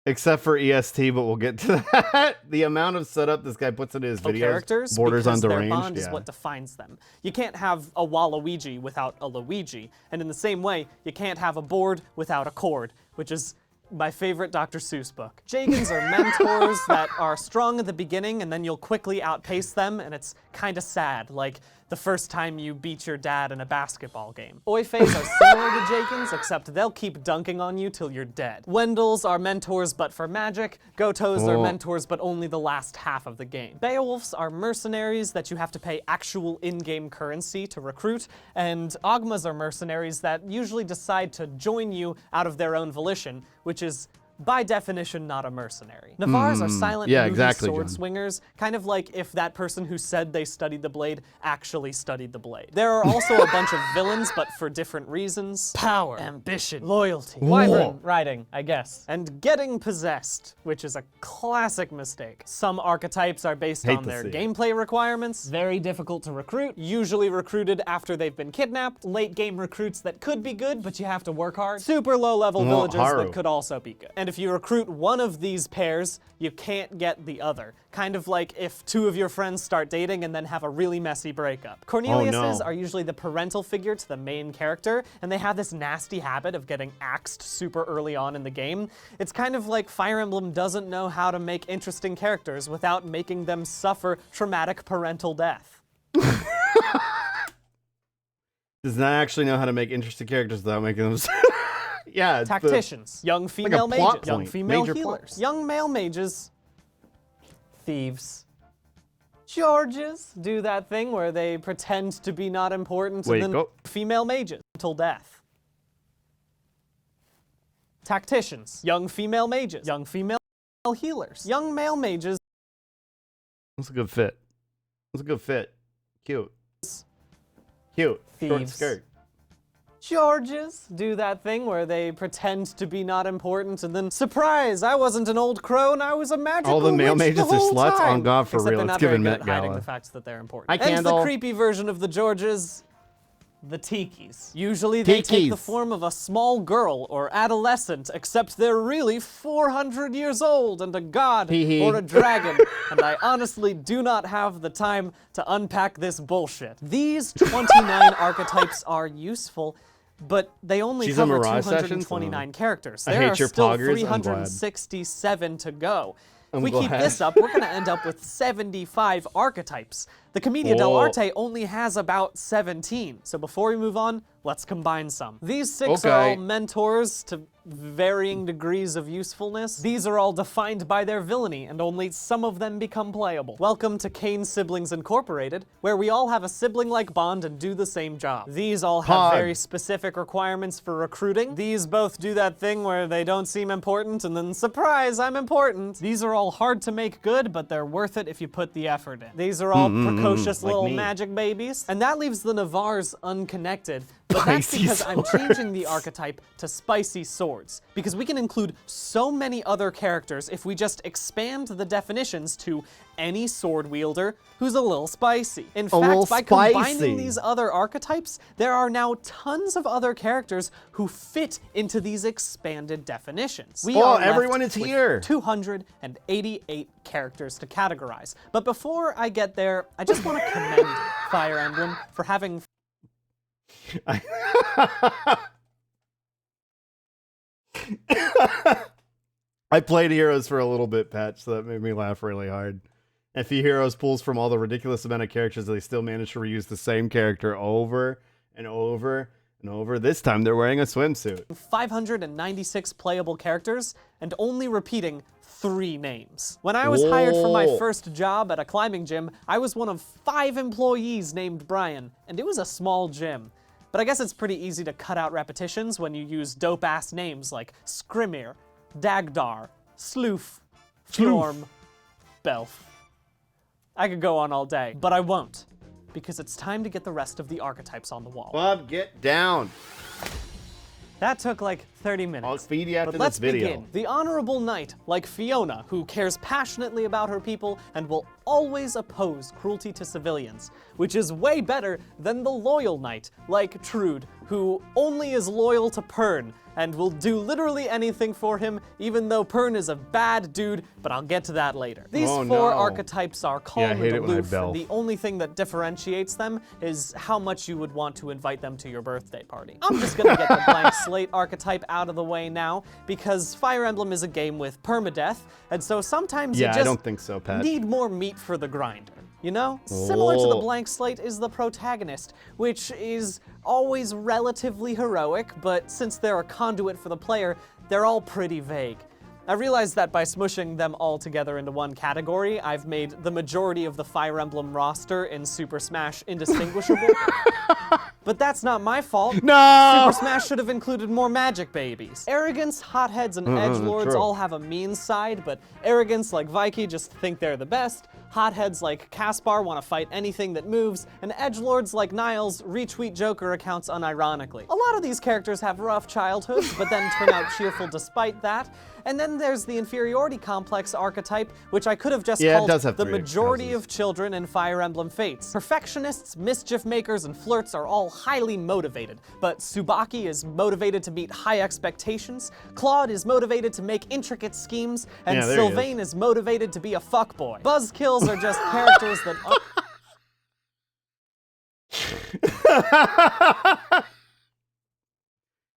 Except for EST, but we'll get to that. The amount of setup this guy puts into his videos characters borders on because their deranged. bond is what defines them. You can't have a Waluigi without a Luigi, and in the same way, you can't have a board without a chord, which is my favorite Dr. Seuss book. Jagans are mentors that are strong at the beginning, and then you'll quickly outpace them, and it's kind of sad. Like, the first time you beat your dad in a basketball game. Oifeis are similar to Jakins, except they'll keep dunking on you till you're dead. Wendels are mentors but for magic. Gotos are mentors but only the last half of the game. Beowulfs are mercenaries that you have to pay actual in-game currency to recruit, and Ogmas are mercenaries that usually decide to join you out of their own volition, which is by definition, not a mercenary. Navars are silent, moody sword swingers, kind of like if that person who said they studied the blade actually studied the blade. There are also a bunch of villains, but for different reasons. Power, ambition, loyalty, wyvern riding, I guess, and getting possessed, which is a classic mistake. Some archetypes are based on their gameplay requirements, very difficult to recruit, usually recruited after they've been kidnapped, late game recruits that could be good, but you have to work hard, super low level villagers that could also be good. And if you recruit one of these pairs, you can't get the other. Kind of like if two of your friends start dating and then have a really messy breakup. Corneliuses are usually the parental figure to the main character, and they have this nasty habit of getting axed super early on in the game. It's kind of like Fire Emblem doesn't know how to make interesting characters without making them suffer traumatic parental death. Does not actually know how to make interesting characters without making them yeah, tacticians, young female mages, young female healers, young male mages, thieves. Georges do that thing where they pretend to be not important and then female mages until death. Tacticians, young female mages, young female healers, young male mages. That's a good fit. That's a good fit. Cute. Cute. Thieves. Short skirt. Georges do that thing where they pretend to be not important and then, surprise, I wasn't an old crone, I was a magical All the male witch mages the whole are sluts? time. On God, for Except real. they're It's not giving very Met good at hiding Gala. the fact that they're important. Hi, And Candle. the creepy version of the Georges, the Tikis. Usually they take the form of a small girl or adolescent, except they're really 400 years old and a god or a dragon, and I honestly do not have the time to unpack this bullshit. These 29 archetypes are useful, but they only cover 229 characters. There are still 367 to go. If we keep this up, we're going to end up with 75 archetypes. The Commedia dell'arte only has about 17. So before we move on, let's combine some. These 6 are all mentors to varying degrees of usefulness. These are all defined by their villainy, and only some of them become playable. Welcome to Kane Siblings Incorporated, where we all have a sibling-like bond and do the same job. These all have very specific requirements for recruiting. These both do that thing where they don't seem important, and then surprise, I'm important. These are all hard to make good, but they're worth it if you put the effort in. These are all precocious little magic babies. And that leaves the Navars unconnected, but that's because I'm changing the archetype to spicy swords, because we can include so many other characters if we just expand the definitions to any sword wielder who's a little spicy. In fact, by combining these other archetypes, there are now tons of other characters who fit into these expanded definitions. We are everyone is here. 288 characters to categorize. But before I get there, I just want to commend Fire Emblem for having I played Heroes for a little bit, Patch, so that made me laugh really hard. And Few Heroes pulls from all the ridiculous amount of characters, they still manage to reuse the same character over and over and over. This time they're wearing a swimsuit. 596 playable characters and only repeating 3 names. When I was hired for my first job at a climbing gym, I was one of 5 employees named Brian, and it was a small gym. But I guess it's pretty easy to cut out repetitions when you use dope-ass names like Skrimir, Dagdar, Sloof, Fjorm, Belf. I could go on all day, but I won't, because it's time to get the rest of the archetypes on the wall. Bob, get down. That took like 30 minutes. I'll feed you after but let's this video. Begin. The honorable knight, like Fiona, who cares passionately about her people and will always oppose cruelty to civilians, which is way better than the loyal knight, like Trude, who only is loyal to Pern and will do literally anything for him, even though Pern is a bad dude, but I'll get to that later. These 4 archetypes are calm and aloof, and the only thing that differentiates them is how much you would want to invite them to your birthday party. I'm just gonna get the blank slate archetype out of the way now, because Fire Emblem is a game with permadeath, and so sometimes you just I don't think so, Pat. need more meat for the grinder. You know, similar to the blank slate is the protagonist, which is always relatively heroic, but since they're a conduit for the player, they're all pretty vague. I realized that by smushing them all together into one category, I've made the majority of the Fire Emblem roster in Super Smash indistinguishable. But that's not my fault. No! Super Smash should have included more magic babies. Arrogance, hotheads, and edgelords all have a mean side, but arrogance like Vaiki just think they're the best, hotheads like Caspar want to fight anything that moves, and edgelords like Niles retweet Joker accounts unironically. A lot of these characters have rough childhoods, but then turn out cheerful despite that. And then there's the inferiority complex archetype, which I could have just called the majority of children in Fire Emblem Fates. Perfectionists, mischief makers, and flirts are all highly motivated, but Tsubaki is motivated to meet high expectations, Claude is motivated to make intricate schemes, and Sylvain is motivated to be a fuckboy. Buzzkills are just characters that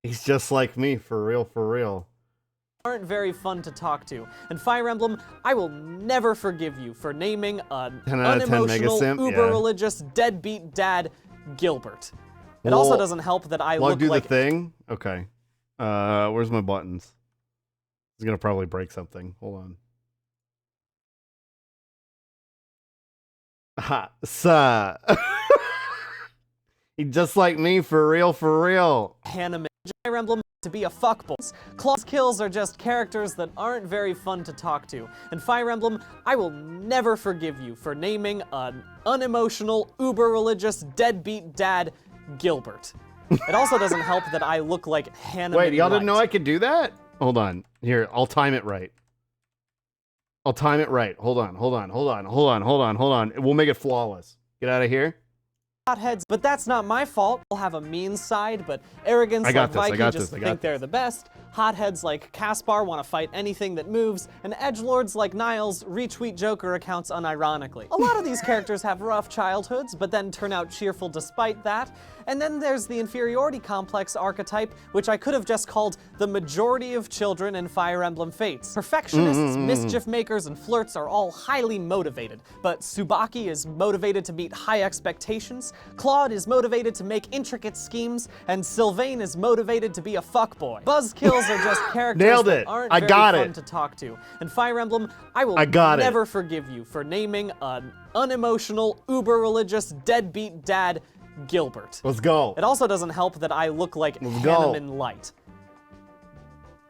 He's just like me, for real, for real. Aren't very fun to talk to. And Fire Emblem, I will never forgive you for naming an unemotional, uber-religious, deadbeat dad Gilbert. It also doesn't help that I look do like— the thing? Okay. Where's my buttons? He's gonna probably break something. Hold on. Ha, sa. He's just like me, for real, for real. Fire Emblem to be a fuckboy. Claw's kills are just characters that aren't very fun to talk to. And Fire Emblem, I will never forgive you for naming an unemotional, uber-religious, deadbeat dad Gilbert. It also doesn't help that I look like Hannah. Wait, y'all didn't know I could do that? Hold on. Here, I'll time it right. I'll time it right. Hold on, hold on, hold on, hold on, hold on, hold on. We'll make it flawless. Get out of here. Hotheads, but that's not my fault. I'll have a mean side, but arrogance like Vaiki just think they're the best. Hotheads like Caspar want to fight anything that moves, and edgelords like Niles retweet Joker accounts unironically. A lot of these characters have rough childhoods, but then turn out cheerful despite that. And then there's the inferiority complex archetype, which I could have just called the majority of children in Fire Emblem Fates. Perfectionists, mischief makers, and flirts are all highly motivated, but Tsubaki is motivated to meet high expectations, Claude is motivated to make intricate schemes, and Sylvain is motivated to be a fuckboy. Buzzkills are just characters that aren't very fun to talk to. And Fire Emblem, I will never forgive you for naming an unemotional, uber-religious, deadbeat dad Gilbert. Let's go. It also doesn't help that I look like Hanneman Light.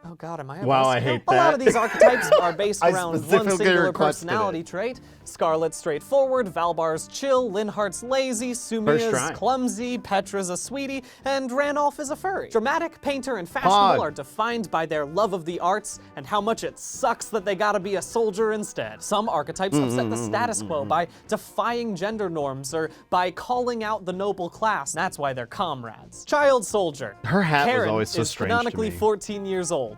Oh god, am I? Wow, I hate that. A lot of these archetypes are based around one singular personality trait. Scarlet's straightforward, Valbar's chill, Linhardt's lazy, Sumia's clumsy, Petra's a sweetie, and Ranulph is a furry. Dramatic, painter, and fashionable are defined by their love of the arts and how much it sucks that they gotta be a soldier instead. Some archetypes upset the status quo by defying gender norms or by calling out the noble class. That's why they're comrades. Child soldier. Her hat Karen was always so strange to me. Canonically 14 years old.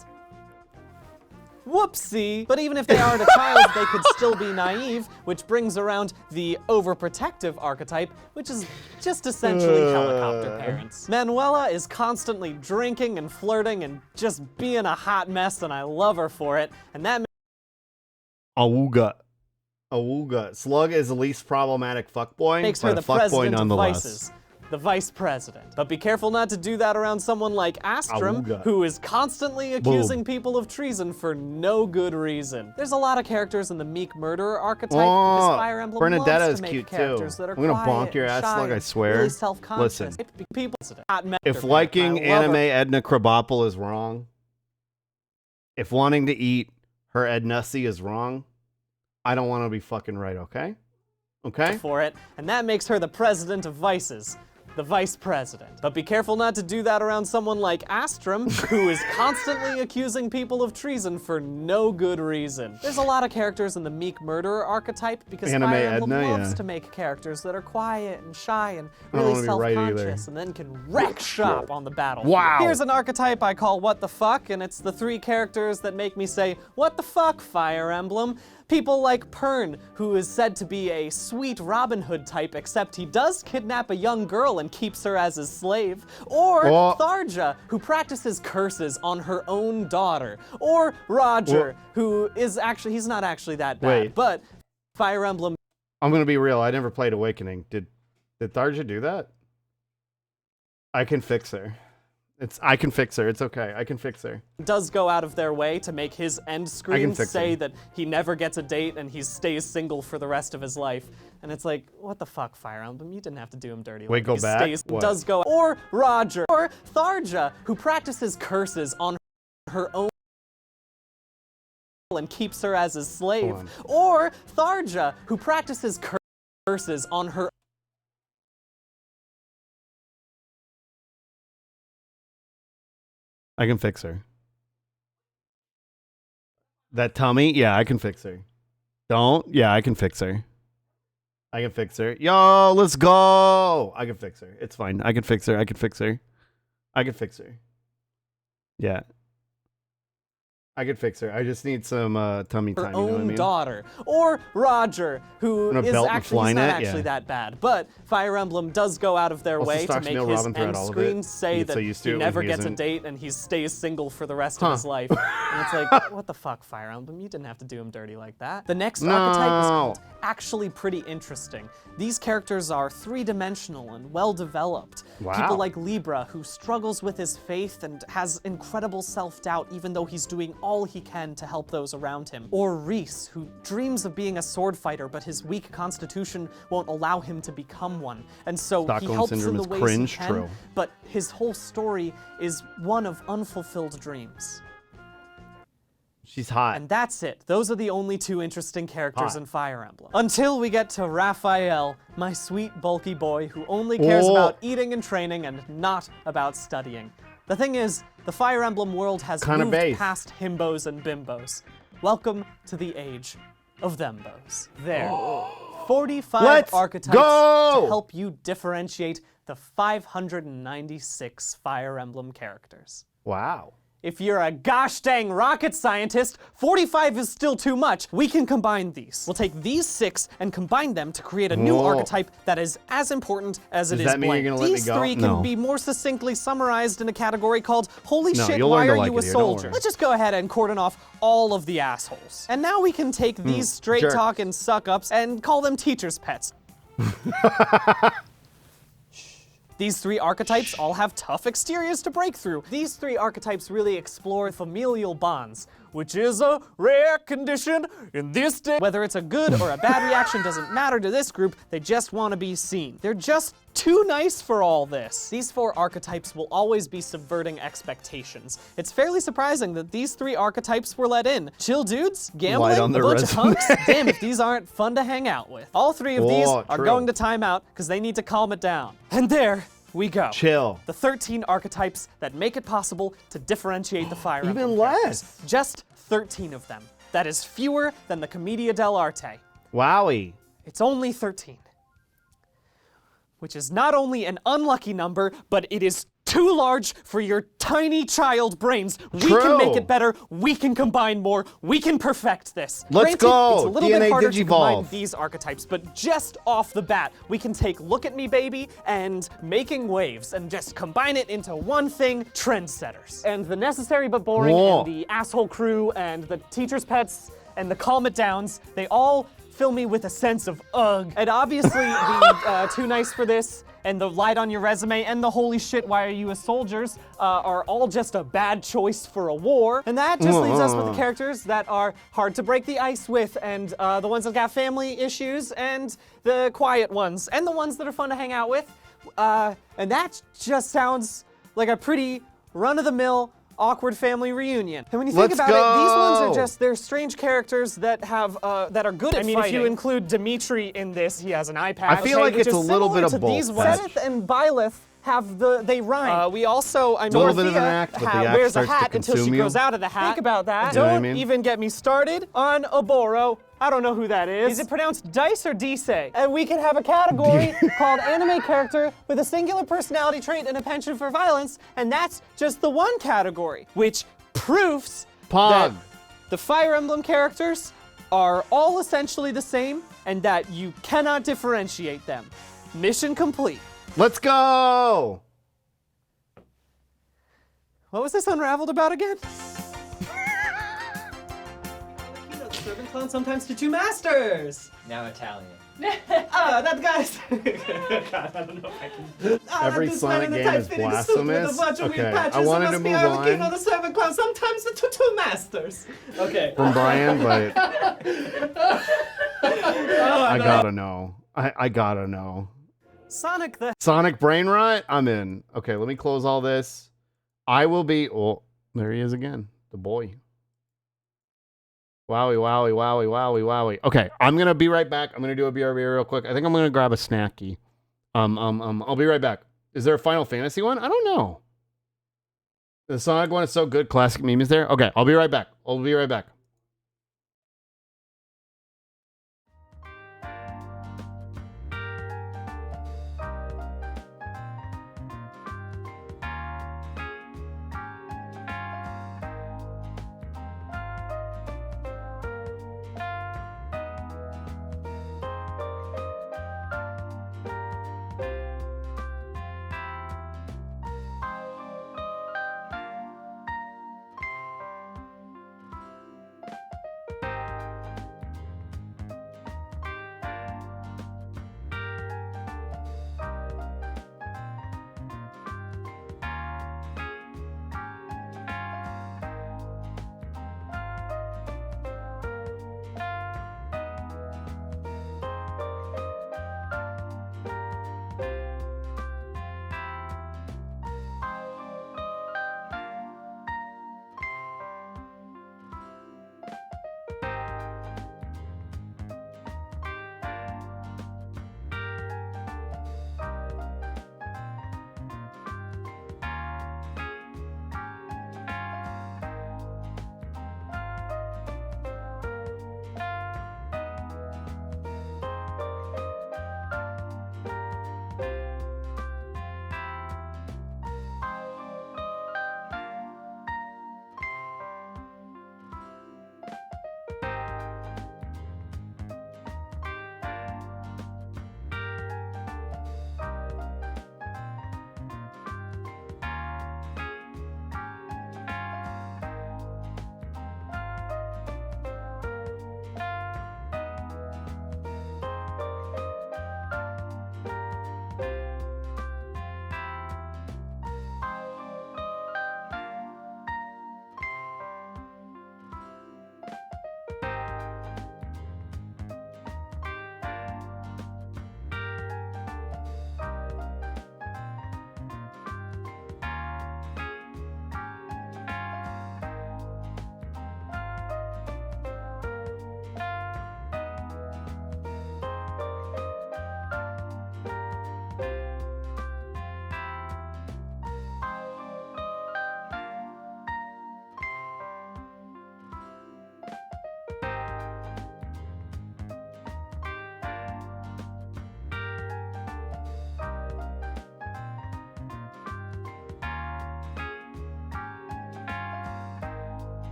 Whoopsie! But even if they aren't a child, they could still be naive, which brings around the overprotective archetype, which is just essentially helicopter parents. Manuela is constantly drinking and flirting and just being a hot mess, and I love her for it, and that Awooga. Awooga. Slug is the least problematic fuckboy, makes her the president of vices. The vice president. But be careful not to do that around someone like Astrum, who is constantly accusing people of treason for no good reason. There's a lot of characters in the meek murderer archetype because Fire Emblem loves to make characters that are quiet, I'm gonna bonk your ass, Slug, I swear. Really self-conscious. Listen, if liking anime Edna Krabappel is wrong, if wanting to eat her Ednussi is wrong, I don't want to be fucking right, okay? Okay? For it, and that makes her the president of vices. The vice president. But be careful not to do that around someone like Astrum, who is constantly accusing people of treason for no good reason. There's a lot of characters in the meek murderer archetype because Fire Emblem loves to make characters that are quiet and shy and really self-conscious and then can wreck shop on the battlefield. Wow. Here's an archetype I call What the Fuck, and it's the three characters that make me say, what the fuck, Fire Emblem? People like Pern, who is said to be a sweet Robin Hood type, except he does kidnap a young girl and keeps her as his slave. Or Tharja, who practices curses on her own daughter. Or Roger, who is actually, he's not actually that bad, but Fire Emblem. I'm gonna be real. I never played Awakening. Did Tharja do that? I can fix her. I can fix her. It's okay. I can fix her. Does go out of their way to make his end screen say that he never gets a date and he stays single for the rest of his life. And it's like, what the fuck, Fire Emblem? You didn't have to do him dirty. Wait, go back? Does go. Or Roger. Or Tharja, who practices curses on her own and keeps her as his slave. Or Tharja, who practices curses on her. I can fix her. That tummy? Yeah, I can fix her. Don't? Yeah, I can fix her. I can fix her. Yo, let's go! I can fix her. It's fine. I can fix her. I can fix her. I can fix her. Yeah. I could fix her. I just need some tummy time. Her own daughter. Or Roger, who is actually not actually that bad. But Fire Emblem does go out of their way to make his end screen say that he never gets a date and he stays single for the rest of his life. And it's like, what the fuck, Fire Emblem? You didn't have to do him dirty like that. The next archetype is actually pretty interesting. These characters are three-dimensional and well-developed. Wow. People like Libra, who struggles with his faith and has incredible self-doubt even though he's doing all he can to help those around him. Or Reese, who dreams of being a sword fighter, but his weak constitution won't allow him to become one. And so he helps in the ways he can, but his whole story is one of unfulfilled dreams. She's hot. And that's it. Those are the only two interesting characters in Fire Emblem. Until we get to Raphael, my sweet bulky boy who only cares about eating and training and not about studying. The thing is, the Fire Emblem world has moved past himbos and bimbos. Welcome to the age of thembos. There. 45 archetypes to help you differentiate the 596 Fire Emblem characters. Wow. If you're a gosh dang rocket scientist, 45 is still too much. We can combine these. We'll take these 6 and combine them to create a new archetype that is as important as it is blank. These 3 can be more succinctly summarized in a category called Holy shit, why are you a soldier? Let's just go ahead and cordon off all of the assholes. And now we can take these straight talking suck-ups and call them teacher's pets. These 3 archetypes all have tough exteriors to break through. These 3 archetypes really explore familial bonds, which is a rare condition in this day. Whether it's a good or a bad reaction doesn't matter to this group, they just want to be seen. They're just too nice for all this. These 4 archetypes will always be subverting expectations. It's fairly surprising that these 3 archetypes were let in. Chill dudes, gambling, a bunch of hunks. Damn if these aren't fun to hang out with. All 3 of these are going to timeout because they need to calm it down. And there we go. Chill. The 13 archetypes that make it possible to differentiate the Fire Emblem Even less. Just 13 of them. That is fewer than the Commedia dell'arte. Wowie. It's only 13. Which is not only an unlucky number, but it is too large for your tiny child brains. We can make it better, we can combine more, we can perfect this. Let's go! It's a little bit harder to combine these archetypes, but just off the bat, we can take Look at Me Baby and Making Waves and just combine it into one thing, Trendsetters. And the Necessary But Boring and the Asshole Crew and the Teacher's Pets and the Calm It Downs, they all fill me with a sense of ugh. And obviously the Too Nice for This and the Light on Your Resume and the Holy Shit, Why Are You a Soldiers are all just a bad choice for a war. And that just leaves us with the characters that are hard to break the ice with and the ones that got family issues and the quiet ones and the ones that are fun to hang out with. And that just sounds like a pretty run-of-the-mill awkward family reunion. And when you think about it, these ones are just, they're strange characters that have, that are good at fighting. If you include Dimitri in this, he has an eye patch. I feel like it's a little bit of both. These Zenith and Byleth have they rhyme. We also, I mean, a little bit of an act, but the act wears a starts hat to until she consume grows you. out of the hat. Think about that. You know what I Don't mean? even get me started on Oboro. I don't know who that is. Is it pronounced Dice or Dice? And we can have a category called Anime Character with a singular personality trait and a penchant for violence, and that's just the one category, which proves that the Fire Emblem characters are all essentially the same and that you cannot differentiate them. Mission complete. Let's go! What was this Unraveled about again? servant clown, sometimes to two masters. Now Italian. That guy's. God, I don't know if I can. Every Sonic game is blasphemous. Okay, I wanted to move on. King of the servant clown, sometimes the two masters. Okay. From Brian, but I gotta know. I gotta know. Sonic brain rot? I'm in. Okay, let me close all this. I will be. Oh, there he is again. The boy. Wowie, wowie, wowie, wowie, wowie. Okay, I'm gonna be right back. I'm gonna do a BRB real quick. I think I'm gonna grab a snacky. I'll be right back. Is there a Final Fantasy one? I don't know. The Sonic one is so good. Classic meme is there. Okay, I'll be right back. I'll be right back.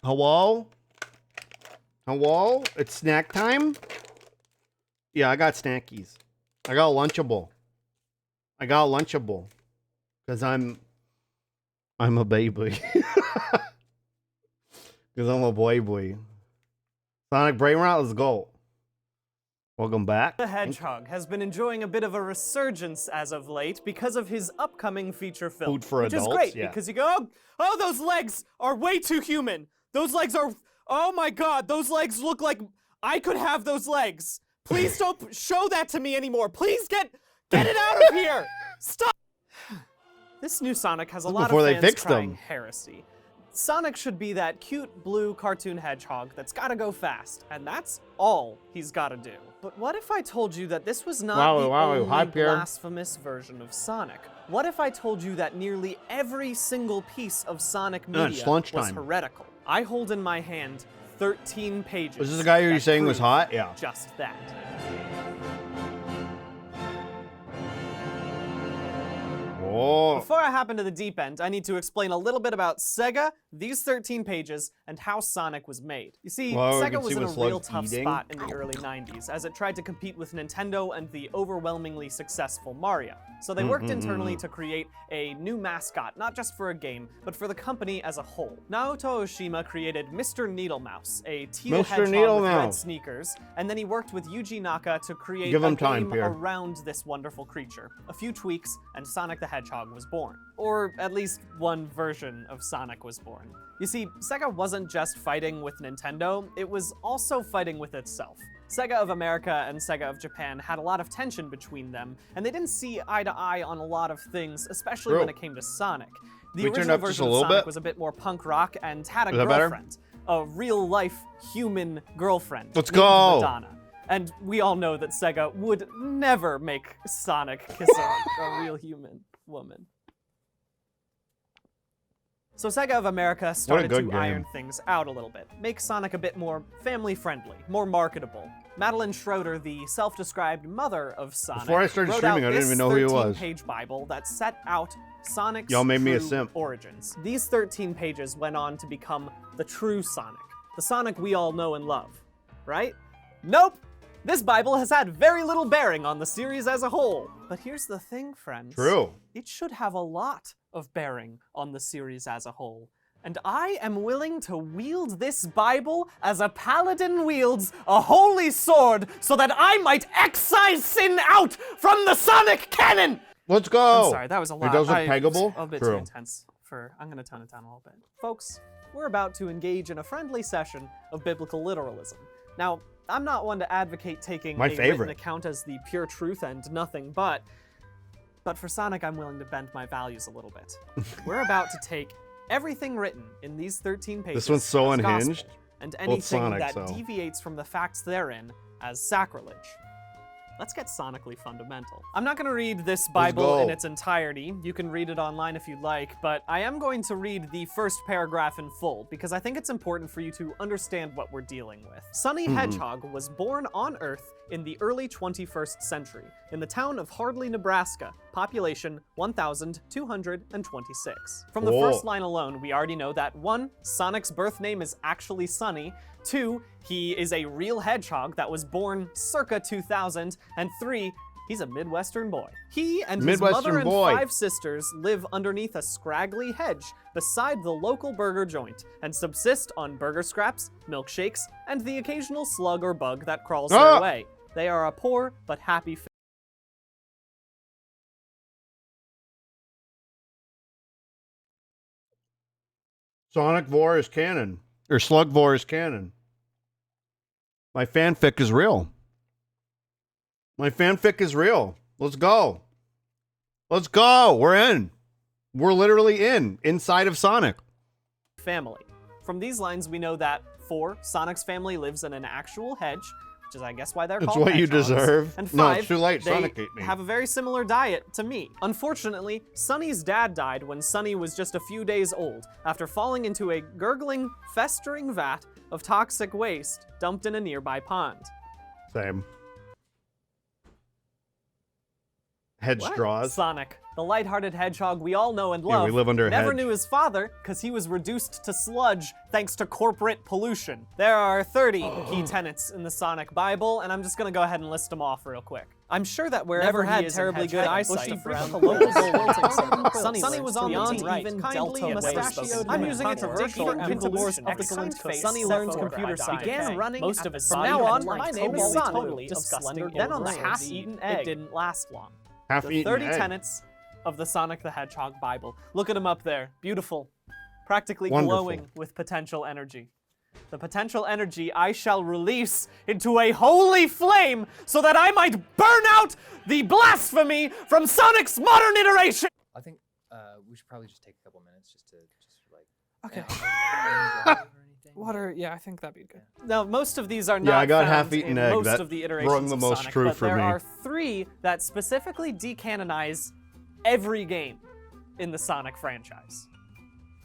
Hello? Hello? It's snack time? Yeah, I got snackies. I got a Lunchable. I got a Lunchable. Because I'm a baby. Because I'm a boy. Sonic Brain Rot, let's go. Welcome back. The Hedgehog has been enjoying a bit of a resurgence as of late because of his upcoming feature film. Food for adults, which is great yeah. because you go, oh, those legs are way too human. Those legs are, oh my God, those legs look like I could have those legs. Please don't show that to me anymore. Please get it out of here. Stop. This new Sonic has a lot of fans trying heresy. Sonic should be that cute blue cartoon hedgehog that's gotta go fast, and that's all he's gotta do. But what if I told you that this was not the only blasphemous version of Sonic? What if I told you that nearly every single piece of Sonic media was heretical? I hold in my hand 13 pages. Was this the guy you were that saying was prove hot? Yeah. Just that. Oh. Before I hop into the deep end, I need to explain a little bit about Sega, these 13 pages, and how Sonic was made. You see, Sega was in a real tough spot in the early 90s, as it tried to compete with Nintendo and the overwhelmingly successful Mario. So they worked internally to create a new mascot, not just for a game, but for the company as a whole. Naoto Oshima created Mr. Needlemaus, a teal hedgehog with red sneakers, and then he worked with Yuji Naka to create a game around this wonderful creature. A few tweaks, and Sonic the Hedgehog was born. Or at least one version of Sonic was born. You see, Sega wasn't just fighting with Nintendo, it was also fighting with itself. Sega of America and Sega of Japan had a lot of tension between them, and they didn't see eye to eye on a lot of things, especially when it came to Sonic. The original version of Sonic was a bit more punk rock and had a girlfriend. A real-life human girlfriend. Let's go! Madonna. And we all know that Sega would never make Sonic kiss a real human woman. So Sega of America started to iron things out a little bit, make Sonic a bit more family-friendly, more marketable. Madeline Schroeder, the self-described mother of Sonic, Before I started streaming, I didn't even know who he was. 13-page Bible that set out Sonic's Y'all made me a simp. origins. These 13 pages went on to become the true Sonic, the Sonic we all know and love, right? Nope! This Bible has had very little bearing on the series as a whole. But here's the thing, friends. True. It should have a lot of bearing on the series as a whole. And I am willing to wield this Bible as a paladin wields a holy sword so that I might excise sin out from the Sonic canon! Let's go! I'm sorry, that was a lot. It doesn't peggable? A bit too intense I'm gonna tone it down a little bit. Folks, we're about to engage in a friendly session of biblical literalism. Now, I'm not one to advocate taking a written account as the pure truth and nothing but for Sonic, I'm willing to bend my values a little bit. We're about to take everything written in these 13 pages. This one's so as unhinged. gospel, and anything that deviates from the facts therein as sacrilege. Let's get sonically fundamental. I'm not going to read this Bible in its entirety. You can read it online if you'd like, but I am going to read the first paragraph in full because I think it's important for you to understand what we're dealing with. Sonny Hedgehog was born on Earth in the early 21st century in the town of Hardley, Nebraska, population 1,226. From the first line alone, we already know that 1, Sonic's birth name is actually Sonny, 2, he is a real hedgehog that was born circa 2000, and 3, he's a Midwestern boy. He and his mother and 5 sisters live underneath a scraggly hedge beside the local burger joint and subsist on burger scraps, milkshakes, and the occasional slug or bug that crawls their way. They are a poor but happy family. Sonic Vor is canon. Or Slug Vor is canon. My fanfic is real. My fanfic is real. Let's go. Let's go. We're in. We're literally inside of Sonic. Family. From these lines, we know that 4, Sonic's family lives in an actual hedge, which is, I guess, why they're called hedgehogs. It's what you deserve. And 5, no, it's too late. they Sonic ate me. have a very similar diet to me. Unfortunately, Sonny's dad died when Sonny was just a few days old after falling into a gurgling, festering vat of toxic waste dumped in a nearby pond. Same. Head straws. Sonic, the lighthearted hedgehog we all know and love, we live under a never hedge. knew his father because he was reduced to sludge thanks to corporate pollution. There are 30 key tenets in the Sonic Bible, and I'm just gonna go ahead and list them off real quick. I'm sure that wherever he is terribly good eyesight around the local Sonny was on the team, even kindly mustachioed. I'm using it to controversial and pollution excellent face. Sonny learns computer science. Began running most of his From now on, my name is Sonny. Totally disgusting. Then on the half-eaten egg, it didn't last long. The 30 tenets of the Sonic the Hedgehog Bible. Look at him up there. Beautiful. Practically glowing with potential energy. The potential energy I shall release into a holy flame so that I might burn out the blasphemy from Sonic's modern iteration! I think we should probably just take a couple minutes just to Okay. Water, yeah, I think that'd be good. Now, most of these are not I got found half-eaten in egg. most That of the iterations rung the of most Sonic, true but for there me. are 3 that specifically decanonize every game in the Sonic franchise.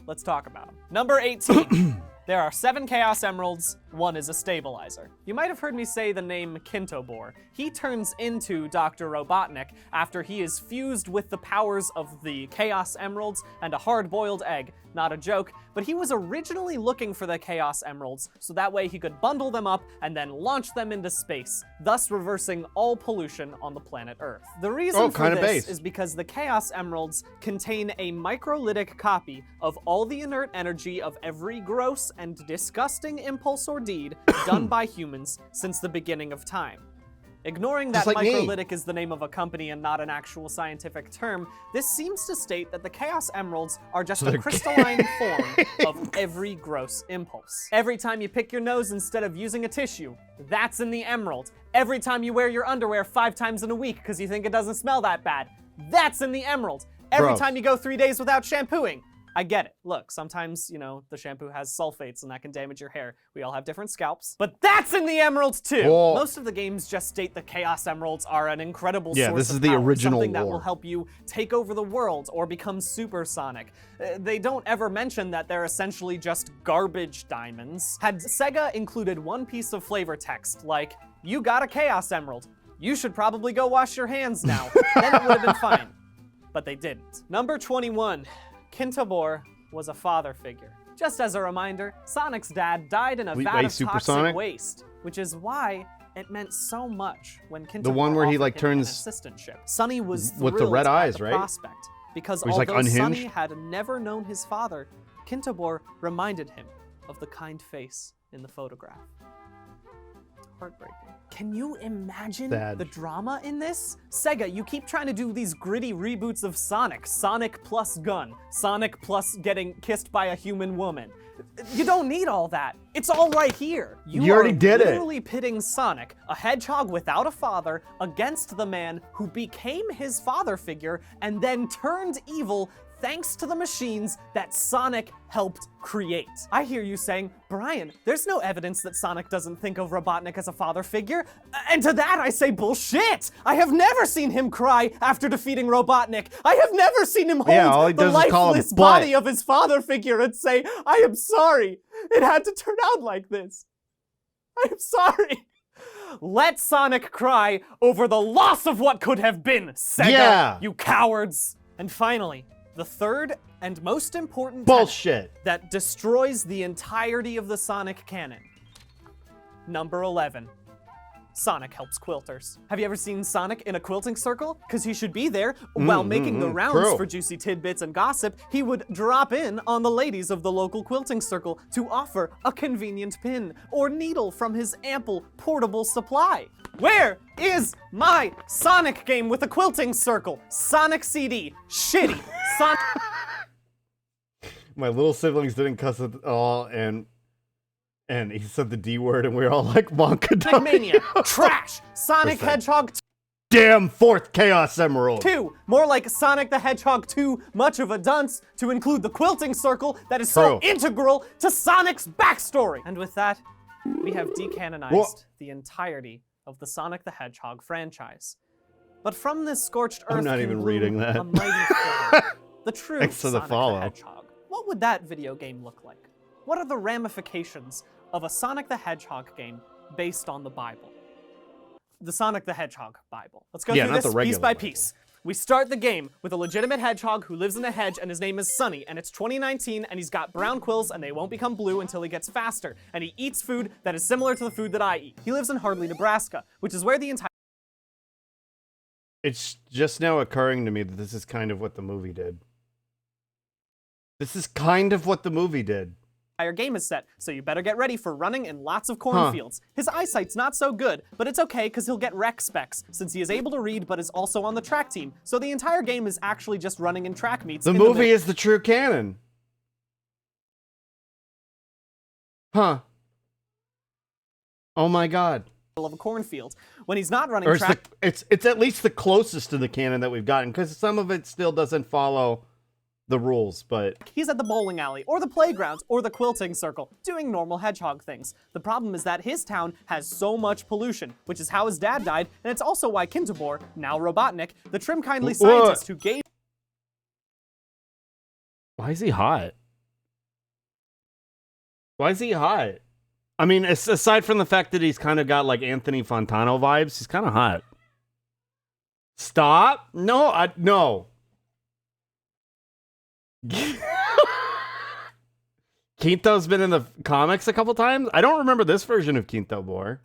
Let's talk about them. Number 18, There are 7 Chaos Emeralds, 1 is a stabilizer. You might have heard me say the name Kintobor. He turns into Dr. Robotnik after he is fused with the powers of the Chaos Emeralds and a hard-boiled egg. Not a joke, but he was originally looking for the Chaos Emeralds, so that way he could bundle them up and then launch them into space, thus reversing all pollution on the planet Earth. The reason for this is because the Chaos Emeralds contain a microlytic copy of all the inert energy of every gross and disgusting impulse or deed done by humans since the beginning of time. Ignoring that microlytic is the name of a company and not an actual scientific term, this seems to state that the Chaos Emeralds are just a crystalline form of every gross impulse. Every time you pick your nose instead of using a tissue, that's in the emerald. Every time you wear your underwear 5 times in a week because you think it doesn't smell that bad, that's in the emerald. Every time you go 3 days without shampooing, I get it. Look, sometimes, you know, the shampoo has sulfates and that can damage your hair. We all have different scalps. But that's in the emeralds too! Whoa. Most of the games just state the Chaos Emeralds are an incredible source this is of the power, original something that lore. will help you take over the world or become supersonic. They don't ever mention that they're essentially just garbage diamonds. Had Sega included one piece of flavor text, like, you got a Chaos Emerald, you should probably go wash your hands now, then it would have been fine. But they didn't. Number 21. Kintobor was a father figure. Just as a reminder, Sonic's dad died in a vat of toxic waste, which is why it meant so much when Kintobor the one where he like offered him an turns assistantship. Sonny was with the red eyes, at the right? prospect, because He's although like Sonny had never known his father, Kintobor reminded him of the kind face in the photograph. Heartbreaking. Can you imagine the drama in this? Sega, you keep trying to do these gritty reboots of Sonic. Sonic plus gun. Sonic plus getting kissed by a human woman. You don't need all that. It's all right here. You already did it. Literally pitting Sonic, a hedgehog without a father, against the man who became his father figure and then turned evil thanks to the machines that Sonic helped create. I hear you saying, Brian, there's no evidence that Sonic doesn't think of Robotnik as a father figure. And to that I say bullshit! I have never seen him cry after defeating Robotnik. I have never seen him hold the lifeless body of his father figure and say, I am sorry. It had to turn out like this. I am sorry. Let Sonic cry over the loss of what could have been, Sega, you cowards. And finally, the third and most important bullshit that destroys the entirety of the Sonic canon. Number 11. Sonic helps quilters. Have you ever seen Sonic in a quilting circle? Because he should be there. While making the rounds for juicy tidbits and gossip, he would drop in on the ladies of the local quilting circle to offer a convenient pin or needle from his ample portable supply. Where is my Sonic game with a quilting circle? Sonic CD. Shitty. Sonic. My little siblings didn't cuss at all, and he said the D word, and we were all like, Monka Mania. Trash. Sonic Hedgehog. Damn 4th Chaos Emerald. 2. More like Sonic the Hedgehog 2, much of a dunce, to include the quilting circle that is so integral to Sonic's backstory. And with that, we have decanonized the entirety of the Sonic the Hedgehog franchise. But from this scorched earth, I'm not even reading that. A mighty film, the true Thanks to Sonic the follow. the Hedgehog. What would that video game look like? What are the ramifications of a Sonic the Hedgehog game based on the Bible? The Sonic the Hedgehog Bible. Let's go through this piece by piece. We start the game with a legitimate hedgehog who lives in a hedge, and his name is Sunny, and it's 2019, and he's got brown quills, and they won't become blue until he gets faster, and he eats food that is similar to the food that I eat. He lives in Hardley, Nebraska, which is where the entire... It's just now occurring to me that this is kind of what the movie did. This is kind of what the movie did. Entire game is set, so you better get ready for running in lots of cornfields. His eyesight's not so good, but it's okay because he'll get rec specs, since he is able to read but is also on the track team, so the entire game is actually just running in track meets. The movie is the true canon. Huh. Oh my god. Of a cornfield. When he's not running track... It's at least the closest to the canon that we've gotten, because some of it still doesn't follow the rules, but... He's at the bowling alley, or the playground, or the quilting circle, doing normal hedgehog things. The problem is that his town has so much pollution, which is how his dad died, and it's also why Kintobor, now Robotnik, the trim kindly scientist who gave... Why is he hot? Why is he hot? I mean, aside from the fact that he's kind of got like Anthony Fontano vibes, he's kind of hot. Stop. No, no. Quinto's been in the comics a couple times. I don't remember this version of Quinto Boar.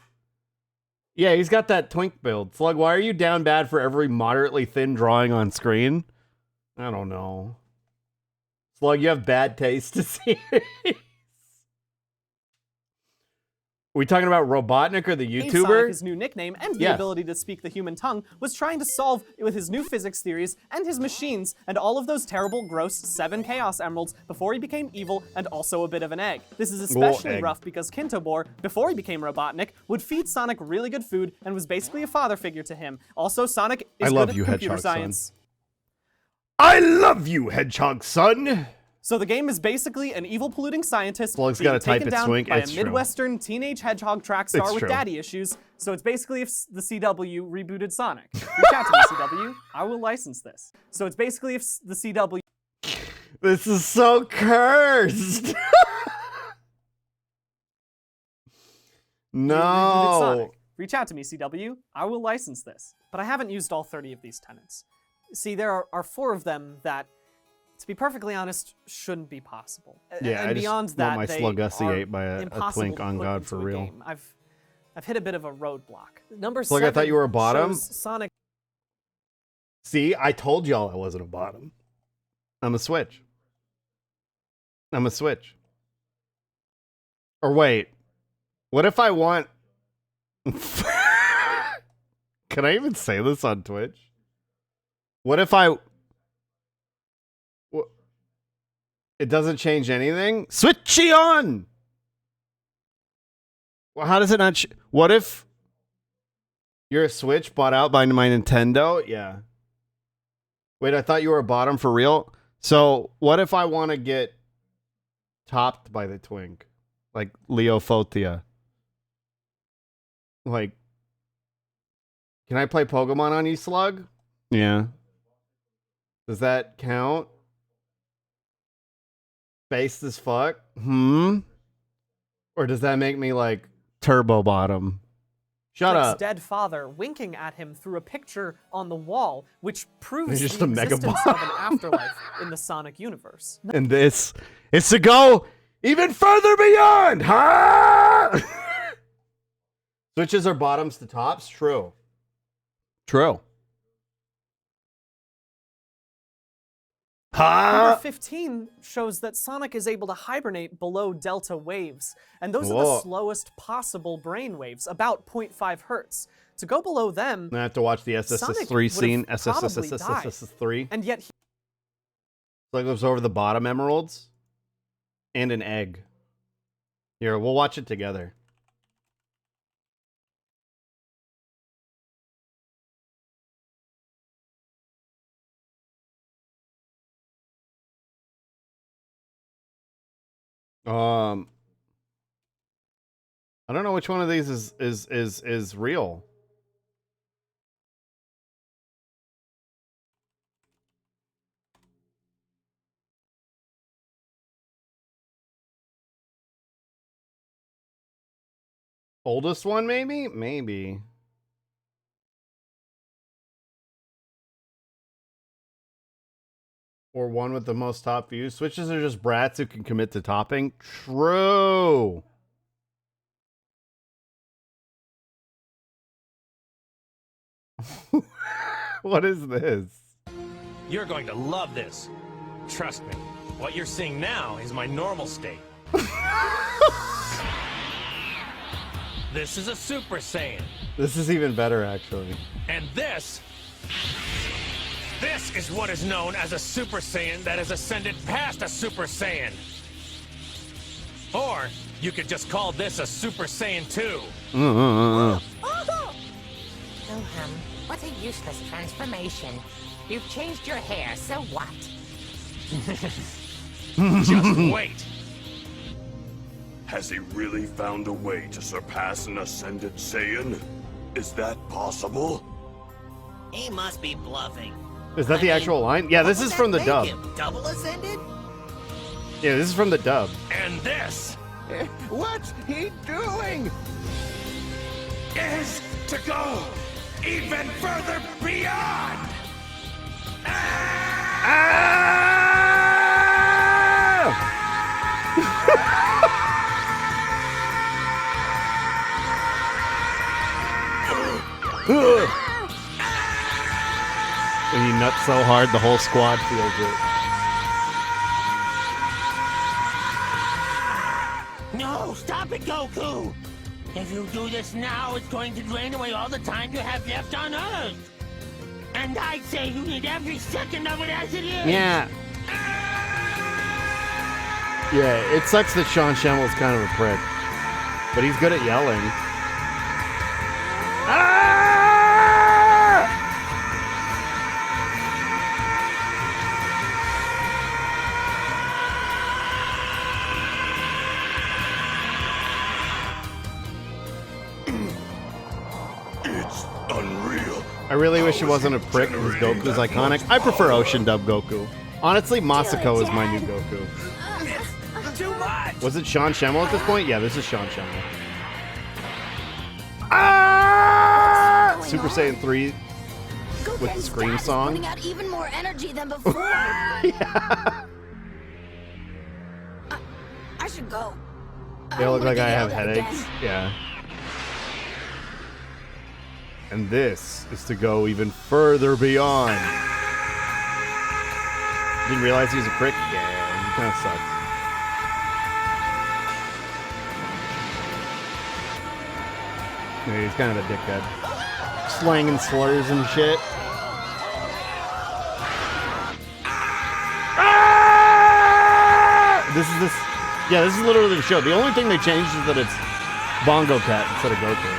Yeah, he's got that twink build. Slug, why are you down bad for every moderately thin drawing on screen? I don't know. Slug, you have bad taste to see. Are we talking about Robotnik or the YouTuber? Sonic, his new nickname, and the Yes. ability to speak the human tongue, was trying to solve with his new physics theories and his machines and all of those terrible, gross 7 Chaos Emeralds before he became evil and also a bit of an egg. This is especially rough because Quintobor, before he became Robotnik, would feed Sonic really good food and was basically a father figure to him. Also, Sonic is good at computer science. I love you, Hedgehog son! So the game is basically an evil polluting scientist Slug's being gotta type taken it down swing. by It's a true. Midwestern teenage hedgehog track star It's with true. daddy issues. So it's basically if the CW rebooted Sonic. Reach out to me, CW. I will license this. So it's basically if the CW... This is so cursed! rebooted No! Sonic. Reach out to me, CW. I will license this. But I haven't used all 30 of these tenets. See, there are 4 of them that, to be perfectly honest, shouldn't be possible. Yeah, and I just beyond want that, my they Slugussie are ate by a impossible twink to on put God into for a real. game. I've hit a bit of a roadblock. Number Slug, 7 I thought you were a bottom. shows Sonic. See, I told y'all I wasn't a bottom. I'm a switch. I'm a switch. Or wait, what if I want... Can I even say this on Twitch? What if I... It doesn't change anything? Switchy on! Well, how does it not... What if... You're a Switch bought out by my Nintendo? Yeah. Wait, I thought you were a bottom for real? So, what if I want to get topped by the twink? Like Leophotia. Like, can I play Pokemon on you, Slug? Yeah. Does that count? Based as fuck? Or does that make me like turbo bottom? Shut Sonic's up. dead father winking at him through a picture on the wall, which proves He's just the a mega existence bot. of an afterlife in the Sonic universe. And this is to go even further beyond, huh? Switches are bottoms to tops? True. True. Number 15 shows that Sonic is able to hibernate below delta waves, and those are the Whoa. slowest possible brain waves, about 0.5 hertz. To go below them, I have to watch the Sonic SSS3 scene. would've probably died. SSS3. And yet So it goes over the bottom emeralds and an egg. Here, we'll watch it together. I don't know which one of these is real. Oldest one, maybe? Maybe. Or one with the most top views. Switches are just brats who can commit to topping. True. What is this? You're going to love this. Trust me. What you're seeing now is my normal state. This is a Super Saiyan. This is even better, actually. And this is what is known as a Super Saiyan that has ascended past a Super Saiyan. Or you could just call this a Super Saiyan 2. Wilhelm, what a useless transformation. You've changed your hair, so what? Just wait. Has he really found a way to surpass an ascended Saiyan? Is that possible? He must be bluffing. Is that the actual line? Yeah, this is from the dub. Double ascended? Yeah, this is from the dub. And this What's he doing? Is to go even further beyond. When you nut so hard, the whole squad feels it. No, stop it, Goku! If you do this now, it's going to drain away all the time you have left on Earth. And I'd say you need every second of it as it is. Yeah. Yeah, it sucks that Sean Schemmel's kind of a prick. But he's good at yelling. It's unreal. I really wish it wasn't a prick because Goku's iconic. I prefer Ocean Dub Goku. Honestly, Masako is my new Goku. Too much. Was it Sean Schemmel at this point? Yeah, this is Sean Schemmel. Ah! Super Saiyan 3 with the Scream song. Putting out even more energy than before. Yeah. I should go. They look like I have headaches. Yeah. And this is to go even further beyond. Didn't realize he was a prick? Yeah, he kind of sucks. Yeah, he's kind of a dickhead. Slanging slurs and shit. Ah! This is literally the show. The only thing they changed is that it's Bongo Cat instead of Goku.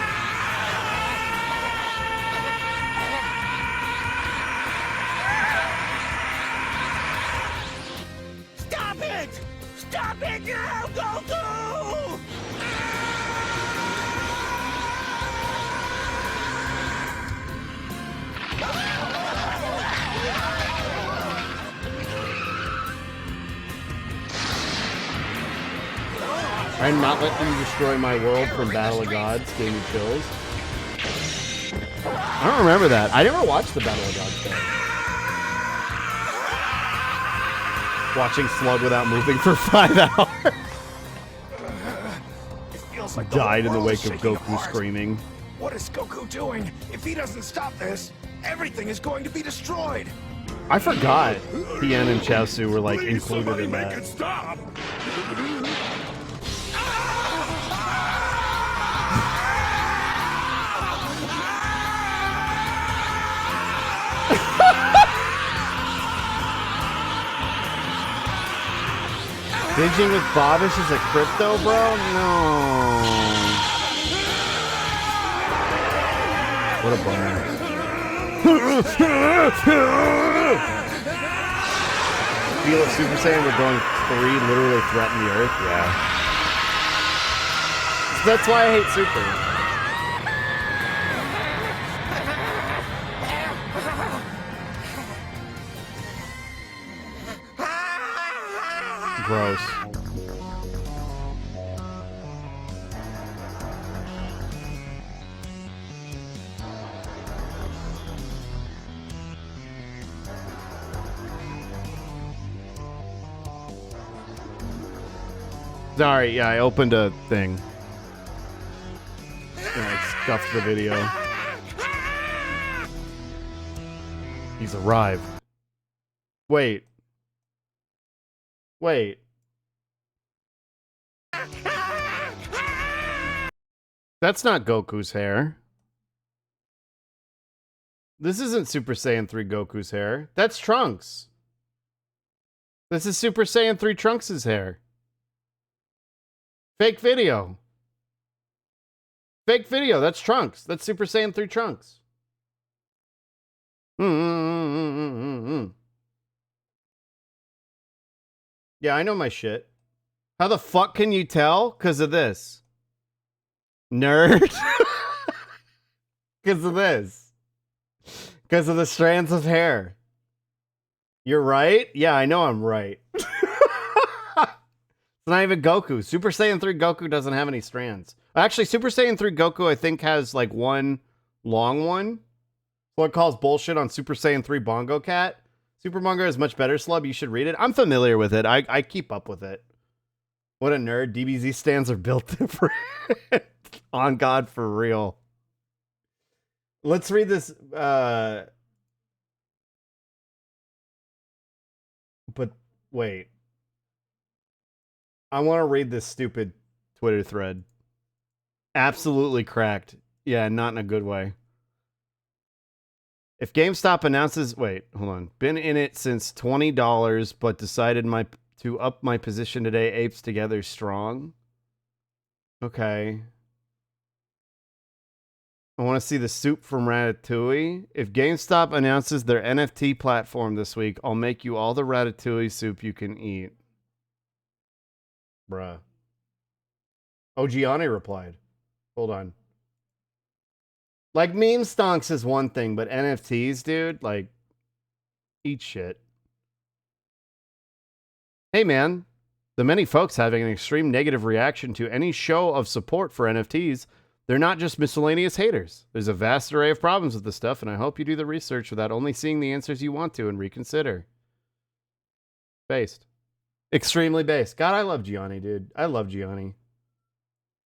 Stop it! Stop it now, Goku! I'm not letting you destroy my world from Battle of Gods. Gave me chills. I don't remember that. I never watched the Battle of Gods game. Watching Slug without moving for 5 hours. It feels like Died in the world wake is of shaking Goku apart. screaming. What is Goku doing? If he doesn't stop this, everything is going to be destroyed. I forgot Tien and Chaozu were like included in Make that. it stop. Binging with Bobbish is a crypto, bro? No. What a bummer. Feel if Super Saiyan were going 3 literally threaten the Earth? Yeah. That's why I hate Super. Gross. Sorry, yeah, I opened a thing. And I scuffed the video. He's arrived. Wait. Wait. That's not Goku's hair. This isn't Super Saiyan 3 Goku's hair. That's Trunks. This is Super Saiyan 3 Trunks' hair. Fake video. Fake video. That's Trunks. That's Super Saiyan 3 Trunks. Yeah, I know my shit. How the fuck can you tell? Because of this. Nerd. Because of this. Because of the strands of hair. You're right? Yeah, I know I'm right. It's not even Goku. Super Saiyan 3 Goku doesn't have any strands. Actually, Super Saiyan 3 Goku, I think, has like one long one. What calls bullshit on Super Saiyan 3 Bongo Cat. Super Manga is much better, Slub. You should read it. I'm familiar with it. I keep up with it. What a nerd. DBZ stands are built different. On God, for real. Let's read this. But wait. I want to read this stupid Twitter thread. Absolutely cracked. Yeah, not in a good way. If GameStop announces... Wait, hold on. Been in it since $20, but decided to up my position today. Apes together strong. Okay. I want to see the soup from Ratatouille. If GameStop announces their NFT platform this week, I'll make you all the Ratatouille soup you can eat. Bruh. Oh, Gianni replied. Hold on. Like, meme stonks is one thing, but NFTs, dude, like, eat shit. Hey, man. The many folks having an extreme negative reaction to any show of support for NFTs, they're not just miscellaneous haters. There's a vast array of problems with this stuff, and I hope you do the research without only seeing the answers you want to and reconsider. Based. Extremely based. God, I love Gianni, dude. I love Gianni.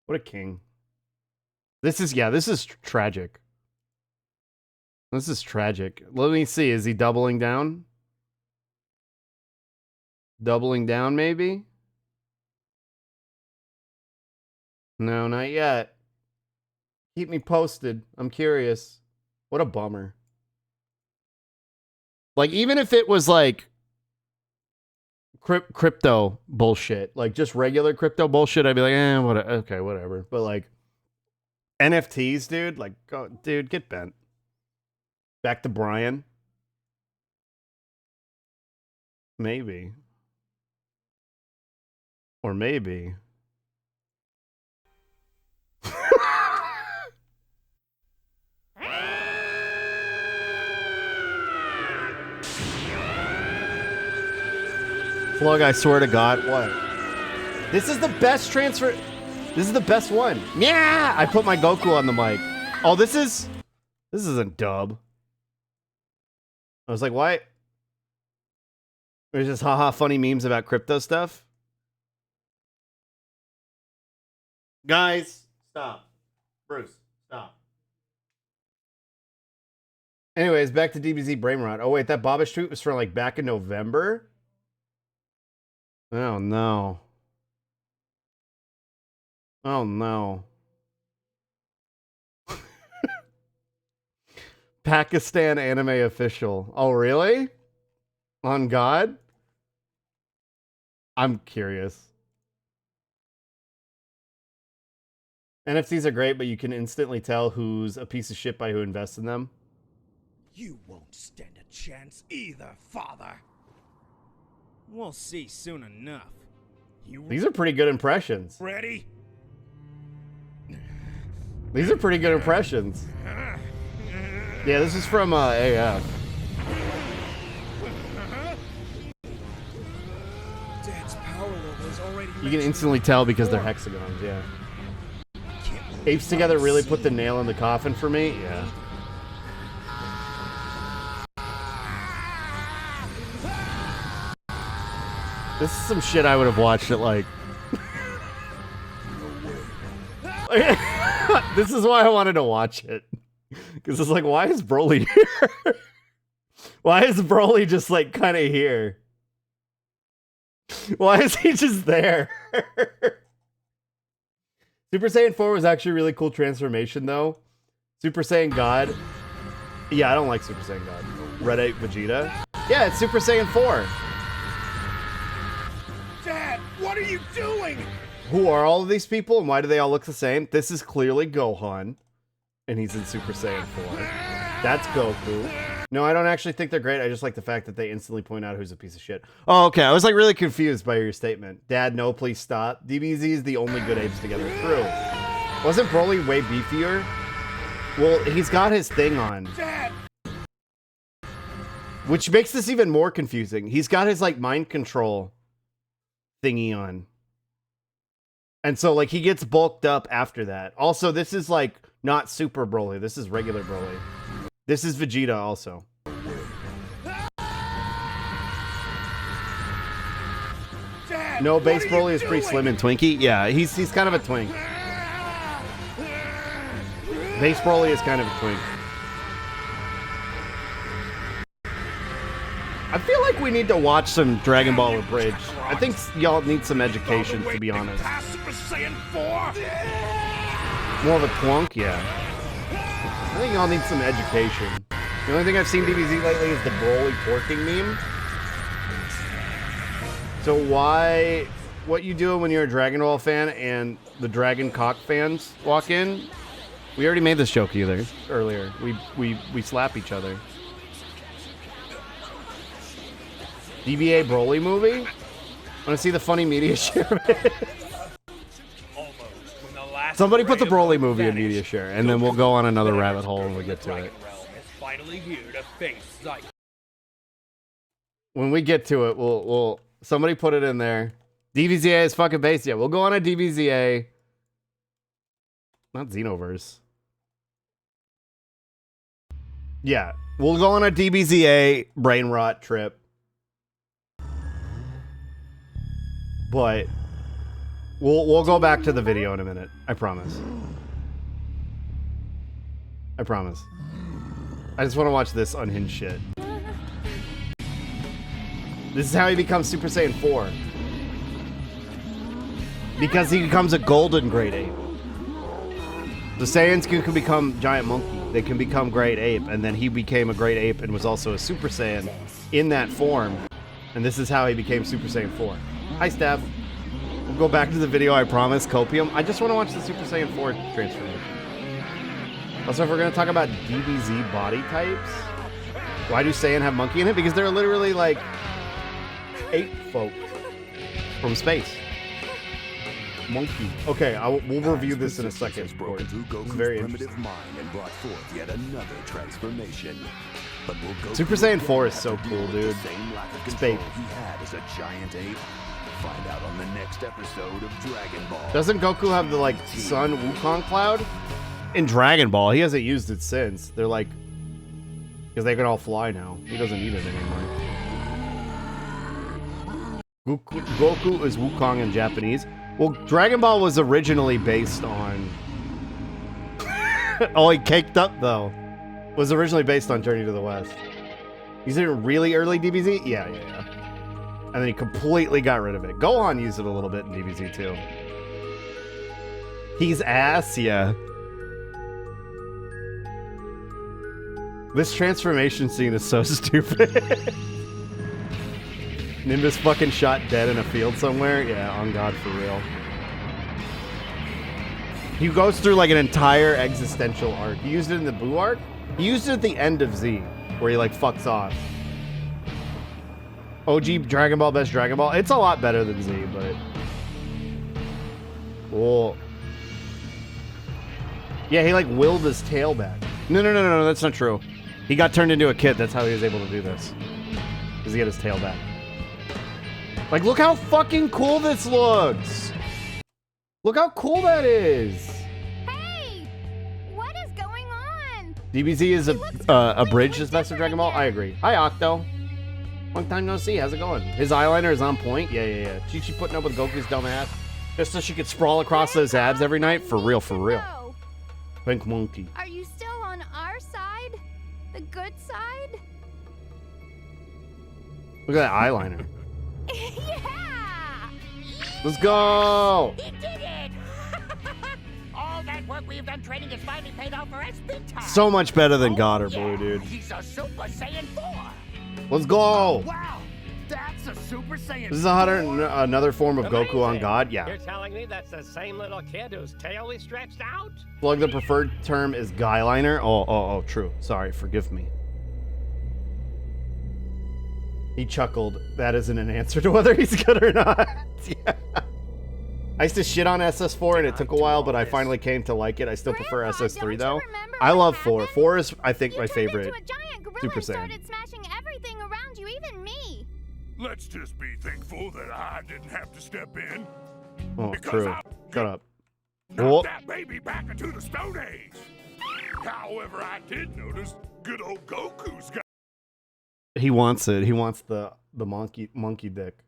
What a king. This is tragic. This is tragic. Let me see. Is he doubling down? Doubling down, maybe? No, not yet. Keep me posted. I'm curious. What a bummer. Like, even if it was like crypto bullshit, like just regular crypto bullshit, I'd be like, okay, whatever. But like NFTs, dude, like, go, dude, get bent. Back to Brian. Maybe. Or maybe. Plug, I swear to God, what? This is the best transfer. This is the best one. Yeah! I put my Goku on the mic. Oh, this isn't dub. I was like, why? There's just haha funny memes about crypto stuff. Guys, stop. Bruce, stop. Anyways, back to DBZ Brainrot. Oh, wait, that Bobish tweet was from like back in November? Oh, no. Oh, no. Pakistan anime official. Oh, really? On God? I'm curious. NFTs are great, but you can instantly tell who's a piece of shit by who invests in them. You won't stand a chance either, father. We'll see soon enough. These are pretty good impressions. Ready? These are pretty good impressions. Yeah, this is from AF. Dad's power level is already. You can instantly tell because they're hexagons, yeah. Apes together really put the nail in the coffin for me, yeah. This is some shit I would have watched at like... This is why I wanted to watch it. Because it's like, why is Broly here? Why is Broly just like kind of here? Why is he just there? Super Saiyan 4 was actually a really cool transformation though. Super Saiyan God. Yeah, I don't like Super Saiyan God. Red 8 Vegeta. Yeah, it's Super Saiyan 4. Dad, what are you doing? Who are all of these people and why do they all look the same? This is clearly Gohan. And he's in Super Saiyan 4. That's Goku. No, I don't actually think they're great. I just like the fact that they instantly point out who's a piece of shit. Oh, okay. I was like really confused by your statement. Dad, no, please stop. DBZ is the only good apes together. True. Wasn't Broly way beefier? Well, he's got his thing on. Dad! Which makes this even more confusing. He's got his like mind control thingy on. And so, like, he gets bulked up after that. Also, this is, like, not Super Broly. This is regular Broly. This is Vegeta also. Dad, No, base Broly is pretty slim and twinky. Yeah, he's kind of a twink. Base Broly is kind of a twink. I feel like we need to watch some Dragon Ball Abridged. I think y'all need some education, to be honest. More of a twunk, yeah. I think y'all need some education. The only thing I've seen DBZ lately is the Broly twerking meme. So what you doing when you're a Dragon Ball fan and the Dragon Cock fans walk in? We already made this joke earlier. We slap each other. DBA Broly movie? Want to see the funny media share? Somebody put the Broly movie in media share, and then we'll go on another rabbit hole when we get to it. When we get to it, we'll somebody put it in there. DBZA is fucking base. Yeah, we'll go on a DBZA. Not Xenoverse. Yeah, we'll go on a DBZA brain rot trip. But we'll go back to the video in a minute. I promise. I promise. I just want to watch this unhinged shit. This is how he becomes Super Saiyan 4. Because he becomes a golden Great Ape. The Saiyans can become giant monkey. They can become Great Ape. And then he became a Great Ape and was also a Super Saiyan in that form. And this is how he became Super Saiyan 4. Hi, Steph. We'll go back to the video, I promise. Copium. I just want to watch the Super Saiyan 4 transformation. Also, if we're going to talk about DBZ body types, why do Saiyan have monkey in it? Because they're literally like ape folk from space. Monkey. Okay, we'll review this in a second. It's very interesting. And brought forth yet another transformation. But will Goku Super Saiyan 4 is so cool, dude. It's fake. He had as a giant ape. Find out on the next episode of Dragon Ball. Doesn't Goku have the like Sun Wukong cloud? In Dragon Ball, he hasn't used it since. They're like, because they can all fly now. He doesn't need it anymore. Goku is Wukong in Japanese. Well, Dragon Ball was originally based on... oh, he caked up, though. Was originally based on Journey to the West. He's in really early DBZ? Yeah. And then he completely got rid of it. Gohan used it a little bit in DBZ, too. He's ass, yeah. This transformation scene is so stupid. Nimbus fucking shot dead in a field somewhere? Yeah, on God, for real. He goes through like an entire existential arc. He used it in the Boo arc. He used it at the end of Z, where he like fucks off. OG Dragon Ball, best Dragon Ball. It's a lot better than Z, but... Cool. Yeah, he like willed his tail back. No, that's not true. He got turned into a kid. That's how he was able to do this. Because he had his tail back. Like, look how fucking cool this looks. Look how cool that is. Hey, what is going on? DBZ is a bridge as best of Dragon Ball. I agree. Hi, Octo. Long time no see. How's it going? His eyeliner is on point. Yeah. Chi-Chi putting up with Goku's dumb ass just so she could sprawl across those abs every night. For real. Pink monkey. Are you still on our side? The good side? Look at that eyeliner. Yeah! Let's go! He did it! All that work we've done training has finally paid off for us big time. So much better than God or Blue, dude. He's a Super Saiyan 4. Let's go! Oh, wow! That's a Super Saiyan 4. This is another form of Goku on God? Yeah. You're telling me that's the same little kid whose tail we stretched out? Plug, the preferred term is guyliner. Oh, true. Sorry, forgive me. He chuckled. That isn't an answer to whether he's good or not. Yeah. I used to shit on SS4 and it took a while, but I finally came to like it. I still prefer SS3 though. I love 4. 4 is, I think, my favorite Super Saiyan. Smashing everything around you, even me. Let's just be thankful that I didn't have to step in. Oh, because true. Shut up. Knock that baby back into the Stone Age. However, I did notice good old Goku's got. He wants it. He wants the monkey dick.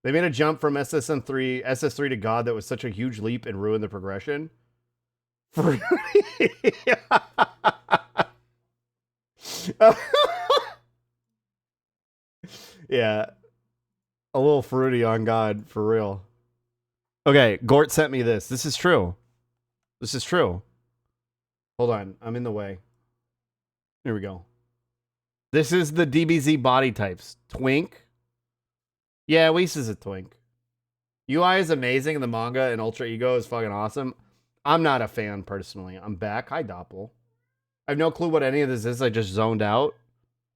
They made a jump from SS3 to God that was such a huge leap and ruined the progression. Yeah. A little fruity on God, for real. Okay, Gort sent me this. This is true. This is true. Hold on, I'm in the way. Here we go. This is the DBZ body types. Twink. Yeah, Whis is a twink. UI is amazing, and the manga and Ultra Ego is fucking awesome. I'm not a fan, personally. I'm back. Hi, Doppel. I have no clue what any of this is. I just zoned out.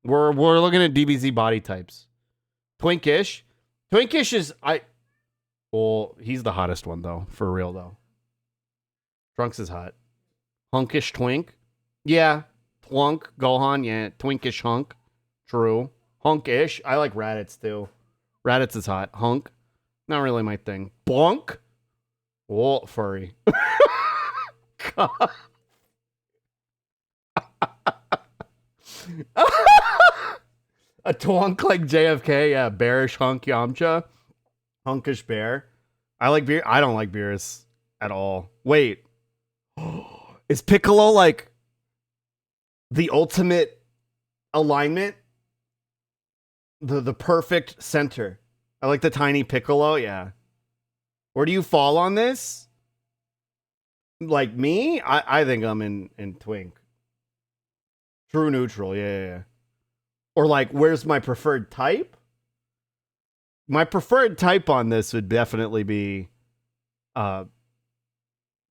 We're looking at DBZ body types. Twinkish. Twinkish is... Well, he's the hottest one, though. For real, though. Trunks is hot. Hunkish twink. Yeah. Twunk. Gohan. Yeah. Twinkish hunk. True. Hunkish. I like Raditz, too. Raditz is hot. Hunk. Not really my thing. Blunk. Oh, furry. God. A twunk like JFK. Yeah. Bearish hunk Yamcha. Hunkish bear. I like beer. I don't like beers at all. Wait. Is Piccolo like the ultimate alignment? The perfect center. I like the tiny Piccolo. Yeah. Where do you fall on this? Like me? I think I'm in twink. True neutral. Yeah. Or like, where's my preferred type? My preferred type on this would definitely be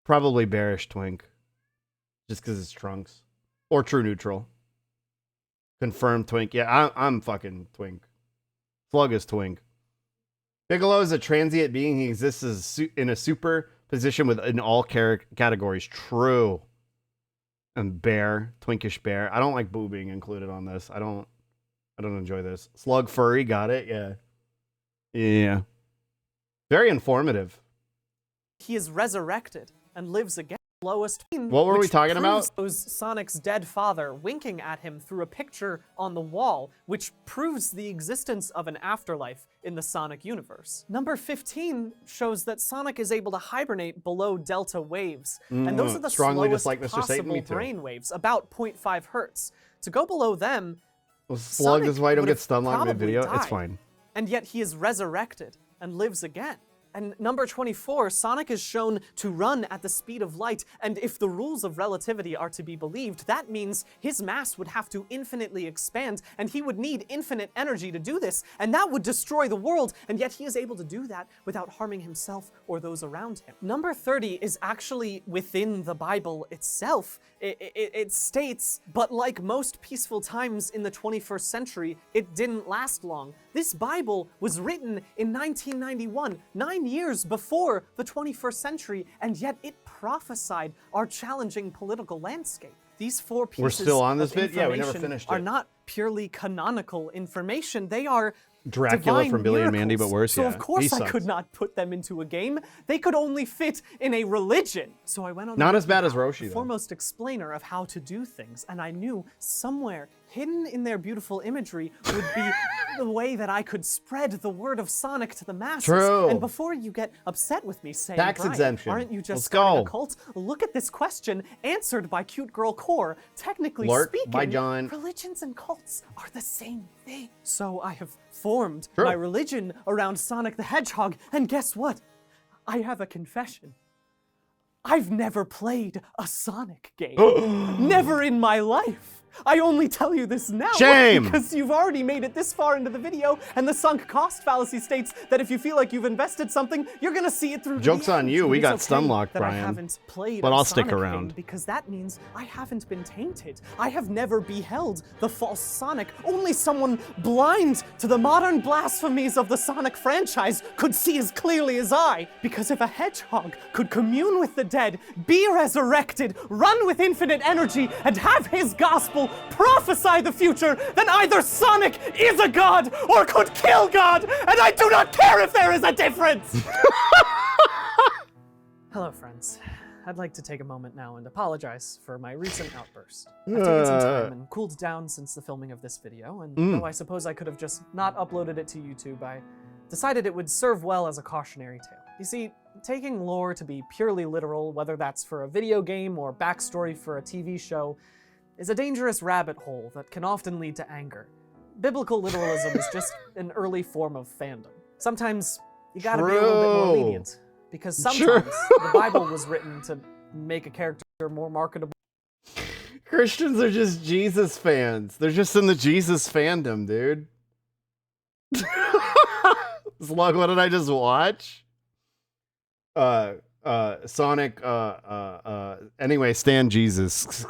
probably bearish twink. Just because it's Trunks. Or true neutral. Confirmed twink. Yeah, I'm fucking twink. Slug is twink. Piccolo is a transient being. He exists in a super position in all categories. True. And bear. Twinkish bear. I don't like boo being included on this. I don't enjoy this. Slug furry. Got it. Yeah. Yeah. Very informative. He is resurrected and lives again. Lowest. What were we talking about? Sonic's dead father winking at him through a picture on the wall, which proves the existence of an afterlife in the Sonic universe. Number 15 shows that Sonic is able to hibernate below delta waves, and those are the slowest possible brain waves, about 0.5 hertz. To go below them, Slug is why I don't get stun locked mid-video. It's fine. And yet he is resurrected and lives again. And number 24, Sonic is shown to run at the speed of light, and if the rules of relativity are to be believed, that means his mass would have to infinitely expand, and he would need infinite energy to do this, and that would destroy the world, and yet he is able to do that without harming himself or those around him. Number 30 is actually within the Bible itself. It states, but like most peaceful times in the 21st century, it didn't last long. This Bible was written in 1991, 9 years before the 21st century, and yet it prophesied our challenging political landscape. These 4 pieces We're still on this of bit? Yeah, we never finished it. Are not purely canonical information. They are Dracula from Billy and Mandy, but worse. So of course I could not put them into a game. They could only fit in a religion. So I went on. Not as bad as Roshi, the foremost explainer of how to do things, and I knew somewhere hidden in their beautiful imagery would be the way that I could spread the word of Sonic to the masses. True. And before you get upset with me saying, tax Brian, exemption. aren't you just Let's starting go. a cult? Look at this question answered by Cute Girl Core. Technically Lurk speaking, by John. religions and cults are the same thing. So I have formed my religion around Sonic the Hedgehog, and guess what? I have a confession. I've never played a Sonic game. Never in my life. I only tell you this now because you've already made it this far into the video, and the sunk cost fallacy states that if you feel like you've invested something, you're gonna see it through. Joke's on you. We got stun locked, that Brian. I haven't played but a I'll Sonic stick around game because that means I haven't been tainted. I have never beheld the false Sonic. Only someone blind to the modern blasphemies of the Sonic franchise could see as clearly as I. Because if a hedgehog could commune with the dead, be resurrected, run with infinite energy, and have his gospel prophesy the future, then either Sonic is a god or could kill God, and I do not care if there is a difference! Hello, friends. I'd like to take a moment now and apologize for my recent outburst. I've taken some time and cooled down since the filming of this video, and though I suppose I could have just not uploaded it to YouTube, I decided it would serve well as a cautionary tale. You see, taking lore to be purely literal, whether that's for a video game or backstory for a TV show, is a dangerous rabbit hole that can often lead to anger. Biblical literalism is just an early form of fandom. Sometimes you gotta be a little bit more lenient, because sometimes the Bible was written to make a character more marketable. Christians are just Jesus fans. They're just in the Jesus fandom, dude. Slug, what did I just watch? Sonic, anyway, stand Jesus.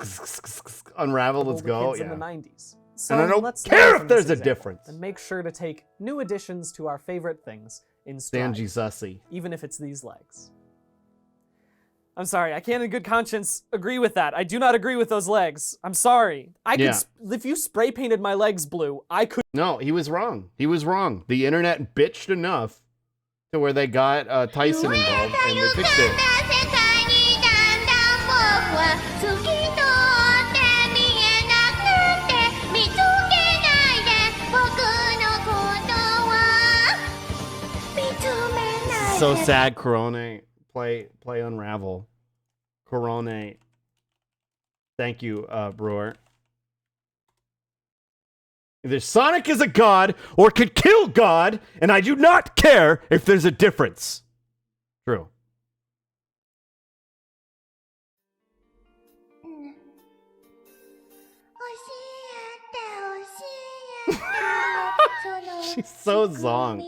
Unravel, let's go. In Yeah. the 90s. So and I don't let's care learn if from there's this a example difference. And make sure to take new additions to our favorite things in stride, Stand Jesus-y. even if it's these legs. I'm sorry, I can't in good conscience agree with that. I do not agree with those legs. I'm sorry. I could, if you spray painted my legs blue, I could. No, he was wrong. He was wrong. The internet bitched enough to where they got Tyson involved and they fixed it. So sad, Corone. Play Unravel. Corone. Thank you, Brewer. Either Sonic is a god or could kill God, and I do not care if there's a difference. True. She's so zonked.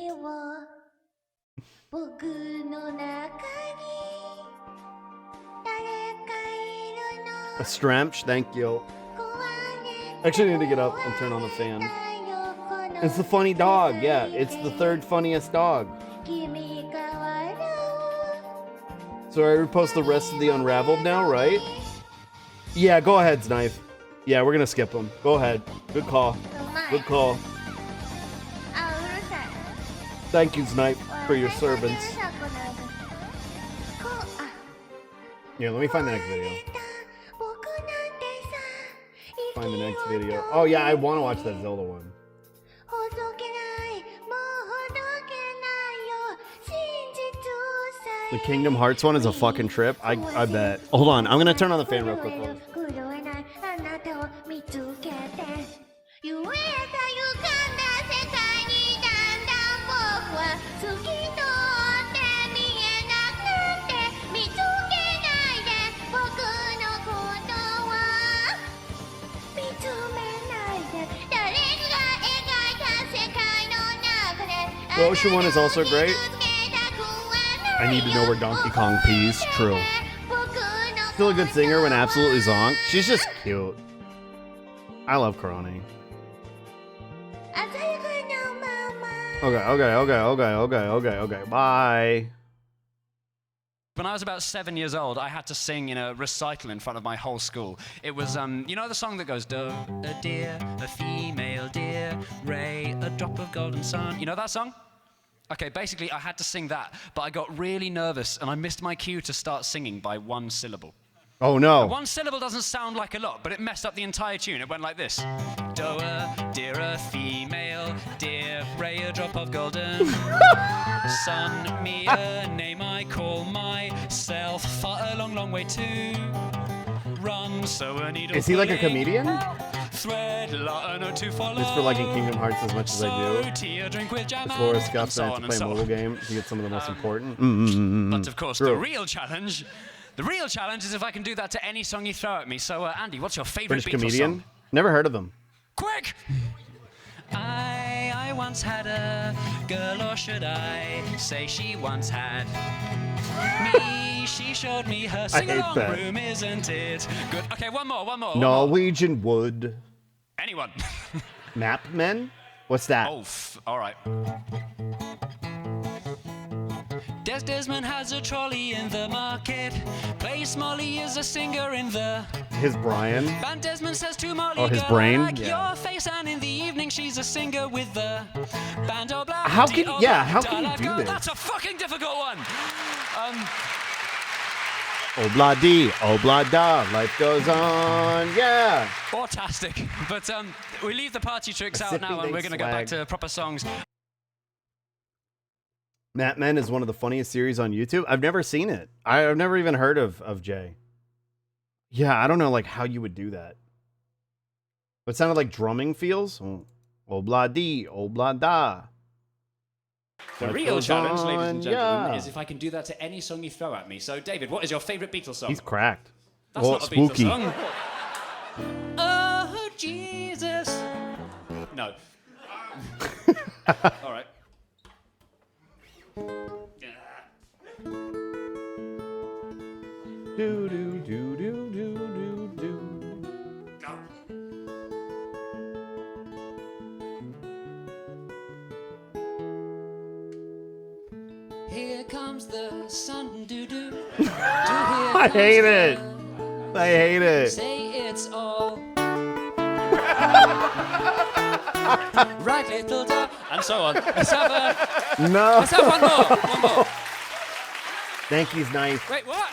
A Stramch, thank you. Actually, I need to get up and turn on the fan. It's the funny dog, yeah. It's the third funniest dog. So I repost the rest of the Unraveled now, right? Yeah, go ahead, Snipe. Yeah, we're gonna skip them. Go ahead. Good call. Good call. Thank you, Snipe, for your servants. Yeah, let me find the next video. Find the next video. Oh yeah, I want to watch that Zelda one. The Kingdom Hearts one is a fucking trip. I bet. Hold on, I'm gonna turn on the fan real quick. The Ocean one is also great. I need to know where Donkey Kong pees. True. Still a good singer when absolutely zonked. She's just cute. I love Karani. Okay. Bye. When I was about 7 years old, I had to sing in a recital in front of my whole school. It was, you know the song that goes, doe, a deer, a female deer, ray, a drop of golden sun. You know that song? Okay, basically I had to sing that, but I got really nervous and I missed my cue to start singing by one syllable. Oh no. Now, one syllable doesn't sound like a lot, but it messed up the entire tune. It went like this. Doe, deer, a female, deer, ray, a drop of golden sun, me, a name I call myself, far a long, long way to run, so a needle. Is he like a comedian? Thread, to follow. Just for liking Kingdom Hearts as much as I do. Tea, drink with jam, it's Laura Scuffs and I have to play a mobile game to get some of the most important. But of course, the real challenge is if I can do that to any song you throw at me. So, Andy, what's your favorite British Beatles comedian? song? Never heard of him. Quick! I once had a girl, or should I say she once had me? She showed me her sing-along room, isn't it good? Okay, one more. Norwegian Wood. Anyone? Mapmen? What's that? Oh, all right. Desmond has a trolley in the market. Place Molly is a singer in the. His Brian. Van Desmond says to Molly, oh, his brain. I like your face, and in the evening she's a singer with the band. Oh, blah, how can you do this? That's a fucking difficult one. Obla-dee, obla-da, life goes on, yeah. Fantastic. But we leave the party tricks out now, and we're going to go back to proper songs. Matt Men is one of the funniest series on YouTube. I've never seen it. I've never even heard of Jay. Yeah, I don't know like how you would do that. It sounded like drumming feels. Obla-dee, obla-da. The real challenge, ladies and gentlemen, is if I can do that to any song you throw at me. So, David, what is your favourite Beatles song? He's cracked. That's not a spooky. Beatles song. Oh, Jesus. No. All right. Do do do do do do do. Here comes the sun, doo-doo. I hate it. I hate it. Say it's all right, little dog, and so on. Let's have No. Let's have one more. One more. Thank you's nice. Wait, what?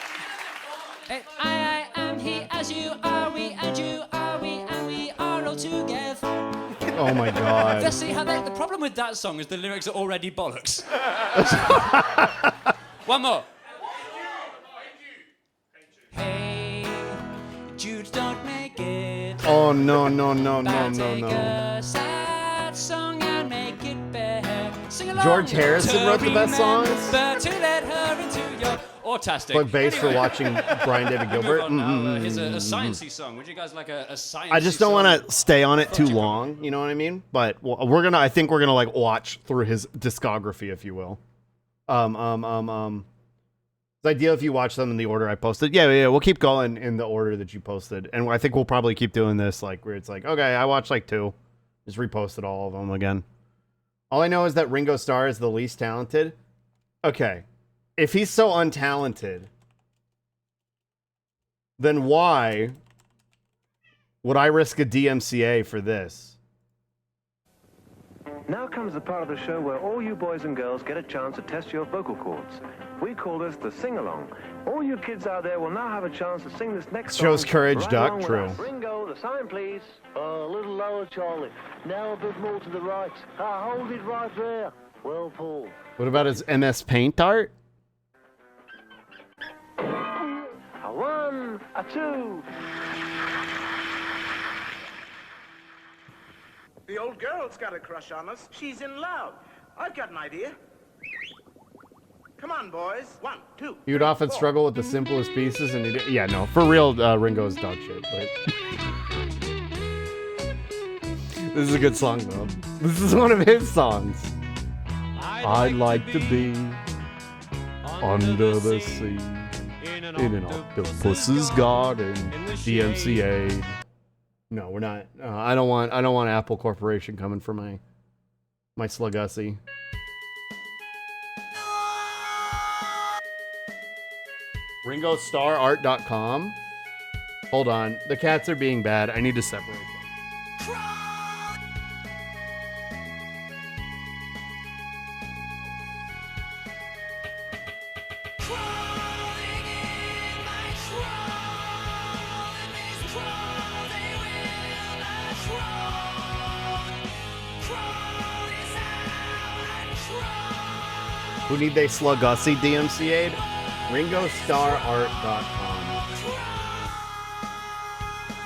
I am he, as you are we, and you are we, and we are all together. Oh my god. Let's see how the problem with that song is the lyrics are already bollocks. One more. Hey, Jude, don't make it. Oh no no no no no Take no. a sad song and make it better. Sing along. George Harrison wrote the best songs. But to let her into your autastic. But bass for watching Brian David Gilbert. Here's a sciencey song. Would you guys like a sciencey I just don't song? want to stay on it too long. You know what I mean? But I think we're gonna like watch through his discography, if you will. It's ideal if you watch them in the order I posted. Yeah. We'll keep going in the order that you posted, and I think we'll probably keep doing this, like where it's like, okay, I watched like 2, just reposted all of them again. All I know is that Ringo Starr is the least talented. Okay, if he's so untalented, then why would I risk a DMCA for this? Now comes the part of the show where all you boys and girls get a chance to test your vocal cords. We call this the sing-along. All you kids out there will now have a chance to sing this next song. Shows courage, right Doc. along with True. us. Ringo, the sign, please. A little lower, Charlie. Now a bit more to the right. Hold it right there. Well, Paul. What about his MS Paint art? A 1, a 2. The old girl's got a crush on us. She's in love. I've got an idea. Come on, boys. 1, 2. He would often struggle with the simplest pieces, and yeah, no, for real, Ringo's dog shit. But this is a good song, though. This is one of his songs. I'd like to be under the sea in an octopus's garden. DMCA. No, we're not. I don't want Apple Corporation coming for my Slugussie. RingoStarArt.com. Hold on. The cats are being bad. I need to separate them. Who need they Slugussie DMCA'd? RingoStarArt.com.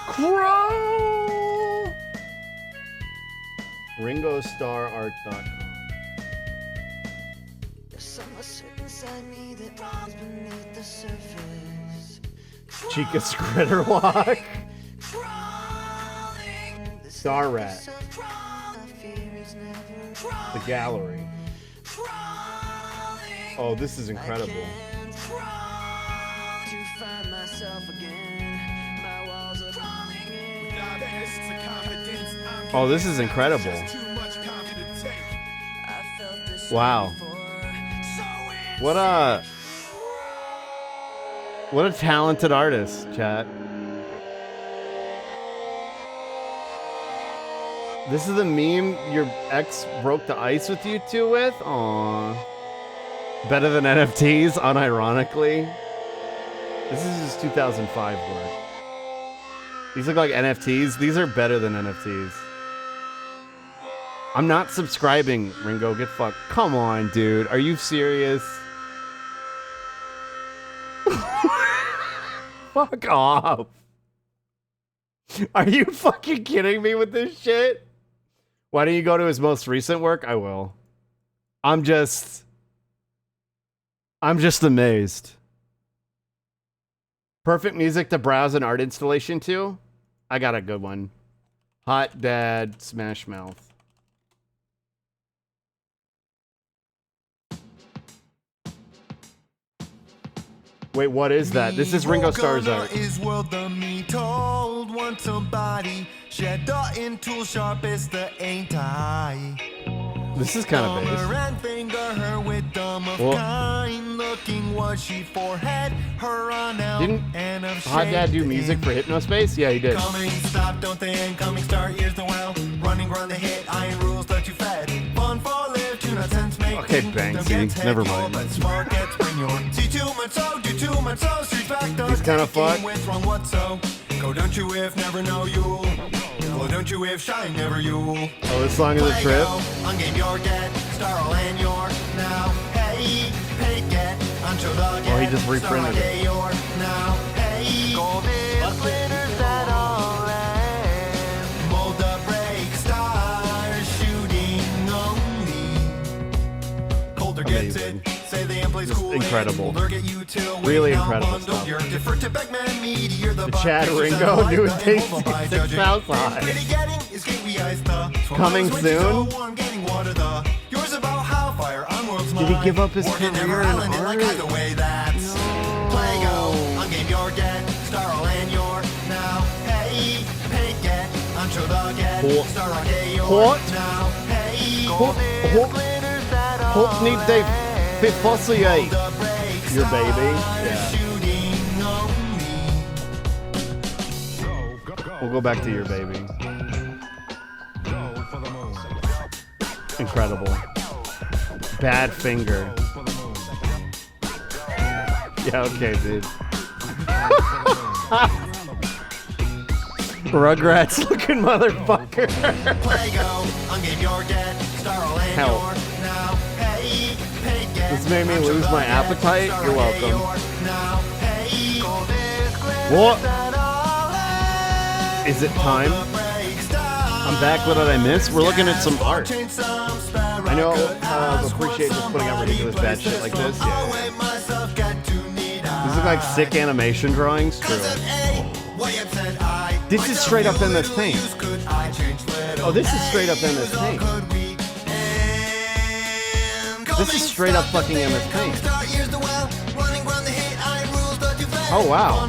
Crawl! RingoStarArt.com. Chica Skritterwalk. Star Rat. The Gallery. Oh, this is incredible. Oh, this is incredible. Wow. What a talented artist, chat. This is the meme your ex broke the ice with you two with? Aww. Better than NFTs, unironically. This is his 2005 work. These look like NFTs. These are better than NFTs. I'm not subscribing, Ringo. Get fucked. Come on, dude. Are you serious? Fuck off. Are you fucking kidding me with this shit? Why don't you go to his most recent work? I will. I'm just amazed. Perfect music to browse an art installation to? I got a good one. Hot Dad Smash Mouth. Wait, what is that? This is Ringo Starr's art. Is world the me told once a body shed in tool sharpest the ain't I. This is kind of Thumb bass. her and finger her with dumb of Well- kind looking was she forehead her on out Didn't and of Hot Dad do shape music for Hypnospace? Yeah, he did. Coming, stop, don't think, coming, start, here's the well. Running, run the hit, iron rules that you fed. Fun for live, tune out sense, make Okay, things, Banksy, don't get never head, mind. But smart gets bring your see too much so, do too much so, street back the He's kinda fucked. with wrong what so. Go don't you if never know you'll. Go don't you if shine never you'll. Oh, this song is a trip. On game your get, Starl and your now. Hey, hey get, until the get. Oh, he just reprinted it. Your now. Hey, gold is glitters that all land. Mold the break stars shooting only. Colder gets it. Say the plays Just cool. incredible. Colder get you till we Really now incredible bundle. stuff. You're different to Beckman meteor. The Chad Ringo new and tasty 6,000. Coming soon? Did he give up his career in art? Hot need they fit fossiliate your baby. Yeah. We'll go back to your baby. Incredible. Bad finger. Yeah, okay, dude. Rugrats looking motherfucker. Help. This made me lose my appetite. You're welcome. What? Is it time? I'm back. What did I miss? We're looking at some art. I know appreciate just putting out ridiculous bad shit like this. Yeah. These look like sick animation drawings. True. This is straight up MS Paint. Oh, this is straight up MS Paint. This is straight up fucking MS Paint. Oh wow.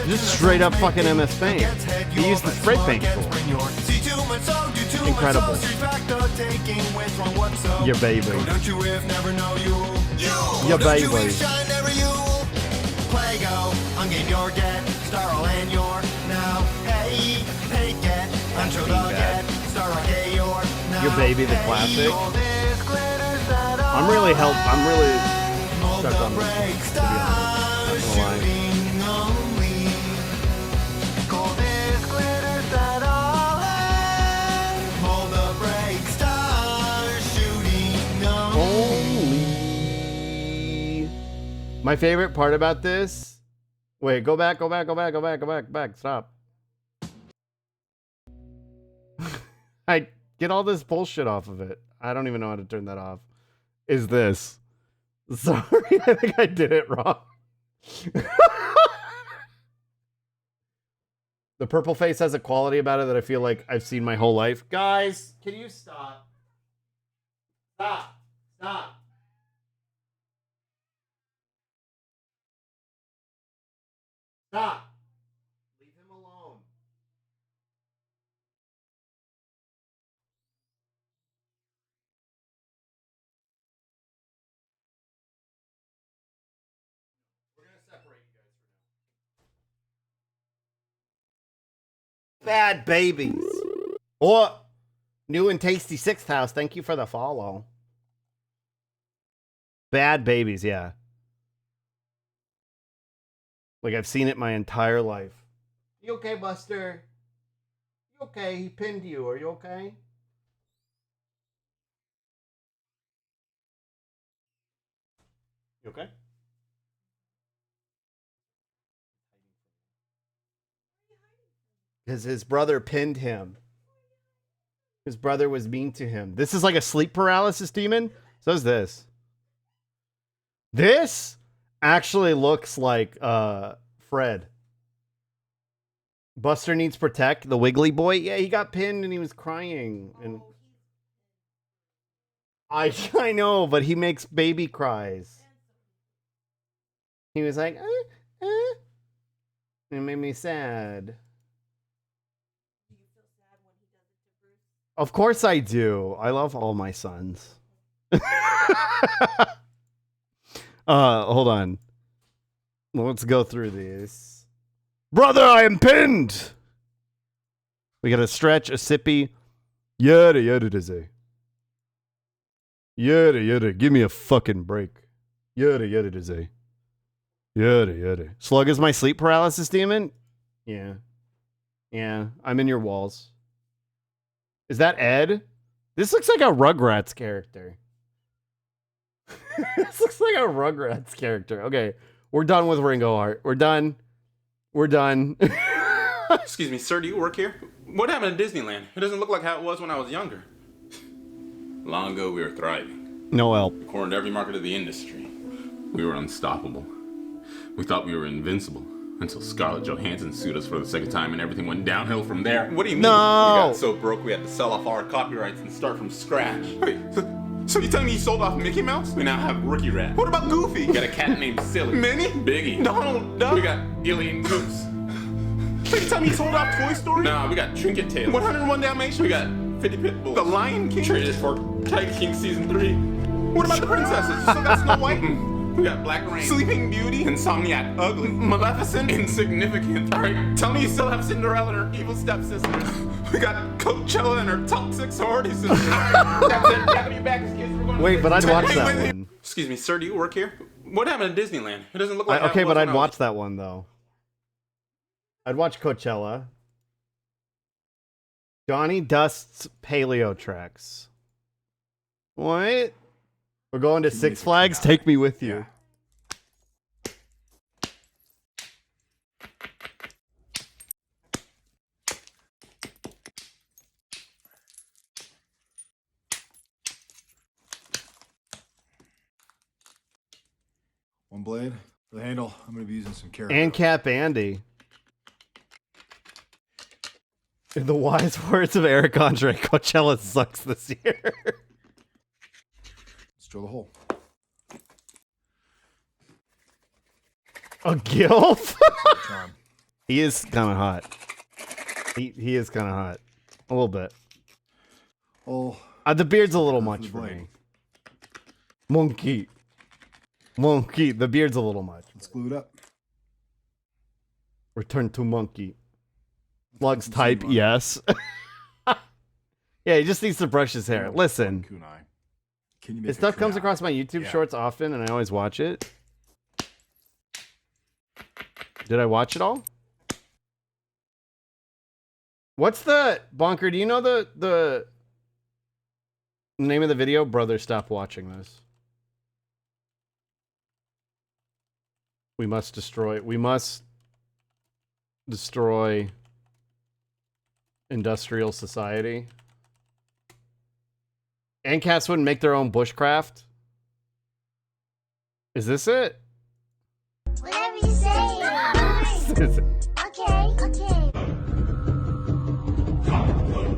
This is straight up fucking MS Paint. He used the spray paint tool. Incredible. Your baby. Your baby. Your baby, the classic. I'm really stuck on this, to be honest. Not gonna lie. My favorite part about this. Wait, go back. Stop. I get all this bullshit off of it. I don't even know how to turn that off. Is this? Sorry, I think I did it wrong. The purple face has a quality about it that I feel like I've seen my whole life. Guys, can you stop? Stop. Stop. Stop. Leave him alone. We're gonna separate you guys for now. Bad babies. Or new and tasty Sixth House. Thank you for the follow. Bad babies, yeah. Like I've seen it my entire life. You okay, Buster? You okay? He pinned you. Are you okay? You okay? Because his brother pinned him. His brother was mean to him. This is like a sleep paralysis demon? So is this. This actually looks like Fred. Buster needs protect. The Wiggly boy. Yeah, he got pinned and he was crying. And I know, but he makes baby cries. He was like, It made me sad. Of course I do. I love all my sons. Hold on. Let's go through these. Brother, I am pinned. We got a stretch, a sippy. Yada yada dizzy. Yada yada. Give me a fucking break. Yada yada dizzy. Yada yada. Slug is my sleep paralysis demon? Yeah. Yeah. I'm in your walls. Is that Ed? This looks like a Rugrats character. This looks like a Rugrats character. Okay. We're done with Ringo art. We're done. We're done. Excuse me, sir, do you work here? What happened to Disneyland? It doesn't look like how it was when I was younger. Long ago, we were thriving. No help. We cornered every market of the industry. We were unstoppable. We thought we were invincible. Until Scarlett Johansson sued us for the second time and everything went downhill from there. What do you mean? No! We got so broke we had to sell off all our copyrights and start from scratch. Wait, so you telling me you sold off Mickey Mouse? We now have Rookie Rat. What about Goofy? We got a cat named Silly. Minnie? Biggie. Donald Duck? We got Alien Goose. So you telling me you sold off Toy Story? Nah, we got Trinket Tail. 101 Dalmatians? We got 50 Pit Bulls. The Lion King? Traded for Tiger King Season 3. What about the princesses? You still got Snow White? We got Black Rain, Sleeping Beauty, Insomniac, Ugly, Maleficent, Insignificant. Alright, tell me you still have Cinderella and her evil stepsisters. We got Coachella and her toxic sorority sister. That's it, gather your bags, kids. We're going Wait, but I'd watch that one. Excuse me, sir, do you work here? What happened to Disneyland? It doesn't look like okay, but I'd watch that one, though. I'd watch Coachella. Johnny Dust's Paleo Tracks. What? We're going to Six Flags? Take me with you. One blade for the handle. I'm going to be using some carrot. And Cap Andy. In the wise words of Eric Andre, Coachella sucks this year. Let's drill the hole. A gilf? He is kind of hot. He is kind of hot. A little bit. Oh, the beard's a little much for me. Monkey. The beard's a little much. Let's glue it up. Return to monkey. Slugs type, yes. Yeah, he just needs to brush his hair. Listen. His stuff comes across my YouTube shorts often, and I always watch it. Did I watch it all? What's the... Bonker, do you know the name of the video? Brother, stop watching this. We must destroy industrial society. And cats wouldn't make their own bushcraft. Is this it? Whatever you say. Okay.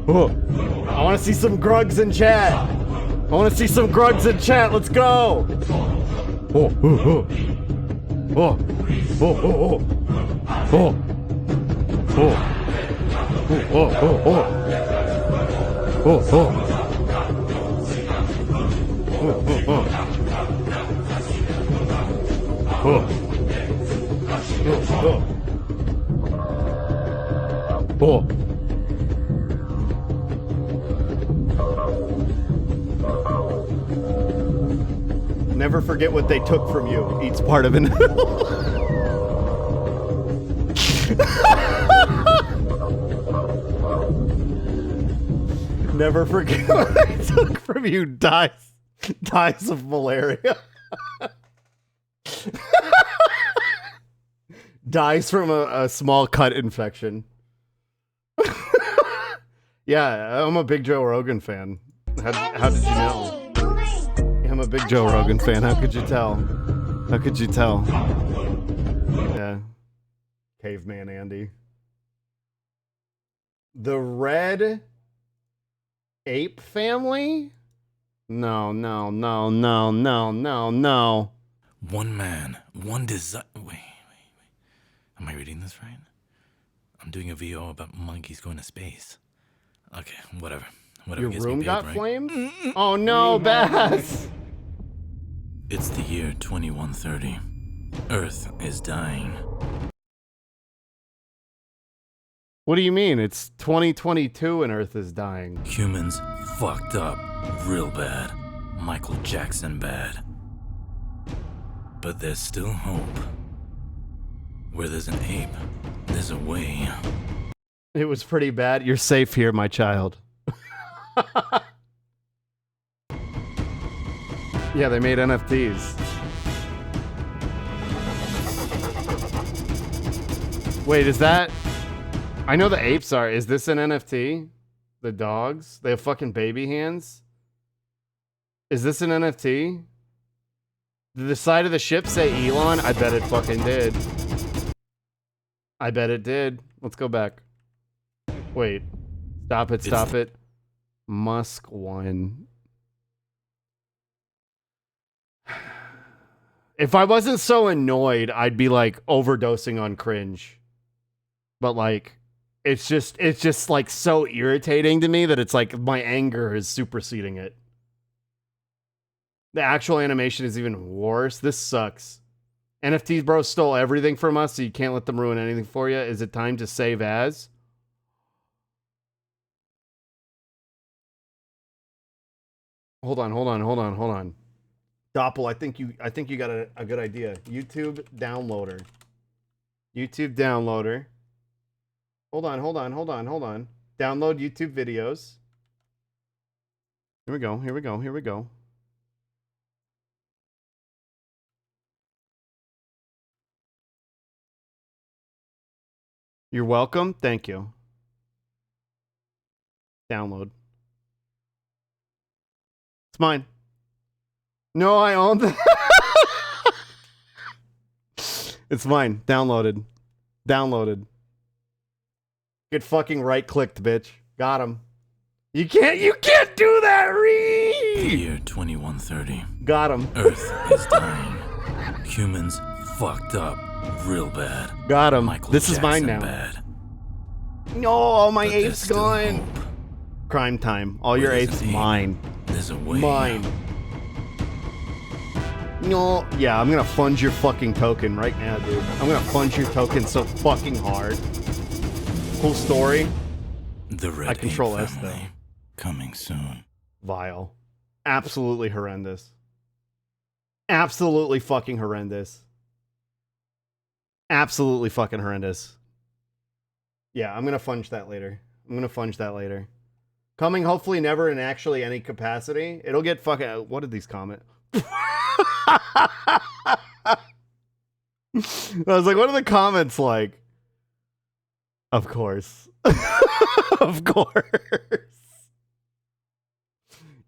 Oh, I want to see some grugs in chat. Let's go. Oh. Never forget what they took from you. Eats part of it. Never forget what I took from you. Dies of malaria. Dies from a small cut infection. Yeah, I'm a big Joe Rogan fan. How did you know? I'm a big Joe Rogan fan. How could you tell? How could you tell? Yeah. Caveman Andy. The red ape family? No. One man, one design. Wait. Am I reading this right? I'm doing a VO about monkeys going to space. Okay, whatever. Your gets room me paid, got right? flamed? Oh no, Bass! It's the year 2130. Earth is dying. What do you mean? It's 2022 and Earth is dying. Humans fucked up real bad. Michael Jackson bad. But there's still hope. Where there's an ape, there's a way. It was pretty bad. You're safe here, my child. Yeah, they made NFTs. Wait, is that... I know the apes are. Is this an NFT? The dogs? They have fucking baby hands? Is this an NFT? Did the side of the ship say Elon? I bet it fucking did. I bet it did. Let's go back. Wait. Stop it. Musk one. If I wasn't so annoyed, I'd be like overdosing on cringe. But like, it's just like so irritating to me that it's like my anger is superseding it. The actual animation is even worse. This sucks. NFTs, bro, stole everything from us, so you can't let them ruin anything for you. Is it time to save as? Hold on. Doppel, I think you got a good idea. YouTube downloader. Hold on. Download YouTube videos. Here we go. You're welcome. Thank you. Download. It's mine. No, I own that. It's mine. Downloaded. Get fucking right-clicked, bitch. Got him. You can't do that, Reed! The year 2130. Got him. Earth is dying. Humans fucked up real bad. Got him. Michael This is mine Jackson now. bad. No, all my But there's apes still gone. hope. Crime time. All your Where there's apes, an ape, mine. There's a way. Mine. No, yeah, I'm gonna fund your fucking token right now, dude. I'm gonna fund your token so fucking hard. Cool story. The Red I control Ape S though. family. Coming soon. Vile. Absolutely horrendous. Absolutely fucking horrendous. Absolutely fucking horrendous. Yeah, I'm gonna fudge that later. Coming hopefully never in actually any capacity. It'll get fucking... What did these comment? I was like, what are the comments like? Of course. Of course.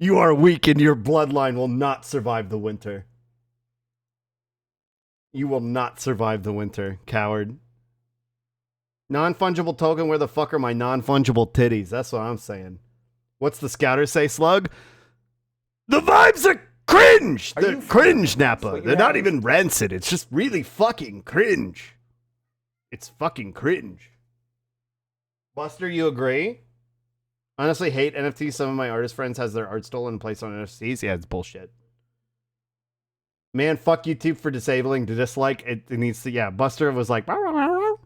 You are weak and your bloodline will not survive the winter. You will not survive the winter, coward. Non-fungible token, where the fuck are my non-fungible titties? That's what I'm saying. What's the scouter say, Slug? The vibes are cringe! They're cringe, Nappa. They're not even rancid. It's just really fucking cringe. It's fucking cringe. Buster, you agree? Honestly, hate NFTs. Some of my artist friends has their art stolen and placed on NFTs. Yeah, it's bullshit. Man, fuck YouTube for disabling the dislike. It needs to... Yeah, Buster was like... The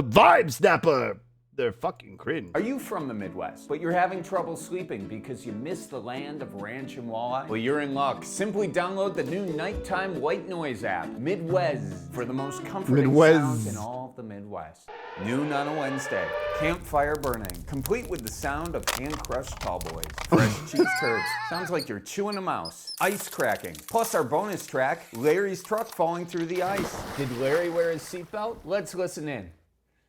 vibes, Nappa. they're fucking cringe. Are you from the Midwest, but you're having trouble sleeping because you miss the land of ranch and walleye? Well, you're in luck. Simply download the new nighttime white noise app, Midwest, for the most comforting sounds in all of the Midwest. Noon on a Wednesday, campfire burning, complete with the sound of hand-crushed tallboys, fresh cheese curds, sounds like you're chewing a mouse, ice cracking, plus our bonus track, Larry's truck falling through the ice. Did Larry wear his seatbelt? Let's listen in.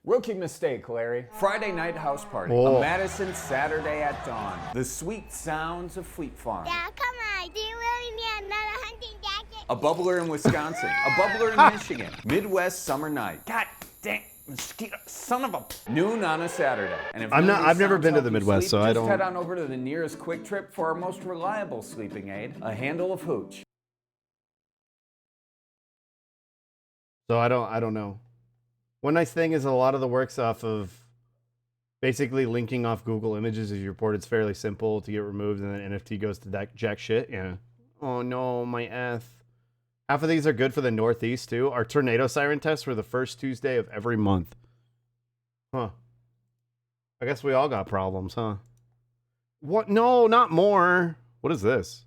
Rookie mistake, Larry. Friday night house party. Oh. A Madison Saturday at dawn. The sweet sounds of Fleet Farm. Dad, come on. Do you really need another hunting jacket? A bubbler in Wisconsin. A bubbler in Michigan. Midwest summer night. God dang. Mosquito, son of a noon on a Saturday. And if I've never been to the Midwest, sleep, so I just don't. head on over to the nearest Quick Trip for our most reliable sleeping aid, a handle of hooch. So I don't know. One nice thing is a lot of the works off of basically linking off Google Images as you report. It's fairly simple to get removed, and then NFT goes to jack shit. Yeah. Oh no, my F. Half of these are good for the Northeast too. Our tornado siren tests were the first Tuesday of every month. Huh. I guess we all got problems, huh? What? No, not more. What is this?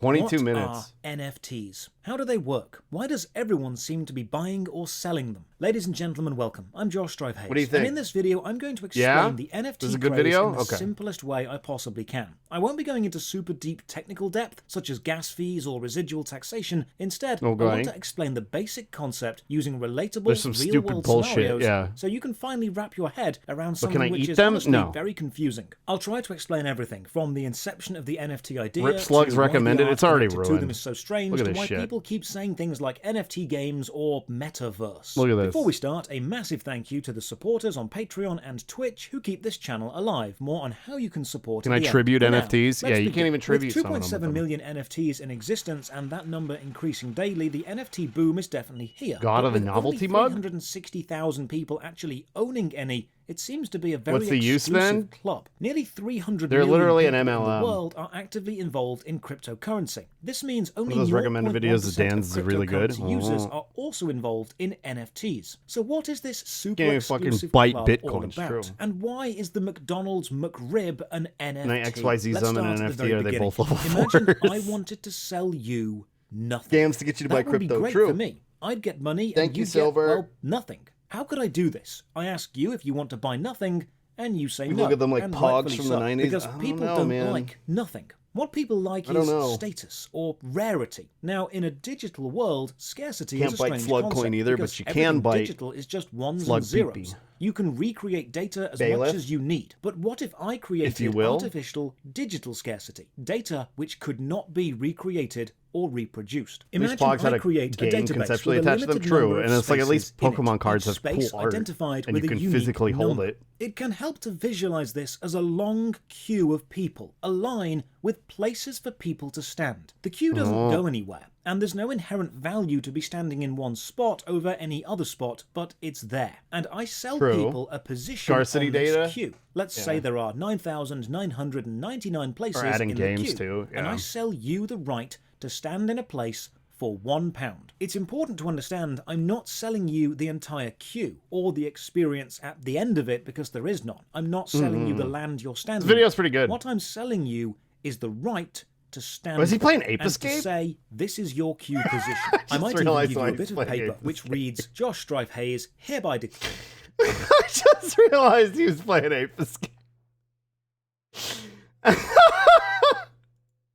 22 minutes. What are NFTs? How do they work? Why does everyone seem to be buying or selling them? Ladies and gentlemen, welcome. I'm Josh Strive Hayes. What do you think? And in this video, I'm going to explain the NFT This is a good craze video? in the Okay. simplest way I possibly can. I won't be going into super deep technical depth, such as gas fees or residual taxation. Instead, I want to explain the basic concept using relatable, There's some stupid real-world bullshit, scenarios, yeah. so you can finally wrap your head around But something can I which eat is them? honestly No. very confusing. I'll try to explain everything, from the inception of the NFT idea Rip Slugs to why the recommended. art It's already connected to ruined. them is so strange, Look at to this why shit. people keep saying things like NFT games or metaverse. Look at this. Before we start, a massive thank you to the supporters on Patreon and Twitch who keep this channel alive. More on how you can support Can at I the end. tribute For now, NFTs? let's Yeah, you begin. can't even tribute With some of them 2.7 with them. million NFTs in existence and that number increasing daily, the NFT boom is definitely here. God But of the with novelty only mug? 360,000 people actually owning any, it seems to be a very What's the use exclusive then? club. Nearly 300 They're million literally an people in MLM. the world are actively involved in cryptocurrency. This means only One of those recommended 0.1% videos of Dan's is really good. cryptocurrency users Oh. are also involved in NFTs. So what is this super Can't even fucking exclusive bite club all Bitcoin, it's about? true. And why is the McDonald's McRib an NFT? And I XYZ Let's them and start an at the NFT, very are they beginning. both level Imagine 4s? I wanted to sell you nothing. Games to get you to buy That would be crypto, great true. for me. I'd get money Thank and you, you'd Silver. get, well, nothing. How could I do this? I ask you if you want to buy nothing, and you say You no. look at them like and Pogs rightfully from the so, 90s. Because I don't people know, don't man. like nothing. What people like I don't is know. status or rarity. Now, in a digital world, scarcity Can't is a bite strange Slug concept Coin either, because but you everything can bite digital is just ones Slug and zeros. Pee-Pee. You can recreate data as Bailiff? much as you need. But what if I created you will. artificial digital scarcity? Data which could not be recreated or reproduced. At least Imagine Pogs had I a create a game database conceptually with a attached to them, limited true. number of And it's like at least spaces in Pokemon it, cards each have space cool art, identified and with you a can unique physically hold number. it. It can help to visualize this as a long queue of people, a line with places for people to stand. The queue doesn't Oh. go anywhere, and there's no inherent value to be standing in one spot over any other spot, but it's there. And I sell True. people a position Scarcity on this data? queue. Let's Yeah. say there are 9,999 places adding in games the queue, too, and I yeah. sell you the right to stand in a place for £1. It's important to understand I'm not selling you the entire queue or the experience at the end of it because there is none. I'm not selling you the land you're standing This video's in. pretty good. What I'm selling you is the right to stand Was he there playing Ape and Escape? to say, this is your queue position. I just might even realized give you why a he's bit of playing paper Ape which reads, Josh Strive Hayes hereby declare. I just realized he was playing Ape Escape.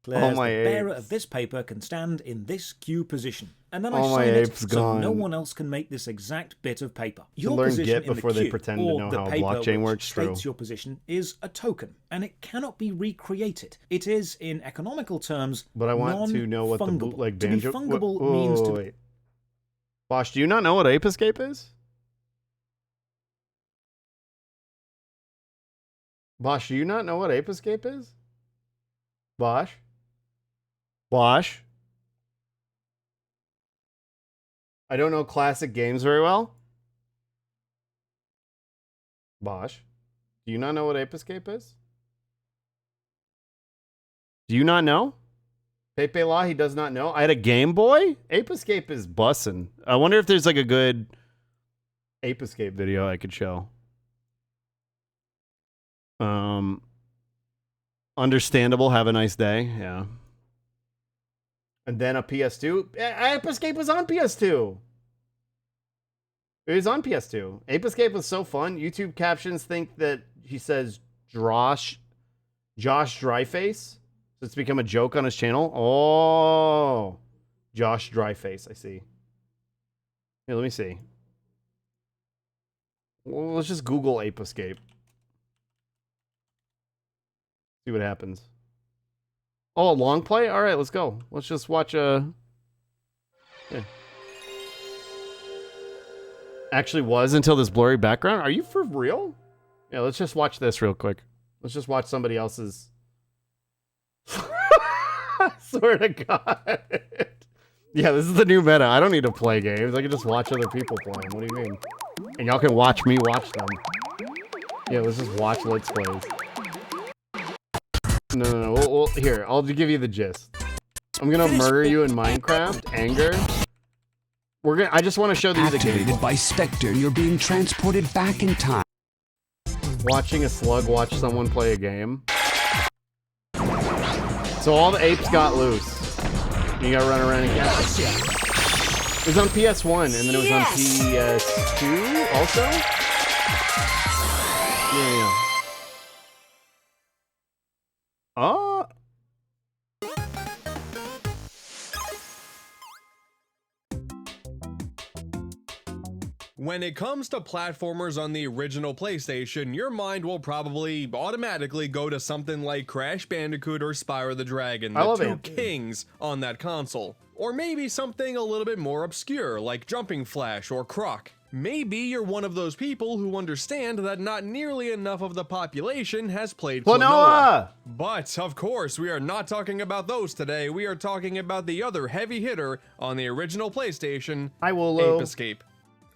Declares my the bearer apes. of this paper can stand in this queue position. And then All I my sign apes it so no gone. one else can make this exact bit of paper. To Your learn position Git in the before they queue, pretend to or know the how paper blockchain which works, states true. your position, is a token, and it cannot be recreated. It is, in economical terms, But I want to know what the non-fungible. bootleg To be banjo... fungible Whoa, means to wait. Bosh, do you not know what Ape Escape is? Bosh, do you not know what Ape Escape is? Bosh? Bosh? I don't know classic games very well. Bosh, do you not know what Ape Escape is? Do you not know? Pepe Law, he does not know. I had a Game Boy? Ape Escape is bussin'. I wonder if there's like a good Ape Escape video I could show. Understandable. Have a nice day. Yeah. And then a PS2. Ape Escape was on PS2. It was on PS2. Ape Escape was so fun. YouTube captions think that he says Josh Dryface. So it's become a joke on his channel. Oh, Josh Dryface. I see. Here, let me see. Well, let's just Google Ape Escape. See what happens. Oh, a long play? All right, let's go. Let's just watch a... Yeah. Actually was until this blurry background? Are you for real? Yeah, let's just watch this real quick. Let's just watch somebody else's... I swear to God. Yeah, this is the new meta. I don't need to play games. I can just watch other people play them. What do you mean? And y'all can watch me watch them. Yeah, let's just watch Let's Plays. No. Here, I'll give you the gist. I'm gonna murder you in Minecraft. Anger. I just want to show these again. Activated by Spectre, you're being transported back in time. Watching a slug watch someone play a game. So all the apes got loose. You gotta run around and catch it. It was on PS1 and then it was on PS2 also? Yeah. Oh. When it comes to platformers on the original PlayStation, your mind will probably automatically go to something like Crash Bandicoot or Spyro the Dragon, the two kings on that console. Or maybe something a little bit more obscure like Jumping Flash or Croc. Maybe you're one of those people who understand that not nearly enough of the population has played Klonoa. But, of course, we are not talking about those today. We are talking about the other heavy hitter on the original PlayStation, Ape Escape.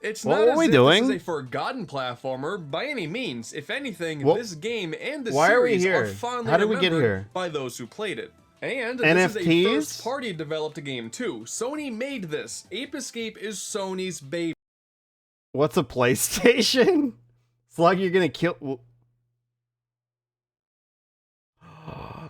It's not as if this is a forgotten platformer by any means. If anything, this game and the series are fondly remembered by those who played it. And this is a first-party developed game too. Sony made this. Ape Escape is Sony's baby. What's a PlayStation? Slug, you're gonna kill...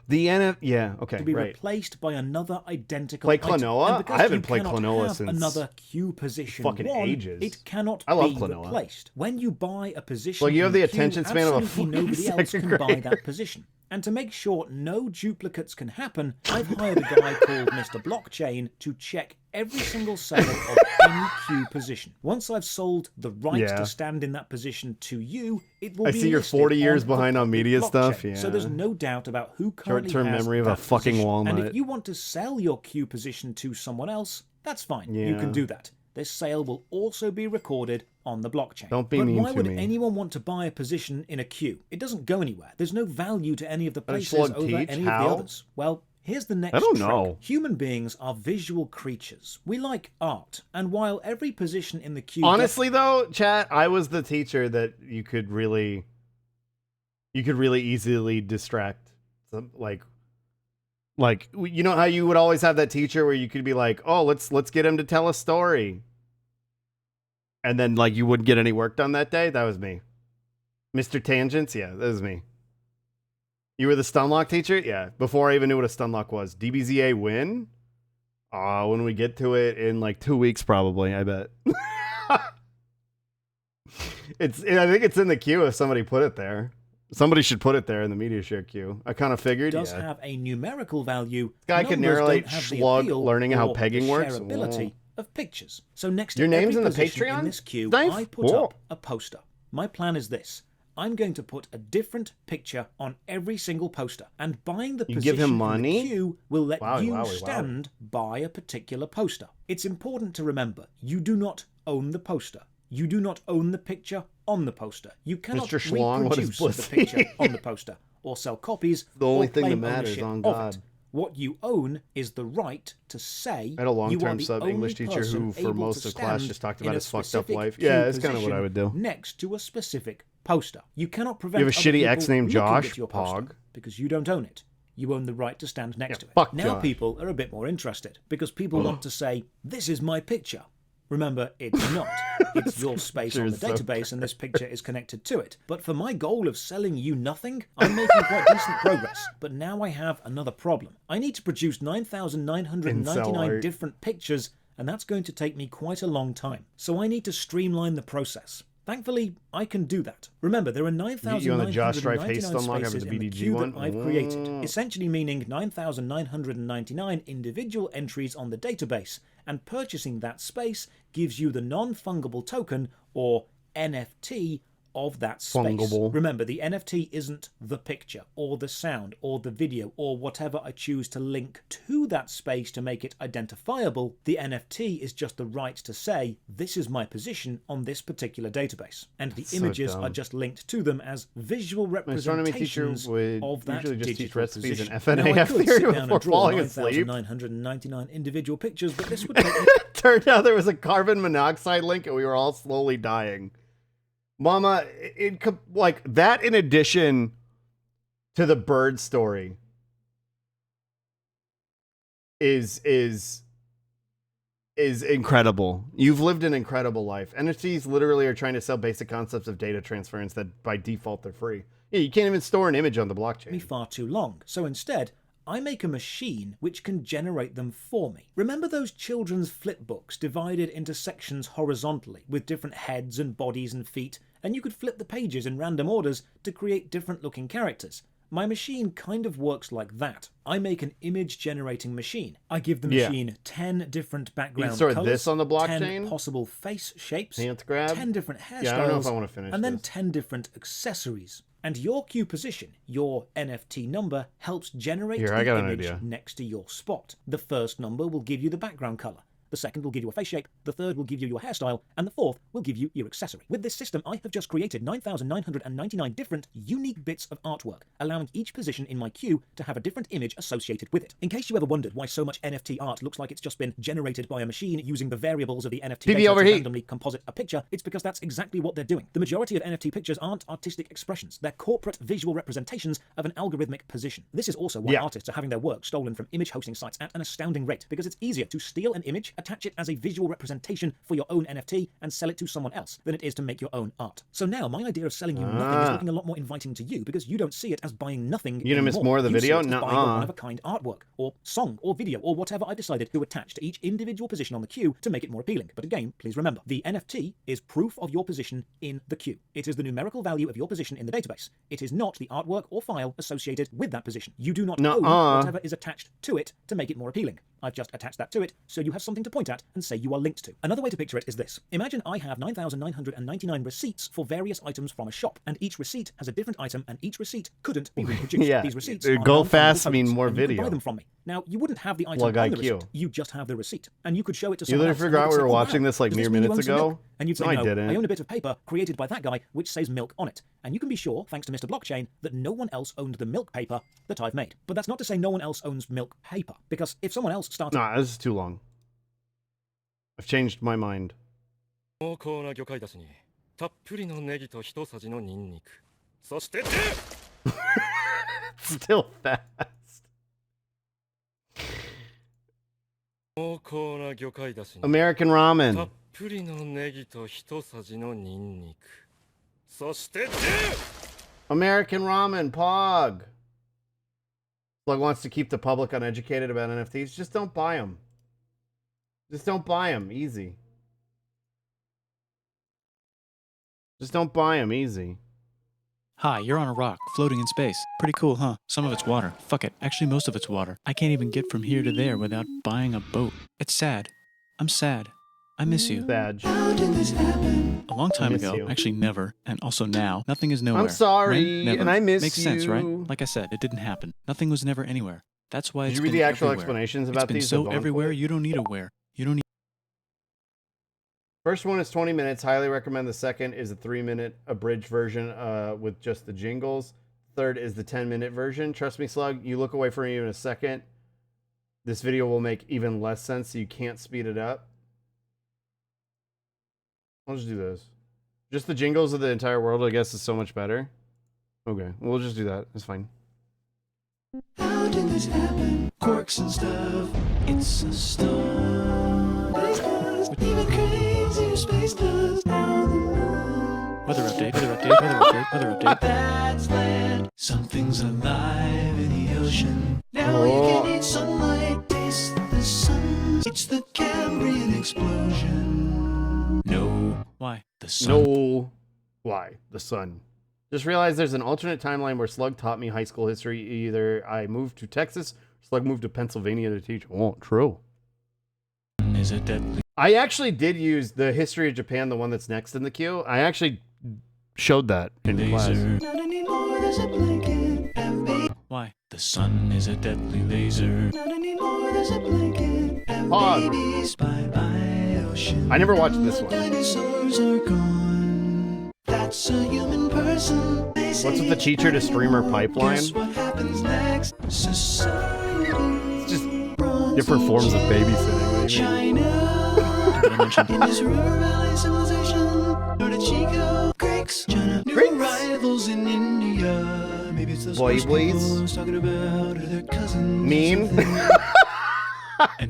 Yeah, okay, to be replaced by another identical Play Klonoa? I haven't played Klonoa since another queue position fucking ages. It cannot I love be Klonoa. replaced. When you buy a position, well, you have the attention queue, span of a fucking nobody else can buy that position. And to make sure no duplicates can happen, I've hired a guy called Mr. Blockchain to check every single sale of any queue position. Once I've sold the right to stand in that position to you, it will be I see you're 40 years behind on media stuff. Yeah. So there's no doubt about who currently has short-term memory of a fucking position. walnut. And if you want to sell your queue position to someone else, that's fine. You can do that. This sale will also be recorded on the blockchain. Don't be mean to me. But why would anyone want to buy a position in a queue? It doesn't go anywhere. There's no value to any of the places over any of the others. Well, here's the next trick. Human beings are visual creatures. We like art. And while every position in the queue... Honestly, though, chat, I was the teacher that you could really easily distract. Like, you know how you would always have that teacher where you could be like, oh, let's get him to tell a story. And then, like, you wouldn't get any work done that day? That was me. Mr. Tangents? Yeah, that was me. You were the Stunlock teacher? Yeah, before I even knew what a Stunlock was. DBZA win? When we get to it in, like, 2 weeks, probably, I bet. I think it's in the queue if somebody put it there. Somebody should put it there in the media share queue. I kind of figured, does have a numerical value. This guy can narrate Schlug learning how pegging works. Shareability of pictures. So next your to name's in the position Patreon? In this queue, I put up a poster. My plan is this. I'm going to put a different picture on every single poster, and buying the position give him money? in the queue will let you stand by a particular poster. It's important to remember, you do not own the poster. You do not own the picture on the poster. You cannot reproduce the picture on the poster or sell copies. The only thing that claim matters, ownership on of God. it. What you own is the right to say I had a you are long-term the sub only English teacher who, person for able most to of class, stand just talked in about a his fucked up specific life. queue Yeah, that's kind of what I would do. Next to a specific poster. You cannot prevent You have a other shitty people ex named looking Josh, at your poster Pog. because you don't own it. You own the right to stand next to it. fuck Now Josh. people are a bit more interested because people want to say, this is my picture. Remember, it's not. It's your space on the database, and this picture is connected to it. But for my goal of selling you nothing, I'm making quite decent progress. But now I have another problem. I need to produce 9,999 different pictures, and that's going to take me quite a long time. So I need to streamline the process. Thankfully, I can do that. Remember, there are 9,999 spaces in the queue that I've created, essentially meaning 9,999 individual entries on the database, and purchasing that space gives you the non-fungible token, or NFT, of that space. Fungible. Remember, the NFT isn't the picture, or the sound, or the video, or whatever I choose to link to that space to make it identifiable. The NFT is just the right to say, this is my position on this particular database. And the images are just linked to them as visual representations of that digital position. FNAF now, I could theory sit down before and draw falling asleep. 9,999 individual pictures, but this would take me... Turned out there was a carbon monoxide link and we were all slowly dying. Mama, like that in addition to the bird story is incredible. You've lived an incredible life. NFTs literally are trying to sell basic concepts of data transference that by default they're free. Yeah, you can't even store an image on the blockchain. Far too long. So instead, I make a machine which can generate them for me. Remember those children's flip books divided into sections horizontally with different heads and bodies and feet, and you could flip the pages in random orders to create different looking characters? My machine kind of works like that. I make an image generating machine. I give the machine 10 different background colors, this on the blockchain? 10 possible face shapes, Can't grab. 10 different hairstyles, I don't know if I want to finish and then this. 10 different accessories. And your queue position, your NFT number, helps generate the image next to your spot. The first number will give you the background color. The second will give you a face shape, the third will give you your hairstyle, and the fourth will give you your accessory. With this system, I have just created 9,999 different, unique bits of artwork, allowing each position in my queue to have a different image associated with it. In case you ever wondered why so much NFT art looks like it's just been generated by a machine using the variables of the NFT data to randomly composite a picture, it's because that's exactly what they're doing. The majority of NFT pictures aren't artistic expressions. They're corporate visual representations of an algorithmic position. This is also why artists are having their work stolen from image hosting sites at an astounding rate, because it's easier to steal an image, attach it as a visual representation for your own NFT, and sell it to someone else than it is to make your own art. So now my idea of selling you nothing is looking a lot more inviting to you, because you don't see it as buying nothing. You gonna miss more of the video? No. One-of-a-kind artwork, or song, or video, or whatever I decided to attach to each individual position on the queue to make it more appealing. But again, please remember, the NFT is proof of your position in the queue. It is the numerical value of your position in the database. It is not the artwork or file associated with that position. You do not own whatever is attached to it to make it more appealing. I've just attached that to it, so you have something to point at and say you are linked to. Another way to picture it is this. Imagine I have 9,999 receipts for various items from a shop, and each receipt has a different item, and each receipt couldn't be reproduced. These receipts go fast mean more video. You could buy them from me. Now, you wouldn't have the item on the receipt. You just have the receipt. And you could show it to someone else. You literally forgot we were watching this like mere minutes ago? And you'd say, no, no, I didn't. I own a bit of paper created by that guy which says milk on it. And you can be sure, thanks to Mr. Blockchain, that no one else owned the milk paper that I've made. But that's not to say no one else owns milk paper. Because if someone else started... Nah, this is too long. I've changed my mind. Still fast. American ramen. American ramen, Pog. Slug wants to keep the public uneducated about NFTs. Just don't buy them. Just don't buy them. Easy. Just don't buy them. Easy. Hi, you're on a rock, floating in space. Pretty cool, huh? Some of it's water. Fuck it. Actually, most of it's water. I can't even get from here to there without buying a boat. It's sad. I'm sad. I miss you. Sad. How did this happen? A long time ago. Actually, never. And also now. Nothing is nowhere. I'm sorry, When? Never. and I miss Makes you. sense, right? Like I said, it didn't happen. Nothing was never anywhere. That's why Did it's you read been the actual everywhere. explanations about it's been these? so everywhere, you don't need a where. You don't need... First one is 20 minutes. Highly recommend. The second is a 3-minute abridged version with just the jingles. Third is the 10-minute version. Trust me, Slug, you look away from me in a second. This video will make even less sense, so you can't speed it up. I'll just do this. Just the jingles of the entire world, I guess, is so much better. Okay, we'll just do that. It's fine. How did this happen? Quirks and stuff. It's a story. Even crazy. space dust. Weather update, weather update, weather update, weather update. That's land. Something's alive in the ocean. Now you can eat sunlight, taste the sun. It's the Cambrian explosion. No. Why? The sun. No. Why? The sun. Just realized there's an alternate timeline where Slug taught me high school history. Either I moved to Texas, or Slug moved to Pennsylvania to teach. Oh, true. Is it deadly? I actually did use the history of Japan, the one that's next in the queue. I actually showed that in class. Not anymore, there's a blanket. Why? The sun is a deadly laser. Not anymore, there's a blanket. Babies by ocean. I never watched this one. Dinosaurs are gone. That's a human person. What's with the teacher to streamer pipeline? Guess what happens next? Society. It's just different forms of babysitting. China. In this rural valley civilization, North Chico, Greeks, China, new rivals in India. Maybe it's those boys talking about their cousins. Mean.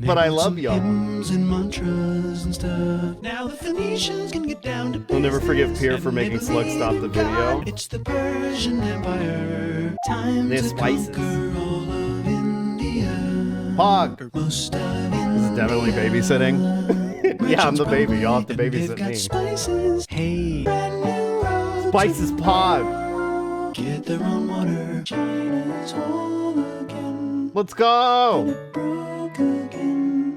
But I love y'all. And mantras and stuff. Now the Phoenicians can get down to We'll never forgive Pierre for making Slug stop the video. It's the Persian Empire. Time Their to spices. conquer all of India. Hog. Most of This is definitely babysitting. Yeah, I'm the baby. Y'all have to babysit me. Spices. Hey, brand new roads. Spices Pog. Get their own water. China's home again. Let's go.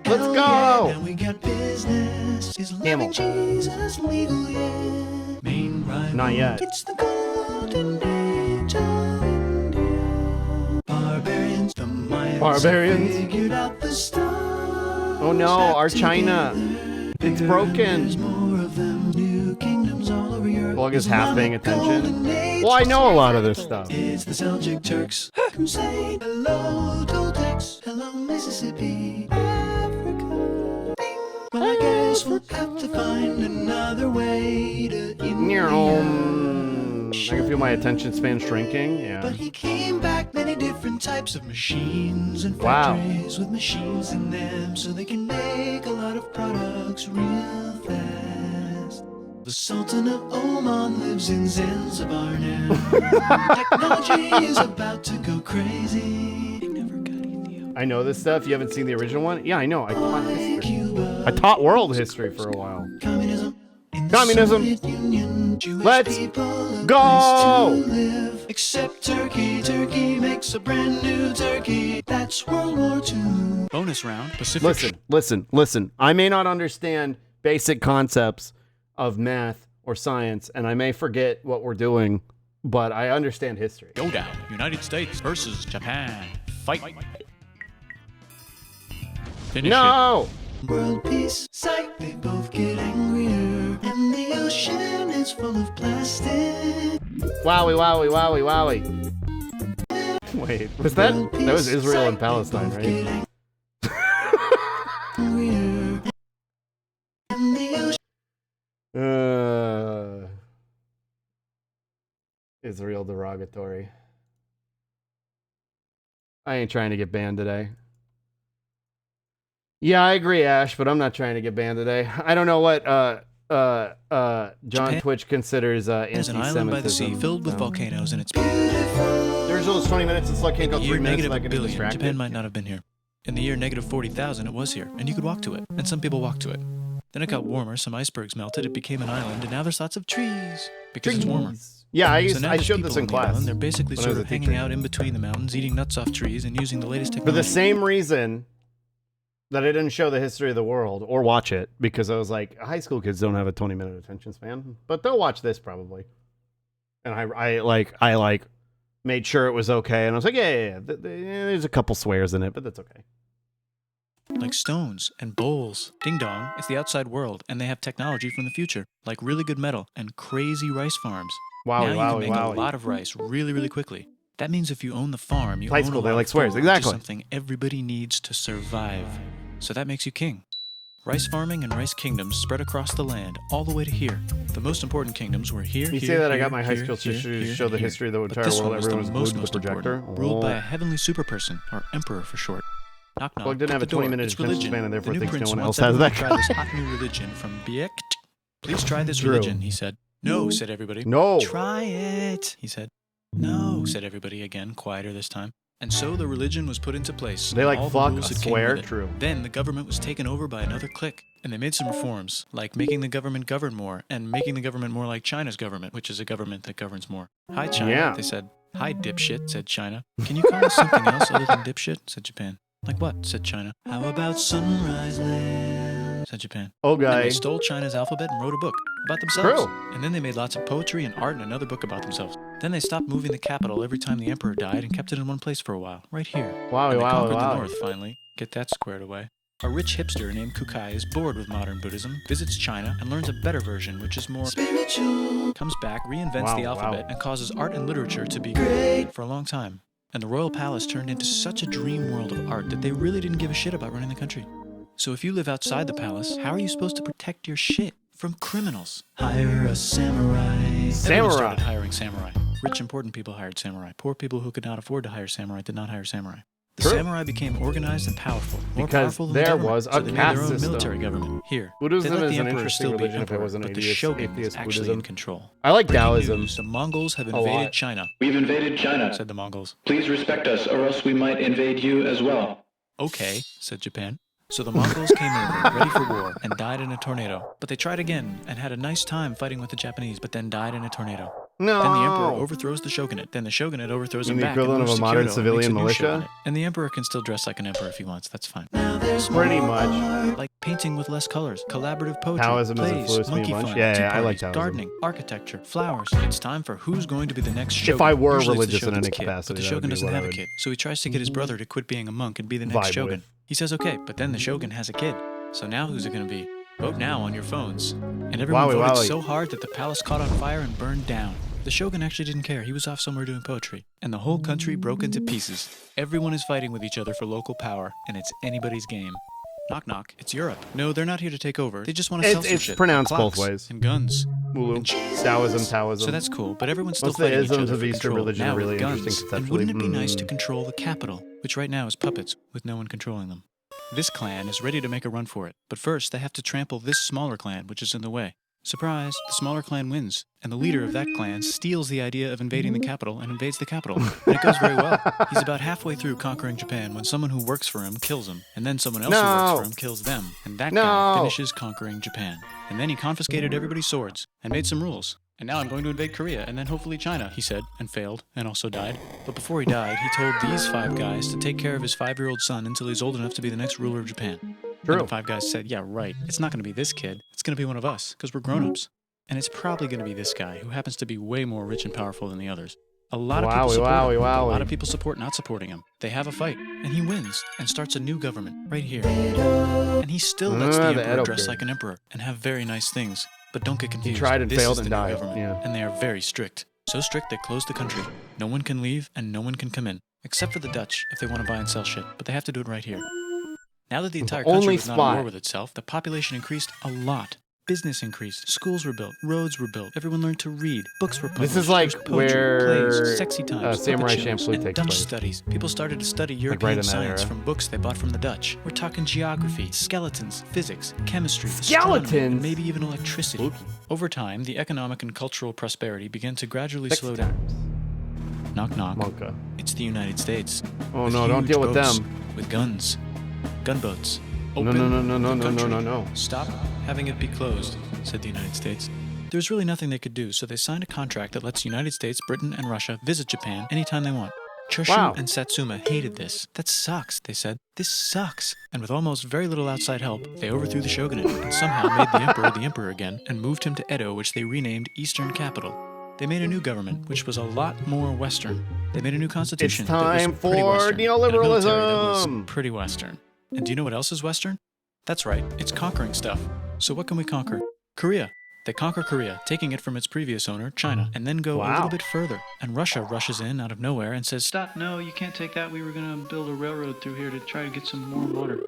Let's go. And we got business. Is Camel. Jesus legal yet? Main rival. Not yet. It's the golden age of India. Barbarians. The Mayans Barbarians. figured out the stars. Oh no, our China. It's broken. Slug is half paying attention. Well, I know a lot of this stuff. It's the Seljuk Turks who say hello Toltecs, hello Mississippi, Africa. Bing. Well, I guess we'll have to find another way to India. I can feel my attention span shrinking. Yeah. But he came back many different types of machines and factories with machines in them, so they can make a lot of products real fast. The Sultan of Oman lives in Zanzibar now. Technology is about to go crazy. They never got Ethiopia. I know this stuff. You haven't seen the original one? Yeah, I know. I taught history. I taught world history for a while. Communism. Communism. Let's go. Except Turkey. Turkey makes a brand new Turkey. That's World War II. Bonus round. Pacific. Listen. I may not understand basic concepts of math or science, and I may forget what we're doing, but I understand history. Go down. United States versus Japan. Fight. Finish no! It. World peace, sight. They both get angrier, and the ocean is full of plastic. Wowie. Wait, was that was Israel and Palestine, right? Israel derogatory. I ain't trying to get banned today. Yeah, I agree, Ash, but I'm not trying to get banned today. I don't know what John Twitch considers There's an island by the sea filled with volcanoes, and it's beautiful. The original is 20 minutes, and Slug can't go 3 minutes. Like billion, Japan might not have been here. In the year negative 40,000, it was here, and you could walk to it, and some people walked to it. Then it got warmer, some icebergs melted, it became an island, and now there's lots of trees because it's warmer. Yeah, I showed this in class. They're basically sort of hanging out in between the mountains, eating nuts off trees, and using the latest technology. For the same reason that I didn't show the history of the world or watch it, because I was like, high school kids don't have a 20-minute attention span, but they'll watch this probably. And I made sure it was okay, and I was like, yeah. There's a couple swears in it, but that's okay. Like stones and bowls. Ding dong, it's the outside world, and they have technology from the future, like really good metal and crazy rice farms. Now you can make a lot of rice really, really quickly. That means if you own the farm, you own a lot of food, which is something everybody needs to survive. So that makes you king. Rice farming and rice kingdoms spread across the land, all the way to here. The most important kingdoms were here, You say that I got my high school teacher to show the history of the entire world. Everyone was glued to the projector. Ruled by a heavenly superperson, or emperor for short. Knock knock. Well, I didn't have a 20-minute attention span, and therefore the new thinks prince no one else wants has that. everyone to try this hot new religion from Biekt Please try this Drew. religion, he said. No, said everybody. No. Try it, he said. No, said everybody again, quieter this time. And so the religion was put into place. They like all fuck, the rules I that came swear, with it. true. Then the government was taken over by another clique, and they made some reforms, like making the government govern more, and making the government more like China's government, which is a government that governs more. Hi, China, Yeah. they said. Hi, dipshit, said China. Can you call us something else other than dipshit, said Japan. Like what, said China. How about Sunrise Land, said Japan. Okay. And they stole China's alphabet and wrote a book about themselves. True. And then they made lots of poetry and art and another book about themselves. Then they stopped moving the capital every time the emperor died and kept it in one place for a while, right here. Wow, and they wow, conquered wow. the north finally. Get that squared away. A rich hipster named Kukai is bored with modern Buddhism, visits China, and learns a better version, which is more spiritual. Comes back, reinvents the alphabet, and causes art and literature to be great for a long time. And the royal palace turned into such a dream world of art that they really didn't give a shit about running the country. So if you live outside the palace, how are you supposed to protect your shit from criminals? Hire a samurai. Everyone started hiring samurai. Rich, important people hired samurai. Poor people who could not afford to hire samurai did not hire samurai. The True. samurai became organized and powerful, more Because powerful than there the government, was a so they made caste their own system. military government. Here, Buddhism they let is the an emperor interesting still be religion if it emperor, wasn't but the atheist shogun is actually Buddhism. in control. I like Breaking Taoism. news, the Mongols have A lot. invaded China. We've invaded China, said the Mongols. Please respect us, or else we might invade you as well. Okay, said Japan. So the Mongols came over, ready for war, and died in a tornado. But they tried again, and had a nice time fighting with the Japanese, but then died in a tornado. No. Then the emperor overthrows the shogunate. Then the shogunate overthrows him The back. equivalent and of a moves to modern Kyoto and makes civilian a new militia? shogunate. And the emperor can still dress like an emperor if he wants. That's fine. Pretty much. Like painting with less colors, collaborative poetry, Taoism has plays, influenced me a monkey bunch. fun, Yeah, tea I like parties, Taoism. gardening, architecture, flowers. It's time for who's going to be the next shogun. If I were Usually it's religious the in any shogun's kid, capacity, but the that would shogun be doesn't what I have a would kid, so he tries to get his brother to quit being a monk and be the next vibe shogun. with. He says okay, but then the shogun has a kid. So now who's it going to be? Vote now on your phones. And everyone Wowie, voted wowie. so hard that the palace caught on fire and burned down. The shogun actually didn't care. He was off somewhere doing poetry. And the whole country broke into pieces. Everyone is fighting with each other for local power, and it's anybody's game. Knock knock, it's Europe. No, they're not here to take over. They just want to sell some It's shit. pronounced Clocks both ways. And guns. Mulu. And cheeses. Taoism. So that's cool, but everyone's still Most of the fighting each isms other of for Eastern control. religion Now are really with guns. interesting conceptually. And wouldn't it be nice to control the capital, which right now is puppets, with no one controlling them? This clan is ready to make a run for it, but first they have to trample this smaller clan, which is in the way. Surprise, the smaller clan wins, and the leader of that clan steals the idea of invading the capital and invades the capital. And it goes very well. He's about halfway through conquering Japan when someone who works for him kills him, and then someone else who works for him kills them, and that guy finishes conquering Japan. And then he confiscated everybody's swords, and made some rules. And now I'm going to invade Korea, and then hopefully China, he said, and failed, and also died. But before he died, he told these 5 guys to take care of his 5-year-old son until he's old enough to be the next ruler of Japan. True. And the 5 guys said, yeah, right, it's not going to be this kid, it's going to be one of us, because we're grown-ups. And it's probably going to be this guy, who happens to be way more rich and powerful than the others. A lot of people support him, but a lot of people support not supporting him. They have a fight, and he wins, and starts a new government, right here. And he still lets the emperor dress like an emperor, and have very nice things. But don't get confused. He tried and this failed is and the new died. government, Yeah. and they are very strict. So strict they closed the country. No one can leave, and no one can come in. Except for the Dutch, if they want to buy and sell shit. But they have to do it right here. Now that the entire country only was not at war spot. with itself, the population increased a lot. Business increased, schools were built, roads were built, everyone learned to read, books were published. This is like there was poetry, where plays, sexy times, Samurai puppet shows, Champloo and takes Dutch place. studies. People started to study Like European right in that science era. from books they bought from the Dutch. We're talking geography, skeletons, physics, chemistry, astronomy, Skeletons? and maybe even electricity. Over time, the economic and cultural prosperity began to gradually slow down. Knock knock. Monka. It's the United States. Oh With no, don't huge deal with boats, them. With guns. Gunboats. No, Open no, no, no, the no, no, country. no, no. Stop having it be closed, said the United States. There was really nothing they could do, so they signed a contract that lets the United States, Britain, and Russia visit Japan anytime they want. Choshu Wow. and Satsuma hated this. That sucks, they said. This sucks. And with almost very little outside help, they overthrew the shogunate and somehow made the emperor again and moved him to Edo, which they renamed Eastern Capital. They made a new government, which was a lot more Western. They made a new constitution. It's that was time pretty for Western, and a military that was neoliberalism. pretty Western. And do you know what else is Western? That's right, it's conquering stuff. So what can we conquer? Korea. They conquer Korea, taking it from its previous owner, China, and then go a Wow. little bit further. And Russia rushes in out of nowhere and says, stop, no, you can't take that. We were going to build a railroad through here to try to get some more water.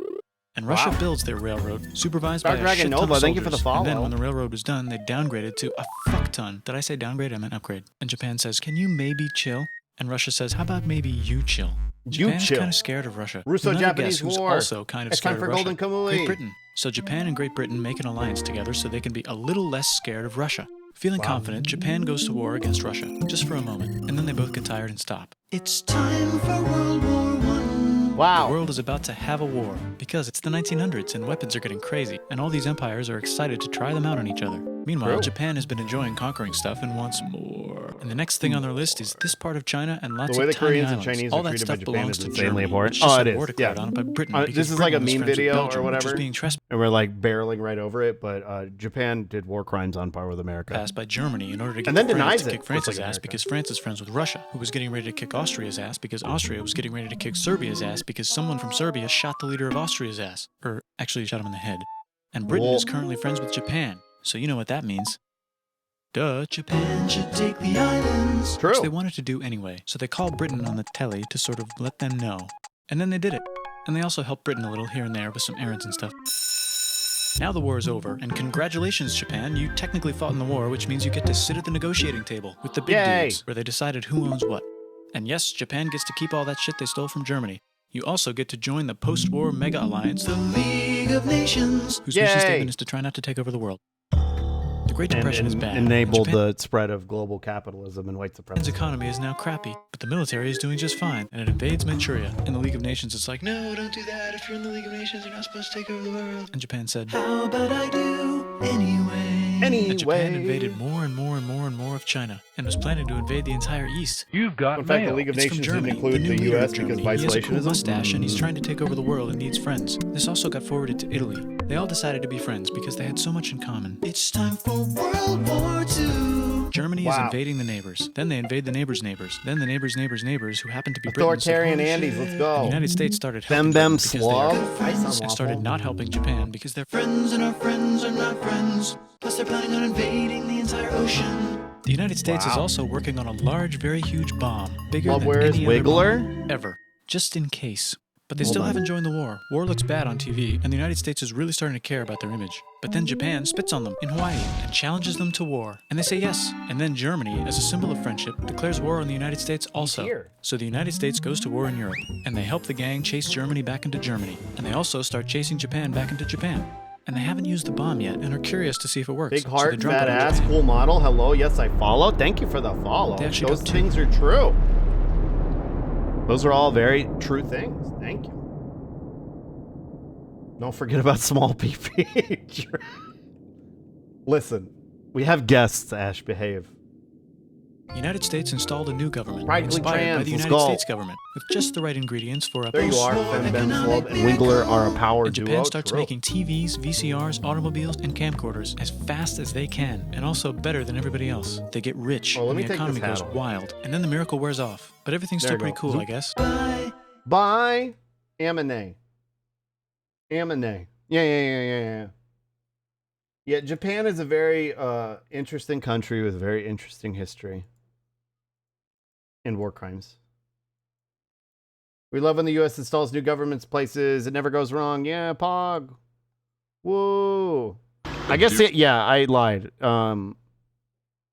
And Russia Wow. builds their railroad, supervised Star by a Dragon shit ton Nova, of thank you for the soldiers. And then follow. when the railroad was done, they downgraded to a fuck ton. Did I say downgrade? I meant upgrade. And Japan says, can you maybe chill? And Russia says, how about maybe you chill? Japan is chill. kind of scared of Russia. Russo-Japanese who's war. Also kind of It's scared time for of Russia. Golden Kamui. Great Britain. So Japan and Great Britain make an alliance together so they can be a little less scared of Russia. Feeling confident, Japan goes to war against Russia, just for a moment, and then they both get tired and stop. It's time for World War I. Wow. The world is about to have a war, because it's the 1900s and weapons are getting crazy, and all these empires are excited to try them out on each other. Meanwhile, Japan has been enjoying conquering stuff and wants more. And the next thing on their list is this part of China and lots The way of the tiny Koreans islands. and Chinese all are that treated by stuff Japan belongs is to insanely Germany, important. which just Oh, had it a is. war declared on it by Britain. This because is like a Britain was meme friends with video Belgium, or which was whatever, being trespassed and we're like barreling right over it. But Japan did war crimes on par with America. by Germany in order to get And then France denies to it, kick just France's like ass America. because France is friends with Russia, who was getting ready to kick Austria's ass because Austria was getting ready to kick Serbia's ass because someone from Serbia shot the leader of Austria's ass. Or actually shot him in the head. And Britain is currently friends with Japan, so you know what that means. Duh, Japan should take the islands. True. Which they wanted to do anyway, so they called Britain on the telly to sort of let them know. And then they did it. And they also helped Britain a little here and there with some errands and stuff. Now the war is over, and congratulations, Japan. You technically fought in the war, which means you get to sit at the negotiating table with the big dudes, where they decided who owns what. And yes, Japan gets to keep all that shit they stole from Germany. You also get to join the post-war mega alliance, the League of Nations, whose mission statement is to try not to take over the world. The Great Depression is bad. Enabled the spread of global capitalism and white Japan's supremacy. economy is now crappy, but the military is doing just fine, and it invades Manchuria. In the League of Nations, it's like, no, don't do that. If you're in the League of Nations, you're not supposed to take over the world. And Japan said, how about I do anyway? And Japan invaded more and more and more and more of China, and was planning to invade the entire East. You've got In fact, the League of It's from Nations didn't Germany, include new the leader of U.S. because Germany. He has a cool isolationism. mustache, and he's trying to take over the world and needs friends. This also got forwarded to Italy. They all decided to be friends because they had so much in common. It's time for World War II. Germany is invading the neighbors. Then they invade the neighbors' neighbors. Then the neighbors' neighbors' neighbors, who happen to be Authoritarian Britain, said, Andes, let's go. The United States started helping Them Britain because Slav. they are friends, and started not helping Japan because they're friends and our friends are not friends. Plus they're planning on invading the entire ocean. The United States is also working on a large, very huge bomb, bigger than where is any other Wiggler? bomb ever, just in case. But they still haven't joined the war. War looks bad on TV, and the United States is really starting to care about their image. But then Japan spits on them in Hawaii and challenges them to war. And they say yes. And then Germany, as a symbol of friendship, declares war on the United States also. So the United States goes to war in Europe, and they help the gang chase Germany back into Germany. And they also start chasing Japan back into Japan. And they haven't used the bomb yet, and are curious to see if it works. Big So heart, they drop fat it on ass, Japan. cool model. Hello, yes, I follow. Thank you for the follow. They actually Those got two. things are true. Those are all very true things. Thank you. Don't forget about small PP. Listen, we have guests, Ash. Behave. The United States installed a new government, Practically inspired by trans, the let's United go. States government, with just the right ingredients for a There you are. Fem, Bem, Slob, and Wiggler are a power and duo. Japan starts True. making TVs, VCRs, automobiles, and camcorders as fast as they can, and also better than everybody else. They get rich, let and me the take economy this hat goes off. wild, and then the miracle wears off. But everything's There still you pretty go. cool, Zoop. I guess. Bye. Amine. Yeah. Yeah, Japan is a very interesting country with very interesting history and war crimes. We love when the U.S. installs new governments places. It never goes wrong. Yeah, Pog. Woo. I guess I lied.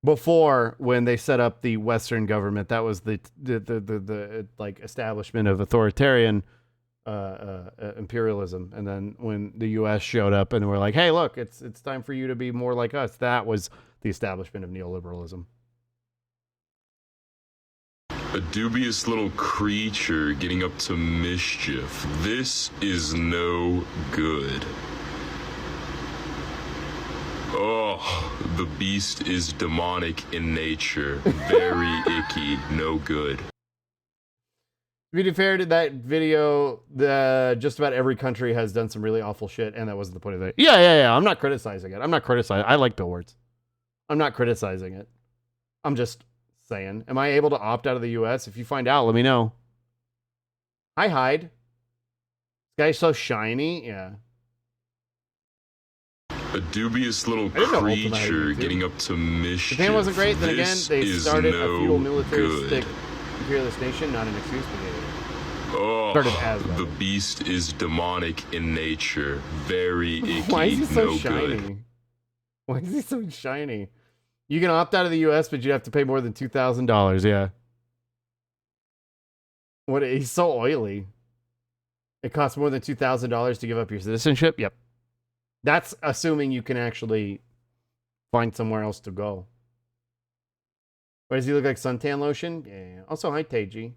Before, when they set up the Western government, that was the like establishment of authoritarian imperialism. And then when the U.S. showed up and were like, "Hey, look, it's time for you to be more like us," that was the establishment of neoliberalism. A dubious little creature getting up to mischief. This is no good. Oh, the beast is demonic in nature. Very icky, no good. To be fair to that video, just about every country has done some really awful shit, and that wasn't the point of it. Yeah. I'm not criticizing it. I like billboards. I'm not criticizing it. I'm just saying, am I able to opt out of the U.S.? If you find out, let me know. Hi, Hyde. This guy's so shiny. Yeah. A dubious little creature getting up to mischief. Japan wasn't great. Then again, This they is started a no feudal militaristic good. imperialist nation, not an excuse for it. Oh, Started as the beast is demonic in nature. Very icky, Why is he so no shiny? good. Why is he so shiny? You can opt out of the U.S., but you have to pay more than $2,000. Yeah. What? He's so oily. It costs more than $2,000 to give up your citizenship? Yep. That's assuming you can actually find somewhere else to go. Or does he look like suntan lotion? Yeah. Also, hi, Teiji.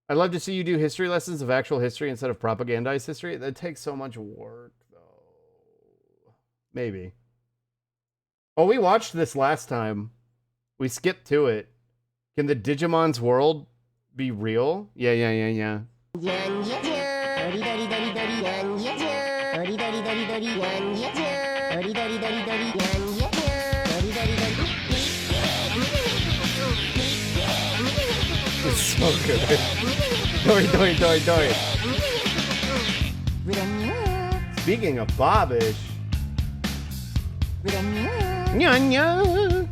I'd love to see you do history lessons of actual history instead of propagandized history. That takes so much work, though. Maybe. Oh, we watched this last time. We skipped to it. Can the Digimon's world be real? Yeah. It's so good. Doi. Speaking of Bobbish. Nya.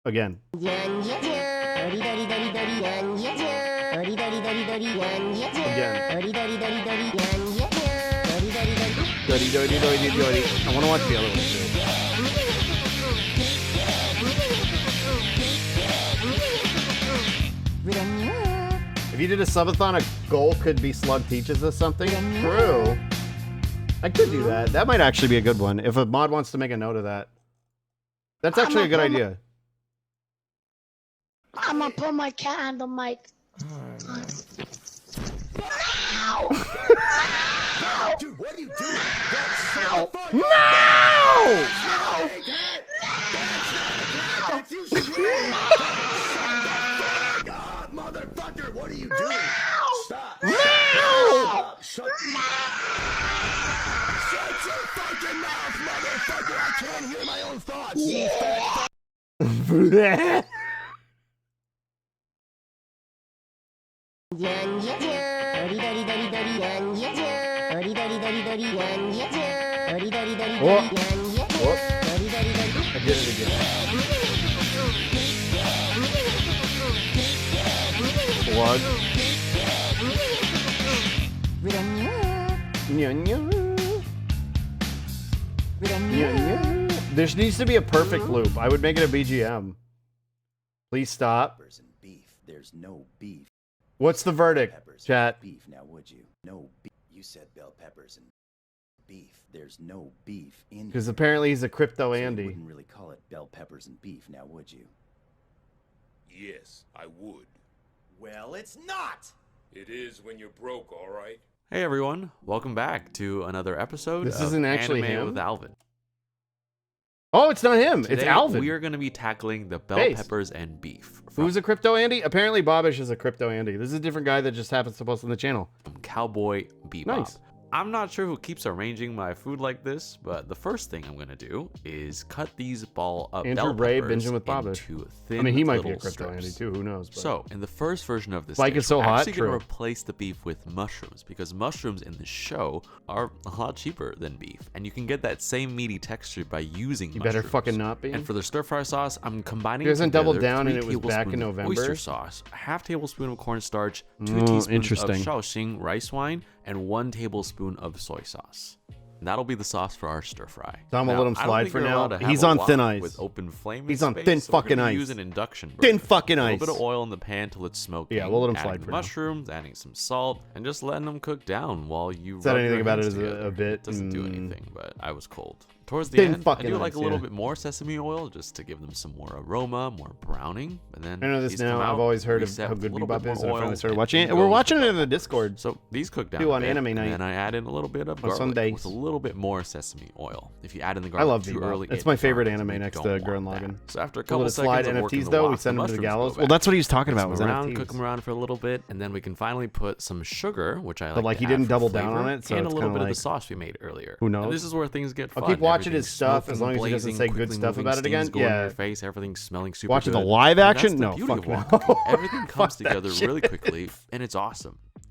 Again. Doi. I want to watch the other one too. If you did a subathon, a goal could be Slug teaches us something. True. I could do that. That might actually be a good one. If a mod wants to make a note of that. That's actually a good idea. I'm gonna put my cat on the mic. Dude, what are you doing? That's so No! God, motherfucker, what are you doing? Stop. No! Shut your fucking mouth, motherfucker. I can't hear my own thoughts. I did it again. Slug. There needs to be a perfect loop. I would make it a BGM. Please stop. Beef. There's no beef. What's the verdict, chat? Beef. Now, would you? No beef. You said bell peppers and beef. There's no beef in. Because apparently he's a crypto Andy. You wouldn't really call it bell peppers and beef, now would you? Yes, I would. Well, it's not. It is when you're broke, all right? Hey everyone, welcome back to another episode This of isn't actually Anime him? with Alvin. Oh, it's not him. Today, it's Alvin. We are going to be tackling the bell peppers and beef. Who's a crypto Andy? Apparently Bobbish is a crypto Andy. This is a different guy that just happens to post on the channel. From Cowboy Bebop. Nice. I'm not sure who keeps arranging my food like this, but the first thing I'm going to do is cut these bell Andrew Ray peppers binging with Bobbish. into thin I mean, he might be a little crypto strips. Andy too. Who knows? But... So, in the first version of this Like dish, it's so we're hot, actually going true. to replace the beef with mushrooms because mushrooms in the show are a lot cheaper than beef, and you can get that same meaty texture by using You mushrooms. better fucking not be. And for the stir fry sauce, I'm combining You hasn't doubled together down 3 and it was back in tablespoons of November? oyster sauce, a half tablespoon of cornstarch, 2 Oh, teaspoons interesting. of Shaoxing rice wine, and 1 tablespoon of soy sauce. And that'll be the sauce for our stir fry. So I'm gonna let him I don't slide think for you're now. allowed to have He's a on wok thin ice. With open flame in He's on space, thin so we're fucking gonna ice. Use an induction burner. Thin fucking A ice. little bit of oil in the pan till it's smoking. Yeah, we'll let him adding slide the for now. mushrooms, adding some salt, and just letting them cook down while you. Said rub anything your about it hands as together. a bit. It doesn't do anything, but I was cold. Towards the Thin end, I fucking do like ice, a little yeah. bit more sesame oil just to give them some more aroma, more browning. And then I know this these now. come out, I've always heard of reset how with good a little bit Bebop more is. I oil, finally started and watching it. in And we're goes watching the it in the Discord. So these cook down Do a on bit, anime night. and then I add in a little bit of On garlic Sundays. with a little bit more sesame oil. If you add in the I garlic love too Bebop. early, It's it my favorite burns, anime and we next don't to Gurren want Lagann. that. So after a Will couple it slide seconds of working NFTs the though? We wok, send the them to the mushrooms go gallows. back. Well, that's what he was talking about. Mix Was them around, NFTs. cook them around for a little bit, and then we can finally put some sugar, which I like. But, like, to he add didn't for double down flavor, on it, so and it's a little kinda bit of like- the sauce we made earlier. Who knows? And this is where things get fun. I'll keep watching his Everything's stuff as smoking, long as he doesn't blazing, say good quickly stuff moving about it again. steams going in Yeah. your face, everything's smelling super Watching good. the live And that's action? the No, beauty fuck of no. wok cooking. Everything comes Fuck that together really shit. quickly, and it's awesome.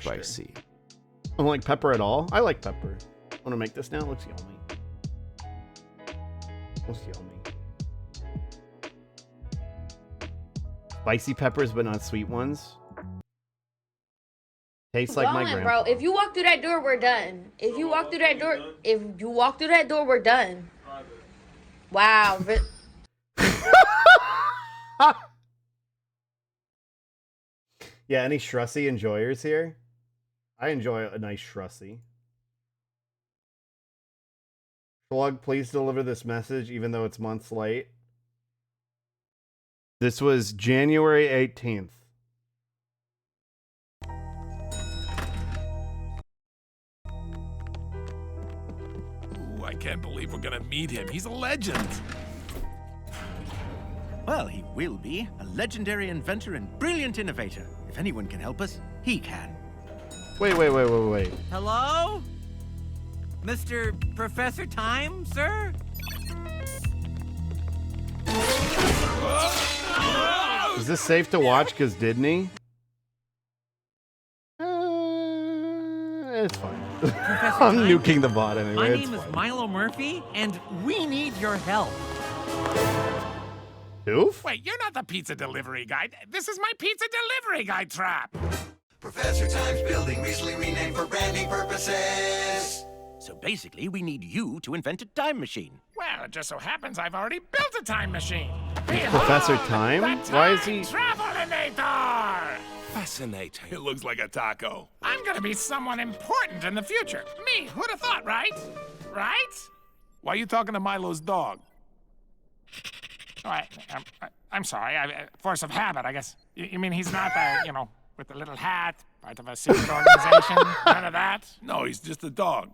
spicy. I don't like pepper at all. I like pepper. Want to make this now? It looks yummy. Looks yummy. Spicy peppers, but not sweet ones. Tastes like my grandpa. Bro, if you walk through that door, we're done. If you walk through that door, we're done. Wow. Yeah, any Shrussy enjoyers here? I enjoy a nice Shrussy. Slug, please deliver this message even though it's months late. This was January 18th. Ooh, I can't believe we're gonna meet him. He's a legend. Well, he will be. A legendary inventor and brilliant innovator. If anyone can help us, he can. Wait. Hello? Mr. Professor Time, sir? Is this safe to watch because Disney? It's fine. I'm nuking the bot anyway. My it's name is fine. Milo Murphy, and we need your help. Doof? Wait, you're not the pizza delivery guy. This is my pizza delivery guy trap. Professor Time's building recently renamed for branding purposes. So basically, we need you to invent a time machine. Well, it just so happens I've already built a time machine. Professor Time? Why is he... Travelinator! Fascinating. It looks like a taco. I'm gonna be someone important in the future. Me, who'd have thought, right? Right? Why are you talking to Milo's dog? Oh, I'm sorry. Force of habit, I guess. You mean he's not the, with the little hat, part of a secret organization? None of that? No, he's just a dog.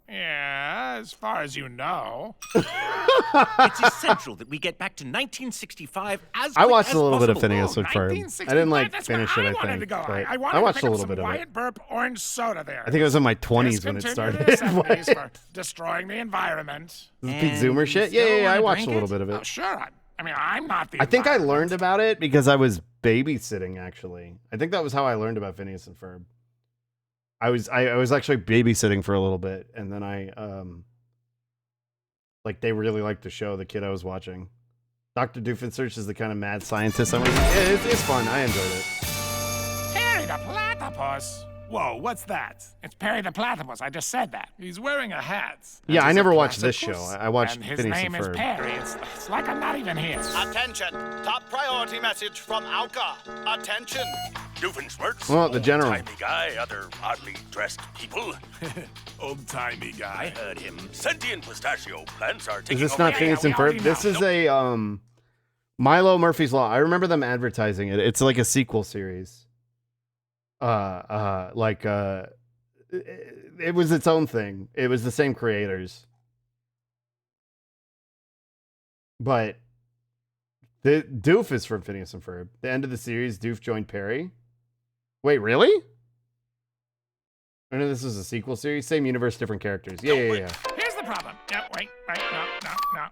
Yeah, as far as you know. It's essential that we get back to 1965 as I watched quick a little as bit of possible. Phineas and Ferb. I didn't finish it, I think. But I watched a little bit of it. Wyatt Burp orange soda there. I think it was in my 20s when it started. Discontinued in the 70s for destroying the environment. This is Pete Zoomer shit? Yeah, I watched a little bit of it. Oh, sure. I mean, I'm not the I think I learned about it because I was babysitting, actually. I think that was how I learned about Phineas and Ferb. I was actually babysitting for a little bit, and then they really liked the show, the kid I was watching. Dr. Doofensearch is the kind of mad scientist. It's fun. I enjoyed it. Perry the Platypus? Whoa, what's that? It's Perry the Platypus. I just said that. He's wearing a hat. Yeah, I never watched this show. I watched and his Phineas name and is Ferb. Perry. It's like I'm not even here. Attention! Top priority message from Alka. Attention! Doofenshmirtz. Well, the general. Old-timey guy, other oddly dressed people. Old-timey guy. I heard him. Sentient pistachio plants are taking Is this over not the Phineas air. and Ferb? This is a Milo Murphy's Law. I remember them advertising it. It's like a sequel series. It was its own thing. It was the same creators. But the Doof is from Phineas and Ferb. The end of the series, Doof joined Perry. Wait, really? I know this was a sequel series. Same universe, different characters. Yeah. Here's the problem. No, wait, no.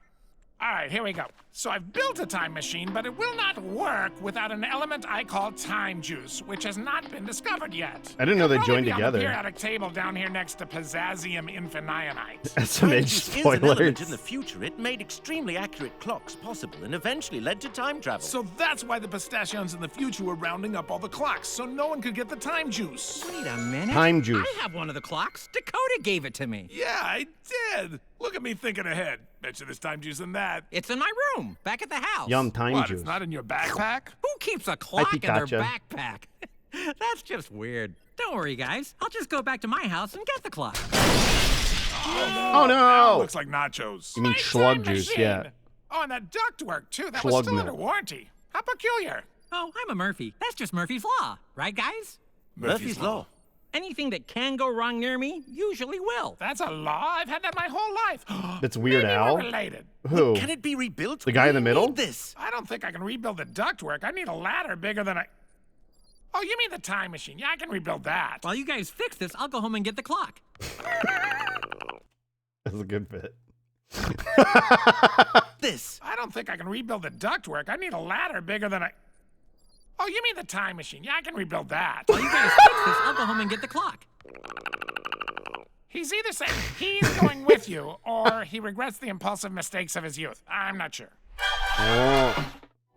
All right, here we go. So I've built a time machine, but it will not work without an element I call time juice, which has not been discovered yet. I didn't know they It'll joined probably be together. On the periodic table down here next to potassium infinionite. That's some age Is an element spoilers. in the future. It made extremely accurate clocks possible and eventually led to time travel. So that's why the pistachions in the future were rounding up all the clocks, so no one could get the time juice. Wait a minute. Time juice. I have one of the clocks. Dakota gave it to me. Yeah, I did. Look at me thinking ahead. Bet you there's time juice in that. It's in my room, back at the house. Yum, time What, juice. it's not in your backpack? Who keeps a clock in their Pikachu. backpack? That's just weird. Don't worry, guys. I'll just go back to my house and get the clock. Oh, no. Now it looks like nachos. You mean slug juice, yeah. Oh, and that ductwork, too. That Slug was still milk. under warranty. How peculiar. Oh, I'm a Murphy. That's just Murphy's Law. Right, guys? Murphy's Law. Anything that can go wrong near me usually will. That's a law? I've had that my whole life. That's Weird Maybe Al. we're related. Who? Can it be rebuilt? The guy in the middle? This. I don't think I can rebuild the ductwork. I need a ladder bigger than Oh, you mean the time machine? Yeah, I can rebuild that. While you guys fix this, I'll go home and get the clock. That's a good bit. This. I don't think I can rebuild the ductwork. I need a ladder bigger than Oh, you mean the time machine? Yeah, I can rebuild that. While you guys fix this, I'll go home and get the clock. He's either saying he's going with you, or he regrets the impulsive mistakes of his youth. I'm not sure. Oh.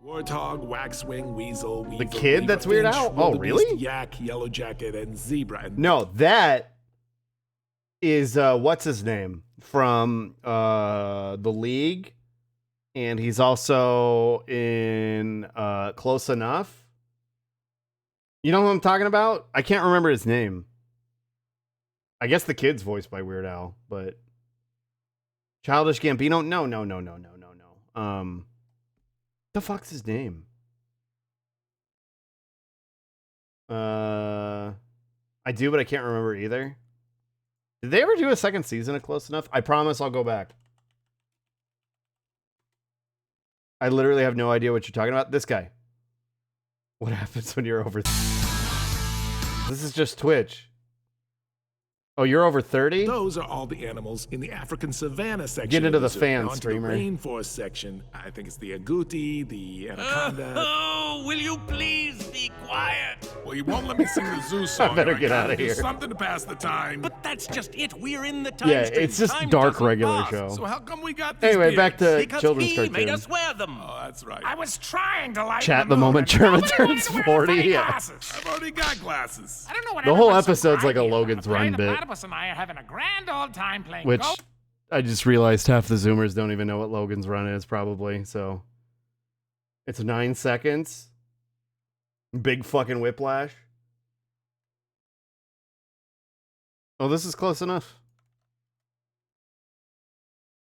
Warthog, waxwing, weasel, The kid that's Weird Al? Oh, really? Yak, yellow jacket, and zebra. No, that is what's his name from the League. And he's also in Close Enough. You know who I'm talking about? I can't remember his name. I guess the kid's voiced by Weird Al, but Childish Gambino? No. The fuck's his name? I do, but I can't remember either. Did they ever do a second season of Close Enough? I promise I'll go back. I literally have no idea what you're talking about. This guy. What happens when you're over... This is just Twitch. Oh, you're over 30? Those are all the animals in the African savanna section. Get into the zoo. fan Now streamer. The rainforest section. I think it's the agouti, the anaconda. Oh, will you please be quiet? Well, you won't let me sing the zoo song. I better and get gotta out of do here. Something to pass the time. But that's just it. We're in the time Yeah, stream. it's just Time dark doesn't regular pass. show. So how come we got these Anyway, back to Because children's he cartoon. made us wear them. Oh, that's right. I was trying to lighten Chat the moment German turns 40. Yeah. I've already got glasses. I don't know what The whole everyone's so episode's like a grimy about. Logan's I'm afraid Run the bit. Platypus and I are having a grand old time playing Which Go. I just realized half the Zoomers don't even know what Logan's Run is, probably. So it's 9 seconds. Big fucking whiplash. Oh, this is close enough.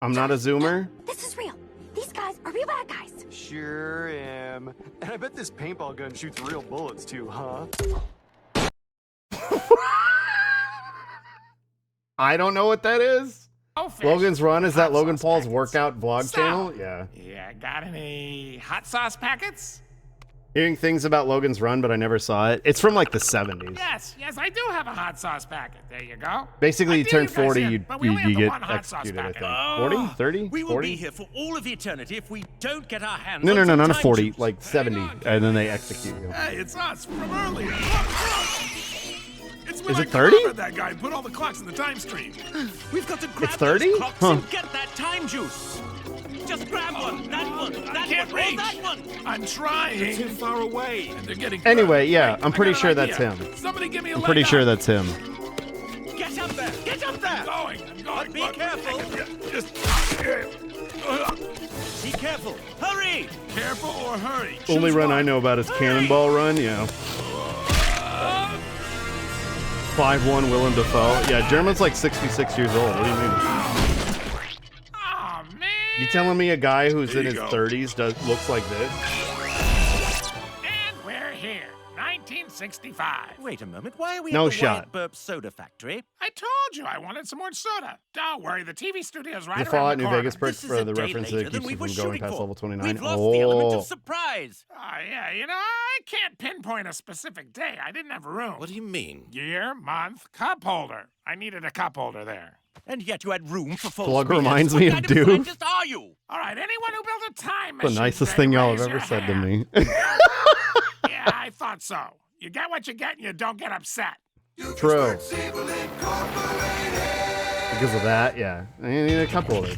I'm not a Zoomer. This is real. These guys are real bad guys. Sure am. And I bet this paintball gun shoots real bullets too, huh? I don't know what that is. Oh, fish. Logan's Run, is that Hot Logan sauce Paul's packets. workout vlog So- channel? Yeah. Yeah, got any hot sauce packets? Hearing things about Logan's Run, but I never saw it. It's from like the 70s. Yes, I do have a hot sauce packet. There you go. Basically, you I turn do guys 40, in, you but we only have the get one hot sauce executed, I think. packet. 40? 30? We will 40? be here for all of eternity if we don't get our hands No, on some not time 40, juice. like 70, and then they execute you. Hey, it's us from earlier. Look. It's when Is I it 30? covered that guy and put all the clocks in the time stream. We've got to grab It's 30? those clocks Huh. and get that time juice. Just grab one, that one, I that can't one, or reach. that one. I'm trying. You're too far away. And they're getting Anyway, yeah, Hey, I'm I pretty got sure an that's idea. him. Somebody give me a I'm leg pretty sure up. that's him. Get up there, get up there. I'm going. But be careful. Just Be careful. Hurry. careful or hurry. Only Choose run I one. know about is Cannonball Run, yeah. 5'1" Willem Dafoe. Yeah, German's like 66 years old. What do you mean? Oh, man. You telling me a guy who's There in you his go. 30s looks like this? And we're here. 1965. Wait a moment. Why are we No at the shot. Wyatt Burp Soda Factory? I told you I wanted some more soda. Don't worry, the TV studio's right The around Fallout the New corner. Vegas perks This is for a the day reference later that than keeps we you were from going shooting past for. level 29. We've lost the element Oh, of surprise. Oh, yeah, I can't pinpoint a specific day. I didn't have room. What do you mean? Year, month, cup holder. I needed a cup holder there. And yet you had room for false Plug readers. reminds What me of kind Doof. scientist are you? All right, anyone who built a time the machine. nicest today, thing y'all have raise ever your said to hand. me. Yeah, I thought so. You get what you get and you don't get upset. True. Because of that, yeah. I need a cup holder.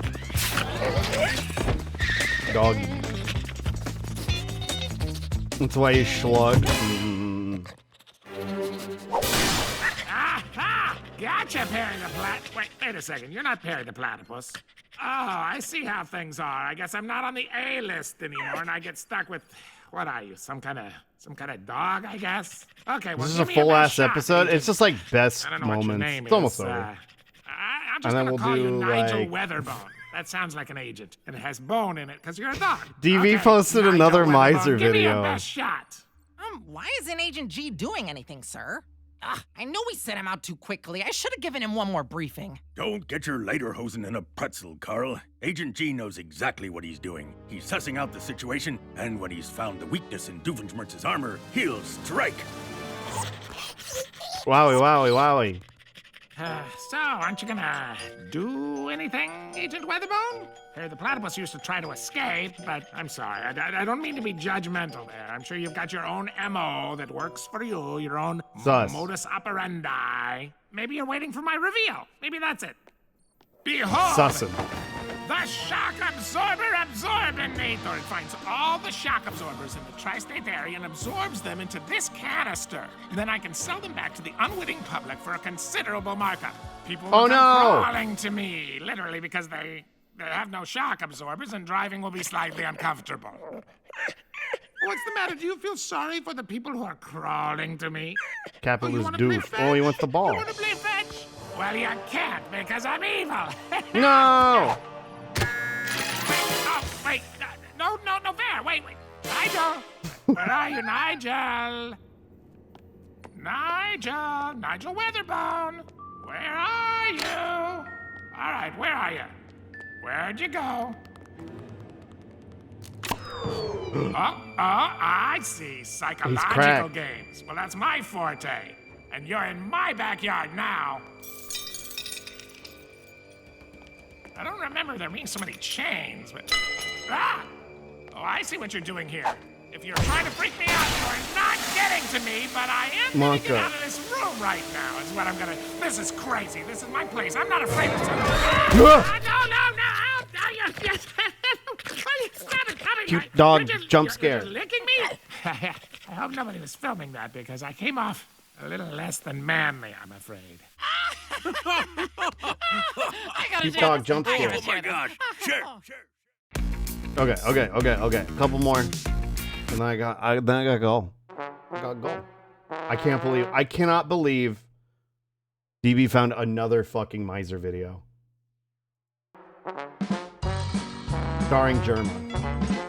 Dog. That's why you slug. Ah, gotcha, Perry the Wait a second. You're not Perry the Platypus. Oh, I see how things are. I guess I'm not on the A list anymore, and I get stuck with, what are you? Some kind of dog, I guess. Okay, well, This is give a me full best ass shot, episode. agent. It's just like best I don't know what your moments. name It's almost is. over. I'm And just then gonna we'll call you do, Nigel like- Weatherbone. That sounds like an agent, and it has bone in it because you're a dog. DV Okay, posted Nigel another Weatherbone, miser give me your video. best shot. Why isn't Agent G doing anything, sir? I know we sent him out too quickly. I should have given him one more briefing. Don't get your lederhosen in a pretzel, Carl. Agent G knows exactly what he's doing. He's sussing out the situation, and when he's found the weakness in Doofenshmirtz's armor, he'll strike. Wowie. So, aren't you gonna do anything, Agent Weatherbone? Perry the Platypus used to try to escape, but I'm sorry. I don't mean to be judgmental there. I'm sure you've got your own MO that works for you, your own Sus. modus operandi. Maybe you're waiting for my reveal. Maybe that's it. Behold! Sussin. The Shock Absorber Absorbinator. It finds all the shock absorbers in the tri-state area and absorbs them into this canister. Then I can sell them back to the unwitting public for a considerable markup. People will Oh, come no. crawling to me, literally, because they They have no shock absorbers, and driving will be slightly uncomfortable. What's the matter? Do you feel sorry for the people who are crawling to me? Capital is doof. Oh, he wants the ball. You want to play fetch? Well, you can't because I'm evil. No! Oh, wait. No fair. Wait. Nigel! Where are you, Nigel? Nigel Weatherbone! Where are you? All right, where are you? Where'd you go? I see. Psychological games. Well, that's my forte. And you're in my backyard now. I don't remember there being so many chains, but... Ah! Oh, I see what you're doing here. If you're trying to freak me out, you're not getting to me, but I am gonna get out of this room right now, is what I'm gonna... This is crazy. This is my place. I'm not afraid of something. No! Stop it, coming. Cute dog jump scare. You're licking me? I hope nobody was filming that, because I came off a little less than manly, I'm afraid. Cute dog jump scare. Oh my gosh. Sure. Okay. Couple more. And then I gotta go. I cannot believe DB found another fucking miser video. Starring German.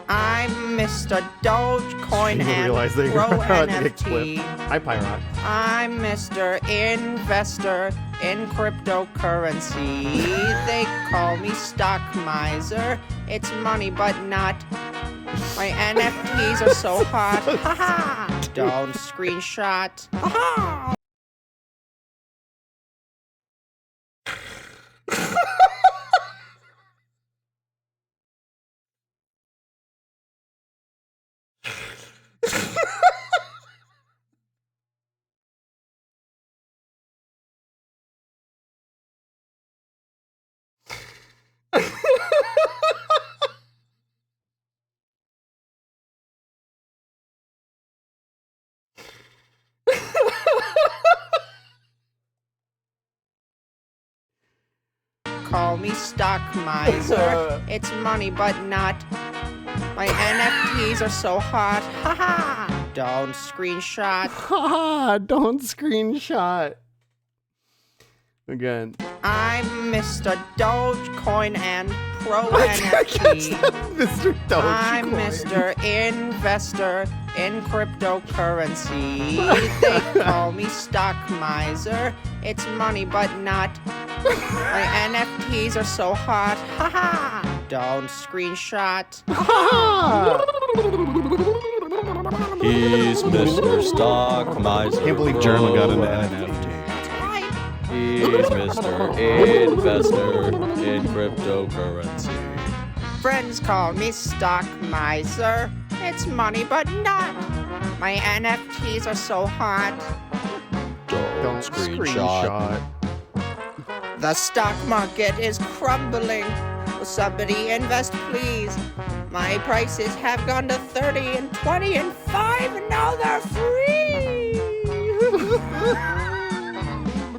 I'm Mr. Dogecoin and Realizing Pro how to get NFT. clipped. Hi, Pyrock. I'm Mr. Investor in cryptocurrency. They call me stock miser. It's money, but not. My NFTs are so hot. Haha! Don't screenshot. Haha! Call me stock miser. It's money, but not. My NFTs are so hot. Haha! Don't screenshot. Haha! Don't screenshot. Again. I'm Mr. Dogecoin and Pro NFT. Mr. Dogecoin. I'm Mr. Investor in cryptocurrency. They call me stock miser. It's money, but not. My NFTs are so hot. Haha! Don't screenshot. He's Mr. Stock Miser. Can't believe German got into NFT. He's Mr. Investor in cryptocurrency. Friends call me stock miser. It's money, but not. My NFTs are so hot. Don't screenshot. The stock market is crumbling. Will somebody invest, please? My prices have gone to 30 and 20 and 5, and now they're free.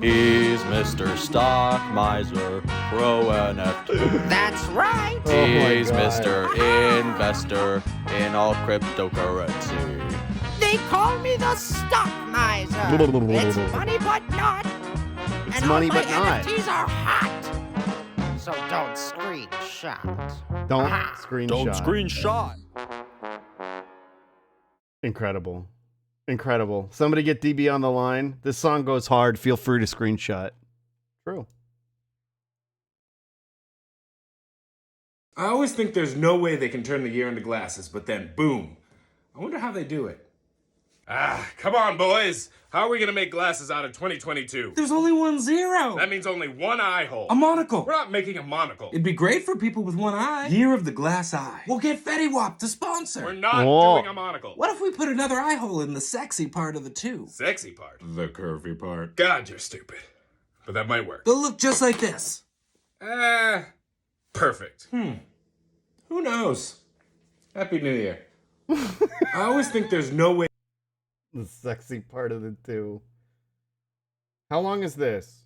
He's Mr. Stock Miser, Pro NFT. That's right. He's Mr. Investor in all cryptocurrency. They call me the stock miser. It's money, but not. It's and money, all my but not. NFTs are hot. So don't screenshot. Don't screenshot. Don't screenshot. Incredible. Incredible. Somebody get DB on the line. This song goes hard. Feel free to screenshot. True. I always think there's no way they can turn the year into glasses, but then boom. I wonder how they do it. Come on, boys. How are we gonna make glasses out of 2022? There's only 1 0. That means only one eye hole. A monocle. We're not making a monocle. It'd be great for people with one eye. Year of the glass eye. We'll get Fetty Wap to sponsor. We're not doing a monocle. What if we put another eye hole in the sexy part of the two? Sexy part? The curvy part. God, you're stupid. But that might work. They'll look just like this. Perfect. Who knows? Happy New Year. I always think there's no way. The sexy part of the two. How long is this?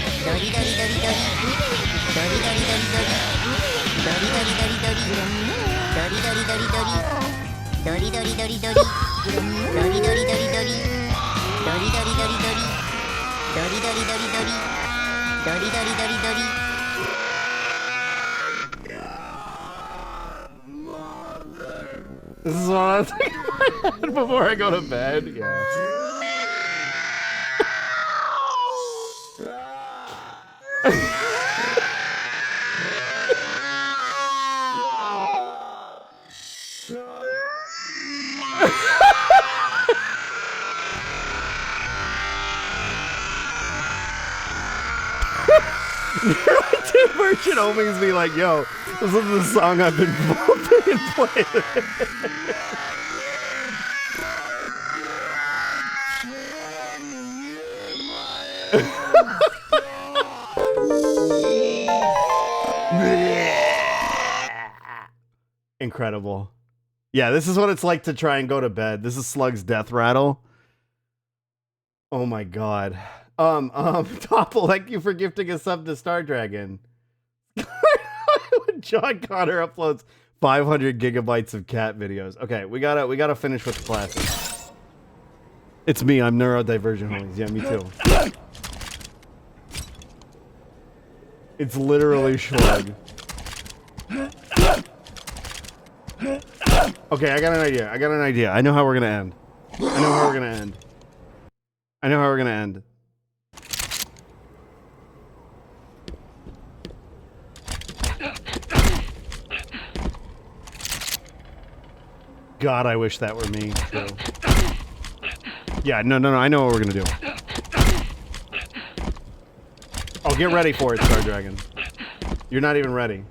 Dori, dori, dori, dori. Dori, dori, dori, dori. Dori, dori, dori, dori. Dori dori dori dori. Dori dori dori dori. Dori dori dori dori. Dori dori dori dori. Dori dori dori dori. This is what I was thinking before I go to bed. Yeah. Tim Merchant opens me like, yo, this is the song I've been bumping and playing. Incredible. Yeah, this is what it's like to try and go to bed. This is Slug's death rattle. Oh my god. Topple, thank you for gifting a sub to Star Dragon. John Connor uploads 500 gigabytes of cat videos. Okay, we gotta finish with the classics. It's me, I'm neurodivergent homies. Yeah, me too. It's literally Schlug. Okay, I got an idea. I know how we're gonna end. God, I wish that were me. Too. Yeah, no, I know what we're gonna do. Oh, get ready for it, Star Dragon. You're not even ready.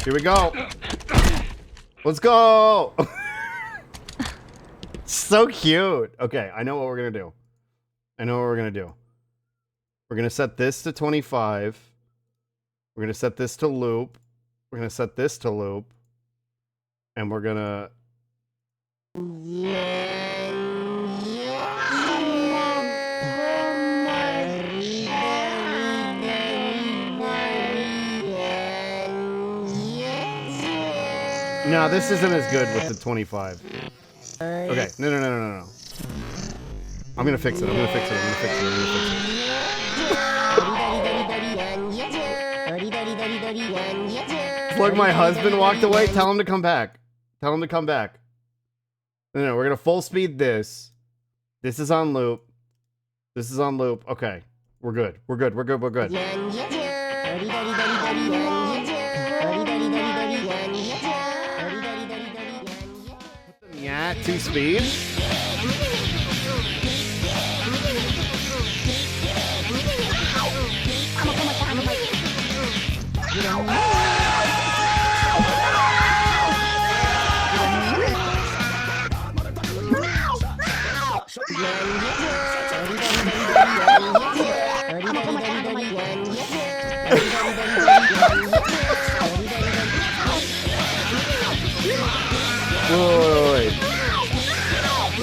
Here we go. Let's go. So cute. Okay, I know what we're gonna do. We're gonna set this to 25. We're gonna set this to loop. We're gonna set this to loop. And we're gonna... No, this isn't as good with the 25. Okay, no. I'm gonna fix it. Look, my husband walked away. Tell him to come back. No, we're gonna full speed this. This is on loop. Okay, we're good. Yeah, 2 speed.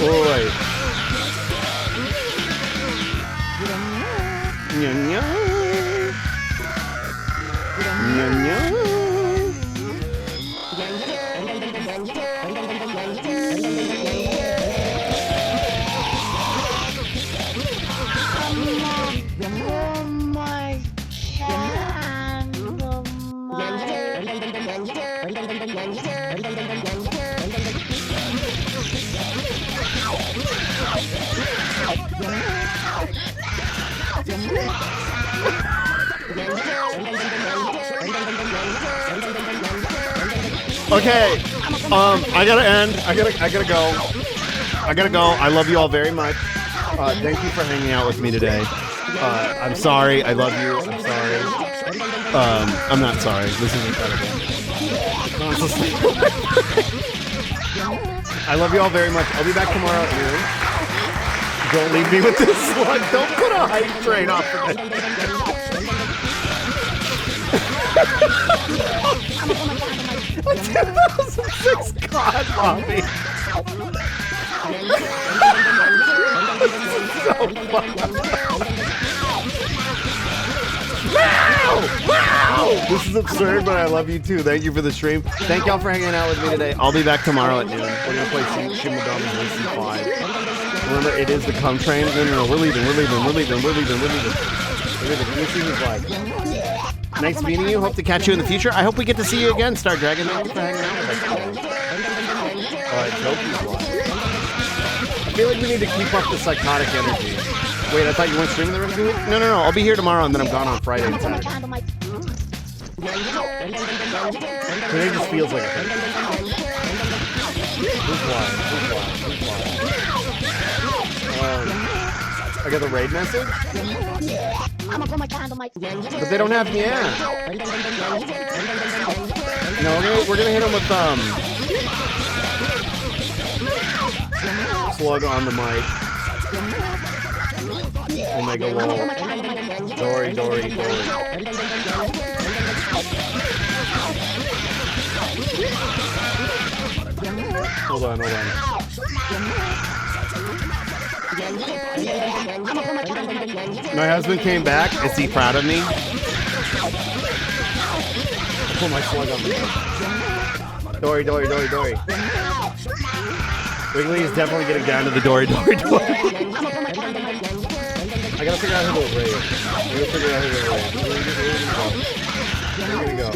Wait. Okay, I gotta end. I gotta go. I love you all very much. Thank you for hanging out with me today. I'm sorry. I love you. I'm sorry. I'm not sorry. This is incredible. I love you all very much. I'll be back tomorrow at noon. Don't leave me with this slug. Don't put a hype train off of it. 2006 God Lobby. This is so fun. Wow! This is absurd, but I love you too. Thank you for the stream. Thank y'all for hanging out with me today. I'll be back tomorrow at noon. We're gonna play Shin Megami Tensei 5. Remember, it is the cum train. No, we're leaving. Can you see his life? Nice meeting you. Hope to catch you in the future. I hope we get to see you again, Star Dragon. Thank you for hanging out with us today. Alright, Joki's live. I feel like we need to keep up the psychotic energy. Wait, I thought you weren't streaming the rest of the week? No. I'll be here tomorrow and then I'm gone on Friday and Saturday. Today just feels like a thing. Who's live? I got the raid message? But they don't have me at. No, we're gonna hit him with slug on the mic. Omega wall. Dory. Hold on. My husband came back. Is he proud of me? Pull my slug on the mic. Dory. Wiggly is definitely getting down to the Dory. I gotta figure out who to raid. Where are we gonna go?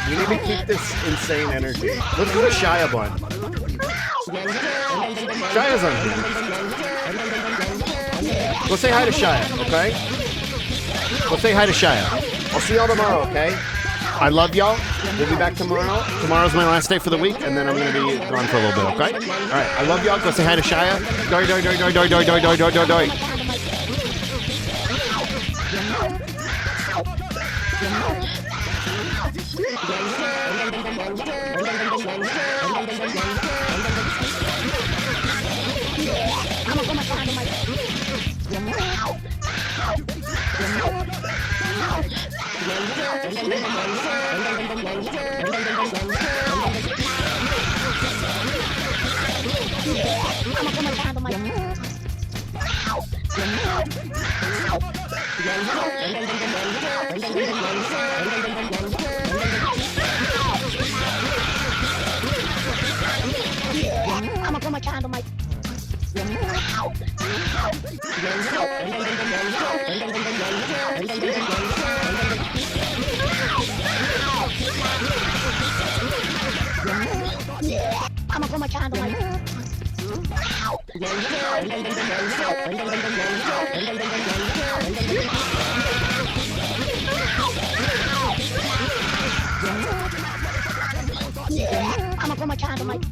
We need to keep this insane energy. Let's go to Shia Bun. Shia's on here. Go say hi to Shia, okay? Go say hi to Shia. I'll see y'all tomorrow, okay? I love y'all. We'll be back tomorrow. Tomorrow's my last day for the week, and then I'm gonna be gone for a little bit, okay? Alright, I love y'all. Go say hi to Shia. Dory. I'm gonna put my candle light. I'm gonna put my candle light.